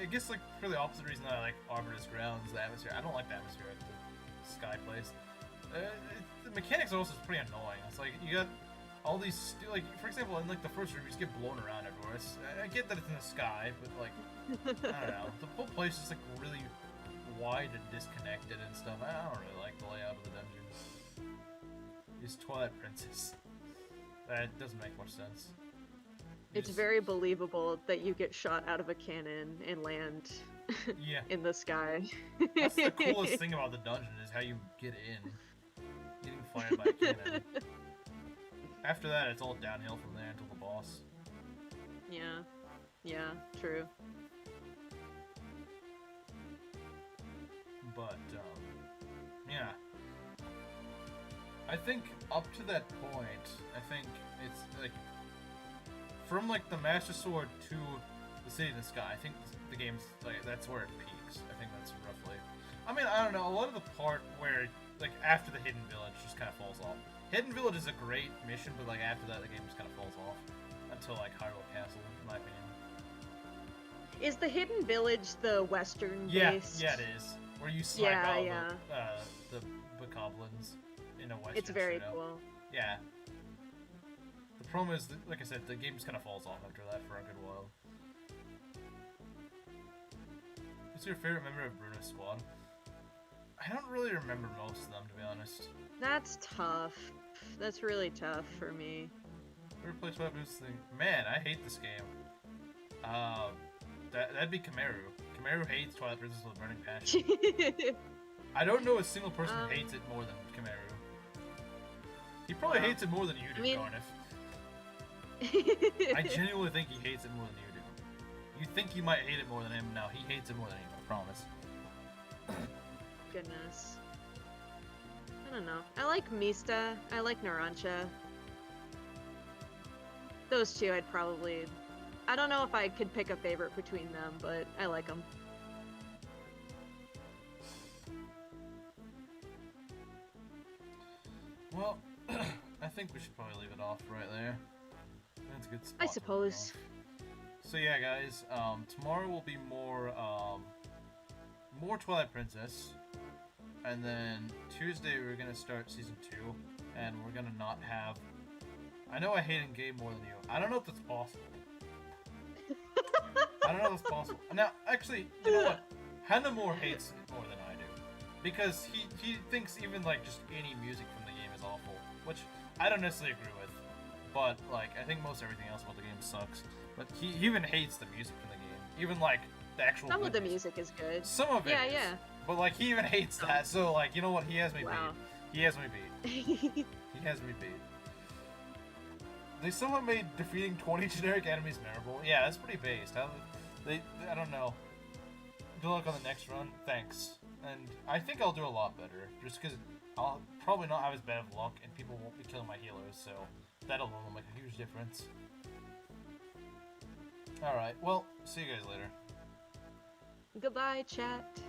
S2: guess like for the opposite reason that I like Arbiter's Grounds, the atmosphere. I don't like the atmosphere at the Sky place. The mechanics are also pretty annoying. It's like you got all these like for example in like the first room you just get blown around everywhere. I get that it's in the sky, but like I don't know. The whole place is like really wide and disconnected and stuff. I don't really like the layout of the dungeons. Is Twilight Princess. That doesn't make much sense.
S1: It's very believable that you get shot out of a cannon and land in the sky.
S2: That's the coolest thing about the dungeon is how you get in. Getting fired by a cannon. After that, it's all downhill from there until the boss.
S1: Yeah, true.
S2: But, yeah. I think up to that point, I think it's like from like the Master Sword to the City in the Sky. I think the game's like that's where it peaks. I think that's roughly. I mean, I don't know. A lot of the part where like after the Hidden Village just kind of falls off. Hidden Village is a great mission, but like after that, the game just kind of falls off until like Hyrule Castle, in my opinion.
S1: Is the Hidden Village the western base?
S2: Yeah, it is. Where you snipe out the bokoblins in a Western
S1: It's very
S2: shootout.
S1: cool.
S2: Yeah. The problem is, that, like I said, the game just kind of falls off after that for a good while. What's your favorite member of Bruno's squad? I don't really remember most of them, to be honest.
S1: That's tough. That's really tough for me.
S2: Whoever plays Twilight Princess thing. Man, I hate this game. That'd be Kameru. Kameru hates Twilight Princess with a burning passion. I don't know a single person who hates it more than Kameru. He probably hates it more than you do, Garneth. I genuinely think he hates it more than you do. You think you might hate it more than him, no, he hates it more than you, I promise.
S1: Goodness. I don't know. I like Mista. I like Narancha. Those two I'd probably... I don't know if I could pick a favorite between them, but I like them.
S2: Well, I think we should probably leave it off right there. That's a good spot.
S1: I suppose.
S2: So yeah, guys, tomorrow will be more Twilight Princess, and then Tuesday we're gonna start season 2, and we're gonna not have. I know I hate in game more than you. I don't know if that's possible. I don't know if that's possible. Now, actually, you know what? Hanamore hates it more than I do, because he thinks even like just any music from the game is awful, which I don't necessarily agree with. But like, I think most everything else about the game sucks. But he even hates the music from the game, even like the actual.
S1: Some of the music is good.
S2: Some of it.
S1: Yeah,
S2: is.
S1: yeah.
S2: But like, he even hates that. So like, you know what? He has me
S1: Wow.
S2: beat. He has me beat. He has me beat. They somehow made defeating 20 generic enemies memorable. Yeah, that's pretty based. I don't know. Good luck on the next run. Thanks. And I think I'll do a lot better, just because I'll probably not have as bad of luck, and people won't be killing my healers, so that alone will make a huge difference. Alright, well, see you guys later.
S1: Goodbye, chat.